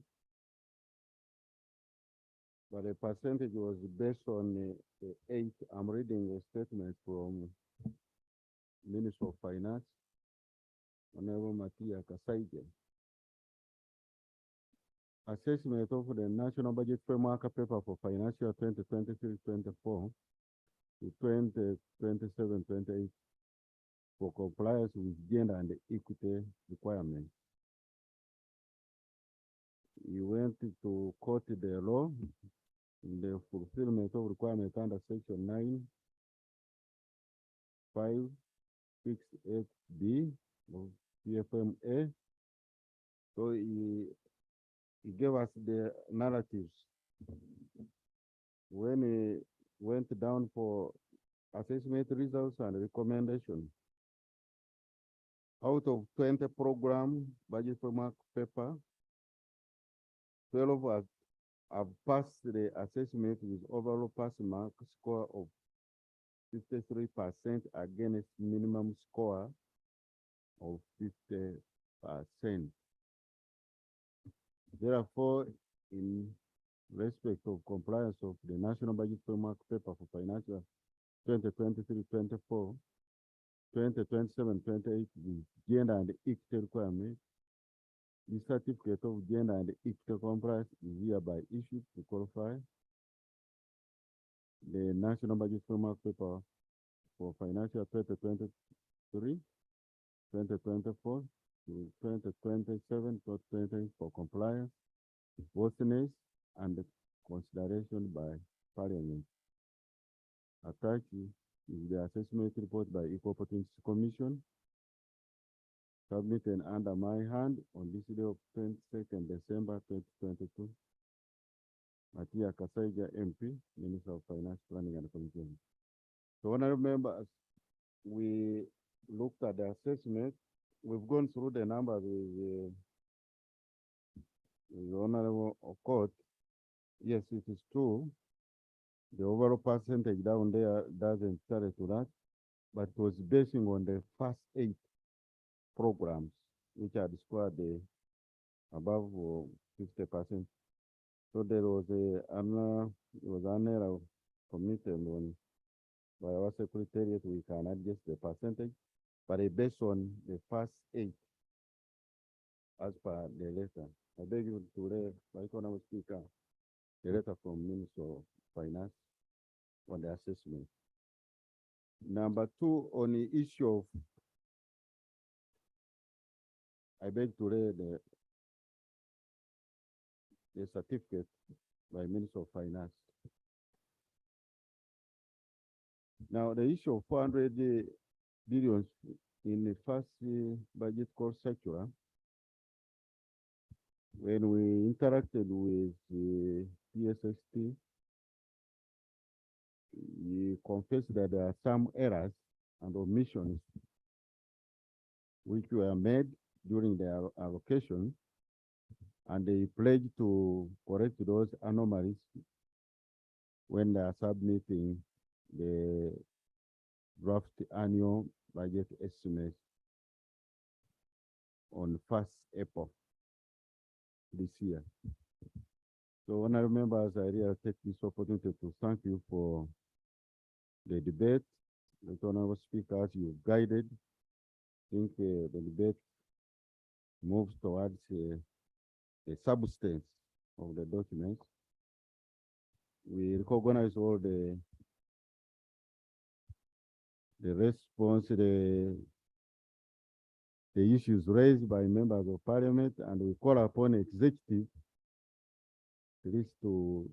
but the percentage was based on the 8. I'm reading a statement from Minister of Finance, Honorable Matia Kasaija. Assessment of the National Budget Framework Paper for Financial 2023-24 to 2027-28 for compliance with gender and equity requirements. You went to quote the law in the fulfillment of requirements under Section 9(5)(6)(8)(b) of PFMA. So he gave us the narratives. When he went down for assessment results and recommendations, out of 20 program budget framework paper, 12 have passed the assessment with overall pass mark score of 53% against minimum score of 50%. Therefore, in respect of compliance of the National Budget Framework Paper for Financial 2023-24, 2027-28 with gender and equity requirements, the certificate of gender and equity compliance is hereby issued to qualify the National Budget Framework Paper for Financial 2023, 2024 to 2027-20 for compliance, worthiness, and consideration by Parliament. Attached is the assessment report by Equal Opportunities Commission, submitted under my hand on this day of 22nd December 2022. Matia Kasaija, MP, Minister of Finance, Planning and Communication. So, honorable members, we looked at the assessment. We've gone through the numbers with the Honorable Court. Yes, it is true. The overall percentage down there doesn't tell to that, but it was basing on the first 8 programs, which had scored above 50%. So there was an error committed on by our secretariat. We can adjust the percentage, but based on the first 8 as per the letter. I beg you to read, by Honorable Speaker, the letter from Minister of Finance on the assessment. Number 2, on the issue of, I beg to read the certificate by Minister of Finance. Now, the issue of 400 billion in the first budget cost circular, when we interacted with the PSST, we confessed that there are some errors and omissions which were made during the allocation, and they pledged to correct those anomalies when they are submitting the draft annual budget estimates on 1st April this year. So when I remember, as I really take this opportunity to thank you for the debate, the Honorable Speaker, as you guided. I think the debate moves towards the substance of the documents. We recognize all the response, the issues raised by members of Parliament, and we call upon executive at least to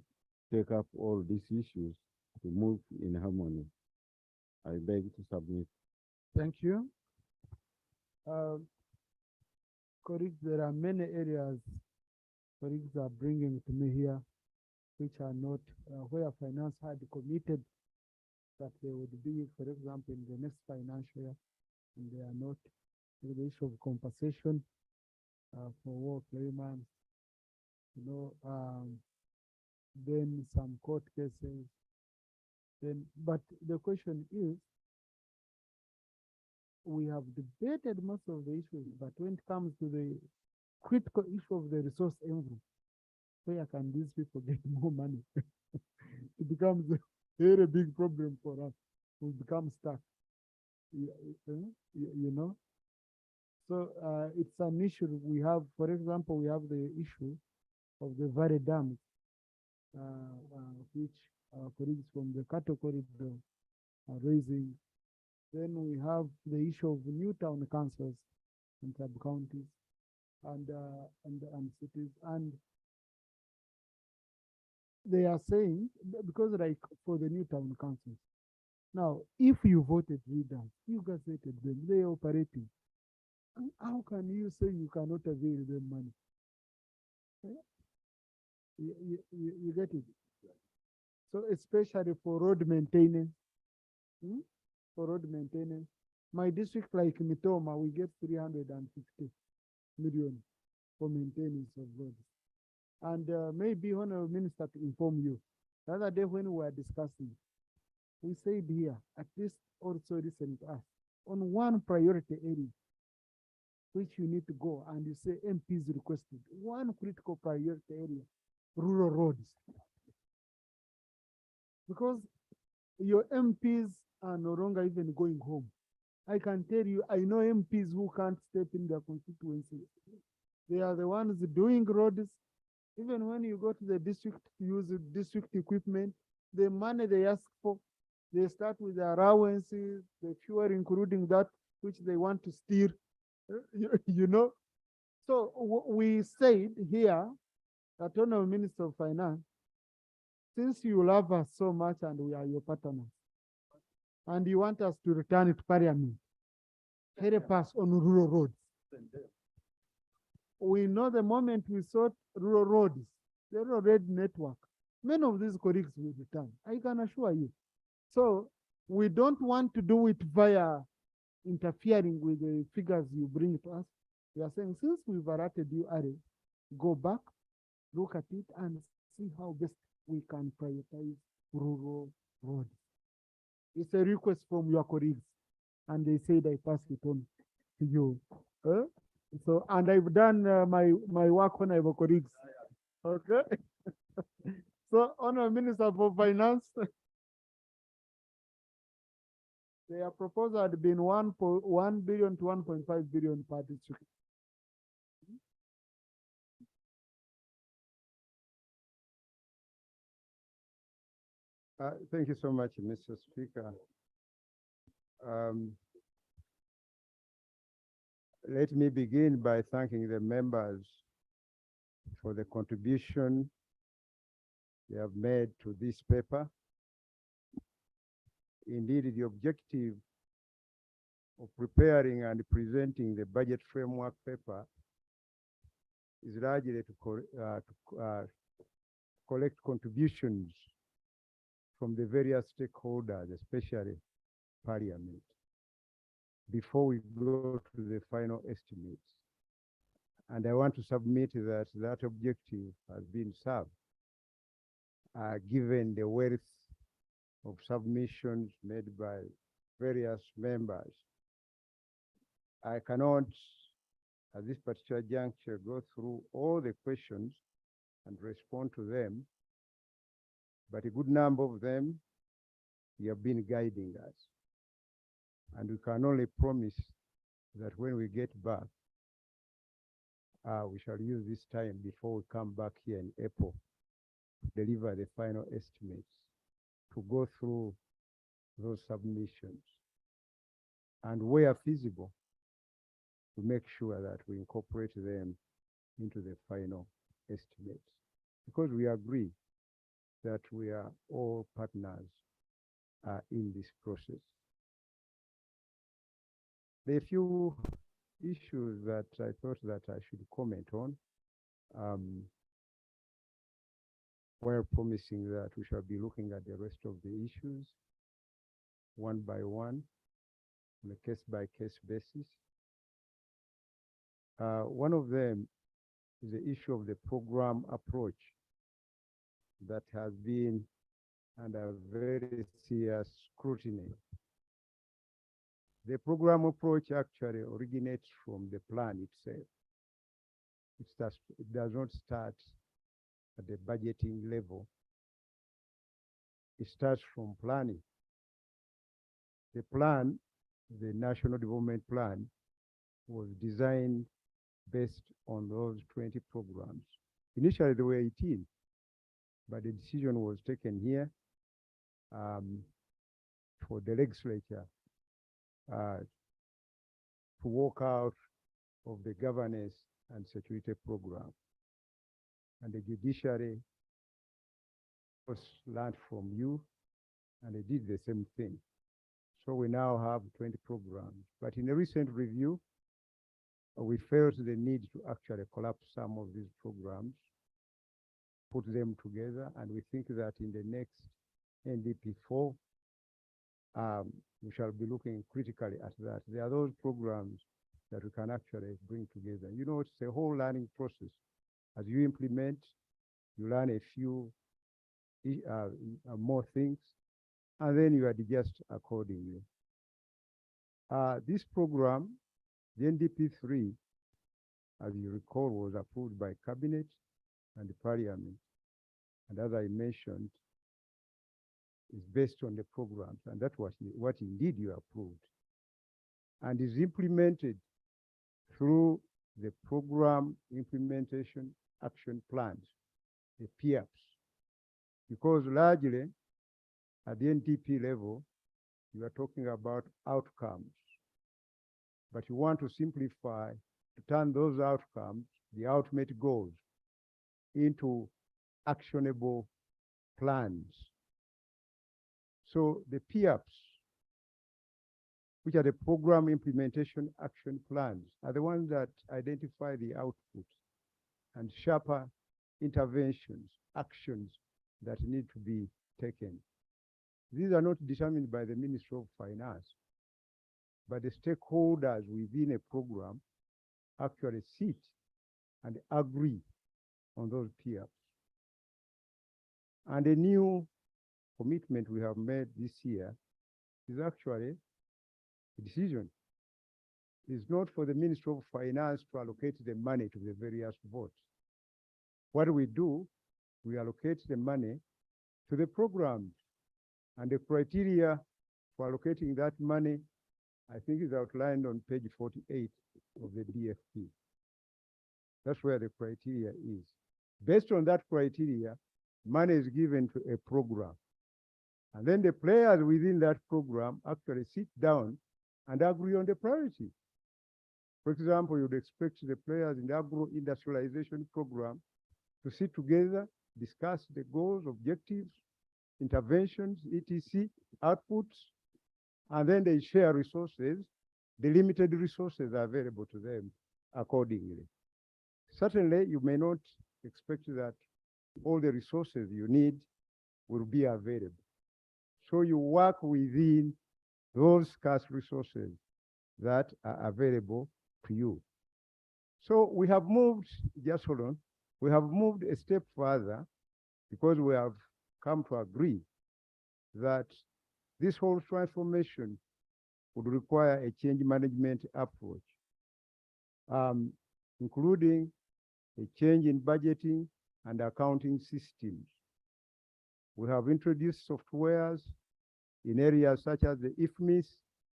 take up all these issues to move in harmony. I beg to submit. Thank you. Colleagues, there are many areas colleagues are bringing to me here, which are not, where finance had committed that they would be, for example, in the next financial year, and they are not. The issue of compensation for war claimants, then some court cases. Then, but the question is, we have debated most of the issues, but when it comes to the critical issue of the resource envelope, where can these people get more money? It becomes a very big problem for us. We become stuck. You know? So it's an issue we have. For example, we have the issue of the Valley dams, which our colleagues from the cattle corridor are raising. Then we have the issue of new town councils and sub-counties and cities. And they are saying, because like for the new town councils, now, if you voted leaders, you gazetted them, they are operating. How can you say you cannot avail them money? You get it? So especially for road maintenance, my district like Mitoma, we get 350 million for maintenance of roads. And maybe Honorable Minister to inform you, the other day when we were discussing, we said here, at least also listen to us, on one priority area, which you need to go, and you say MPs requested, one critical priority area, rural roads. Because your MPs are no longer even going home. I can tell you, I know MPs who can't step in their constituency. They are the ones doing roads. Even when you go to the district to use the district equipment, the money they ask for, they start with the allowances, the fuel, including that which they want to steer, you know. So we said here, that Honorable Minister of Finance, since you love us so much and we are your partners, and you want us to return it to Parliament, help us on rural roads. We know the moment we sort rural roads, the rural road network, many of these colleagues will return. I can assure you. So we don't want to do it via interfering with the figures you bring to us. We are saying, since we've allotted you area, go back, look at it, and see how best we can prioritize rural roads. It's a request from your colleagues, and they said I pass it on to you. So, and I've done my work on our colleagues. Okay. So, Honorable Minister for Finance, their proposal had been 1 billion to 1.5 billion per district. Thank you so much, Mr. Speaker. Let me begin by thanking the members for the contribution they have made to this paper. Indeed, the objective of preparing and presenting the budget framework paper is largely to collect contributions from the various stakeholders, especially Parliament, before we go to the final estimates. And I want to submit that that objective has been served, given the wealth of submissions made by various members. I cannot, at this particular juncture, go through all the questions and respond to them, but a good number of them you have been guiding us. And we can only promise that when we get back, we shall use this time before we come back here in April to deliver the final estimates, to go through those submissions, and where feasible, to make sure that we incorporate them into the final estimates. Because we agree that we are all partners in this process. The few issues that I thought that I should comment on, while promising that we shall be looking at the rest of the issues one by one on a case-by-case basis. One of them is the issue of the program approach that has been under very serious scrutiny. The program approach actually originates from the plan itself. It does not start at the budgeting level. It starts from planning. The plan, the National Development Plan, was designed based on those 20 programs. Initially, there were 18, but the decision was taken here for the legislature to walk out of the governance and security program. And the judiciary was learned from you, and they did the same thing. So we now have 20 programs. But in a recent review, we felt the need to actually collapse some of these programs, put them together, and we think that in the next NDP4, we shall be looking critically at that. There are those programs that we can actually bring together. You know, it's a whole learning process. As you implement, you learn a few more things, and then you adjust accordingly. This program, the NDP3, as you recall, was approved by Cabinet and the Parliament. And as I mentioned, is based on the programs, and that was what indeed you approved, and is implemented through the program implementation action plans, the PIAPs, because largely at the NDP level, you are talking about outcomes, but you want to simplify, to turn those outcomes, the ultimate goals, into actionable plans. So the PIAPs, which are the program implementation action plans, are the ones that identify the outputs and sharper interventions, actions that need to be taken. These are not determined by the Ministry of Finance, but the stakeholders within a program actually sit and agree on those PIAPs. And a new commitment we have made this year is actually a decision. It's not for the Ministry of Finance to allocate the money to the various boards. What we do, we allocate the money to the programs, and the criteria for allocating that money, I think, is outlined on page 48 of the DFP. That's where the criteria is. Based on that criteria, money is given to a program. And then the players within that program actually sit down and agree on the priority. For example, you'd expect the players in the agro-industrialization program to sit together, discuss the goals, objectives, interventions, etc., outputs, and then they share resources, the limited resources are available to them accordingly. Certainly, you may not expect that all the resources you need will be available. So you work within those scarce resources that are available to you. So we have moved, just hold on, we have moved a step further because we have come to agree that this whole transformation would require a change management approach, including a change in budgeting and accounting systems. We have introduced softwares in areas such as the IFMIS,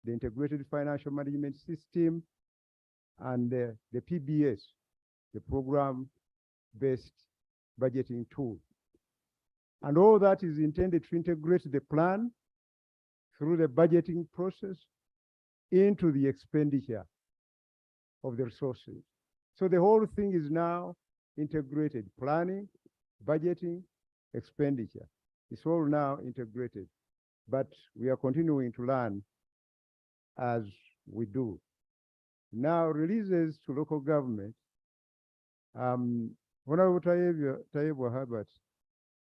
the Integrated Financial Management System, and the PBS, the program-based budgeting tool. And all that is intended to integrate the plan through the budgeting process into the expenditure of the resources. So the whole thing is now integrated: planning, budgeting, expenditure. It's all now integrated, but we are continuing to learn as we do. Now, releases to local government. Honorable Taibu Herbert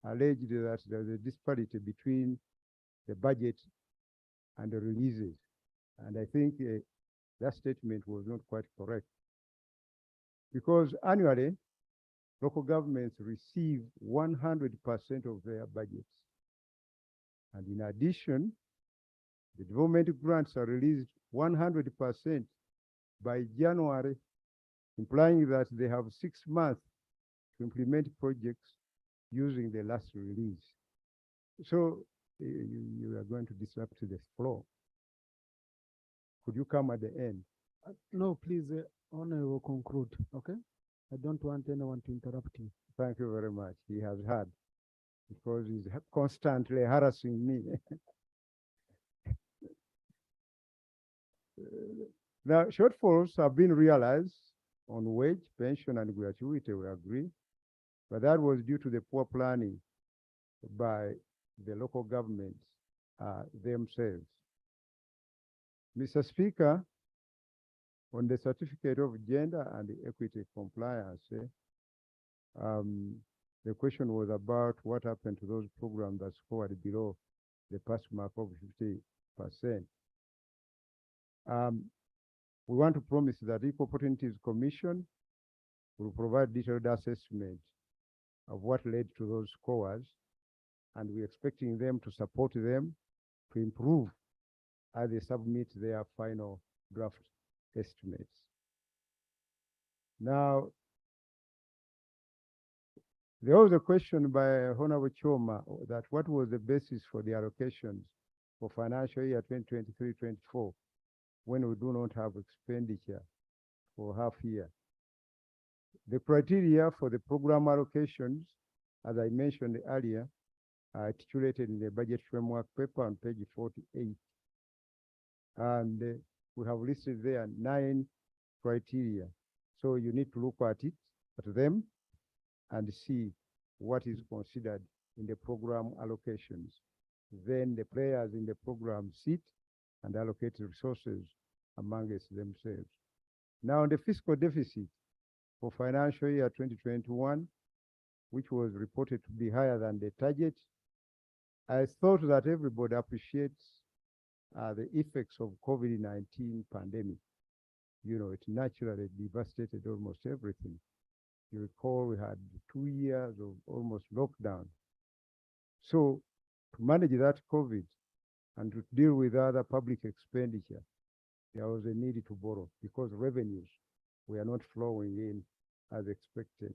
alleged that there's a disparity between the budget and the releases. And I think that statement was not quite correct. Because annually, local governments receive 100% of their budgets. And in addition, the development grants are released 100% by January, implying that they have 6 months to implement projects using the last release. So you are going to disrupt the flow. Could you come at the end? No, please, Honor will conclude, okay? I don't want anyone to interrupt you. Thank you very much. He has heard, because he's constantly harassing me. Now, shortfalls have been realized on wage, pension, and gratuity, we agree, but that was due to the poor planning by the local governments themselves. Mr. Speaker, on the certificate of gender and equity compliance, the question was about what happened to those programs that scored below the pass mark of 50%. We want to promise that Equal Opportunities Commission will provide detailed assessment of what led to those scores, and we're expecting them to support them to improve as they submit their final draft estimates. Now, there was a question by Honorable Choma that what was the basis for the allocations for financial year 2023-24 when we do not have expenditure for half year. The criteria for the program allocations, as I mentioned earlier, are articulated in the budget framework paper on page 48. And we have listed there 9 criteria. So you need to look at them and see what is considered in the program allocations. Then the players in the program sit and allocate resources amongst themselves. Now, the fiscal deficit for financial year 2021, which was reported to be higher than the target, I thought that everybody appreciates the effects of COVID-19 pandemic. You know, it naturally devastated almost everything. You recall we had 2 years of almost lockdown. So to manage that COVID and to deal with other public expenditure, there was a need to borrow because revenues were not flowing in as expected.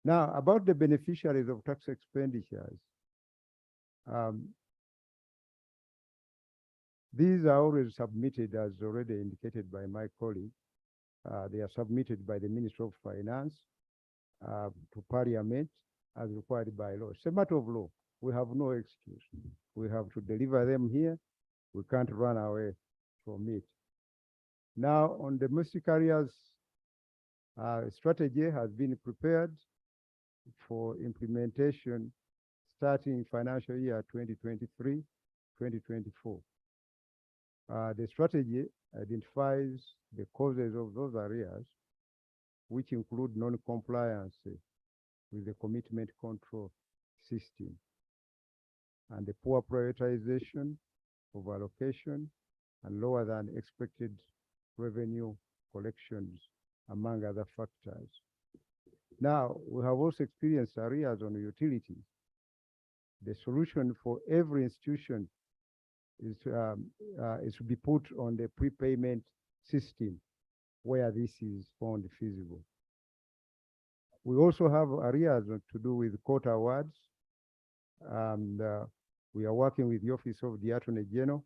Now, about the beneficiaries of tax expenditures, these are always submitted, as already indicated by my colleague. They are submitted by the Ministry of Finance to Parliament as required by law. It's a matter of law. We have no excuse. We have to deliver them here. We can't run away from it. Now, on domestic areas, strategy has been prepared for implementation starting financial year 2023-2024. The strategy identifies the causes of those areas, which include non-compliance with the commitment control system and the poor prioritization of allocation and lower than expected revenue collections, among other factors. Now, we have also experienced areas on utilities. The solution for every institution is to be put on the prepayment system where this is found feasible. We also have areas to do with court awards, and we are working with the Office of the Attorney General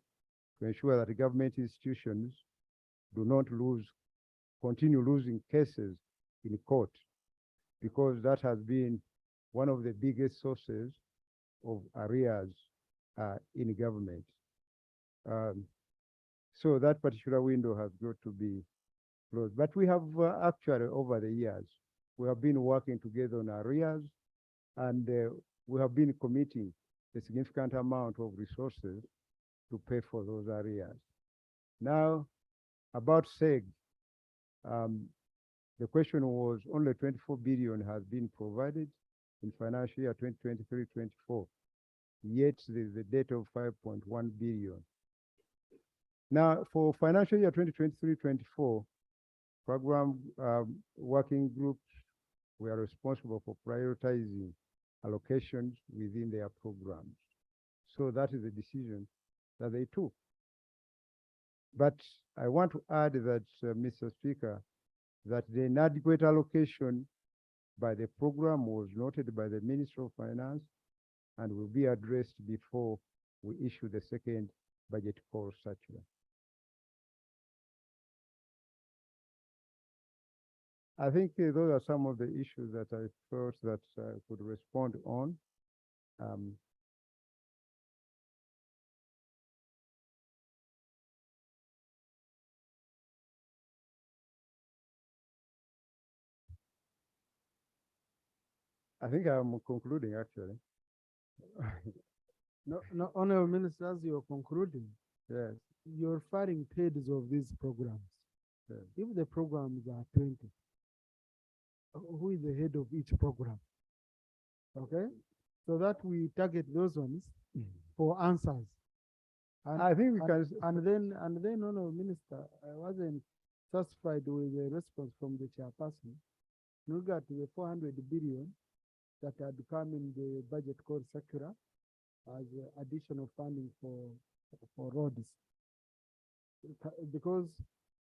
to ensure that the government institutions do not continue losing cases in court, because that has been one of the biggest sources of arrears in government. So that particular window has got to be closed. But we have actually, over the years, we have been working together on arrears, and we have been committing a significant amount of resources to pay for those areas. Now, about SEG, the question was only 24 billion has been provided in financial year 2023-24, yet there's a debt of 5.1 billion. Now, for financial year 2023-24, program working groups were responsible for prioritizing allocations within their programs. So that is the decision that they took. But I want to add that, Mr. Speaker, that the inadequate allocation by the program was noted by the Minister of Finance and will be addressed before we issue the second budget call circular. I think those are some of the issues that I thought that I could respond on. I think I'm concluding actually. No, Honorable Minister, as you're concluding, Yes. you're referring to heads of these programs. Yes. If the programs are 20, who is the head of each program? Okay, so that we target those ones for answers. And, I think we can. And then, Honorable Minister, I wasn't satisfied with the response from the chairperson. In regard to the 400 billion that had come in the budget code circular as additional funding for roads. Because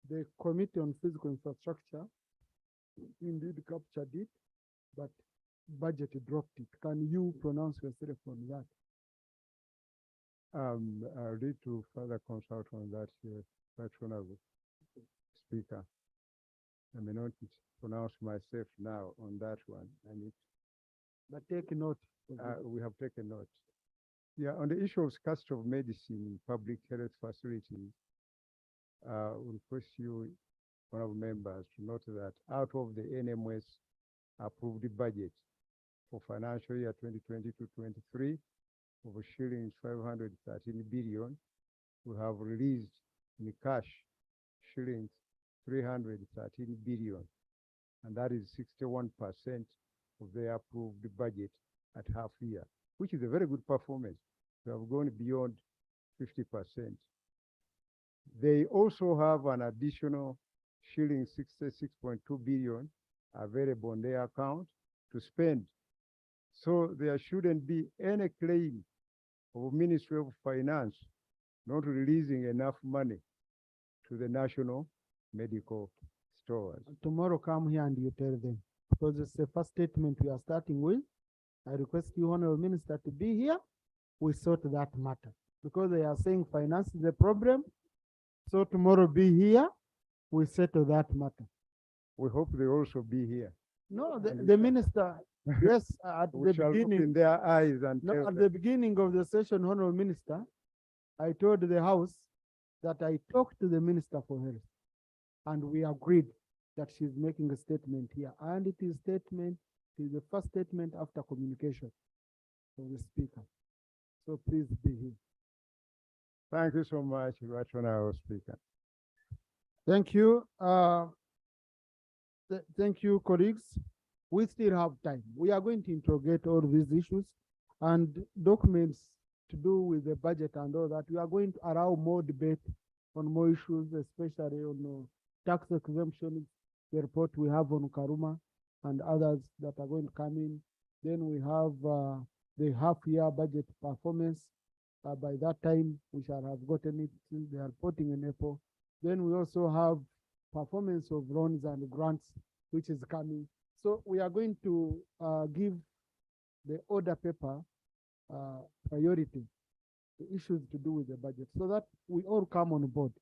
the Committee on Physical Infrastructure indeed captured it, but budget dropped it. Can you pronounce yourself on that? I'll need to further consult on that, right, Honorable Speaker. I may not pronounce myself now on that one. I need. But take note. We have taken note. Yeah, on the issue of scarcity of medicine in public health facilities, we request you, honorable members, to note that out of the NMS approved budget for financial year 2022-23 of shillings 513 billion, we have released in cash shillings 313 billion, and that is 61% of the approved budget at half year, which is a very good performance. We have gone beyond 50%. They also have an additional shilling 66.2 billion available on their account to spend. So there shouldn't be any claim of Ministry of Finance not releasing enough money to the national medical stores. Tomorrow come here and you tell them, because it's the first statement we are starting with. I request you, Honorable Minister, to be here. We sort that matter because they are saying finance is a problem. So tomorrow be here, we settle that matter. We hope they also be here. No, the minister, yes, at the beginning, in their eyes and no, at the beginning of the session, Honorable Minister, I told the House that I talked to the Minister for Health, and we agreed that she's making a statement here, and it is the first statement after communication from the Speaker. So please be here. Thank you so much, Right Honorable Speaker. Thank you. Thank you, colleagues. We still have time. We are going to interrogate all these issues and documents to do with the budget and all that. We are going to allow more debate on more issues, especially on tax exemption, the report we have on Karuma and others that are going to come in. Then we have the half-year budget performance. By that time, we shall have gotten it since they are reporting in April. Then we also have performance of loans and grants, which is coming. So we are going to give the order paper priority, the issues to do with the budget, so that we all come on board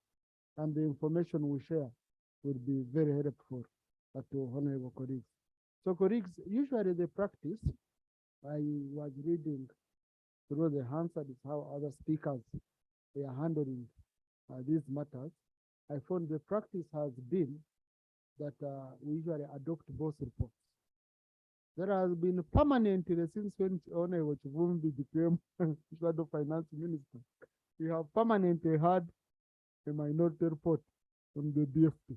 and the information we share will be very helpful to honorable colleagues. So colleagues, usually the practice, I was reading through the Hansard is how other speakers they are handling these matters. I found the practice has been that we usually adopt both reports. There has been permanently since when Honorable Chivumbi became Shadow Finance Minister, we have permanently had a minority report from the DFP.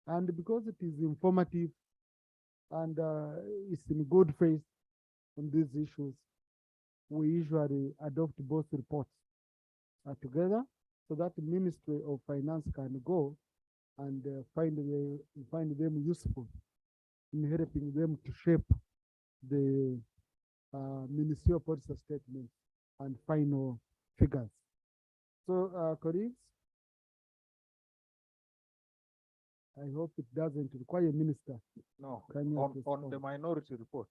And because it is informative and it's in good faith on these issues, we usually adopt both reports together so that the Ministry of Finance can go and find them useful in helping them to shape the ministerial policy statement and final figures. So, colleagues, I hope it doesn't require minister. No, Can you on the minority report,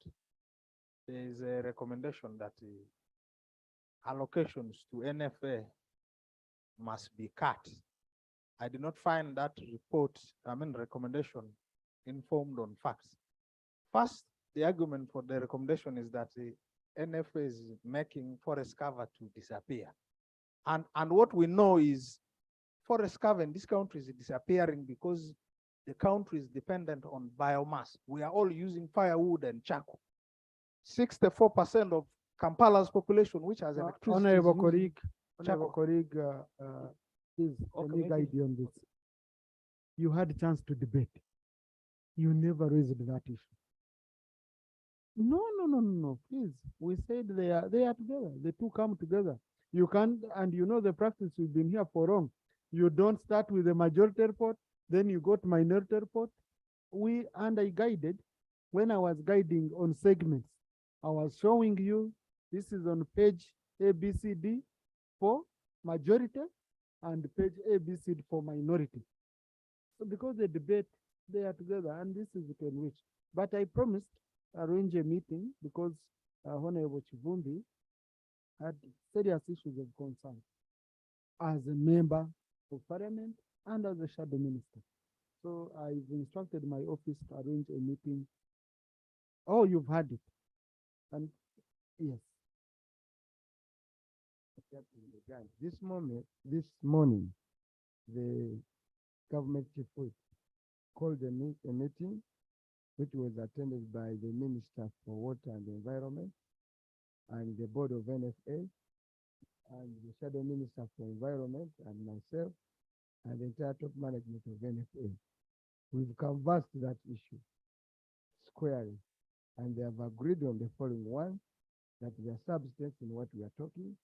there is a recommendation that allocations to NFA must be cut. I did not find that recommendation informed on facts. First, the argument for the recommendation is that the NFA is making forest cover to disappear. And what we know is forest cover in this country is disappearing because the country is dependent on biomass. We are all using firewood and charcoal. 64% of Kampala's population, which has electricity. Honorable colleague, please, let me guide you on this. You had a chance to debate. You never raised that issue. No, please. We said they are together. The two come together. You can't, and you know the practice, we've been here for long. You don't start with the majority report, then you go to minority report. I guided, when I was guiding on segments, I was showing you, this is on page ABCD for majority and page ABCD for minority. So because the debate, they are together, and this is in which. But I promised arrange a meeting because Honorable Chivumbi had serious issues of concern as a member of Parliament and as a shadow minister. So I've instructed my office to arrange a meeting. Oh, you've had it. And yes. This morning, the government chief whip called a meeting which was attended by the Minister for Water and Environment and the board of NFA and the shadow minister for environment and myself and the entire top management of NFA. We've canvassed that issue squarely, and they have agreed on the following: one, that there are substance in what we are talking.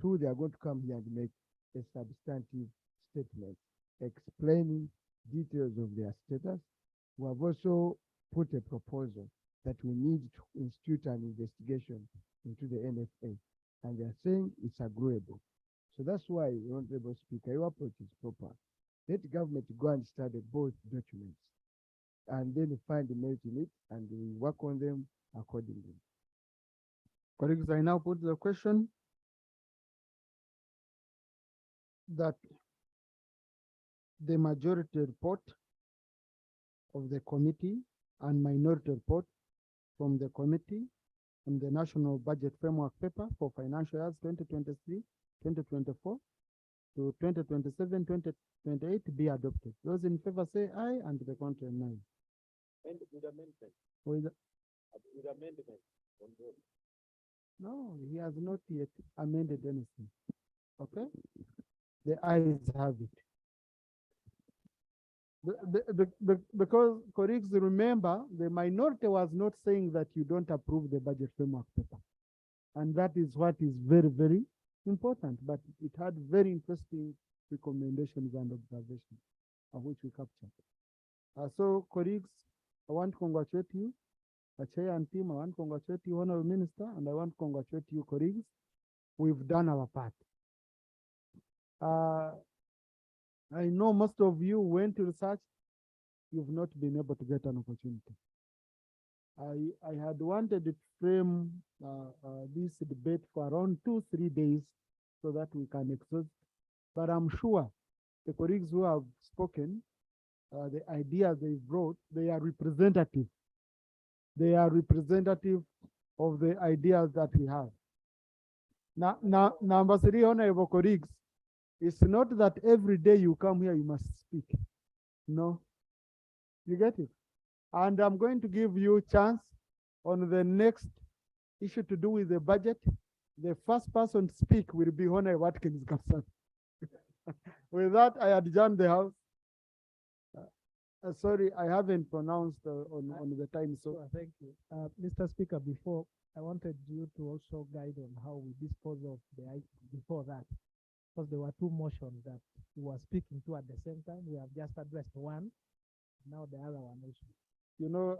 Two, they are going to come here and make a substantive statement explaining details of their status. We have also put a proposal that we need to institute an investigation into the NFA, and they are saying it's agreeable. So that's why, Honorable Speaker, your approach is proper. Let the government go and study both documents and then find the merit in it, and we work on them accordingly. Colleagues, I now put the question that the majority report of the committee and minority report from the committee on the National Budget Framework Paper for financial years 2023, 2024 to 2027, 2028 be adopted. Those in favor say aye, and the contrary nay. And with amendment. With amendment. No, he has not yet amended anything. Okay? The ayes have it. Because colleagues, remember, the minority was not saying that you don't approve the budget framework paper. And that is what is very, very important. But it had very interesting recommendations and observations, of which we captured. So, colleagues, I want to congratulate you, Chair and team. I want to congratulate you, Honorable Minister, and I want to congratulate you, colleagues. We've done our part. I know most of you went to research. You've not been able to get an opportunity. I had wanted to frame this debate for around 2-3 days so that we can exhaust. But I'm sure the colleagues who have spoken, the ideas they brought, they are representative. They are representative of the ideas that we have. Now, number 3, honorable colleagues, it's not that every day you come here, you must speak. No, you get it? And I'm going to give you a chance on the next issue to do with the budget. The first person to speak will be Honorable Watkins Kapsan. With that, I adjourn the House. Sorry, I haven't pronounced on the time, so. Thank you. Mr. Speaker, before, I wanted you to also guide on how we dispose of the item before that, because there were two motions that we were speaking to at the same time. We have just addressed one, now the other one also. You know,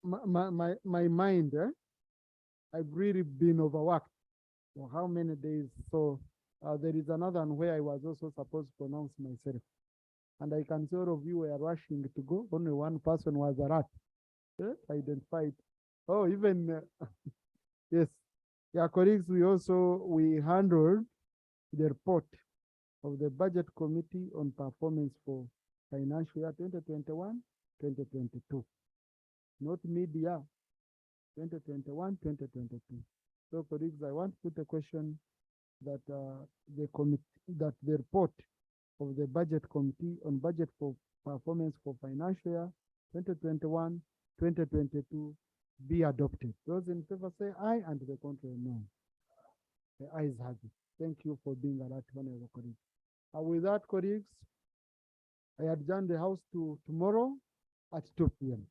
my mind, I've really been overworked for how many days? So there is another one where I was also supposed to pronounce myself. And I can see all of you were rushing to go. Only one person was a rat. Identified. Oh, even, yes. Yeah, colleagues, we handled the report of the Budget Committee on performance for financial year 2021, 2022. Not mid-year, 2021, 2022. So, colleagues, I want to put a question that the report of the Budget Committee on budget for performance for financial year 2021, 2022 be adopted. Those in favor say aye, and the contrary no. The ayes have it. Thank you for being alert, honorable colleagues. With that, colleagues, I adjourn the House to tomorrow at 2 p.m.